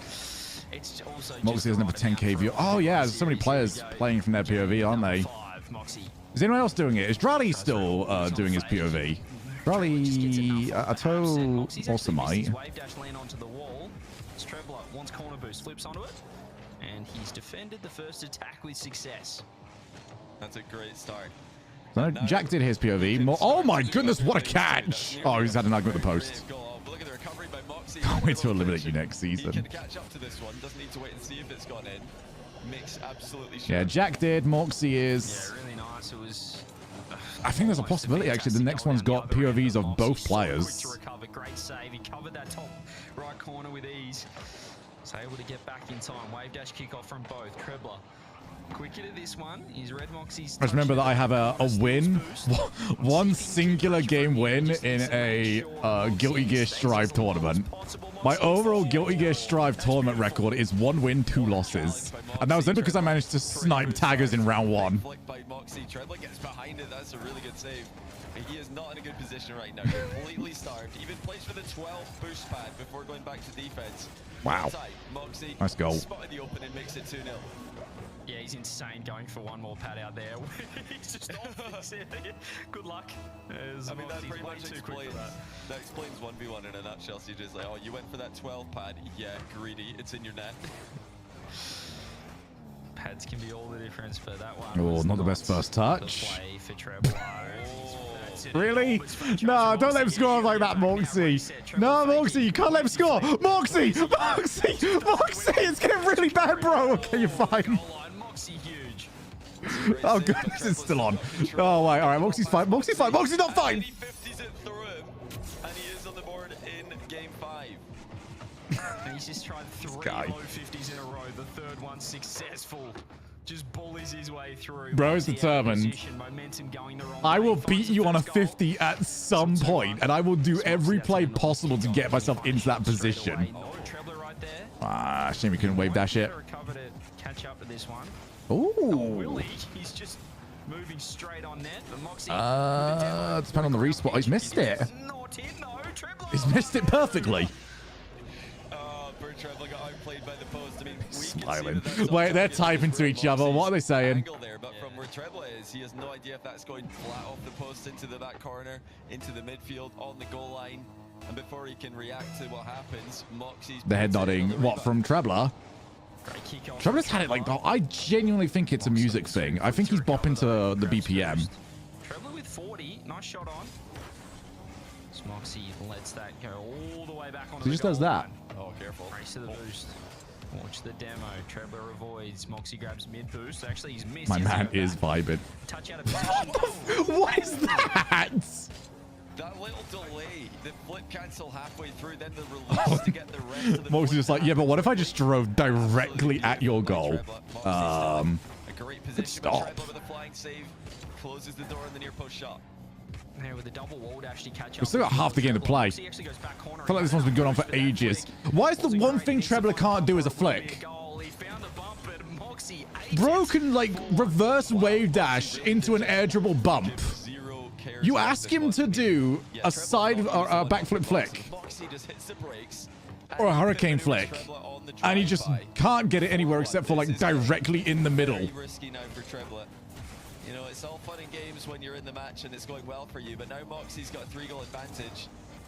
it's also Moxie doesn't have a 10k view. Oh yeah, there's so many players playing from their POV, aren't they? Is anyone else doing it? Is Drali still doing his POV? Drali, Ato also might. Wave dash land onto the wall. Trebla wants corner boost, flips onto it, and he's defended the first attack with success. That's a great start. So Jack did his POV. Oh my goodness, what a catch! Oh, he's had an argument with the post. Look at the recovery by Moxie. Can't wait to eliminate you next season. He can catch up to this one. Doesn't need to wait and see if it's gone in. Makes absolutely sure. Yeah, Jack did. Moxie is. Yeah, really nice. It was. I think there's a possibility actually. The next one's got POVs of both players. Great save. He covered that top right corner with ease. So able to get back in time. Wave dash kickoff from both. Trebla. Quicker to this one is Red Moxie's. Just remember that I have a win, one singular game win in a Guilty Gear Strive tournament. My overall Guilty Gear Strive tournament record is 1 win, 2 losses. And that was only because I managed to snipe taggers in round 1. By Moxie. Trebla gets behind it. That's a really good save. He is not in a good position right now. Completely starved. Even plays for the 12th boost pad before going back to defense. Wow. Moxie Nice goal. spotted the open and makes it 2-0. Yeah, he's insane going for one more pad out there. He's just off. Good luck. I mean, that pretty much explains that explains 1v1 in a nutshell. So you're just like, oh, you went for that 12 pad. Yeah, greedy. It's in your net. Pads can be all the difference for that one. Oh, not the best first touch. Play for Trebla. Really? No, don't let him score like that, Moxie. No, Moxie, you can't let him score. Moxie! Moxie! Moxie! It's getting really bad, bro. Okay, you're fine. Oh, goodness, it's still on. Oh, wait, all right, Moxie's fine. Moxie's fine. Moxie's not fine. He 50s it through him, and he is on the board He's just tried 3 guy. low 50s in a row. The third one successful. Just bullies his way through. Bro is determined. Momentum going the wrong I way. will Finds beat the you on a first goal. 50 at some point, and I will do every play possible to get myself into that position. Oh, Trebler right there. Ah, shame we couldn't wave dash it. Recover to catch up to this one. Ooh. Willie, he's just moving straight on net. But Moxie. Depending on the respawn. He's missed it. Not hit, no. Trebler. He's missed it perfectly. Trebler got outplayed by the post. I mean, Smiling. Wait, they're typing to each other. What are they saying? There, but from where Trebler is, he has no idea if that's going flat off the post into the back corner, into the midfield, on the goal line. And before he can react to what happens, Moxie's... The head nodding. What, from Trebler? Trebler's had it like... I genuinely think it's a music thing. I think he's bopping to the BPM. Trebler with 40. Nice shot on. Moxie lets that go all the way back on. He just does that. Oh, careful. Race to the boost. Watch the demo. Trebler avoids. Moxie grabs mid boost. Actually, he's missed. My man is vibing. Touch out of position. What is that? That little delay, the flip cancel halfway through, then the release to get the rest of the... Moxie's just like, yeah, but what if I just drove directly at your goal? A great position. Stop. Trebler with a flying save, closes the door on the near post shot. There with a double wall dash to catch up. We've still got half the game to play. I feel like this one's been going on for ages. Why is the one thing Trebler can't do is a flick? Bro can, like, reverse wave dash into an air dribble bump. You ask him to do a side or a backflip flick or a hurricane flick, and he just can't get it anywhere except for, like, directly in the middle. You know, it's all fun and games when you're in the match and it's going well for you, but now Moxie's got a 3-goal advantage,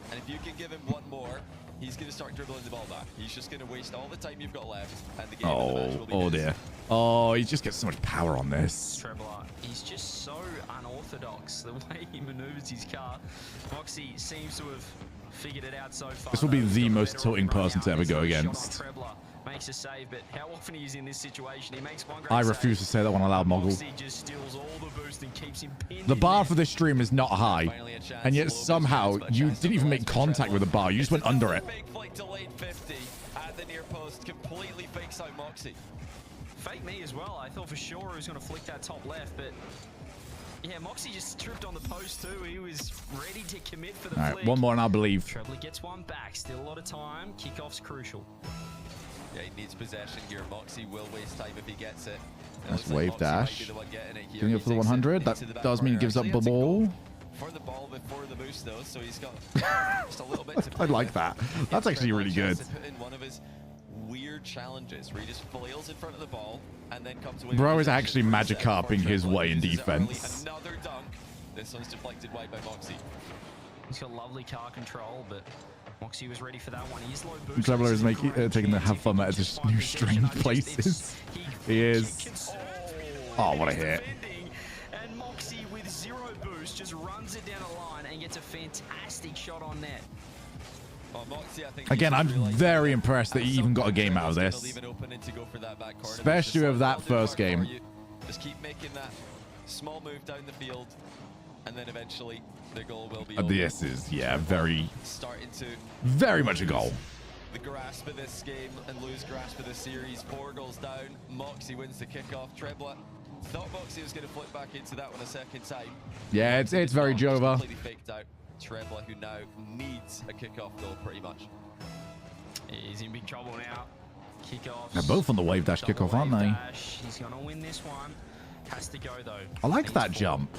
and if you can give him one more, he's going to start dribbling the ball back. He's just going to waste all the time you've got left, and the game of the match will be his. Dear. Oh, he just gets so much power on this. Trebler, he's just so unorthodox the way he maneuvers his car. Moxie seems to have figured it out so far. This will be the most tilting person to ever go against. Trebler makes a save, but how often he is in this situation? He makes one great I refuse to say that one aloud, Mogul. just steals all the boost and keeps him pinned. The bar for this stream is not high, and yet somehow you didn't even make contact with the bar. You just went under it. Big flick to lane 50 at the near post, completely fakes out Moxie. Fake me as well. I thought for sure he was going to flick that top left, but yeah, Moxie just tripped on the post too. He was ready to commit for the All right, flick. one more and I'll believe. Trebler gets one back. Still a lot of time. Kickoff's crucial. Yeah, he needs possession here. Moxie will waste time if he gets it. Nice wave dash. Getting up for the 100. That does mean he gives up the ball. For the ball before the boost though, so he's got just a little bit to play I like with. that. That's actually really good. To put in one of his weird challenges where he just flails in front of the ball and then comes away. Bro with is actually possession. Magikarping his way in Uses it early. defense. Another dunk. This one's deflected wide by Moxie. He's got lovely car control, but Moxie was ready for that one. He's low boost. Trebler is making taking the have fun meta to new strange places. He is. Oh, what a hit. And Moxie with 0 boost just runs it down the line and gets a fantastic shot on net. Well, Moxie, I think Again, I'm he's realized very impressed that he even got a game out of gonna this. leave it open and to go for that back corner. Especially with that first game. Just keep making that small move down the field, and then eventually the goal will be. This is, yeah, very much a goal. The grasp of this game and lose grasp of this series. 4 goals down. Moxie wins the kickoff. Trebler thought Moxie was going to flip back into that one a second time. Yeah, it's very Jova. Completely faked out. Trebler, who now needs a kickoff goal pretty much. He's in big trouble now. Kickoffs. They're both on the wave dash kickoff, aren't they? He's going to win this one. Has to go though. I like that jump.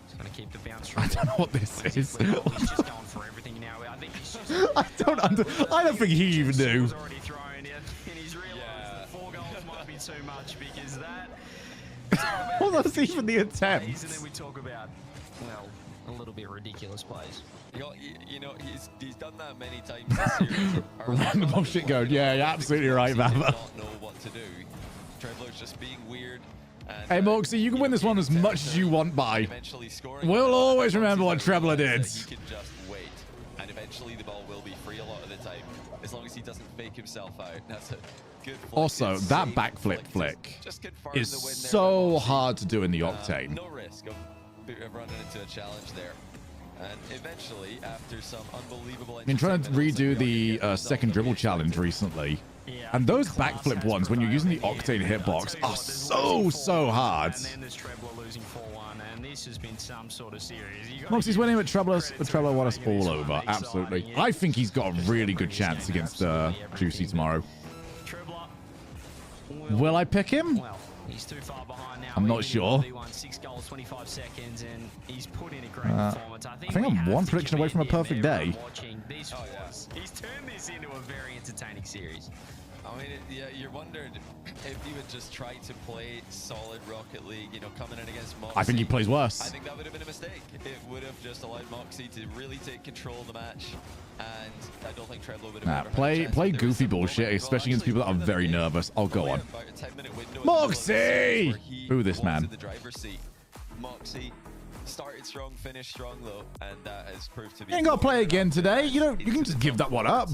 He's going to keep the bounce. I don't know what this is. He's just going for everything now. I think he's just. I don't think he even knew. He's already thrown it, and he's realised that 4 goals might be too much because that. Well, that's even the attempt. And then we talk about, well, a little bit ridiculous plays. You know, he's done that many times this series. Random bullshit going. Yeah, you're absolutely right, He did Baba. not know what to do. Trebler's just being weird. And, Hey, Moxie, you can win this one as much as you want by. eventually scoring. We'll always remember what Trebler did. He can just wait, and eventually the ball will be free a lot of the time, as long as he doesn't fake himself out. That's a good flick. Also, It's that safe backflip Just flick confirmed is the win there so by Moxie. hard to do in the Octane. No risk of running into a challenge there. And eventually, after some unbelievable... I've been trying to redo the second dribble challenge recently. Yeah, And those class backflip has ones, when you're using the prevailed Octane here. I'll hitbox, tell you are what, so, there's so hard. And then there's Trebler losing 4-1, and this has been some sort of series. Moxie's winning with Trebler. Trebler won us all over. Absolutely. I think he's got a really good chance against Juicy tomorrow. Will I pick him? Well, he's too far behind now. I'm not sure. 6 goals, 25 seconds, and he's put in a great performance. I think I'm one prediction away from a perfect day. He's turned this into a very entertaining series. I mean, yeah, you wondered if he would just try to play solid Rocket League, you know, coming in against Moxie. I think he plays worse. I think that would have been a mistake. It would have just allowed Moxie to really take control of the match, and I don't think Treblo would have ever Play goofy bullshit, especially against people that are very nervous. I'll go on. Moxie! Ooh, this man. The driver's seat. Moxie started strong, finished strong though, and that has proved to be. You ain't got to play again today. You know, you can just give that one up.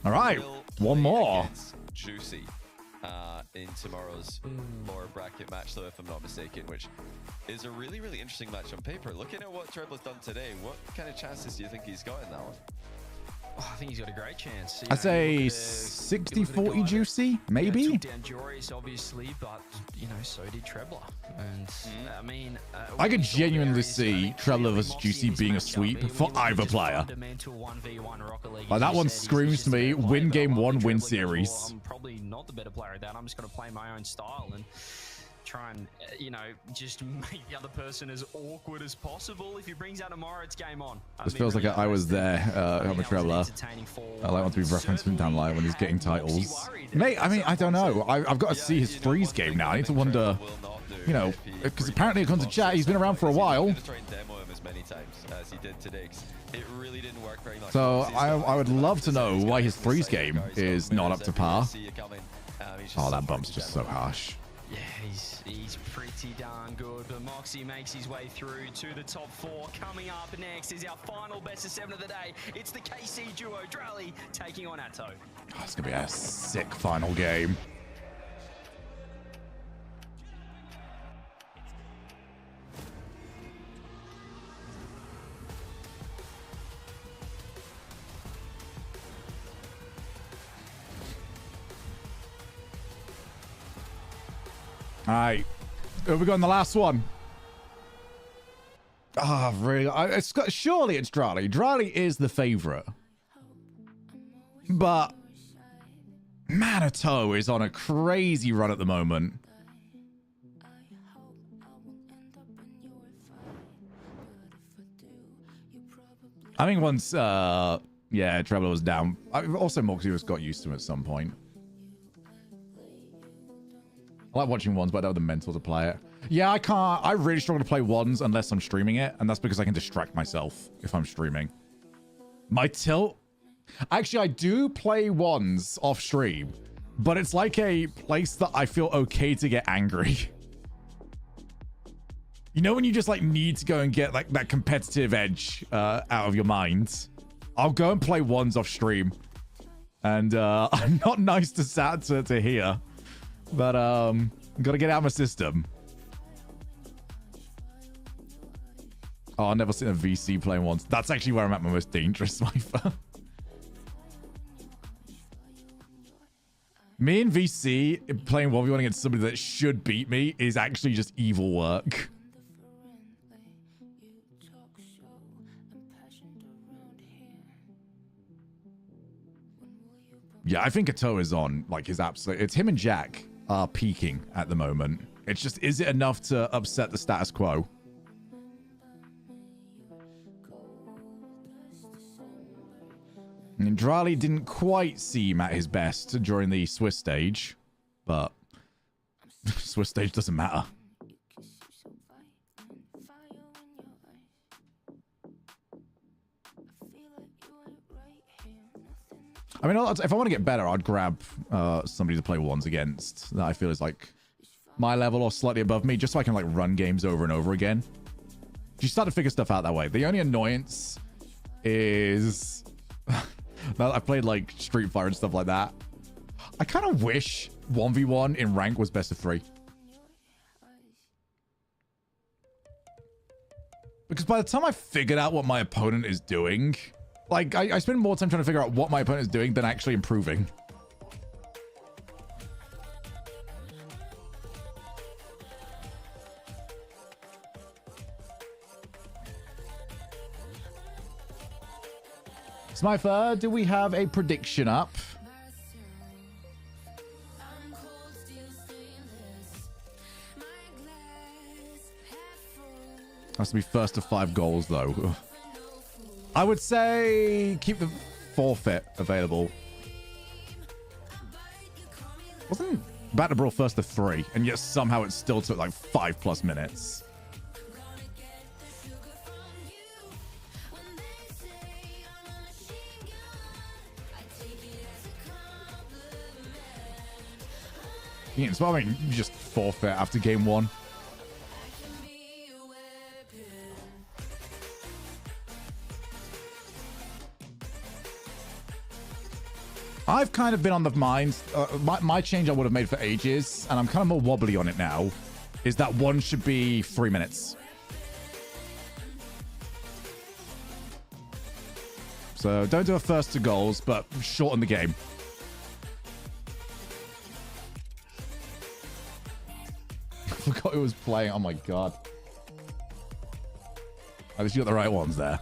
All right, one more. Juicy in tomorrow's lower bracket match, though, if I'm not mistaken, which is a really, really interesting match on paper. Looking at what Treble's done today, what kind of chances do you think he's got in that one? Oh, I think he's got a great chance. I'd say 60-40 Juicy, maybe. Took down Joris, obviously, but you know, so did Trebler. And I mean, I could genuinely see Trebler vs Juicy being a sweep for either player. Like, that one screams to me, win game one, win series. I'm probably not the better player at that. I'm just going to play my own style and try and, you know, just make the other person as awkward as possible. If he brings out tomorrow, it's game on. This feels like I was there on the Trebler. I like want to be referencing down line when he's getting titles. Mate, I mean, I don't know. I've got to see his freeze game now. I need to wonder, you know, because apparently according to chat, he's been around for a while. So I would love to know why his freeze game is not up to par. Oh, that bump's just so harsh. Yeah, he's pretty darn good, but Moxie makes his way through to the top 4. Coming up next is our final best of 7 of the day. It's the KC duo, Drally taking on Atto. Oh, it's gonna be a sick final game. All right, who have we got in the last one? Ah, oh, really? Surely it's Drally. Drally is the favorite. But Manitou is on a crazy run at the moment. I think once, yeah, Trebler was down. Also, Moxie was got used to him at some point. I like watching ones, but I don't have the mental to play it. Yeah, I can't. I really struggle to play ones unless I'm streaming it, and that's because I can distract myself if I'm streaming. My tilt. Actually, I do play ones off stream, but it's like a place that I feel okay to get angry. You know when you just like need to go and get like that competitive edge out of your mind? I'll go and play ones off stream, and I'm not nice to hear. But gotta get out of my system. Oh, I've never seen a VC playing once. That's actually where I'm at my most dangerous sniper. Me and VC playing 1v1 against somebody that should beat me is actually just evil work. Yeah, I think Atto is on like his absolute. It's him and Jack are peaking at the moment. It's just, is it enough to upset the status quo? And Drally didn't quite seem at his best during the Swiss stage, but Swiss stage doesn't matter. I mean, if I want to get better, I'd grab somebody to play ones against that I feel is like my level or slightly above me, just so I can like run games over and over again. You start to figure stuff out that way. The only annoyance is now that I've played like Street Fighter and stuff like that, I kind of wish 1v1 in rank was best of 3. Because by the time I figured out what my opponent is doing, like, I spend more time trying to figure out what my opponent is doing than actually improving. Smither, do we have a prediction up? Has to be first to 5 goals, though. I would say keep the forfeit available. Wasn't Battle Brawl first to 3, and yet somehow it still took like 5+ minutes. Yeah, so I mean, you just forfeit after game 1. I've kind of been on the mind, my change I would have made for ages, and I'm kind of more wobbly on it now, is that 1 should be 3 minutes. So don't do a first to goals, but shorten the game. I forgot who was playing. Oh my god. At least you got the right ones there.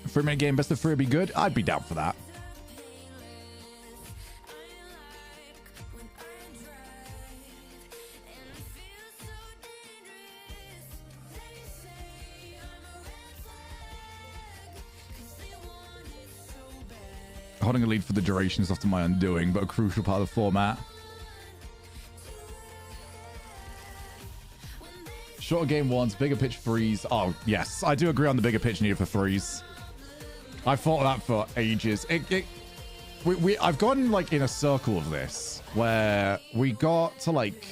A 3-minute game, best of 3 would be good. I'd be down for that. Holding a lead for the duration is often my undoing, but a crucial part of the format. Shorter game 1s, bigger pitch 3s. Oh, yes. I do agree on the bigger pitch needed for 3s. I fought that for ages. I've gone like in a circle of this where we got to like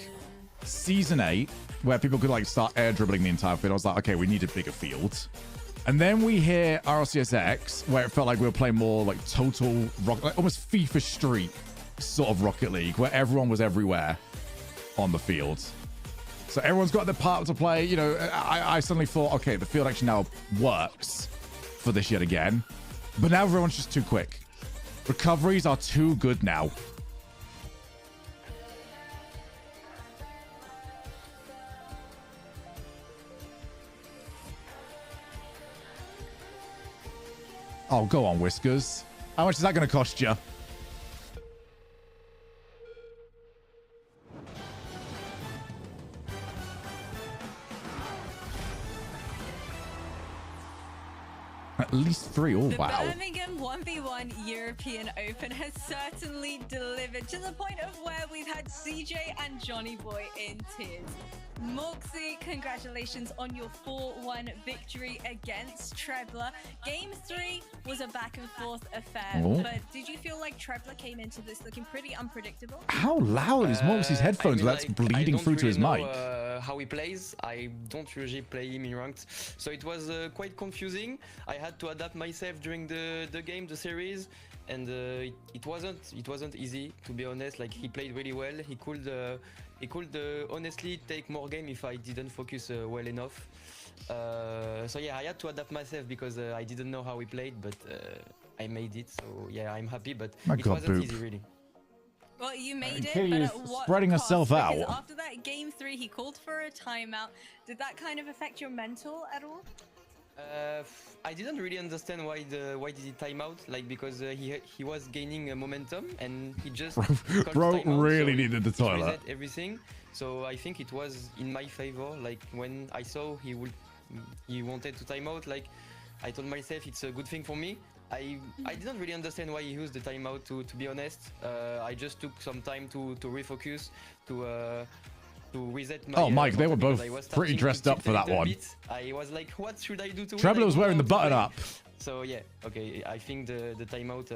season 8 where people could like start air dribbling the entire field. I was like, okay, we need a bigger field. And then we hear RLCS X, where it felt like we were playing more like total rock, like almost FIFA Street sort of Rocket League, where everyone was everywhere on the field. So everyone's got their part to play. You know, I suddenly thought, okay, the field actually now works for this yet again. But now everyone's just too quick. Recoveries are too good now. Oh, go on, Whiskers. How much is that going to cost you? At least 3. Oh, wow. The Birmingham 1v1 European Open has certainly delivered to the point of where we've had CJ and Johnny Boy in tears. Moxie, congratulations on your 4-1 victory against Trebler. Game 3 was a back and forth affair, but did you feel like Trebler came into this looking pretty unpredictable? How loud is Moxie's headphones? That's bleeding through to his mic. How he plays, I don't usually play him in ranked, so it was quite confusing. I had to adapt myself during the game, the series, and it wasn't easy, to be honest. Like, he played really well. He could honestly take more game if I didn't focus well enough. So yeah, I had to adapt myself because I didn't know how he played, but I made it. So yeah, I'm happy, but it wasn't easy really. Well, you made it, but at what spreading cost? herself out. Because after that game 3, he called for a timeout. Did that kind of affect your mental at all? I didn't really understand why did he time out, like, because he was gaining momentum and he just bro really needed the toilet. Reset everything, so I think it was in my favor. Like, when I saw he wanted to time out, like, I told myself it's a good thing for me. I didn't really understand why he used the timeout, to be honest. I just took some time to refocus, to reset my... Oh, Mike, they were both pretty dressed up for that one. I was like, what should I do to Trebler was wearing the button up. So yeah, okay, I think the timeout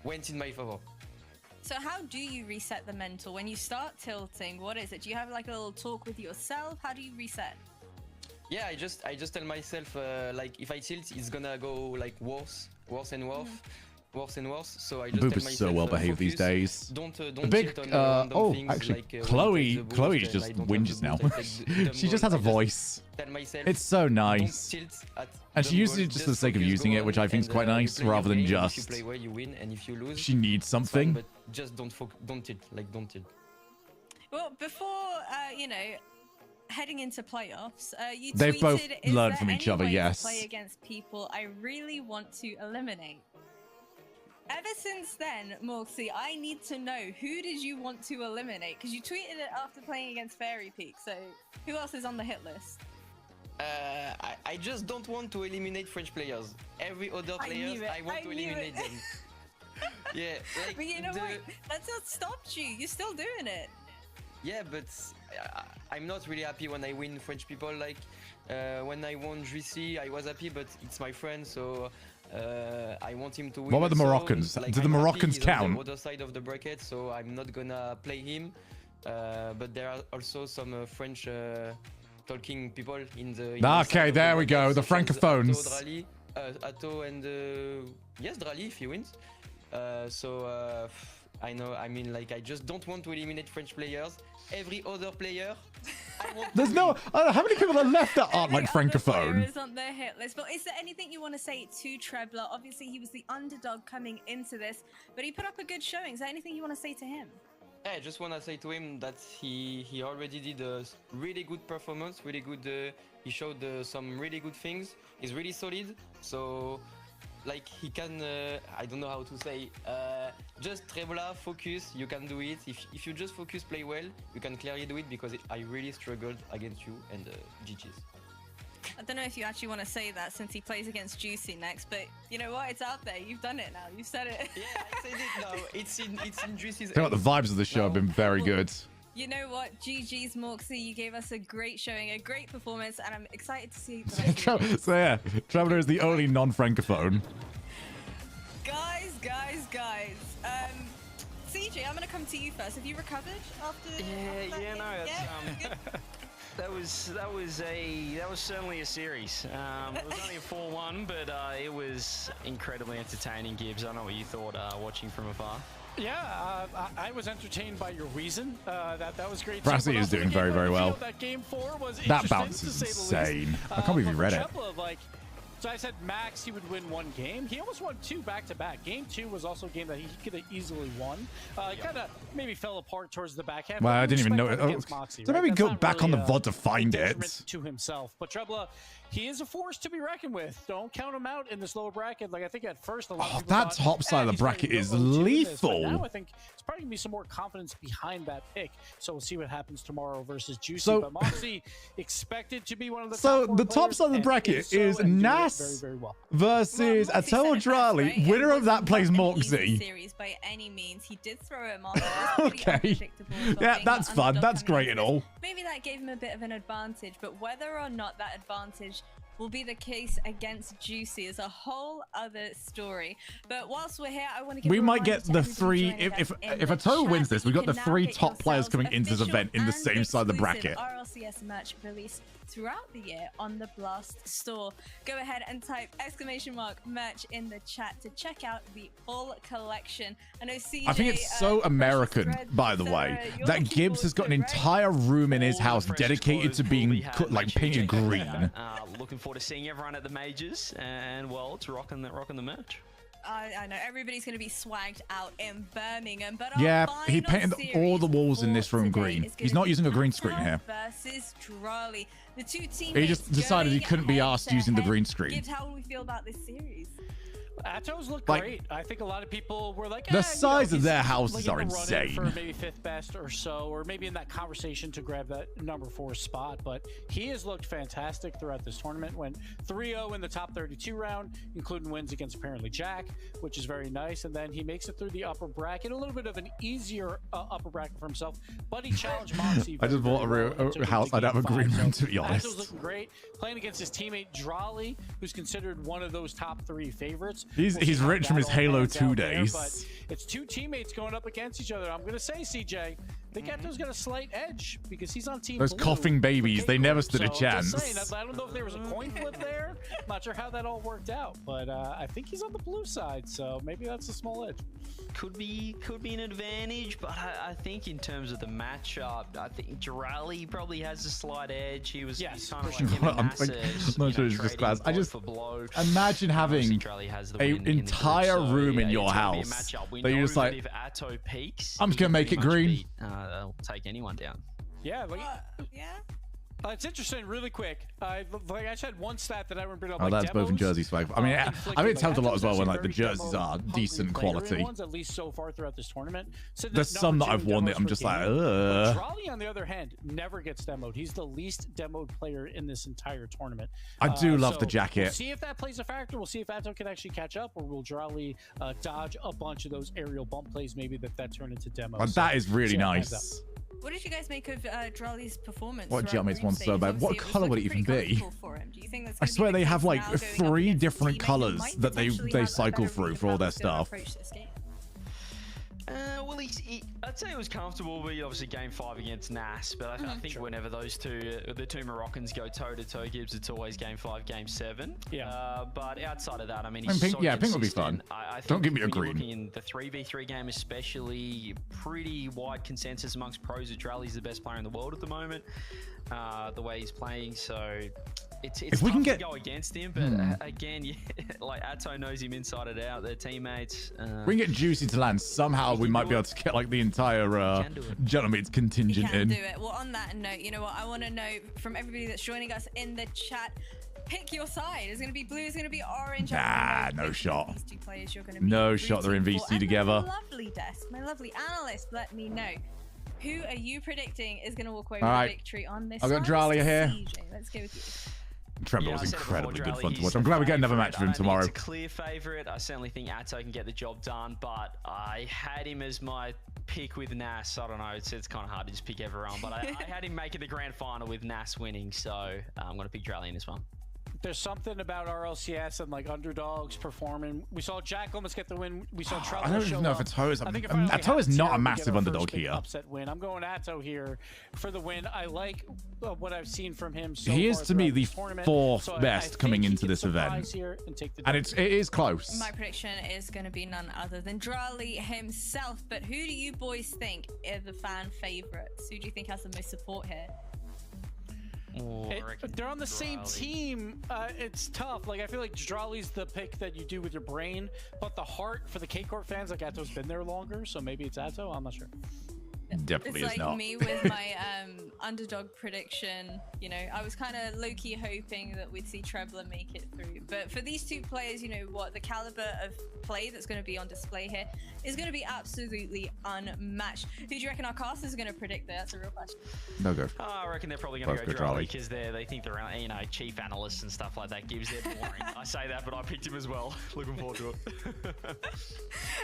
went in my favor. So how do you reset the mental? When you start tilting, what is it? Do you have like a little talk with yourself? How do you reset? Yeah, I just tell myself like if I tilt, it's gonna go like worse and worse. Worse and worse, so I just Boop tell is myself, so well behaved these days. Don't The big, tilt on random things actually, like, when he Chloe takes the Chloe boost, just and I don't have whinges the now. boost, I take the dumb She just goal. has a I voice. Tell myself, It's so don't nice. tilt at And she dumb uses it goals, just for the sake of focus, using go it, which on, I think is and, quite you nice, play your rather than game. just. If you play well, you win, and if you lose, She needs it's fine, something. but just don't tilt, like don't tilt. Well, before you know, heading into playoffs, you They've tweeted, both "Is learned there from each any other, way to yes. play against people I really want to eliminate?" Ever since then, Morksy, I need to know, who did you want to eliminate? Because you tweeted it after playing against Fairy Peak, so who else is on the hit list? I just don't want to eliminate French players. Every other players, I want to eliminate them. Yeah, like But you know what? That's not stopped you. You're still doing it. Yeah, but I'm not really happy when I win French people. Like when I won GC, I was happy, but it's my friend, so I want him to win. What about the also. Moroccans? Like, Do the I'm happy Moroccans he's on count? the other side of the bracket, so I'm not gonna play him. But there are also some French talking people in the. Okay, there we go. The francophones. Atto and yes, Drali if he wins. I know. I mean, like, I just don't want to eliminate French players. Every other player, I want. There's no. How many people are left that aren't like Every other player francophone? is on their hit list. But is there anything you want to say to Trebler? Obviously, he was the underdog coming into this, but he put up a good showing. Is there anything you want to say to him? I just want to say to him that he already did a really good performance, really good. He showed some really good things. He's really solid. So, like, he can. I don't know how to say. Just Trebla, focus. You can do it. If you just focus, play well, you can clearly do it. Because I really struggled against you, and GG's. I don't know if you actually want to say that since he plays against Juicy next, but you know what? It's out there. You've done it now. You've said it. Yeah, I said it now. It's in Juicy's. Tell you what, the vibes of the show have been very good. You know what? GG's, Morksy. You gave us a great showing, a great performance, and I'm excited to see the rest of it. So yeah, Traveler is the only non-francophone. Guys. CJ, I'm gonna come to you first. Have you recovered after? Yeah, no, Yeah, that was certainly a series. It was only a 4-1, but it was incredibly entertaining. Gibbs, I don't know what you thought watching from afar. Yeah, I was entertained by your reason. That was great. Brassy is doing very, very well. That game 4 was That bounce is insane. I can't believe you read it. So I said max he would win one game. He almost won 2 back-to-back. Game 2 was also a game that he could have easily won. Kind of maybe fell apart towards the back half. Well, I didn't even know it. Moxie, So right? maybe That's go not back really, on the VOD to find it. To himself. But Trebla, he is a force to be reckoned with. Don't count him out in this lower bracket. Like, I think at first a lot of people that thought, top side of the he's very bracket is low to this, but lethal. now I think it's probably going to be some more confidence behind that pick. So we'll see what happens tomorrow versus Juicy. So- but Moxie expected to be one of the So top 4 the top players side of the and bracket did so is and did it Nas very, very well. versus Moxie said Atto it best, Drali. right? Winner It of that was plays not an easy Moxie. series by any means. He did throw him off. It was pretty Okay. unpredictable as well, Yeah, being that's the fun. underdog That's coming great into and all. this. Maybe that gave him a bit of an advantage, but whether or not that advantage will be the case against Juicy is a whole other story. But whilst we're here, I want to give We a might reminder get to the everybody three. joining us in If the Atto chat wins this, that we've you got the can now 3 get top players yourselves coming into this official event in the and same side of the exclusive bracket. RLCS merch released throughout the year on the Blast store. Go ahead and type !merch in the chat to check out the full collection. I know CJ, I think it's so American, by the way, that Gibbs has got an entire room in his house dedicated to being like painted green. Looking forward to seeing everyone at the majors, and well, it's rocking the merch. I know everybody's going to be swagged out in Birmingham, but Yeah, our he final painted series all the walls in this for room today green. is He's gonna not be using a green screen Atto here. versus Drali. The two teams. He just decided he couldn't be asked using the green screen. Gibbs, how do we feel about this series? Atto's look Like, great. I think a lot of people were like, the you know, size of he's, their houses like, are in the run-in insane. for maybe 5th best or so, or maybe in that conversation to grab that number 4 spot. But he has looked fantastic throughout this tournament. Went 3-0 in the top 32 round, including wins against apparently Jack, which is very nice. And then he makes it through the upper bracket, a little bit of an easier upper bracket for himself. But he challenged Moxie. I just very, bought very well a house. I'd have a green room, to be honest. Atto's looking great, playing against his teammate Drali, who's considered one of those top 3 favorites. He's We'll see how rich from that his all Halo pans 2 out there, days. but it's 2 teammates going up against each other. I'm going to say, CJ, think Ato's got a slight edge because he's on team Those blue coughing with babies, they K-Corp. never stood a So, chance. just saying, I don't know if there was a coin flip there. I'm not sure how that all worked out, but I think he's on the blue side, so maybe that's a small edge. Could be an advantage, but I think in terms of the matchup, I think Durali probably has a slight edge. He was Yes, kind of for like sure. him and I'm Nasus, not you sure know, it's just trading class. I blow just for blow. imagine having Durali has the a win in the group, entire so, room in yeah, your it's gonna be a house matchup. We that you're know just like, that if Atto peaks, I'm just he gonna can make pretty it much green. beat, that'll take anyone down. Yeah, like, Yeah. it's interesting. Really quick, I just had one stat that I remember. Oh, that's both in jersey swag. I mean, I think it's helped a lot as well when like the jerseys are decent quality. Ones, at least so far throughout this tournament. So There's some that I've worn that I'm just like, ugh. Raleigh, on the other hand, never gets demoed. He's the least demoed player in this entire tournament. I do love so the jacket. We'll see if that plays a factor. We'll see if Atto can actually catch up, or will Raleigh dodge a bunch of those aerial bump plays, maybe that turn into demos. That is really see how it nice. ends up. What did you guys make of Drali's performance? What throughout Jameis group wants so stages? bad. What Obviously, color was would it looking even pretty be? comfortable for him. Do you think that's I gonna be swear the they case have like now going up 3 against a different teammate who colors might that they potentially have a cycle better through read for all of their how he's gonna stuff. approach this game? Well, I'd say it was comfortable, but obviously game 5 against Nas. But I think whenever those the two Moroccans go toe to toe, Gibbs, it's always game 5, game 7. Yeah. But outside of that, I mean, And he's pink- so yeah, pink would be consistent. fun. I think Don't give me a when you're green. looking in the 3v3 game, especially, pretty wide consensus amongst pros that Drali's the best player in the world at the moment. The way he's playing, so. It's If we tough can to go against him, but again, like Atto knows him inside and out. Their teammates. We can get Juicy to land somehow. We might be able to get like the entire Gentleman's You contingent can in. do it. Well, on that note, you know what? I want to know from everybody that's joining us in the chat. Pick your side. Is it going to be blue? Is it going to be orange? Nah, no shot. These two players you're going to be No shot. They're in rooting VC for. And together. My lovely desk, my lovely analyst, let me know. Who are you predicting is going to walk away All with right. a victory on this? I've got one? Dralia here. CJ, let's go with you. Trevor Yeah, was I said it incredibly before, good fun Drali, to watch. he's I'm the glad we get another favourite. match of him I don't think tomorrow. It's a clear favourite. I certainly think Atto can get the job done, but I had him as my pick with Nas. I don't know. It's kind of hard to just pick everyone, but I had him making the grand final with Nas winning, so I'm going to pick Drali in this one. There's something about RLCS and like underdogs performing. We saw Jack almost get the win. We saw Trevor I don't show even know if up. Atto is. I think if I only Atto had is not Tierra, a we massive get our underdog first big here. upset win. I'm going Atto here for the win. I like what I've seen from him. So He is far to me throughout the this tournament. 4th So I best think coming he into can this event. surprise here and take the And W. it is close. My prediction is going to be none other than Drali himself. But who do you boys think are the fan favorites? Who do you think has the most support here? They're on the same team. It's tough. Like I feel like Drali's the pick that you do with your brain, but the heart for the K-Corp fans, like Atto's been there longer, so maybe it's Atto. I'm not sure. Definitely It's is like not. me with my underdog prediction. You know, I was kind of low-key hoping that we'd see Trebler make it through. But for these two players, you know what, the caliber of play that's going to be on display here is going to be absolutely unmatched. Who do you reckon our cast is going to predict there? That's a real question. No go. I reckon they're probably going to Both go good Drali Drali. because they think they're chief analysts and stuff like that. Gibbs, they're boring. I say that, but I picked him as well. Looking forward to it.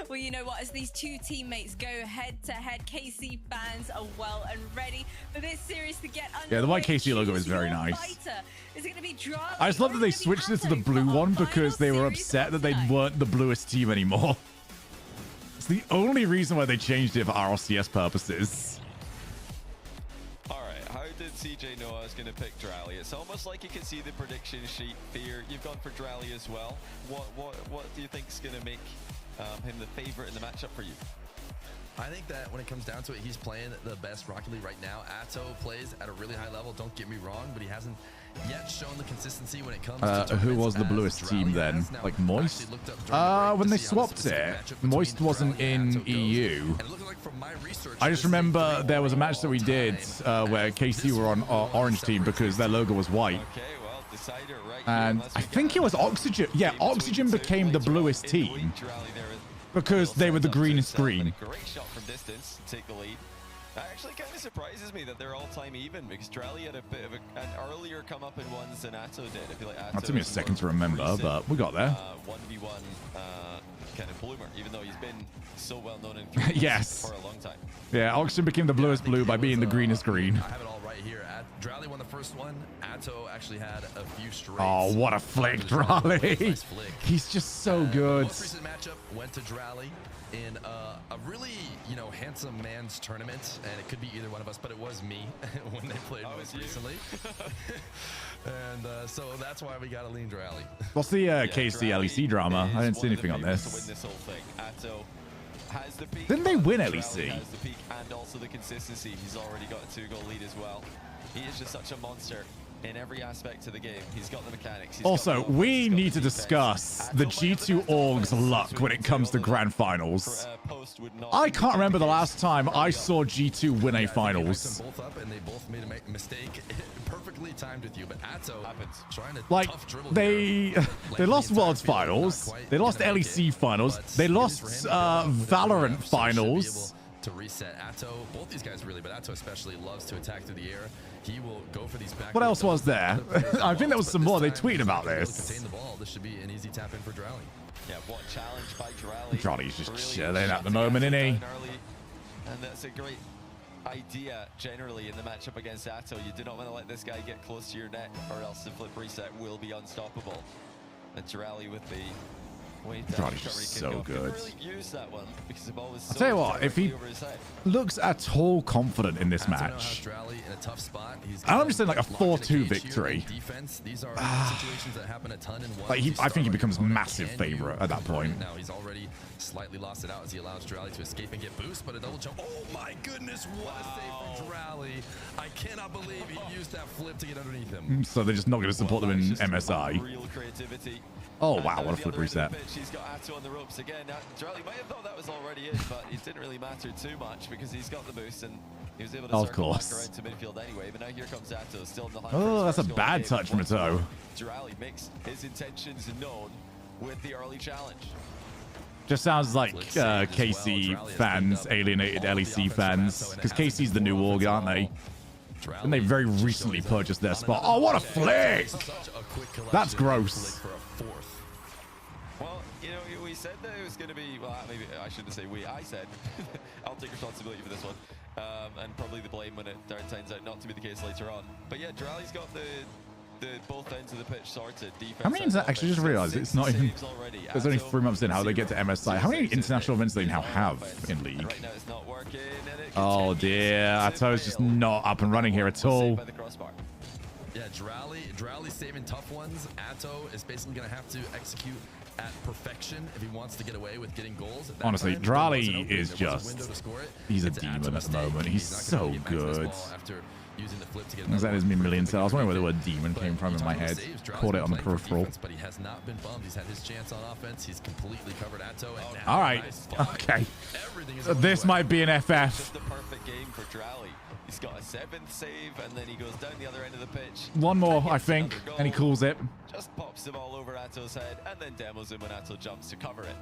Well, you know what? As these two teammates go head-to-head, KC fans are well and ready for this series to get underway. Yeah, the white KC logo is Choose very your nice. fighter. Is it going to be Drali? I just love that they switched it to the blue one because they were upset that they weren't the bluest team anymore. It's the only reason why they changed it for RLCS purposes. All right, how did CJ know I was going to pick Drali? It's almost like you can see the prediction sheet. Fear, you've gone for Drali as well. What do you think is going to make him the favorite in the matchup for you? I think that when it comes down to it, he's playing the best Rocket League right now. Atto plays at a really high level, don't get me wrong, but he hasn't yet shown the consistency when it comes to Who was the as bluest team Drali then? has. Now, Like I Moist? actually looked up during the break When to they see how the swapped specific it, matchup between Moist wasn't Drali and in Atto goes. EU. And it looked like from my research, I just this is a remember there was a 3-1 match that we did where KC were on orange team because their logo was white. Okay, well, decider right And here, unless I we think get it was Oxygen. Yeah, between Oxygen two became the legs, well, bluest in the team lead, Drali there is because they were the greenest green. A great shot from distance to take the lead. That actually kind of surprises me that they're all time even because Drali had a bit of an earlier come up in 1's than Atto did. I feel like Atto That took me a is second more to remember, recent, but we got there. 1v1 kind of bloomer, even though he's been so well known in 3's Yes. for a long time. Yeah, Auction became the bluest blue by being the greenest green. I have it all right here. Drally won the first one. Atto actually had a few straights. Oh, what a flick, Drally. Nice flick. He's just so good. Most recent matchup went to Drally in a really, handsome man's tournament, and it could be either one of us, but it was me when they played most recently. And so that's why we got to lean Drally. What's the KC LEC drama? I didn't see anything on this. To win this whole thing. Atto has the peak. Didn't they win Drally LEC? has the peak and also the consistency. He's already got a 2-goal lead as well. He is just such a monster in every aspect of the game. He's got the mechanics. Also, we need to discuss the G2 Org's luck when it comes to grand finals. I can't remember the last time I saw G2 win a finals. They both up, and they both made a mistake. Perfectly timed with you, but Atto trying to Like, tough dribble they lost Worlds finals, they lost LEC finals, they lost Valorant finals. To reset Atto, both these guys really, but Atto especially loves to attack through the air. He will go for these back. What else was there? I think there was some more. They tweeted about this. Contain the ball. This should be an easy tap in for Drally. Yeah, what challenge by Drally. Drally's just Really chilling at the shutting moment, Atto isn't he? down early. And that's a great idea generally in the matchup against Atto. You do not want to let this guy get close to your net, or else the flip reset will be unstoppable. And Drally with the Drally's just so good. Really use that one because the ball was I'll tell you what, if he directly over his head. looks at all confident in this match, In a tough spot. I'm just saying like a 4-2 victory. Defense. These are situations that happen a ton in one. Like I think he becomes massive favorite at that point. Now he's already slightly lost it out as he allows Drally to escape and get boost, but a double jump. Oh my goodness, what a save from Drally. I cannot believe he used that flip to get underneath him. So they're just not going to support them in MSI. Real creativity. Oh wow, what a flip reset. He's got Atto on the ropes again. Now, Drally might have thought that was already it, but it didn't really matter too much because he's got the boost and he was able to circle back around to midfield anyway. But now here comes Atto, still in the hunt. Oh, that's a bad touch from Atto. Drally makes his intentions known with the early challenge. Just sounds like KC fans alienated LEC fans, because KC's the new org, aren't they? And they very recently purchased their spot. Oh, what a flick! That's gross. Well, we said that it was going to be, well, maybe I shouldn't say we, I said, I'll take responsibility for this one, and probably the blame when it turns out not to be the case later on. But yeah, Drally's got the both ends of the pitch sorted. Defense. How many actually just realized it's not even, there's only 3 months in how they get to MSI. How many international events do they now have in League? Right now it's not working, and it Oh dear, Atto's just not up and running here at all. Yeah, Drally saving tough ones. Atto is basically going to have to execute at perfection if he wants to get away with getting goals. Honestly, Drally is just, he's a demon at the moment. He's so good. Is that his million set? I was wondering where the word demon came from in my head. Caught it on the peripheral. But he has not been bummed. He's had his chance on offense. He's completely covered Atto. All right. Okay. This might be an FF. Just the perfect game for Drally. He's got a 7th save, and then he goes down the other end of the pitch. One more, I think, and he calls it. Just pops the ball over Atto's head, and then demos him when Atto jumps to cover it.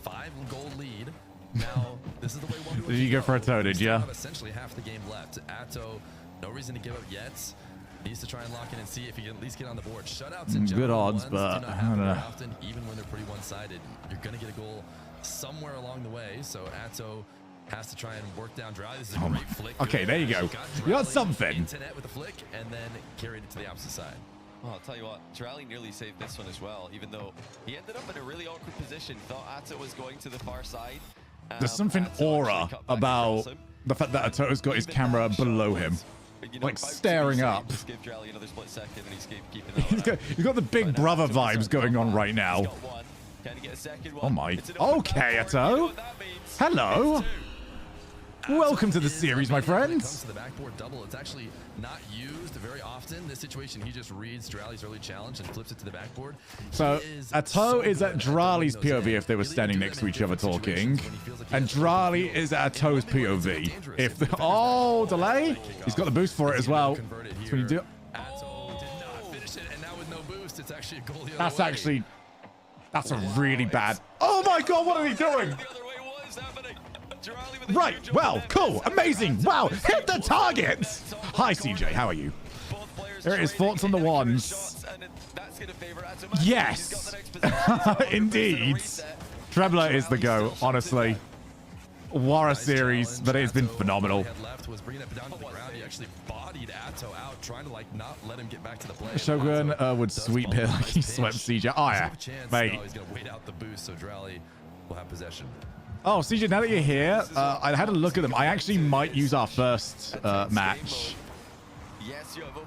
5-goal lead. Now, this is the way one Did you go for a toe, did you? Essentially half the game left. Atto, no reason to give up yet. Needs to try and lock in and see if he can at least get on the board. Shutouts in good odds, but I don't know. Often, even when they're pretty one-sided, you're going to get a goal somewhere along the way. So Atto has to try and work down Drally. This is a great flick. Okay, there you go. You got something. Internet with a flick, and then carried it to the opposite side. Well, I'll tell you what, Drally nearly saved this one as well, even though he ended up in a really awkward position. Thought Atto was going to the far side. There's something aura about the fact that Atto's got his camera below him, like staring up. Just give Drally another split second, and he's keeping that He's got the big brother vibes going on right now. Oh my. Okay, Atto. Hello. Welcome to the series, my friends. The backboard double, it's actually not used very often. This situation, he just reads Drally's early challenge and flips it to the backboard. So Atto is at Drally's POV if they were standing next to each other talking, and Drally is at Atto's POV. If the delay, he's got the boost for it as well. That's when you do. That's a really bad. Oh my God, what are they doing? Right, well, cool, amazing, wow, hit the target. Hi, CJ, how are you? Both players There it is. Thoughts on the ones. Yes. Indeed. Trebler is the go, honestly. What a series, but it's been phenomenal. Shogun would sweep here like he swept CJ. Oh, yeah. Mate. Oh, CJ, now that you're here, I had a look at them. I actually might use our first match.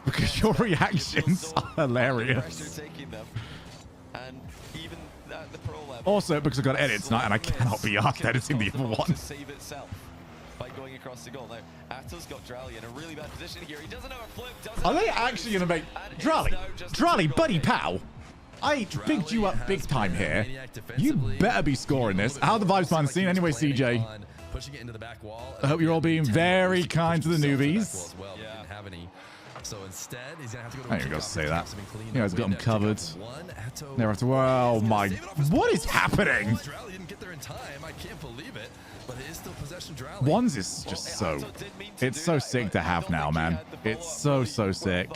Because your reactions are hilarious. Also, because I've got to edit tonight and I cannot be asked editing the other one. By going across the goal. Now, Ato's got Drally in a really bad position here. He doesn't have a flip. Are they actually going to make... Drally, buddy pal. I bigged you up big time here. You better be scoring this. How are the vibes behind the scene anyway, CJ? I hope you're all being very kind to the newbies. So instead, he's gonna have to go to I ain't gonna say that. You guys got him covered. Never have to. Oh my! What is happening? Didn't get there in time. I can't believe it, but it is still possession. 1's is just so. It's so sick to have now, man. It's so sick.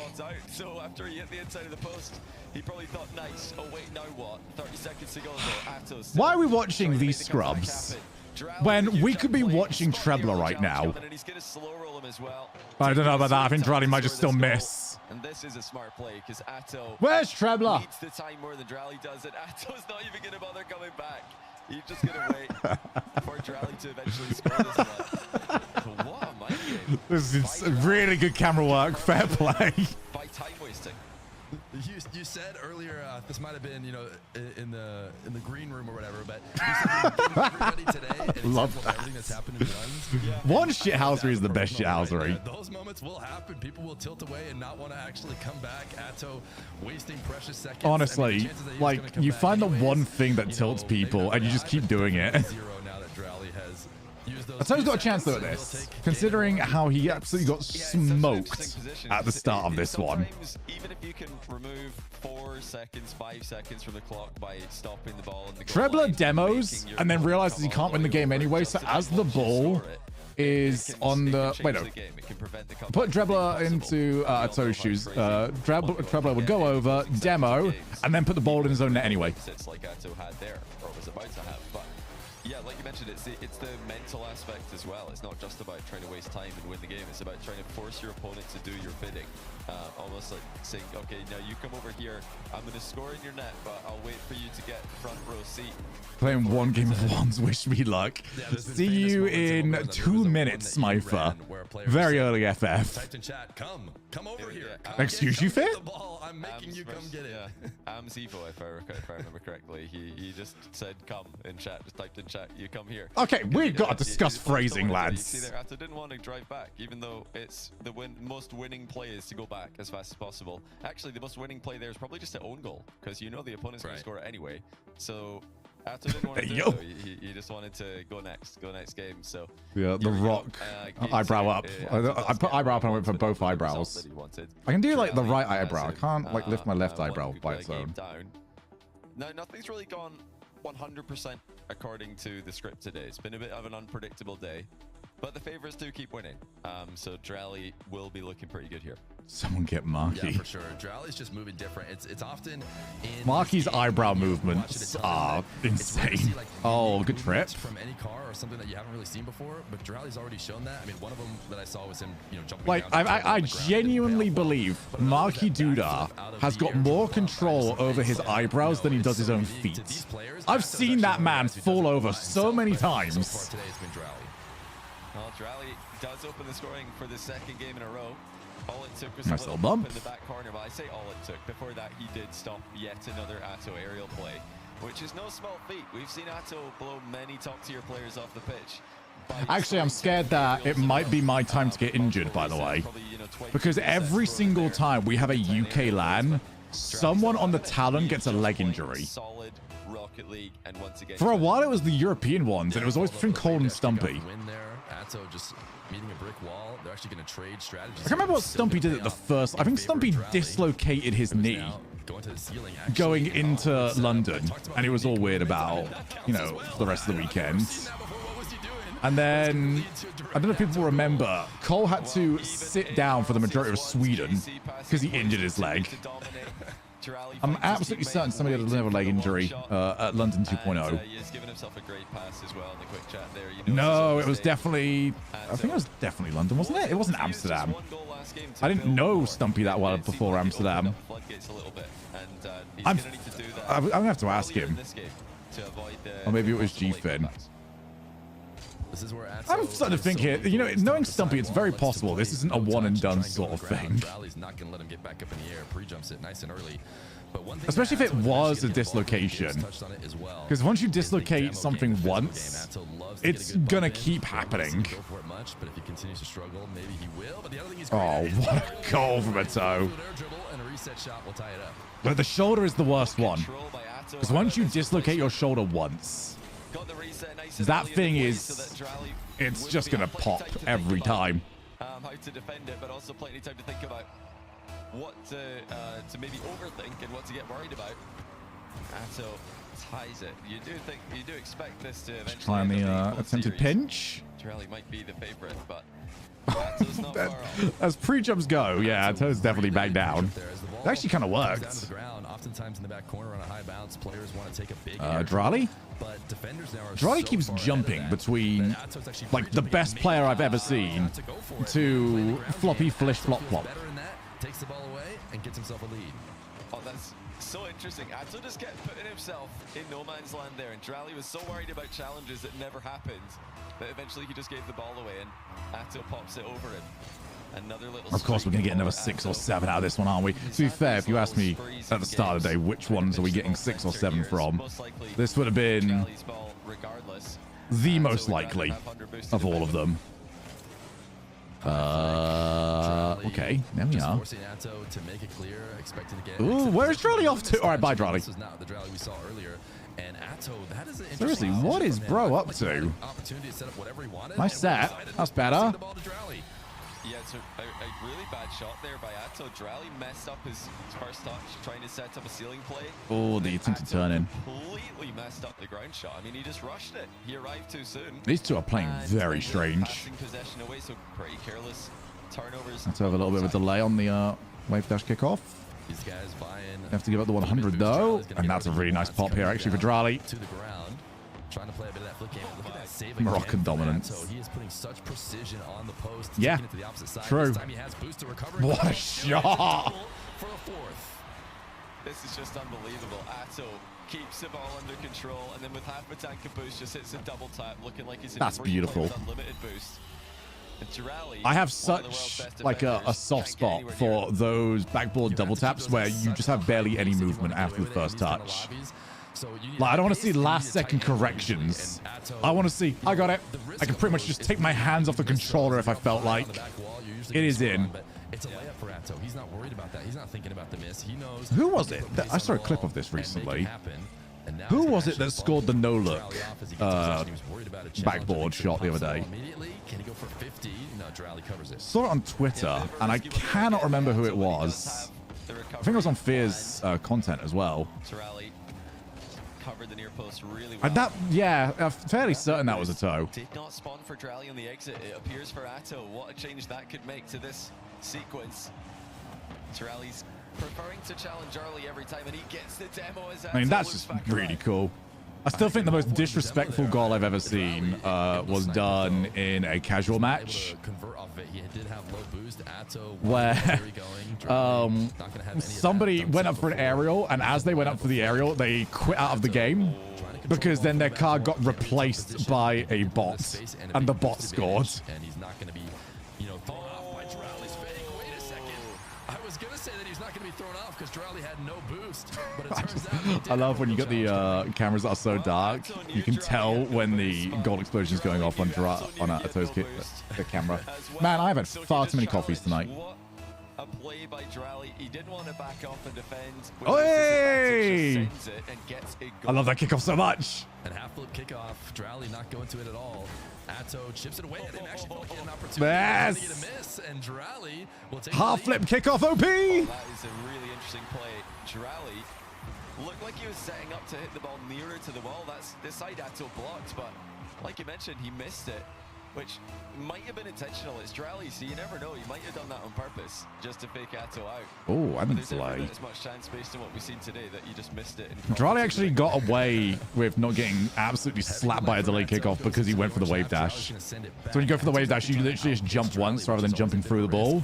So after he hit the inside of the post, he probably thought, nice. Oh wait, now what? 30 seconds to go. Why are we watching these scrubs when we could be watching Trebler right now? I don't know about that. I think Drally might just still miss. And this is a smart play because Atto. Where's Trebler? Needs the time more than Drally does it. Atto's not even going to bother coming back. He's just going to wait for Drally to eventually score this one. What a mind game. This is really good camera work. Fair play. By time wasting. You said earlier this might have been, you know, in the green room or whatever, but you said everybody today. And love that. Everything that's happened in 1's. One shithousery is the best shithousery. Right, those moments will happen. People will tilt away and not want to actually come back. Atto wasting precious seconds. Honestly, like you find the one thing that tilts people and you just keep doing it. Atto's got a chance though at this, considering how he absolutely got smoked at the start of this one. Even if you can remove 4 seconds, 5 seconds from the clock by stopping the ball. Trebler demos and then realizes he can't win the game anyway, so as the ball is on the... Wait, no. Put Trebler into Atto's shoes. Trebler would go over, demo, and then put the ball in his own net anyway. Like Atto had there, or was about to have, but yeah, like you mentioned, it's the mental aspect as well. It's not just about trying to waste time and win the game. It's about trying to force your opponent to do your bidding. Almost like saying, okay, now you come over here. I'm going to score in your net, but I'll wait for you to get front row seat. Playing one game of 1's, wish me luck. See you in 2 minutes, Smither. Very early FF. Come over here. Excuse you, Fit? I'm making you come get it. Amzivo, if I remember correctly, he just said come in chat, just typed in chat, you come here. Okay, we've got to discuss phrasing, lads. See there, Atto didn't want to drive back, even though it's the most winning play is to go back as fast as possible. Actually, the most winning play there is probably just an own goal, because you know the opponent's going to score it anyway. So Atto didn't want to do it. He just wanted to go next game. So yeah, the rock eyebrow up. I put eyebrow up and I went for both eyebrows. I can do like the right eyebrow. I can't like lift my left eyebrow by its own. No, nothing's really gone 100% according to the script today. It's been a bit of an unpredictable day, but the favorites do keep winning. So Drally will be looking pretty good here. Someone get Marky. Yeah, for sure. Drally's just moving different. It's often in Marky's eyebrow movements are insane. Oh, good trip. From any car or something that you haven't really seen before, but Drally's already shown that. I mean, one of them that I saw was him, you know, jumping like I genuinely believe Marky Dudar has got more control over his eyebrows than he does his own feet. I've seen that man fall over so many times. Well, Drally does open the scoring for the second game in a row. All it took was nice a little bump in the back corner, but I say all it took. Before that, he did stop yet another Atto aerial play, which is no small feat. We've seen Atto blow many top-tier players off the pitch. Actually, I'm scared that it might be my time to get injured, by the way. Because every single time we have a UK LAN, someone on the Talon gets a leg injury. For a while, it was the European ones, and it was always between Cole and Stumpy. Atto just meeting a brick wall. They're actually going to trade strategies. I can't remember what Stumpy did at the first. I think Stumpy dislocated his knee going into London, and it was all weird about, you know, the rest of the weekend. And then, I don't know if people remember, Cole had to sit down for the majority of Sweden because he injured his leg. I'm absolutely certain somebody had a liver leg injury at London 2.0. No, it was definitely, I think it was definitely London, wasn't it? It wasn't Amsterdam. I didn't know Stumpy that well before Amsterdam. I'm gonna have to ask him. Or maybe it was G-Fin. I'm starting to think here, you know, knowing Stumpy, it's very possible this isn't a one and done sort of thing. Especially if it was a dislocation. Because once you dislocate something once, it's gonna keep happening. Oh, what a goal from a toe. But the shoulder is the worst one. Because once you dislocate your shoulder once, that thing is, it's just gonna pop every time. How to defend it, but also plenty of time to think about what to maybe overthink and what to get worried about. Atto ties it. You do expect this to eventually Try on the attempted pinch. Drelly might be the favorite, but Atto's not far off. As pre-jumps go, yeah, Atto's definitely back down. It actually kind of worked. Oftentimes in the back corner on a high bounce, players want to take a big Drali? but defenders now are Drali so keeps far jumping ahead of that between that Atto's actually like the pretty best big. player I've ever seen To go for it. to Play the ground floppy game. flish Atto flop feels flop. better in that, takes the ball away and gets himself a lead. Oh, that's so interesting. Atto just kept putting himself in no man's land there, and Drali was so worried about challenges that never happened that eventually he just gave the ball away, and Atto pops it over him. Another little Of course, we're going to get another 6 or 7 out of this one, aren't we? To be fair, if you asked me at the start of the day which ones are we getting 6 or 7 from, this would have been the most likely of all of them. Okay, there we are. Ooh, where's Drali off to? All right, bye, Drali. Seriously, what is bro up to? Nice set. That's better. Yeah, it's a really bad shot there by Atto. Drali messed up his first touch, trying to set up a ceiling play. Oh, the attempted turn in. Completely messed up the ground shot. I mean, he just rushed it. He arrived too soon. These two are playing very strange. Passing possession away, so pretty careless. Turnovers. Let's have a little bit of a delay on the wave dash kickoff. These guys buying. Have to give up the 100 though, and that's a really nice pop here actually for Drali. To the ground, trying to play a bit of that flip game. Look at that save Moroccan again from dominance. Atto. He is putting such precision on the post. Yeah, taking it to the opposite side. true. This time he has boost to recover. What a shot! For the fourth. This is just unbelievable. Atto keeps the ball under control, and then with half a tank of boost, just hits a double tap, looking like he's in That's beautiful. unlimited boost. I have such like a soft spot for those backboard double taps where you just have barely any movement after the first touch. Like, I don't want to see last second corrections. I want to see, I got it. I can pretty much just take my hands off the controller if I felt like. It is in. It's a layup for Atto. He's not worried about that. He's not thinking about the miss. He knows. Who was it? I saw a clip of this recently. Who was it that scored the no-look backboard shot the other day? Can he go for 50? No, Drali covers it. Saw it on Twitter, and I cannot remember who it was. I think it was on Fear's content as well. Covered the near post really well. That, yeah, I'm fairly certain that was a toe. Did not spawn for Drali on the exit. It appears for Atto. What a change that could make to this sequence. Drali's preferring to challenge early every time, and he gets the demo as I mean, that's just really cool. I still think the most disrespectful goal I've ever seen was done in a casual match where somebody went up for an aerial, and as they went up for the aerial, they quit out of the game because then their car got replaced by a bot, and the bot scored. And he's not going to be, thrown off by Drali's fake. Wait a second. I was going to say that he's not going to be thrown off because Drali had no boost, but it turns out he did. I love when you get the cameras that are so dark, you can tell when the gold explosion is going off on Atto's the camera. Man, I've had far too many coffees tonight. A play by Drali. He didn't want to back off and defend. Hey! I love that kickoff so much. And half flip kickoff. Drali not going to it at all. Atto chips it away. I didn't actually get an opportunity to get a miss, and Drali will take half flip kickoff OP. That is a really interesting play. Drali looked like he was setting up to hit the ball nearer to the wall. That's this side Atto blocked, but like you mentioned, he missed it, which might have been intentional. It's Drally, so you never know. He might have done that on purpose just to fake Atto out. Oh, I didn't There's never fly. been as much chance based on what we've seen today that you just missed it. Drally actually got away with not getting absolutely slapped by a delay kickoff because he went for the wave dash. So when you go for the wave dash, you literally just jump once rather than jumping through the ball.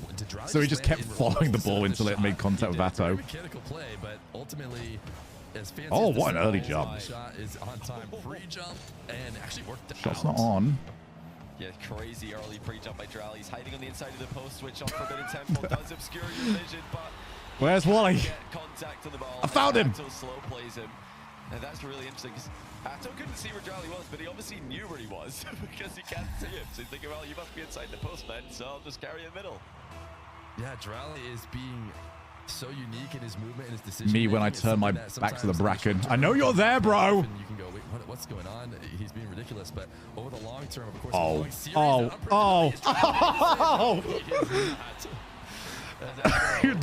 So he just kept following the ball until it made contact with Atto. Oh, what an early jump. Shot is on time. Free jump and actually worked out. Shot's not on. Yeah, crazy early pre-jump by Drally. He's hiding on the inside of the post, which on Forbidden Temple does obscure your vision, but Where's Wally? get contact on the ball. I found him. Atto slow plays him. And that's really interesting because Atto couldn't see where Drally was, but he obviously knew where he was because he can't see him. So he's thinking, well, you must be inside the post, man, so I'll just carry it middle. Yeah, Drally is being so unique in his movement and his decision. Me when I turn my back to the bracken. I know you're there, bro. You can go, wait, what's going on? He's being ridiculous, but over the long term, of course.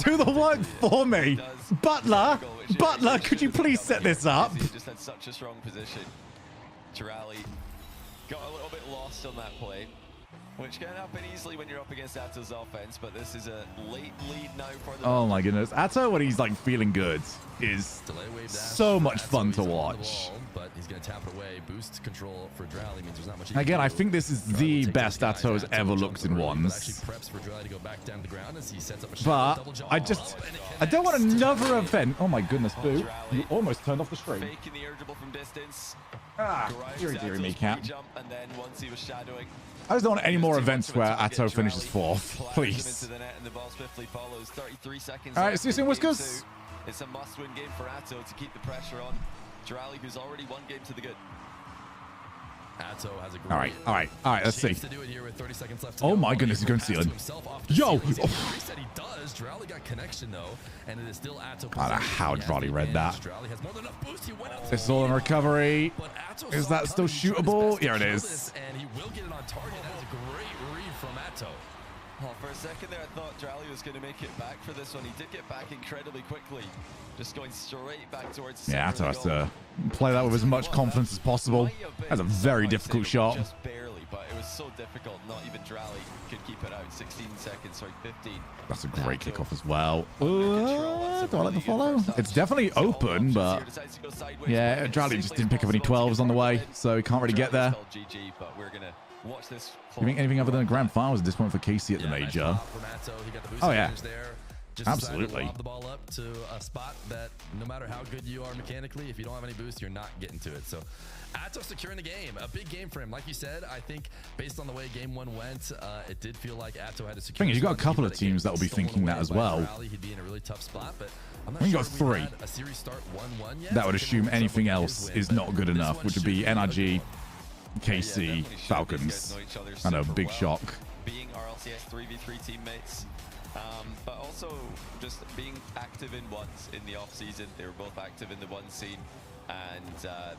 Do the work for me. Butler, could you please set this up? He just had such a strong position. Drally got a little bit lost on that play, which can happen easily when you're up against Atto's offense, but this is a late lead now for the... Oh my goodness. Atto, when he's like feeling good, is so much fun to watch. But he's going to tap it away. Boost control for Drally means there's not much. Again, I think this is the best Atto has ever looked in ones. But I don't want another event. Oh my goodness, Boo. You almost turned off the stream. Faking the air dribble from distance. Dear me, Cap. And then once he was shadowing, I just don't want any more events where Atto finishes fourth, please. All right, see you soon, Whiskers. It's a must-win game for Atto to keep the pressure on Drally, who's already one game to the good. Atto has a great All right, let's see. to do it here with 30 seconds left. Oh my goodness, he's going ceiling. Yo! He said he does. Drally got connection though, and it is still Atto. I don't know how Drally read that. Drally has more than enough boost. He went out. It's all in recovery. But Atto Is saw that still coming, showed his shootable? best to Here it kill is. this, and he will get it on target. That is a great read from Atto. Well, for a second there, I thought Drally was going to make it back for this one. He did get back incredibly quickly, just going straight back towards the Yeah, center Atto of has the goal. to play that with as much confidence as possible. That's a very difficult shot. Just barely, but it was so difficult. Not even Drally could keep it out. 16 seconds, sorry, 15. That's a great kickoff as well. Do I like the follow? It's definitely open, but yeah, Drally just didn't pick up any 12s on the way, so he can't really get there. GG, but we're gonna watch this. You think anything other than the grand finals at this point for KC at the major? Oh yeah, absolutely. Lob the ball up to a spot that no matter how good you are mechanically, if you don't have any boost, you're not getting to it. So Atto securing the game, a big game for him. Like you said, I think based on the way game one went, it did feel like Atto had to secure. Thing is, you got a couple of teams that will be thinking that as well. He'd be in a really tough spot, but I'm I think you got sure we three had a series start 1-1 yet. that would So assume what's up anything with else his win, is not but good this enough, one which would be should be NRG, Yeah, KC, definitely should be. Falcons. You guys know each other I know, super big well, shock. Being RLCS 3v3 teammates, but also just being active in ones in the off season. They were both active in the one scene, and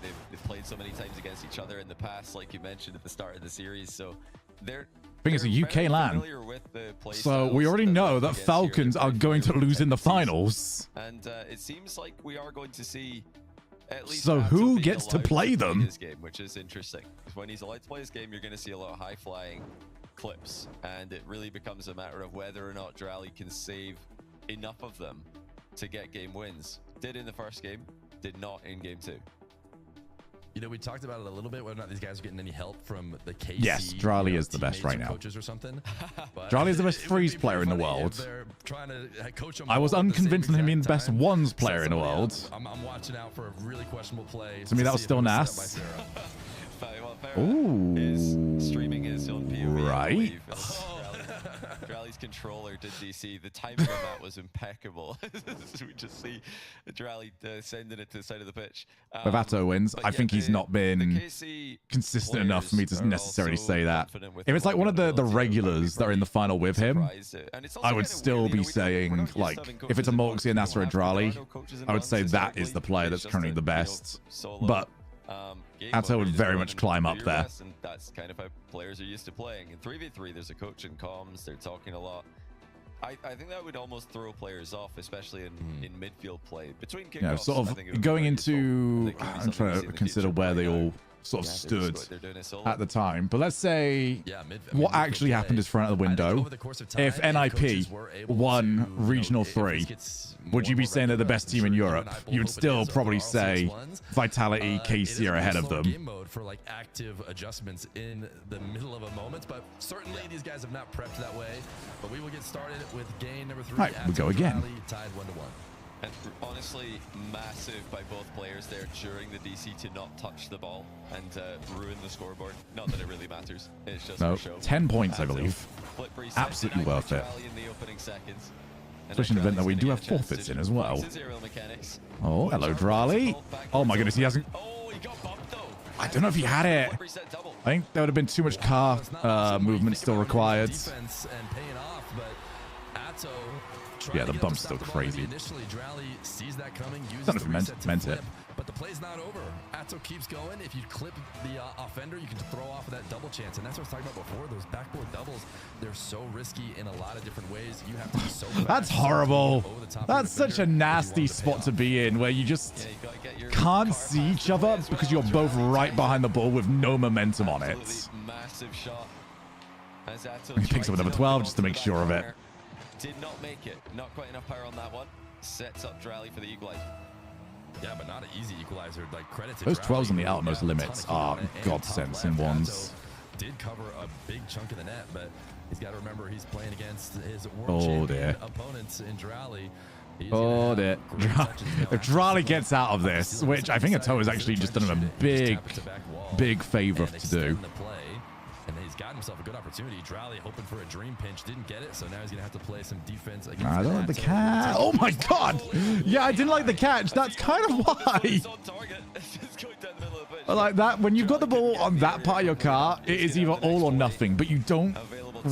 they've played so many times against each other in the past, like you mentioned at the start of the series. So they're Thing is, a UK very LAN. familiar with the play So we styles already that know we're that up against here. Falcons They're are very going to familiar lose with in the the teams. finals. And it seems like we are going to see at least So Atto who being gets to allowed play them? his game, which is interesting. Because when he's allowed to play his game, you're going to see a lot of high-flying clips, and it really becomes a matter of whether or not Drally can save enough of them to get game wins. Did in the first game, did not in game two. You know, we talked about it a little bit, whether or not these guys are getting any help from the KC. Yes, Drally is the best teammates right or now. Coaches or something. Drally is the best it would freeze be player in the pretty funny world. if they're trying to coach him I was all at the same unconvinced on him being the exact best time. ones player Set in the somebody world. up. I'm watching out for a really questionable play. To me, that was see if still it was Nas. set by Farah. Well, Farah is streaming his own POV, I Right. believe. Drally's controller did DC. The timing on that was impeccable. We just see Drally sending it to the side of the pitch. If Atto wins, but I yeah, think he's not been KC consistent enough for me to players are necessarily also say that. confident with If it's like one of the vulnerability, regulars that are in the final with him, surprised it. And it's also I would kinda still weird, be you know, we're saying, not used to like, having if it's a coaches in Moxie, ones. a We Nasser, don't a have to. There are Drally, no coaches in I would ones say that is historically. the player It's that's just currently a, the you know, best. solo, But game Atto mode would you just very go much and climb do up your there. best, and that's kind of how players are used to playing. In 3v3, there's a coach in comms. They're talking a lot. I think that would almost throw players off, especially in midfield play. Between kickoffs, Yeah, sort I think it of would going be into. useful. I'm trying to consider where they all sort of stood at the time. But let's say what actually happened is front of the window. If NIP won Regional 3, would you be saying they're the best team in Europe? You would still probably say Vitality, KC are ahead of them. Game mode for like active adjustments in the middle of a moment, but certainly these guys have not prepped that way. But we will get started with game number 3. Right, we go again. Tied 1-1. And honestly, massive by both players there during the DC to not touch the ball and ruin the scoreboard. Not that it really matters. It's just No, for show. 10 points, I believe. Flip reset, Absolutely denied worth by it. Drally in the opening seconds. And Especially an now event that we Drally's do gonna have get a chance forfeits to in as well. flex his aerial mechanics. Oh, hello, Drally. Oh my goodness, he hasn't. Oh, he got bumped though. I don't know if he had it. Flip reset double. I think there would have been too much car movement still required. Defense and paying off, but Atto Yeah, the bump's still crazy. Initially, Drally sees that coming, uses Don't know if the he reset to meant flip, it. but the play's not over. Atto keeps going. If you clip the offender, you can throw off of that double chance, and that's what I was talking about before. Those backboard doubles, they're so risky in a lot of different ways. You have to be so fast. That's horrible. Over the top of That's your such a defender if you nasty want it to pay spot to off. be in, where you just Yeah, you gotta get your can't car see past each the other play as because well. you're both right behind the ball with no momentum on it. Absolutely massive shot. As Atto He picks up tried number to 12 knock just to it make off sure of the it. back corner. Did not make it. Not quite enough power on that one. Sets up Drally for the equalizer. Yeah, but not an easy equalizer. Like credit to Those Drally, 12s on the who outermost got a ton limits of heat are on it, and godsends top in left, 1's. Atto did cover a big chunk of the net, but he's got to remember he's playing against his world Oh, champion dear. opponents in Drally. Oh, dear. If Drally gets out of this, which I think Atto has actually just done him a big favor to do. And he's got himself a good opportunity. Drally hoping for a dream pinch, didn't get it, so now he's gonna have to play some defense against. I don't like the Atto. catch. Oh my god! Yeah, I didn't like the catch. That's kind of why. It's on target. It's just going down the middle of the pitch. I like that. When you've got the ball on that part of your car, it is either all or nothing, but you don't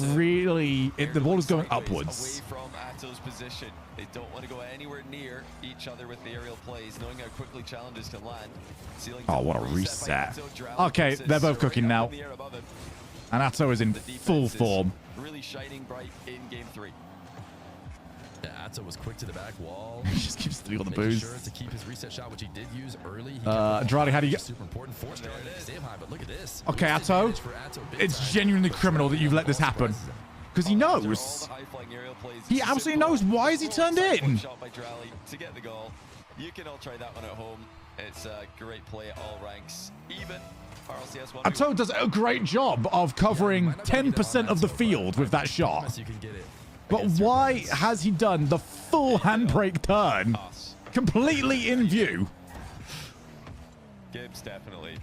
really. The ball is going upwards. Away from Atto's position. They don't want to go anywhere near each other with the aerial plays, knowing how quickly challenges can land. Ceiling Oh, what a by reset. Atto. Drally Okay, gets it they're both soaring cooking up now. in the air above him. And Atto is in The defense full is form. Really shining bright in game 3. Yeah, Atto was quick to the back wall. He just keeps doing all the making boost. sure to keep his reset shot, which he did use early. He Drally, how do you get? super important force Drally to stay high, but look at this. Okay, Boost Atto, advantage for Atto big it's time. genuinely criminal that you've let this happen. Because he knows. He absolutely knows. Why is he turned in? Shot by Drally to get the goal. You can all try that one at home. It's a great play at all ranks. Even RLCS 1. Atto does a great job of covering 10% of the field with that shot. Promise you can get it. But why has he done the full handbrake turn completely in view? Gibbs definitely.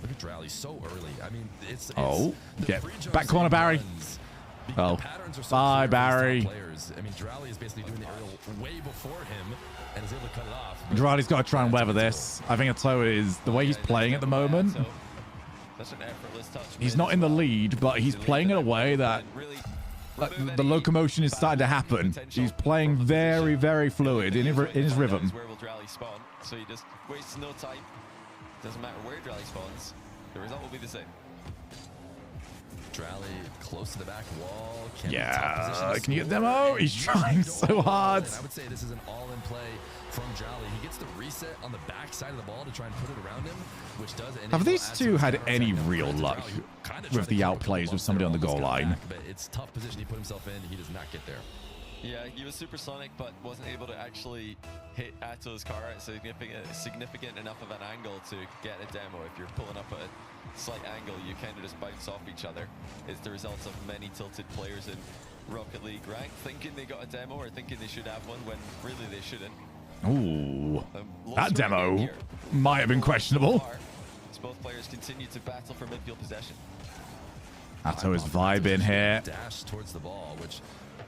Look at Drally so early. I mean, it's Oh, the get pre-jumps back corner, and Barry. runs, Oh, the patterns are so bye, clear for these top Barry. players. I mean, Drally is basically doing the aerial way before him and is able to cut it off. Drally's got to try and weather this. I think Atto is the way he's playing at the moment. That's an effortless touch. He's not in the lead, but he's playing in a way that the locomotion is starting to happen. He's playing very, very fluid in his rhythm. Where will Drally spawn? So he just wastes no time. Doesn't matter where Drally spawns. The result will be the same. Drally close to the back wall. Yeah, can you get demo? He's trying so hard. I would say this is an all-in play from Drally. He gets the reset on the back side of the ball to try and put it around him, which does enable Have these two had Atto to any counter real attack. luck Drally kinda with tried the to cover a outplays couple with somebody on the bumps goal there, almost line? got back, but it's tough position he put himself in. He does not get there. Yeah, he was supersonic, but wasn't able to actually hit Atto's car at significant enough of an angle to get a demo. If you're pulling up at a slight angle, you kind of just bounce off each other. It's the result of many tilted players in Rocket League rank thinking they got a demo or thinking they should have one when really they shouldn't. Ooh, Low that scoring game demo here. might have been questionable. As both players continue to battle for midfield possession. Atto is vibing here. Dash towards the ball, which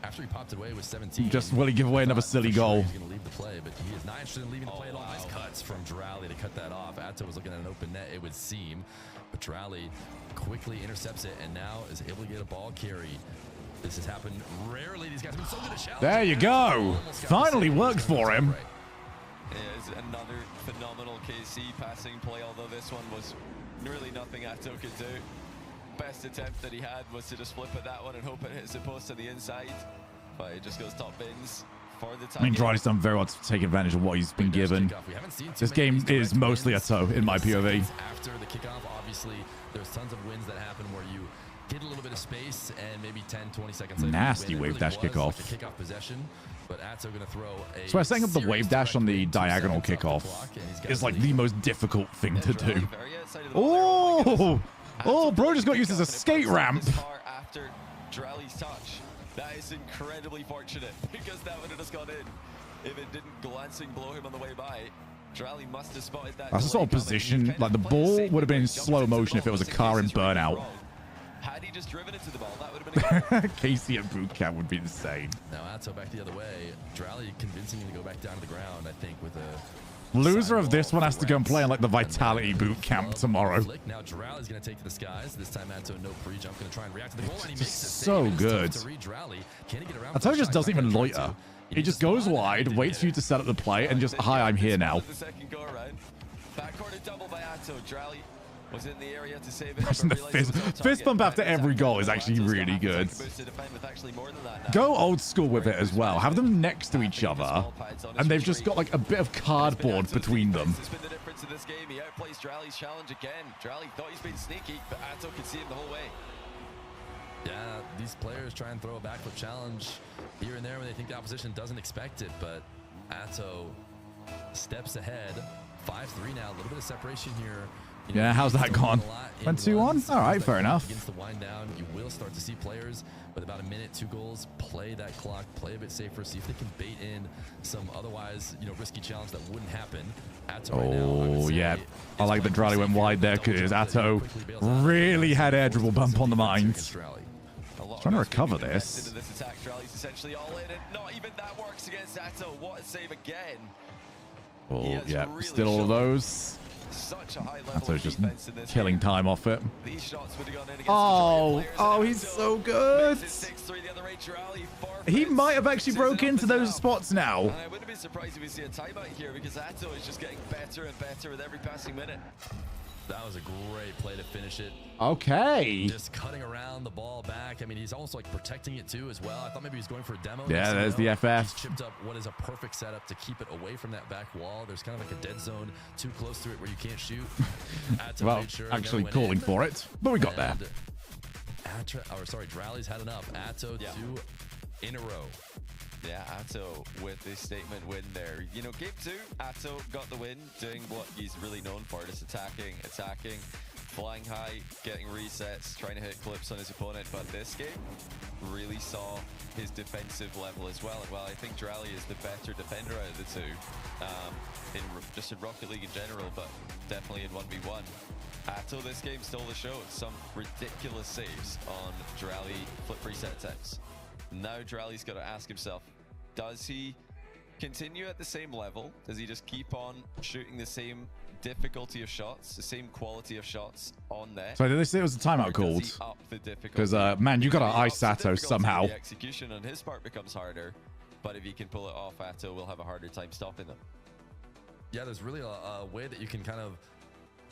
after he popped away with 17. Just will he give away another silly goal? He's going to leave the play, but he is not interested in leaving the play at all. Nice cuts from Drally to cut that off. Atto was looking at an open net, it would seem, but Drally quickly intercepts it and now is able to get a ball carry. This has happened rarely. These guys have been so good at challenging. There you go. Finally worked for him. Is another phenomenal KC passing play, although this one was nearly nothing Atto could do. best attempt that he had was to just flip at that one and hope it hits the post on the inside. But it just goes top bins for the time. I mean, Dry's done very well to take advantage of what he's been given. This game is mostly a toe in my POV. After the kickoff, obviously, there's tons of wins that happen where you get a little bit of space and maybe 10, 20 seconds later. Nasty wave dash kickoff. Like a kickoff possession, but Atso gonna throw a So setting up the wave dash on the diagonal kickoff is like the most difficult thing to do. Oh, oh, bro just got used as a skate ramp. After Drally's touch. That is incredibly fortunate because that would have just gone in if it didn't glancing blow him on the way by. Drally must have spotted that. That's the sort of position, like the ball would have been in slow motion if it was a car in Burnout. Had he just driven into the ball, that would have been a goal. Casey at boot camp would be insane. Now Atso back the other way. Drally convincing him to go back down to the ground, I think, with a Loser of this one has to go and play in like the Vitality boot camp tomorrow. Now Drally's going to take to the skies. This time Atso no pre-jump, going to try and react to the goal, and he makes it. So good. Atso just doesn't even loiter. He just goes wide, waits for you to set up the play, and just, hi, I'm here now. Backcourt double by Atso. Drally was in the area to save Imagine the fist bump after every goal is actually really good. Go old school with it as well. Have them next to each other, and they've just got like a bit of cardboard between them. This has been the difference in this game. He outplays Drally's challenge again. Drally thought he's been sneaky, but Atso could see him the whole way. Yeah, these players try and throw a backflip challenge here and there when they think the opposition doesn't expect it, but Atso steps ahead. 5-3 now, a little bit of separation here. Yeah, how's that gone? Went 2-1? All right, fair enough. Begins to wind down. You will start to see players with about a minute, 2 goals, play that clock, play a bit safer, see if they can bait in some otherwise, risky challenge that wouldn't happen. Atso right now, yeah. I like that Drally went wide there because Atso really had air dribble bump on the mind. Trying to recover this. Drally's essentially all in, and not even that works against Atso. What a save again. Oh, yeah, still all of those. Such a high level Atso's just defense in this killing game. time off it. These shots would have gone in against Oh, he's so good. He might have actually broke into those spots now. And I wouldn't be surprised if we see a timeout here because Atso is just getting better and better with every passing minute. That was a great play to finish it. Okay. Just cutting around the ball back. I mean, he's almost like protecting it too as well. I thought maybe he was going for a demo. Yeah, there's the FF. He's chipped up what is a perfect setup to keep it away from that back wall. There's kind of like a dead zone too close to it where you can't shoot. Well, actually calling for it, but we got there. Drally's had enough. Atso 2 in a row. Yeah, Atso with this statement win there. Game 2, Atso got the win, doing what he's really known for, just attacking, flying high, getting resets, trying to hit clips on his opponent. But this game really saw his defensive level as well. And while I think Drally is the better defender out of the two, just in Rocket League in general, but definitely in 1v1, Atso this game stole the show. Some ridiculous saves on Drally flip reset attempts. Now Drally's got to ask himself, does he continue at the same level? Does he just keep on shooting the same difficulty of shots, the same quality of shots on net? So did they say it was a timeout called? Because, man, you got to ice Atso somehow. The execution on his part becomes harder, but if he can pull it off, Atso will have a harder time stopping them. Yeah, there's really a way that you can kind of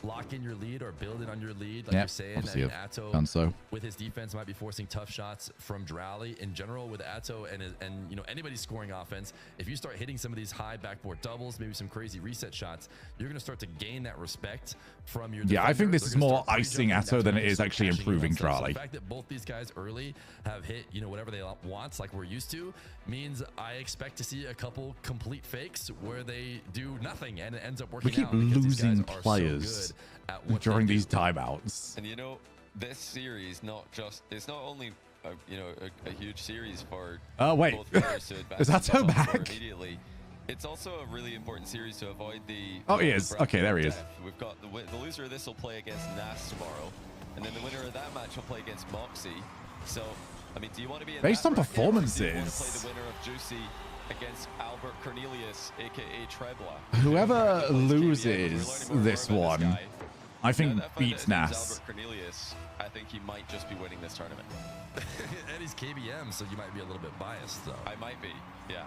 lock in your lead or build it on your lead, like you're saying. Atso with his defense might be forcing tough shots from Drally. In general, with Atso and anybody scoring offense, if you start hitting some of these high backboard doubles, maybe some crazy reset shots, you're going to start to gain that respect from your defender. I think this is more icing Atso than it is actually improving Drally. The fact that both these guys early have hit whatever they want, like we're used to, means I expect to see a couple complete fakes where they do nothing and it ends up working out. We keep losing players during these timeouts. And this series it's not only a huge series for both players to advance. Is Atso back? Immediately. It's also a really important series to avoid the. Oh, he is. Okay, there he is. We've got the loser of this will play against NAS tomorrow, and then the winner of that match will play against Moxie. So, I mean, do you want to be in based on performances? Do you want to play the winner of Juicy against Albert Cornelius, aka Trebla? Whoever loses this one, I think beats NAS. Albert Cornelius, I think he might just be winning this tournament. And he's KBM, so you might be a little bit biased, though. I might be, yeah.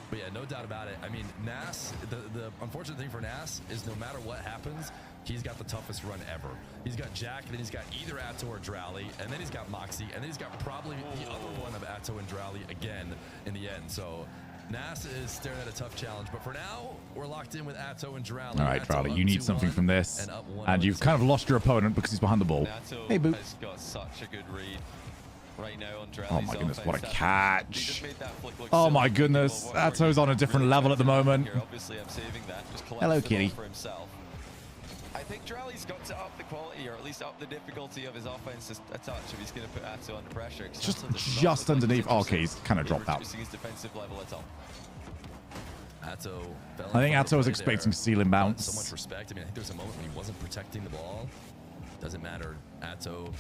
But yeah, no doubt about it. I mean, NAS, the unfortunate thing for NAS is no matter what happens, he's got the toughest run ever. He's got Jack, and then he's got either Atto or Drally, and then he's got Moxie, and then he's got probably the other one of Atto and Drally again in the end. So Nas is staring at a tough challenge, but for now, we're locked in with Atto and Drally. All right, Drally, you need something from this. And you've kind of lost your opponent because he's behind the ball. Atto Hey, Boo. has got such a good read right now on Drelly's Oh my goodness, what a offense. catch. He just made that flick look Oh so my comfortable. goodness, What Atto's on a different really level at the trying to do moment. here. Obviously, I'm saving that. Just collapse Hello, the ball kitty. for himself. I think Drelly's got to up the quality, or at least up the difficulty of his offense a touch if he's going to put Atto under pressure. 'Cause Just Atto does not just look like underneath. he's Okay, he's kind of dropped out. reducing his defensive level at all. Atto fell I think in Atto was play expecting there. ceiling bounce. So much respect. I mean, I think there was a moment when he wasn't protecting the ball. Doesn't matter. Atto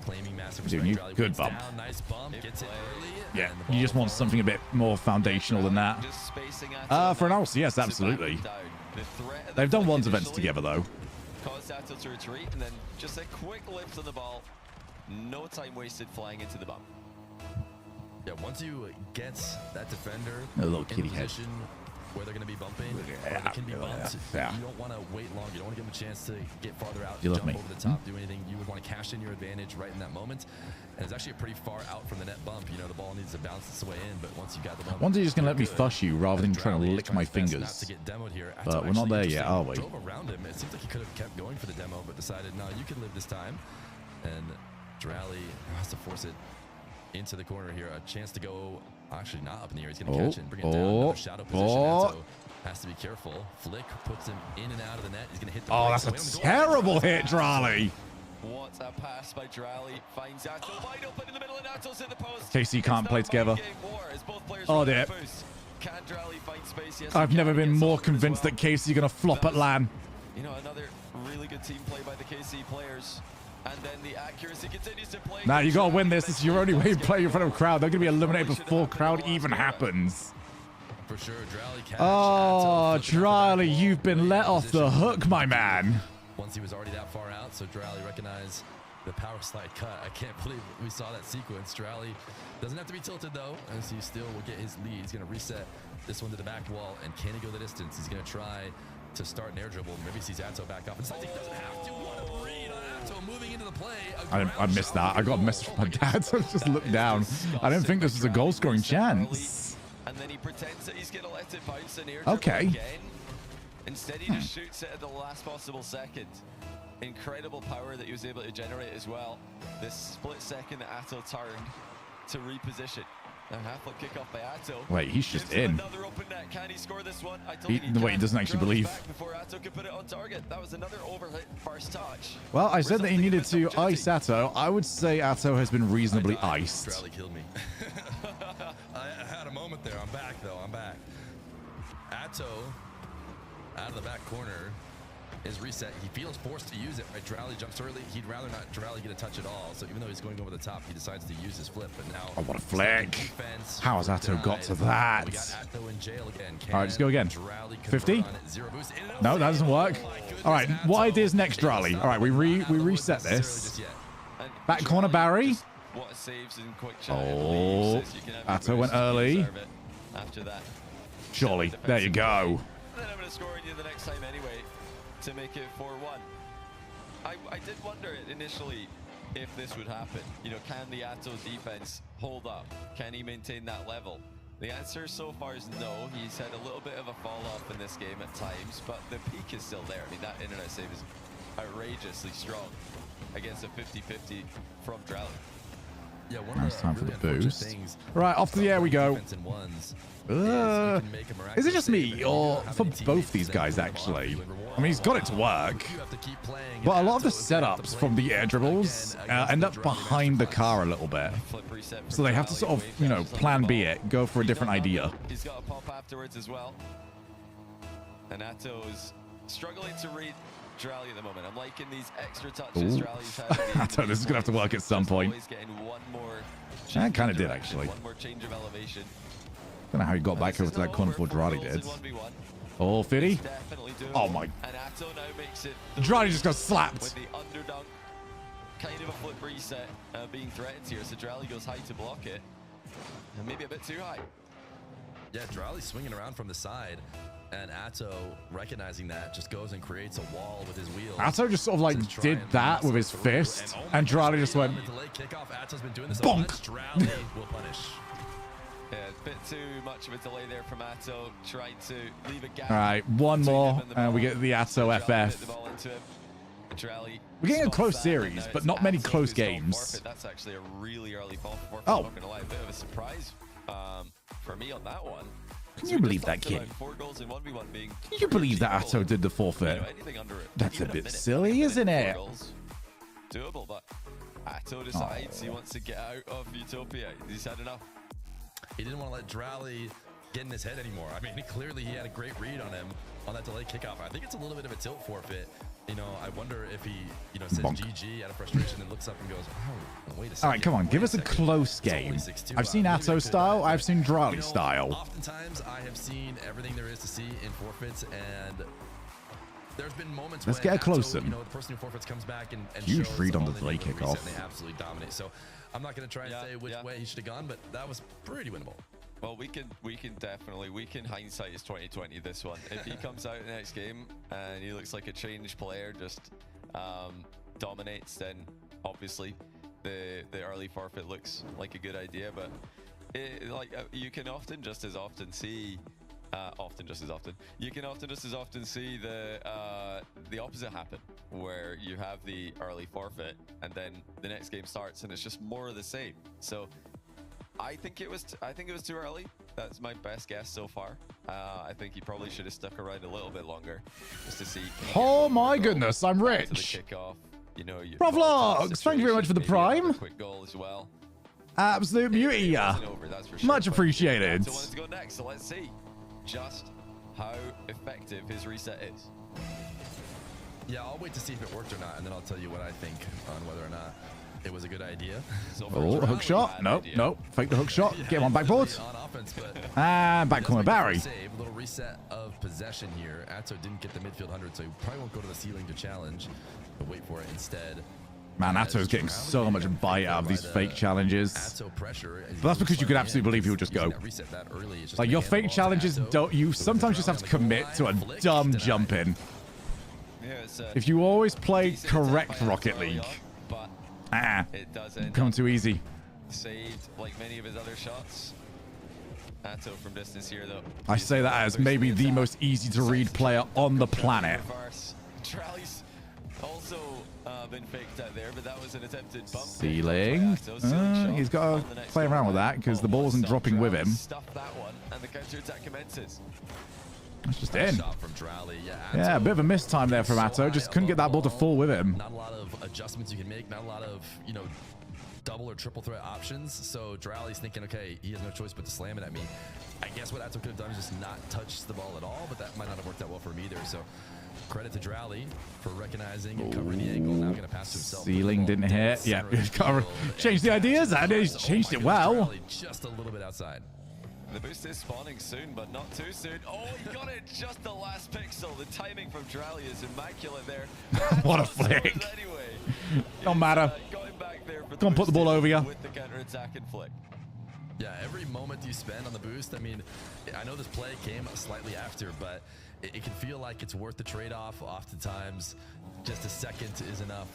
claiming massive respect. Dude, Drally good waits bump. down, nice bump. Gets it early. Yeah, and the you just ball want falls something a over. bit more foundational than that. Just spacing Atto For an enough RLCS, to back absolutely. him down. The threat of the They've done flick ones events initially together, though. caused Atto to retreat, and then just a quick lift on the ball. No time wasted flying into the bump. Yeah, once you get that defender A little in kitty a head. position where they're going to be bumping, Yeah, or they can be bumped, yeah. you don't want to wait long. You don't want to give them a chance to get farther out, You love jump me. over the top, do anything. You would want to cash in your advantage right in that moment. And it's actually a pretty far out from the net bump. You know, the ball needs to bounce its way in, but once you got the bump, Wonder you're just going to let me good. fuss you rather than trying to Drally lick tries my his best not fingers. to get demoed here. But Atto we're not actually there yet, are we? drove around him. It seems like he could have kept going for the demo, but decided, no, you can live this time. And Drally has to force it into the corner here. A chance to go, actually not up in the air. He's going to catch it and bring it down. Another shadow position. Atto has to be careful. Flick puts him in and out of the net. He's going to hit the Oh, brakes that's away a on the goal. terrible hit, Drally. What a pass by Drally. Finds Atto wide open in the middle, and Atto's in the post. KC It's can't now play a together. game war as both players Oh, run dear. the boost. Can Drally find space? Yes, I've he never can been against more Oliver as convinced well. that Casey's going to flop at LAN. You know, another really good team play by the KC players. And then the accuracy continues to play. Nah, you got to win this. This is your only way to Eventually play in front of a crowd. They're going to be eliminated Should have before happened crowd in the even last era. happens. For sure, Drally catch. Oh, Atto flipping out the Drally, back wall. you've been Great let off the position. hook, my man. Once he was already that far out, so Drally recognized the power slide cut. I can't believe we saw that sequence. Drally doesn't have to be tilted though, as he still will get his lead. He's going to reset this one to the back wall, and can he go the distance? He's going to try to start an air dribble. Maybe he sees Atto back off. And he doesn't have to. What a read on Atto moving into the play. I missed that. I got a message from my dad, so I just looked down. I didn't think this was a goal-scoring chance. And then he pretends that he's going to let it bounce in air Okay. dribble again. Instead, he just shoots it at the last possible second. Incredible power that he was able to generate as well. This split second that Atto turned to reposition. Now half-foot kickoff by Atto. Wait, he's just Gives him in. Another open net. Can he score this one? I told He- you wait, he can. doesn't actually Drums believe. back before Atto could put it on target. That was another overhit first touch. Well, I said that he Resulting in needed missed to opportunity. ice Atto. I would say Atto has been reasonably I died. iced. Drally killed me. I had a moment there. I'm back though. I'm back. Atto out of the back corner is reset. He feels forced to use it. Right, Drally jumps early. He'd rather not Drally get a touch at all. So even though he's going over the top, he decides to use his flip. But now, Oh, what a flick. defense, How has Atto got to denied. that? We got Atto in jail again. All right, let's go again. Drally convert 50? on it? Zero boost. In and out No, save. that doesn't work. Oh my goodness, All right, what Atto. ideas next, It's Drally? not All right, we out of the woods reset necessarily this. just yet. And Back corner, Drally Barry. just what saves in quick shot, I Oh, believe, says you can have your Atto went boost, you early. deserve it after that. Surely. There you go. And then I'm going to score on you the next time anyway to make it 4-1. I did wonder initially if this would happen. You know, can the Atto defense hold up? Can he maintain that level? The answer so far is no. He's had a little bit of a fall off in this game at times, but the peak is still there. I mean, that internet save is outrageously strong against a 50-50 from Drally. Yeah, one Now of it's the time for really the unfortunate boost. things Right, off to the air we go. defense in ones Is it just me, or for both these guys, actually? I mean, he's got it to work. But a lot of the setups from the air dribbles end up behind the car a little bit. Flip reset So they have to sort of, you know, plan B it, go for a different idea. He's got a pop afterwards as well. And Atto is struggling to read Drally at the moment. I'm liking these extra touches Ooh. Drally's had. in the Atto, this is gonna have to work at some Just point. always getting one more I change kinda of did, direction, actually. One more change of elevation. Don't know how he got back over to that corner before Drally did. Oh, 50? Definitely doable. Oh my. And Atto now makes it Drally just got with slapped. the underdunk. Kind of a flip reset being threatened here. So Drally goes high to block it. And maybe a bit too high. Yeah, Drally's swinging around from the side. And Atto, recognizing that, just goes and creates a wall with his wheels. Atto just sort of like did that with his fist, and Drali just went bonk. Drali will punish. Yeah, a bit too much of a delay there from Atto, trying to leave a gap. All right, one more, and we get the Atto FF. We're getting a close series, but not many close games. That's actually a really early fall forfeit. Oh. I'm not gonna lie, a bit of a surprise for me on that one. Can you believe that, kid? 4 goals in 1v1 being Can you believe that Atto did the forfeit? anything under it. That's a Even bit minute, silly, isn't it? 4 goals, doable, but Atto decides he wants to get out of Utopia. He's had enough. He didn't want to let Drali get in his head anymore. I mean, clearly he had a great read on him on that delayed kickoff. I think it's a little bit of a tilt forfeit. You know, I wonder if he, you know, says Bonk. GG out of frustration and looks up and goes, oh, wait a second. All right, come on, give us a second. close It's only game. 6-2. I've seen Atto style, I've seen Drali style. Oftentimes I have seen everything there is to see in forfeits, and there's been moments Let's when get a close Atto, one. you know, the person who forfeits comes back and Huge shows read on all the they delay need for a kickoff. reset, and they absolutely dominate. So I'm not going to try and say which way he should have gone, but that was pretty winnable. Well, we can hindsight is 2020 this one. If he comes out in the next game and he looks like a changed player, just dominates, then obviously the early forfeit looks like a good idea. But you can often just as often see the opposite happen, where you have the early forfeit and then the next game starts and it's just more of the same. So I think it was too early. That's my best guess so far. I think he probably should have stuck around a little bit longer just to see. Oh my goodness, I'm After the rich. kickoff, you know, Bravlogs, thank you very much for the maybe another prime. Quick goal as well. Absolute beauty. It wasn't over, that's for sure, Much but appreciated. So wanted to go next, so let's see just how effective his reset is. Yeah, I'll wait to see if it worked or not, and then I'll tell you what I think on whether or not it was a good idea. So Oh, hook shot. Nope, nope. Fake the hook shot. Get him on backboard. On offense, but And back corner Barry. save, little reset of possession here. Atto didn't get the midfield 100, so he probably won't go to the ceiling to challenge, but wait for it instead. Man, Atto's getting so much bite out of these fake challenges. Atto pressure. But that's because you could absolutely believe he'll just go. Reset that early. It's just Like, gonna your hand the fake ball to challenges Atto. don't, you sometimes just have to commit to a dumb jump in. Yeah, it's If you always play decent correct attempt by Rocket Atto early League, on, but it does end come up too easy. saved like many of his other shots. Atto from distance here though. I say that as maybe the most easy to read player on the planet. Reverse. Trally's also been faked out there, but that was an attempted bump. Ceiling. He's got to play around with that because the ball isn't dropping with him. Stuff that one, and the counter attack commences. That's just in. Shot from Drali. Yeah, a bit of a missed time there from Atto. Just couldn't get that ball to fall with him. Not a lot of adjustments you can make. Not a lot of, you know, double or triple threat options. So Drali's thinking, okay, he has no choice but to slam it at me. I guess what Atto could have done is just not touch the ball at all, but that might not have worked out well for him either. So credit to Drali for recognizing and covering the angle. Now going to pass to himself. Ceiling didn't hit. Yeah, he's got to change the ideas, and he's changed it well. Drali just a little bit outside. The boost is spawning soon, but not too soon. Oh, he got it just the last pixel. The timing from Drali is immaculate there. What a Atto scores flick. Anyway. Don't matter. Going back there for Go and put the ball over you. with the counter attack and flick. Yeah, every moment you spend on the boost, I mean, I know this play came slightly after, but it can feel like it's worth the trade-off. Oftentimes, just a second is enough,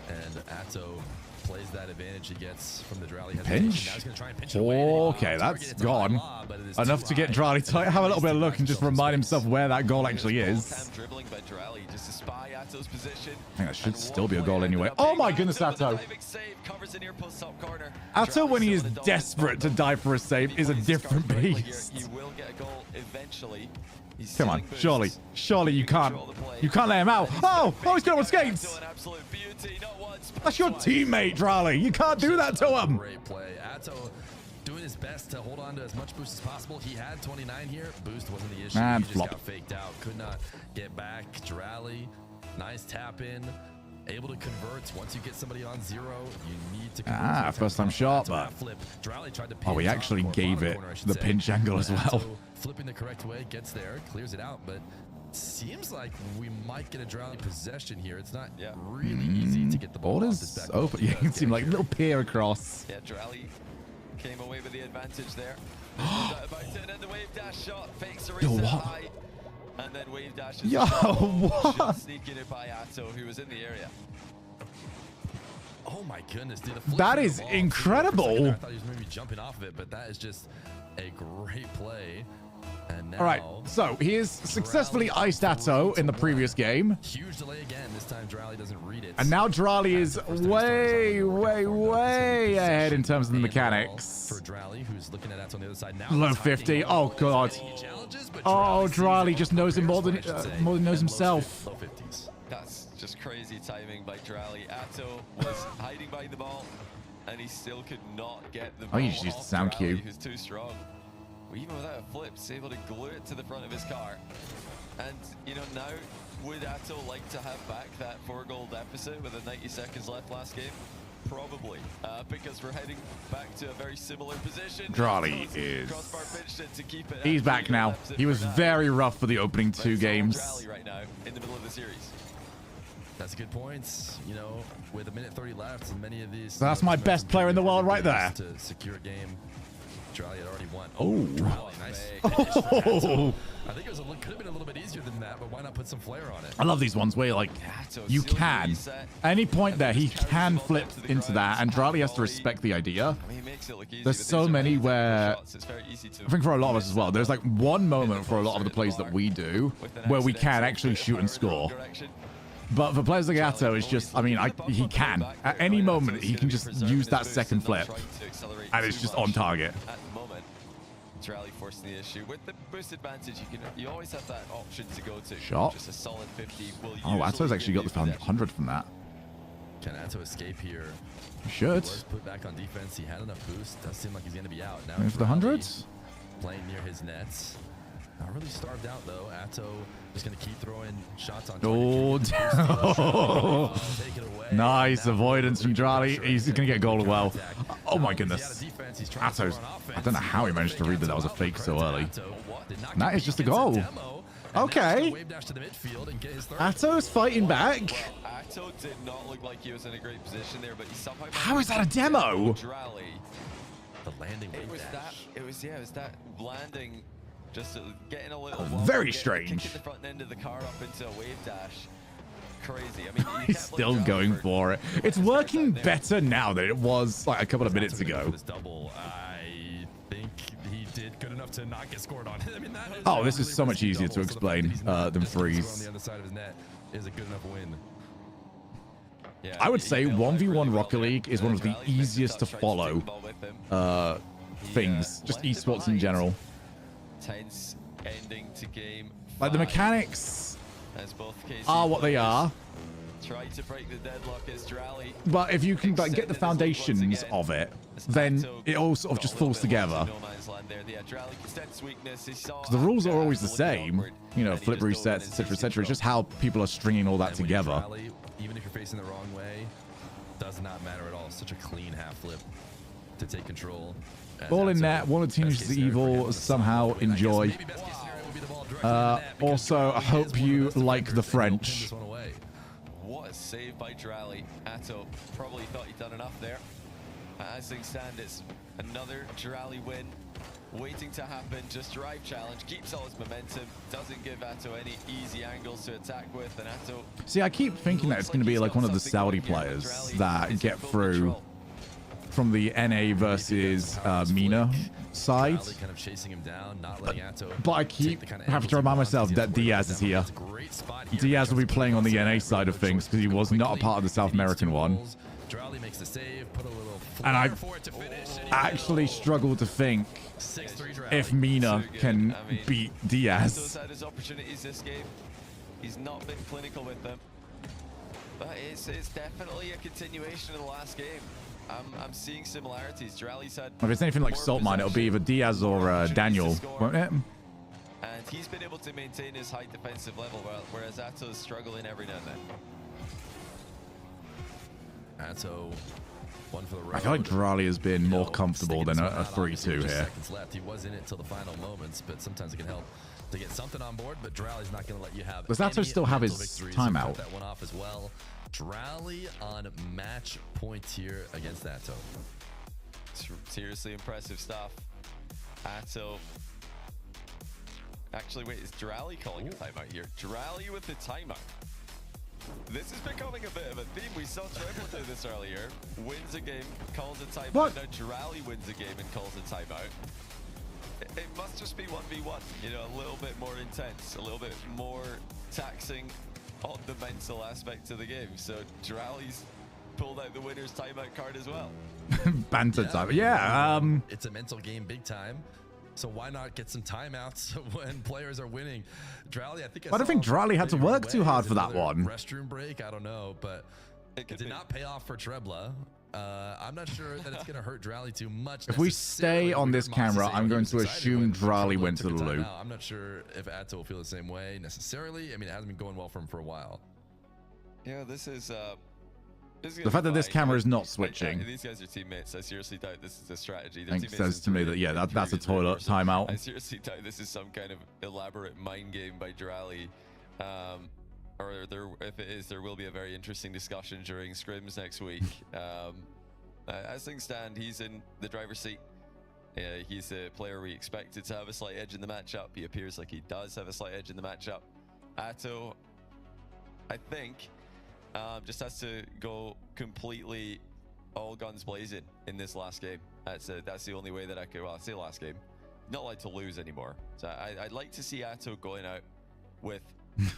and Atto plays that advantage he gets from the Drali hesitation. Pinch? Now he's gonna try and pinch it away. Okay, that's Target, it's a high gone. lob, but it is Enough too to get high. Drali to have a little bit of look and just remind himself where that goal actually Ball is. cam dribbling by Drali just to spy Atto's position. I think that should And still one be a goal player anyway. ended up Oh my being goodness, with a Atto. diving save, covers the near post top corner. Atto, when he Drali is still in a desperate to dominant die for a save, If is he a plays his different cards correctly here, beast. He will get a goal eventually. He's Come on, stealing boosts. surely you can't. Control the play. You can't let him out. Oh, he's got on Atto, skates. an absolute beauty, not once, but That's your twice. teammate, Drali. You can't do that to him. Great play. Atto doing his best to hold on to as much boost as possible. He had 29 here. Boost wasn't the issue. And he just flop. got faked out. Could not get back. Drali, nice tap in. Able to convert. Once you get somebody on zero, you need to convert. First time shot, but flip. Drali tried to oh, he pin actually top or gave bottom it corner, I should the say. pinch angle as But well. Atto flipping the correct way, gets there, clears it out, but seems like we might get a Drali possession here. It's not really easy to get the ball off this Borders back. open. Yeah, you can see him like a little peer across. Yeah, Drali came away with the advantage there. About to, and then the wave dash shot fakes a reset what? high. And then wave dashes. Yo, what? Sneaking it by Atto, who was in the area. Oh my goodness, dude. The flip That from the is ball, incredible. I thought he was maybe jumping off of it, but that is just a great play. And now, All right, so he is successfully iced Atto in the previous game. huge delay again. This time Drally doesn't read it. And now Drally is way ahead in terms of the mechanics. For Drally, who's looking at Atto on the other side now. Low He's hiding 50. low. Oh, God. Challenges, but Oh, sees Drally it, just knows him more than prepares for it, I should say, knows and himself. Low 50s. That's just crazy timing by Drally. Atto was hiding by the ball, and he still could not get the ball. Oh, you just used the off sound Drally, cue. who's too strong. Even without a flip, he's able to glue it to the front of his car. And, you know, now, would Atto like to have back that 4 goal deficit with 90 seconds left last game? Probably, because we're heading back to a very similar position. Drally is... Crossbar pinched it to keep it He's at back 3 now. deficit He was for now. very rough for the opening But 2 it's all games. Drally right now in the middle of the series. That's a good point. You know, with a minute 30 left, and many of these. So that's my best player in the world right there. To secure a game, Drally had already won. Oh. Drally, nice. Oh. I think it was could have been a little bit easier than that, but why not put some flair on it? I love these ones where like you can, any point there, he can flip into that, and Drally has to respect the idea. I mean, he makes it look easy, There's but so these are many really where, shots. It's very easy to I think for a lot of us as well, there's like one moment for a lot of the plays that we do where we can actually shoot and score. But for players like Atto, it's just, I mean, he can. At any moment, he can just use that second flip, and it's just on target. At the moment, Drally forcing the issue. With the boost advantage, you always have that option to go to. Shot. Just a solid 50 will Oh, Atto's usually actually got give the you that. 100 from that. Can Atto escape here? He should. Was put back on defense. He had enough boost. Does seem like he's going to be out now. Going for the Drally hundreds. Playing near his nets. Not really starved out though. Atto just going to keep throwing shots on Oh, Take it away. nice Now, avoidance from Drally. He's going to get a goal as well. counterattack. Oh my He's out of goodness. defense. He's trying to Atto's, score on offense. I don't know how he managed to read that that was a fake so early. Atto did not And that get is just a beat. Gets goal. demo, and now he's Okay. gonna wave dash to the midfield and get his third. Atto's fighting back. Well, Atto did not look like he was in a great position there, but he somehow... How is that a demo? Drally. The landing It wave was dash. that. It was that landing, just getting a little. Very wobble, strange. Kicking the front end of the car up into a wave dash. Crazy. I mean, you He's can't blame still Drally going for it. It's working there. better now than it was like a couple of minutes Atto gonna ago. go for this double. I think he did good enough to not get scored on. I mean, that is Oh, a this is really so much risky easier double, to so the fact that explain, he's not than just getting scored freeze. on the other side of his net is a good enough win. Yeah, I would he say nailed that 1v1 really well Rocket there. League is one of the Drally missed easiest to touch, tried take follow the ball with him. things, just left it esports in behind. general. Tense ending to game. Like the 5, mechanics as both KC are what they players are, Try to break the deadlock as Drally. but if you can like, get the foundations of it, then it all sort of just falls together. The rules are always the same, you know, flip resets, etc., etc. It's just how people are stringing all that And when you together. rally, even if you're facing the wrong way, does not matter at all. Such a clean half flip to take control. And Ball in that's net, a one of the best teams case the scenario for him evil on the somehow side. I guess enjoy. maybe best case scenario would be the ball directly in the net because Also, I Drally hope is one of you the best like the defenders, and he'll pin French. this one away. What a save by Drally. Atto probably thought he'd done enough there. As things stand, it's another Drally win waiting to happen. Just drive challenge, keeps all his momentum, doesn't give Atto any easy angles to attack with, and Atto... See, I keep thinking that it's going to be like one of the Saudi players that get through from the NA versus Mina side. Drally kind of chasing him down, not letting Atto But I take keep the kind of having angles to he remind wants. myself He's that able to Diaz wear is it down. here. It's a great spot here Diaz will be because playing on the Drally NA side of has things because he was not a quickly. part of the South He needs American two one. goals. Drally makes the save, put a little And I flair for it to finish, and he actually will. struggle to think 6-3 Drally. if Mina So good. can I mean, beat Atto's Diaz. had his opportunities this game. He's not been clinical with them. But it's definitely a continuation of the last game. I'm seeing similarities. Drally's had If it's anything like more Salt Mine, it'll be either possession, Diaz more or opportunities to Daniel, score, won't it? and he's been able to maintain his high defensive level, whereas Atto's struggling every now and then. Atto, one for the road. I feel like Drally has been You more know, comfortable sticking than his a foot out, obviously, 3-2 with just here. Seconds left. He was in it till the final moments, but sometimes it can help to get something on board. But Drally's not going to let you have. Does Atto any still have mental his victories. timeout? He cut that one off as well. Drally on match point here against Atto. Seriously impressive stuff. Atto Actually, wait, is Drally calling a timeout here? Drally with the timeout. This is becoming a bit of a theme. We saw Trebla do this earlier. Wins a game, calls a timeout. What? Now Drally wins a game and calls a timeout. It must just be 1v1, you know, a little bit more intense, a little bit more taxing on the mental aspect of the game. So Drally's pulled out the winner's timeout card as well. Banter time. Yeah. It's a mental game big time. So why not get some timeouts when players are winning? Drally, I think I don't think Drally had to work too hard for that one. Restroom break, I don't know, but it did not pay off for Trebla. I'm not sure that it's going to hurt Drally too much. If we stay on this camera, I'm going to assume Drally went to the loop. I'm not sure if Atto will feel the same way necessarily. I mean, it hasn't been going well for him for a while. Yeah, this is the fact that this camera is not switching. These guys are teammates. I seriously doubt this is a strategy. I think it says to me that, yeah, that's a toilet timeout. I seriously doubt this is some kind of elaborate mind game by Drally. Or if it is, there will be a very interesting discussion during scrims next week. As things stand, he's in the driver's seat. He's a player we expected to have a slight edge in the matchup. He appears like he does have a slight edge in the matchup. Atto, I think, just has to go completely all guns blazing in this last game. That's the only way that I could. Well, I say last game, not like to lose anymore. So I'd like to see Atto going out with.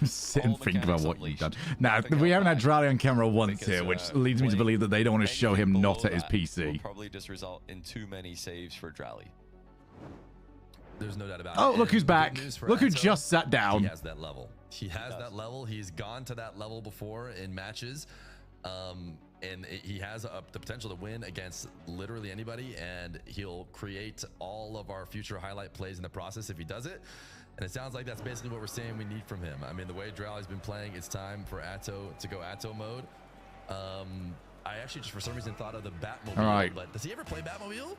Sit and think about what you've done. Now, we haven't had Drally on camera once here, which leads me to believe that they don't want to show him not at his PC. Will probably just result in too many saves for Drally. There's no doubt about it. Oh, look who's back. Look who just sat down. He has that level. He has that level. He's gone to that level before in matches. And he has the potential to win against literally anybody, and he'll create all of our future highlight plays in the process if he does it. And it sounds like that's basically what we're saying we need from him. I mean, the way Drally's been playing, it's time for Atto to go Atto mode. I actually just for some reason thought of the Batmobile. All right. But does he ever play Batmobile?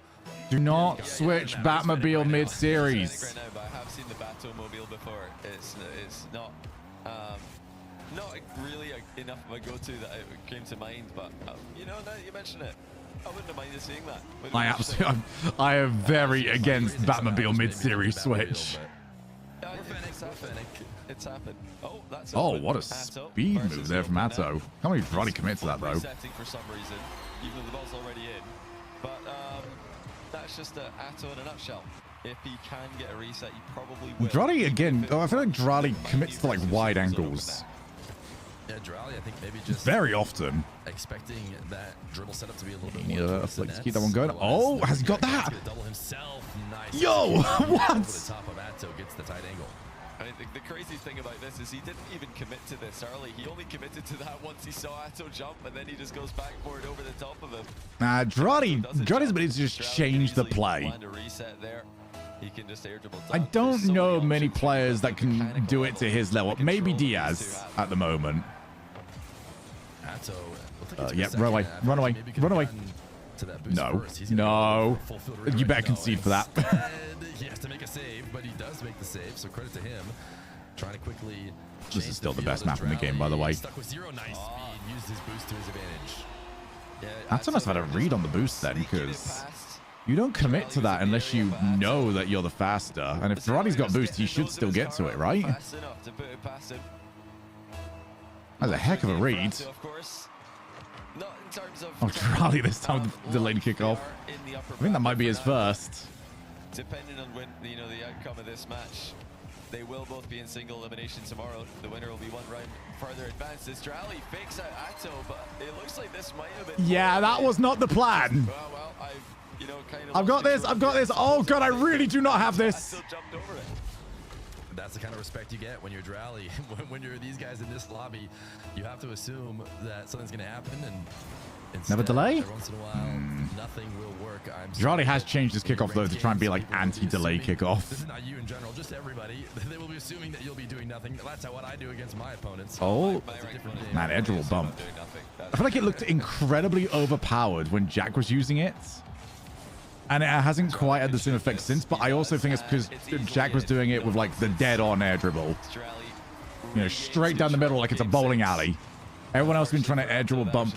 Do not switch Batmobile mid-series. Right now, but I have seen the Batmobile before. It's not really enough of a go-to that it came to mind. But you know, now that you mention it, I wouldn't have minded seeing that. I am very against Batmobile mid-series switch. It's happened. Oh, that's what a speed move there from Atto. How many Drally commit to that though? Resetting for some reason, even though the ball's already in. But that's just Atto in a nutshell. If he can get a reset, he probably will. Drally again. Oh, I feel like Drally commits to like wide angles. Yeah, Drally, I think maybe just very often expecting that dribble setup to be a little bit more. Yeah, let's keep that one going. Oh, has he got that? Double himself. Nice. Yo, what? Over the top of Atto gets the tight angle. I mean, the crazy thing about this is he didn't even commit to this early. He only committed to that once he saw Atto jump, and then he just goes back for it over the top of him. Drally's ability to just change the play. He can just air dribble. I don't know many players that can do it to his level. Maybe Diaz at the moment. Atto, yeah, run away, run away, run away. No, no. You better concede for that. He has to make a save, but he does make the save, so credit to him. Trying to quickly. This is still the best map in the game, by the way. Stuck with 0 nice speed, used his boost to his advantage. Atto must have had a read on the boost then, because you don't commit to that unless you know that you're the faster. And if Drally's got boost, he should still get to it, right? That's a heck of a read. Oh, Drally this time delayed kickoff. I think that might be his first. Depending on when the outcome of this match, they will both be in single elimination tomorrow. The winner will be one round further advanced. As Drally fakes out Atto, but it looks like this might have been. Yeah, that was not the plan. Well, I've got this. I've got this. Oh god, I really do not have this. Jumped over it. That's the kind of respect you get when you're Drally. When you're these guys in this lobby, you have to assume that something's going to happen, and instead, never delay. Every once in a while, nothing will work. Drally has changed his kickoff though to try and be like anti-delay kickoff. This is not you in general, just everybody. They will be assuming that you'll be doing nothing. That's what I do against my opponents. Oh, man, edge will bump. I feel like it looked incredibly overpowered when Jack was using it. And it hasn't quite had the same effect since, but I also think it's because Jack was doing it with like the dead-on air dribble. You know, straight down the middle like it's a bowling alley. Everyone else has been trying to air dribble bump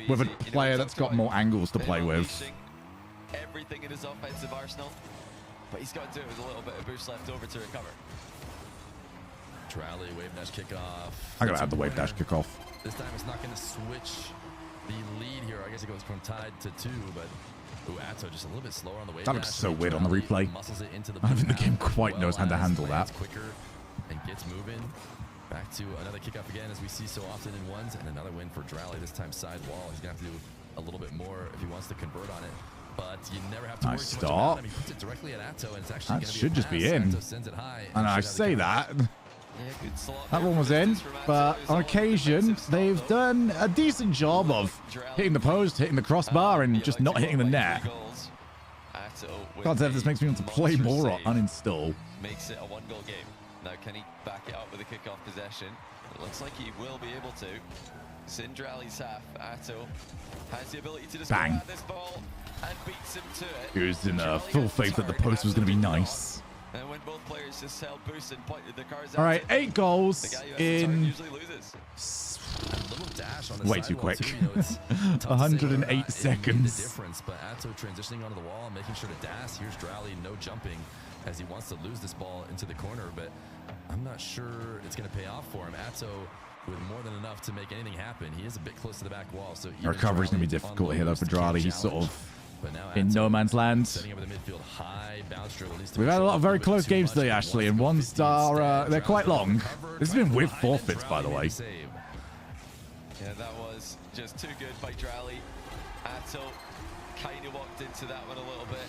with a player that's got more angles to play with. Everything in his offensive arsenal. but he's got to do it with a little bit of boost left over to recover. Drally, wave dash kickoff. I'm going to have the wave dash kickoff. This time it's not going to switch the lead here. I guess it goes from tied to 2, but Atto just a little bit slower on the wave That dash. looks so weird on the replay. Muscles it into the I don't think the game blue quite as knows how to well handle as that. lands quicker and gets moving. Back to another kickoff again, as we see so often in 1s, and another win for Drally, this time side wall. He's going to have to do a little bit more if he wants to convert on it. But you never have to worry Nice too much about start. him. He puts it directly at Atto, and it's actually That going to should be a just be pass. in. Atto sends it high, And I should have say the that. Yeah, good slot That there. one was in, Distance from but Atto is on all occasion, defensive stop, they've though. done a decent job of hitting the post, hitting the crossbar, and just not hitting the net. God damn, this makes me want to play more or uninstall. Makes it a 1-goal game. Now, can he back it up with a kickoff possession? It looks like he will be able to. It's in Drally's half. Atto has the ability to just Bang. grab this ball and beats him to it. He was in Drally full gets faith that the turned post was going to be after the nice. kickoff. And when both players just held boost and pointed the cars All right, at it, 8 goals the guy who has the turn in usually loses. A little dash on the way too sidewall, quick. too. You know, it's tough to say 108 whether or not it made the seconds. difference, but Atto transitioning onto the wall and making sure to dash. Here's Drally, no jumping, as he wants to lose this ball into the corner, but I'm not sure it's going to pay off for him. Atto with more than enough to make anything happen. He is a bit close to the back wall, so The recovery's going to be difficult here, though, for Drally. He's sort of in no man's land. Setting up in the midfield, high bounce dribble. Needs to We've had a lot of very control close a little bit games too today, much, actually, but and wants to go 1's 50 are they're quite long. cover, This has been with trying to find, forfeits, and by the Drally way. made the save. Yeah, that was just too good by Drally. Atto kind of walked into that one a little bit.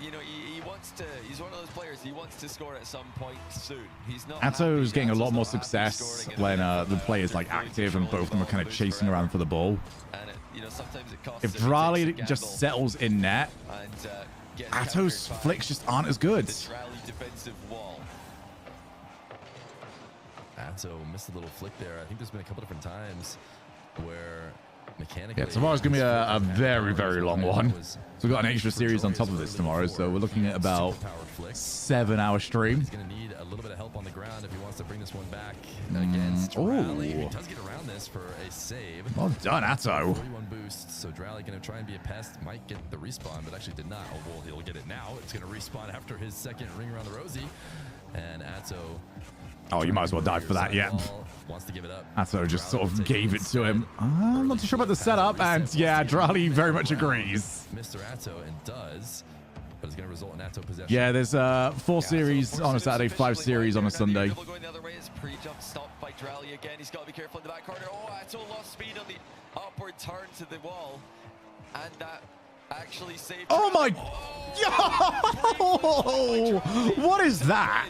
He wants to. He's one of those players. He wants to score at some point soon. He's not. Atto's getting a lot Atto's more not happy success scoring in when the the player's like fully active and controlling both of them are the kind of ball, chasing boost around for the ball. And sometimes it costs If him, he Drally takes a just gamble settles in net, and, gets Atto's countered by flicks just aren't as good. the Drally defensive wall. Atto missed a little flick there. I think there's been a couple different times where mechanically. Yeah, tomorrow's going to be a very, very long one. So we've got an extra series on top of this tomorrow, so we're looking at about 7-hour stream. He's going to need a little bit of help on the ground if he wants to bring this one back against Drally. He does get around this for a save. Well done, Atto. 41 boosts, so Drally going to try and be a pest. Might get the respawn, but actually did not. Oh, well, he'll get it now. It's going to respawn after his second ring around the rosy. And Atto. Oh, you might as well die for that, yeah. Wants to give it up. Atto just sort of gave it to him. I'm not too sure about the setup, and yeah, Drally very much agrees. Mr. Atto, and does, but it's going to result in Atto possession. Yeah, there's 4 series on a Saturday, 5 series on a Sunday. Going the other way, it's pre-jump stopped by Drally again. He's got to be careful in the back corner. Oh, Atto lost speed on the upward turn to the wall, and that actually saved. Oh my! Oh, Yo! What is that?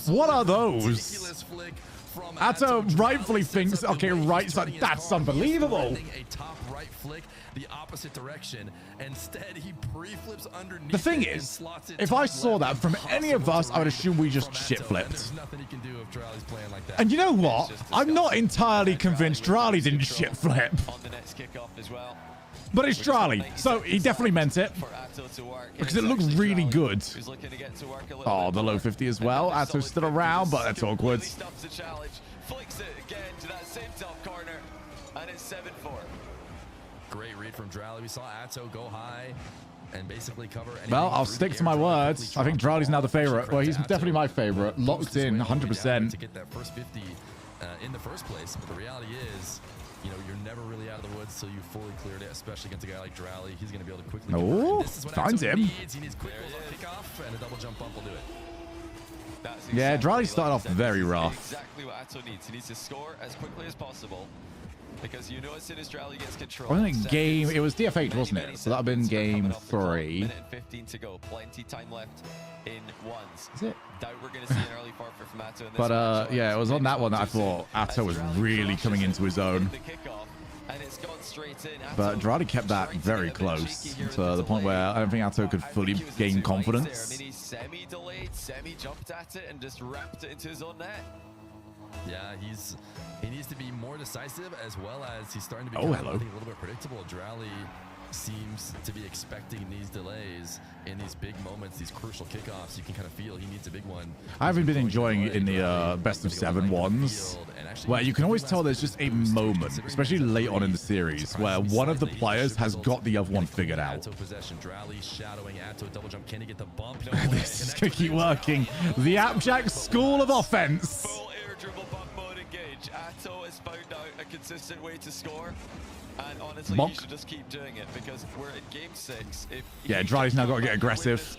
What are those? Atto rightfully thinks, okay, right side. That's unbelievable. A top right flick the opposite direction. Instead, he pre-flips underneath. The thing it and is, slots it if top I saw that left. from any of us, I would assume we just From shit Atto, and flipped. there's nothing he can do if Drally's playing like that. And you know what? I'm not entirely convinced Drally didn't shit flip. On the next kickoff as well. But it's Drally, so he definitely meant it. Because it looked really good. Oh, the low 50 as well. Atto's still around, but that's awkward. Stops the challenge, flicks it again to that same top corner, and it's 7-4. Great read from Drally. We saw Atto go high and basically cover. Well, I'll stick to my words. I think Drally's now the favorite. Well, he's definitely my favorite. Locked in, 100%. To get that first 50 in the first place, but the reality is, you know, you're never really out of the woods till you fully cleared it, especially against a guy like Drally. He's going to be able to quickly. Oh, finds him. He needs quick goals on kickoff, and a double jump bump will do it. Yeah, Drally started off very rough. Exactly what Atto needs. He needs to score as quickly as possible. Because you know as soon as Drally gets control. I think game, it was DFH, wasn't it? So that would have been game 3. Minute and 15 to go. Plenty time left in 1s. Is it? Doubt we're going to see an early forfeit from Atto in this But match. yeah, it was on that one that I thought Atto was really coming into his own. But Drally kept that very close to the point where I don't think Atto could fully gain confidence. I mean, he semi-delayed, semi-jumped at it and just wrapped it into his own net. Yeah, he needs to be more decisive, as well as he's starting to be hello. I think, a little bit predictable. Drally seems to be expecting these delays in these big moments, these crucial kickoffs. You can kind of feel he needs a big one. I haven't been enjoying it in the best of 7 ones. where you can always tell there's just a moment, especially late on in the series, where one of the players has got the other one figured out. This is going to keep working. The Appjack School of Offense. Full air dribble bump mode engage. Atto has found out a consistent way to score. And honestly, Bonk. he should just keep doing it because we're at game 6. If Yeah, Drali's now got to get aggressive.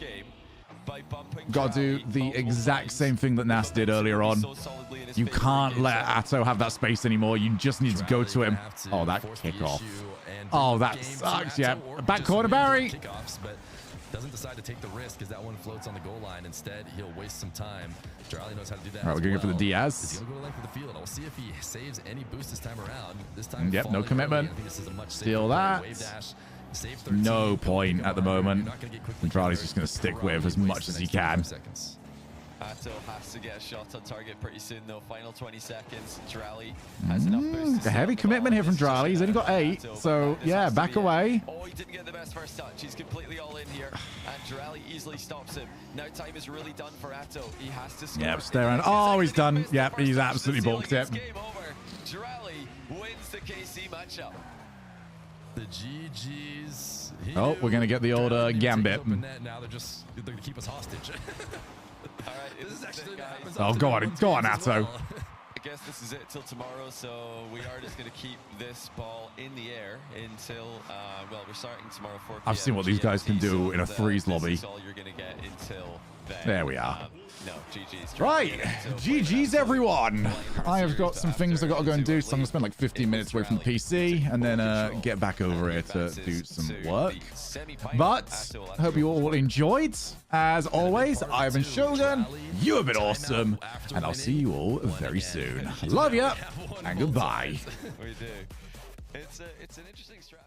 Got to do the exact same thing that Nas did earlier on. You can't let Atto have that space anymore. You just need to go to him. Oh, that kickoff. Oh, that sucks. Yeah. Back corner, Barry. Doesn't decide to take the risk because that one floats on the goal line. Instead, he'll waste some time. Drali knows how to do that. All right, we're going to go for the Diaz. He's going to go to the length of the field. We'll see if he saves any boost this time around. This time, yep, no commitment. Steal that. No point at the moment. Drali's just going to stick with as much as he can. Atto has to get a shot on target pretty soon, though. Final 20 seconds. Drali has enough boost. A heavy commitment here from Drali. He's only got 8. So, yeah, back away. Oh, he didn't get the best first touch. He's completely all in here. And Drali easily stops him. Now time is really done for Atto. He has to score. Yep, stay around. Oh, he's done. Yep, he's absolutely booked it. Game over. Drali wins the KC matchup. The GGs. Oh, we're going to get the old Gambit. Now they're going to keep us hostage. All right, this is actually Oh, go on, Atto. I guess this is it till tomorrow, so we are just going to keep this ball in the air until, well, we're starting tomorrow 4 p.m. I've seen what these guys can do in a freeze lobby. This is all you're going to get until then. There we are. No, GG's. Right, GG's everyone. I have got some things I got to go and do, so I'm going to spend like 15 minutes away from the PC and then get back over here to do some work. But I hope you all enjoyed. As always, I've been Shogun, you have been awesome, and I'll see you all very soon. Love ya, and goodbye. We do. It's an interesting strat.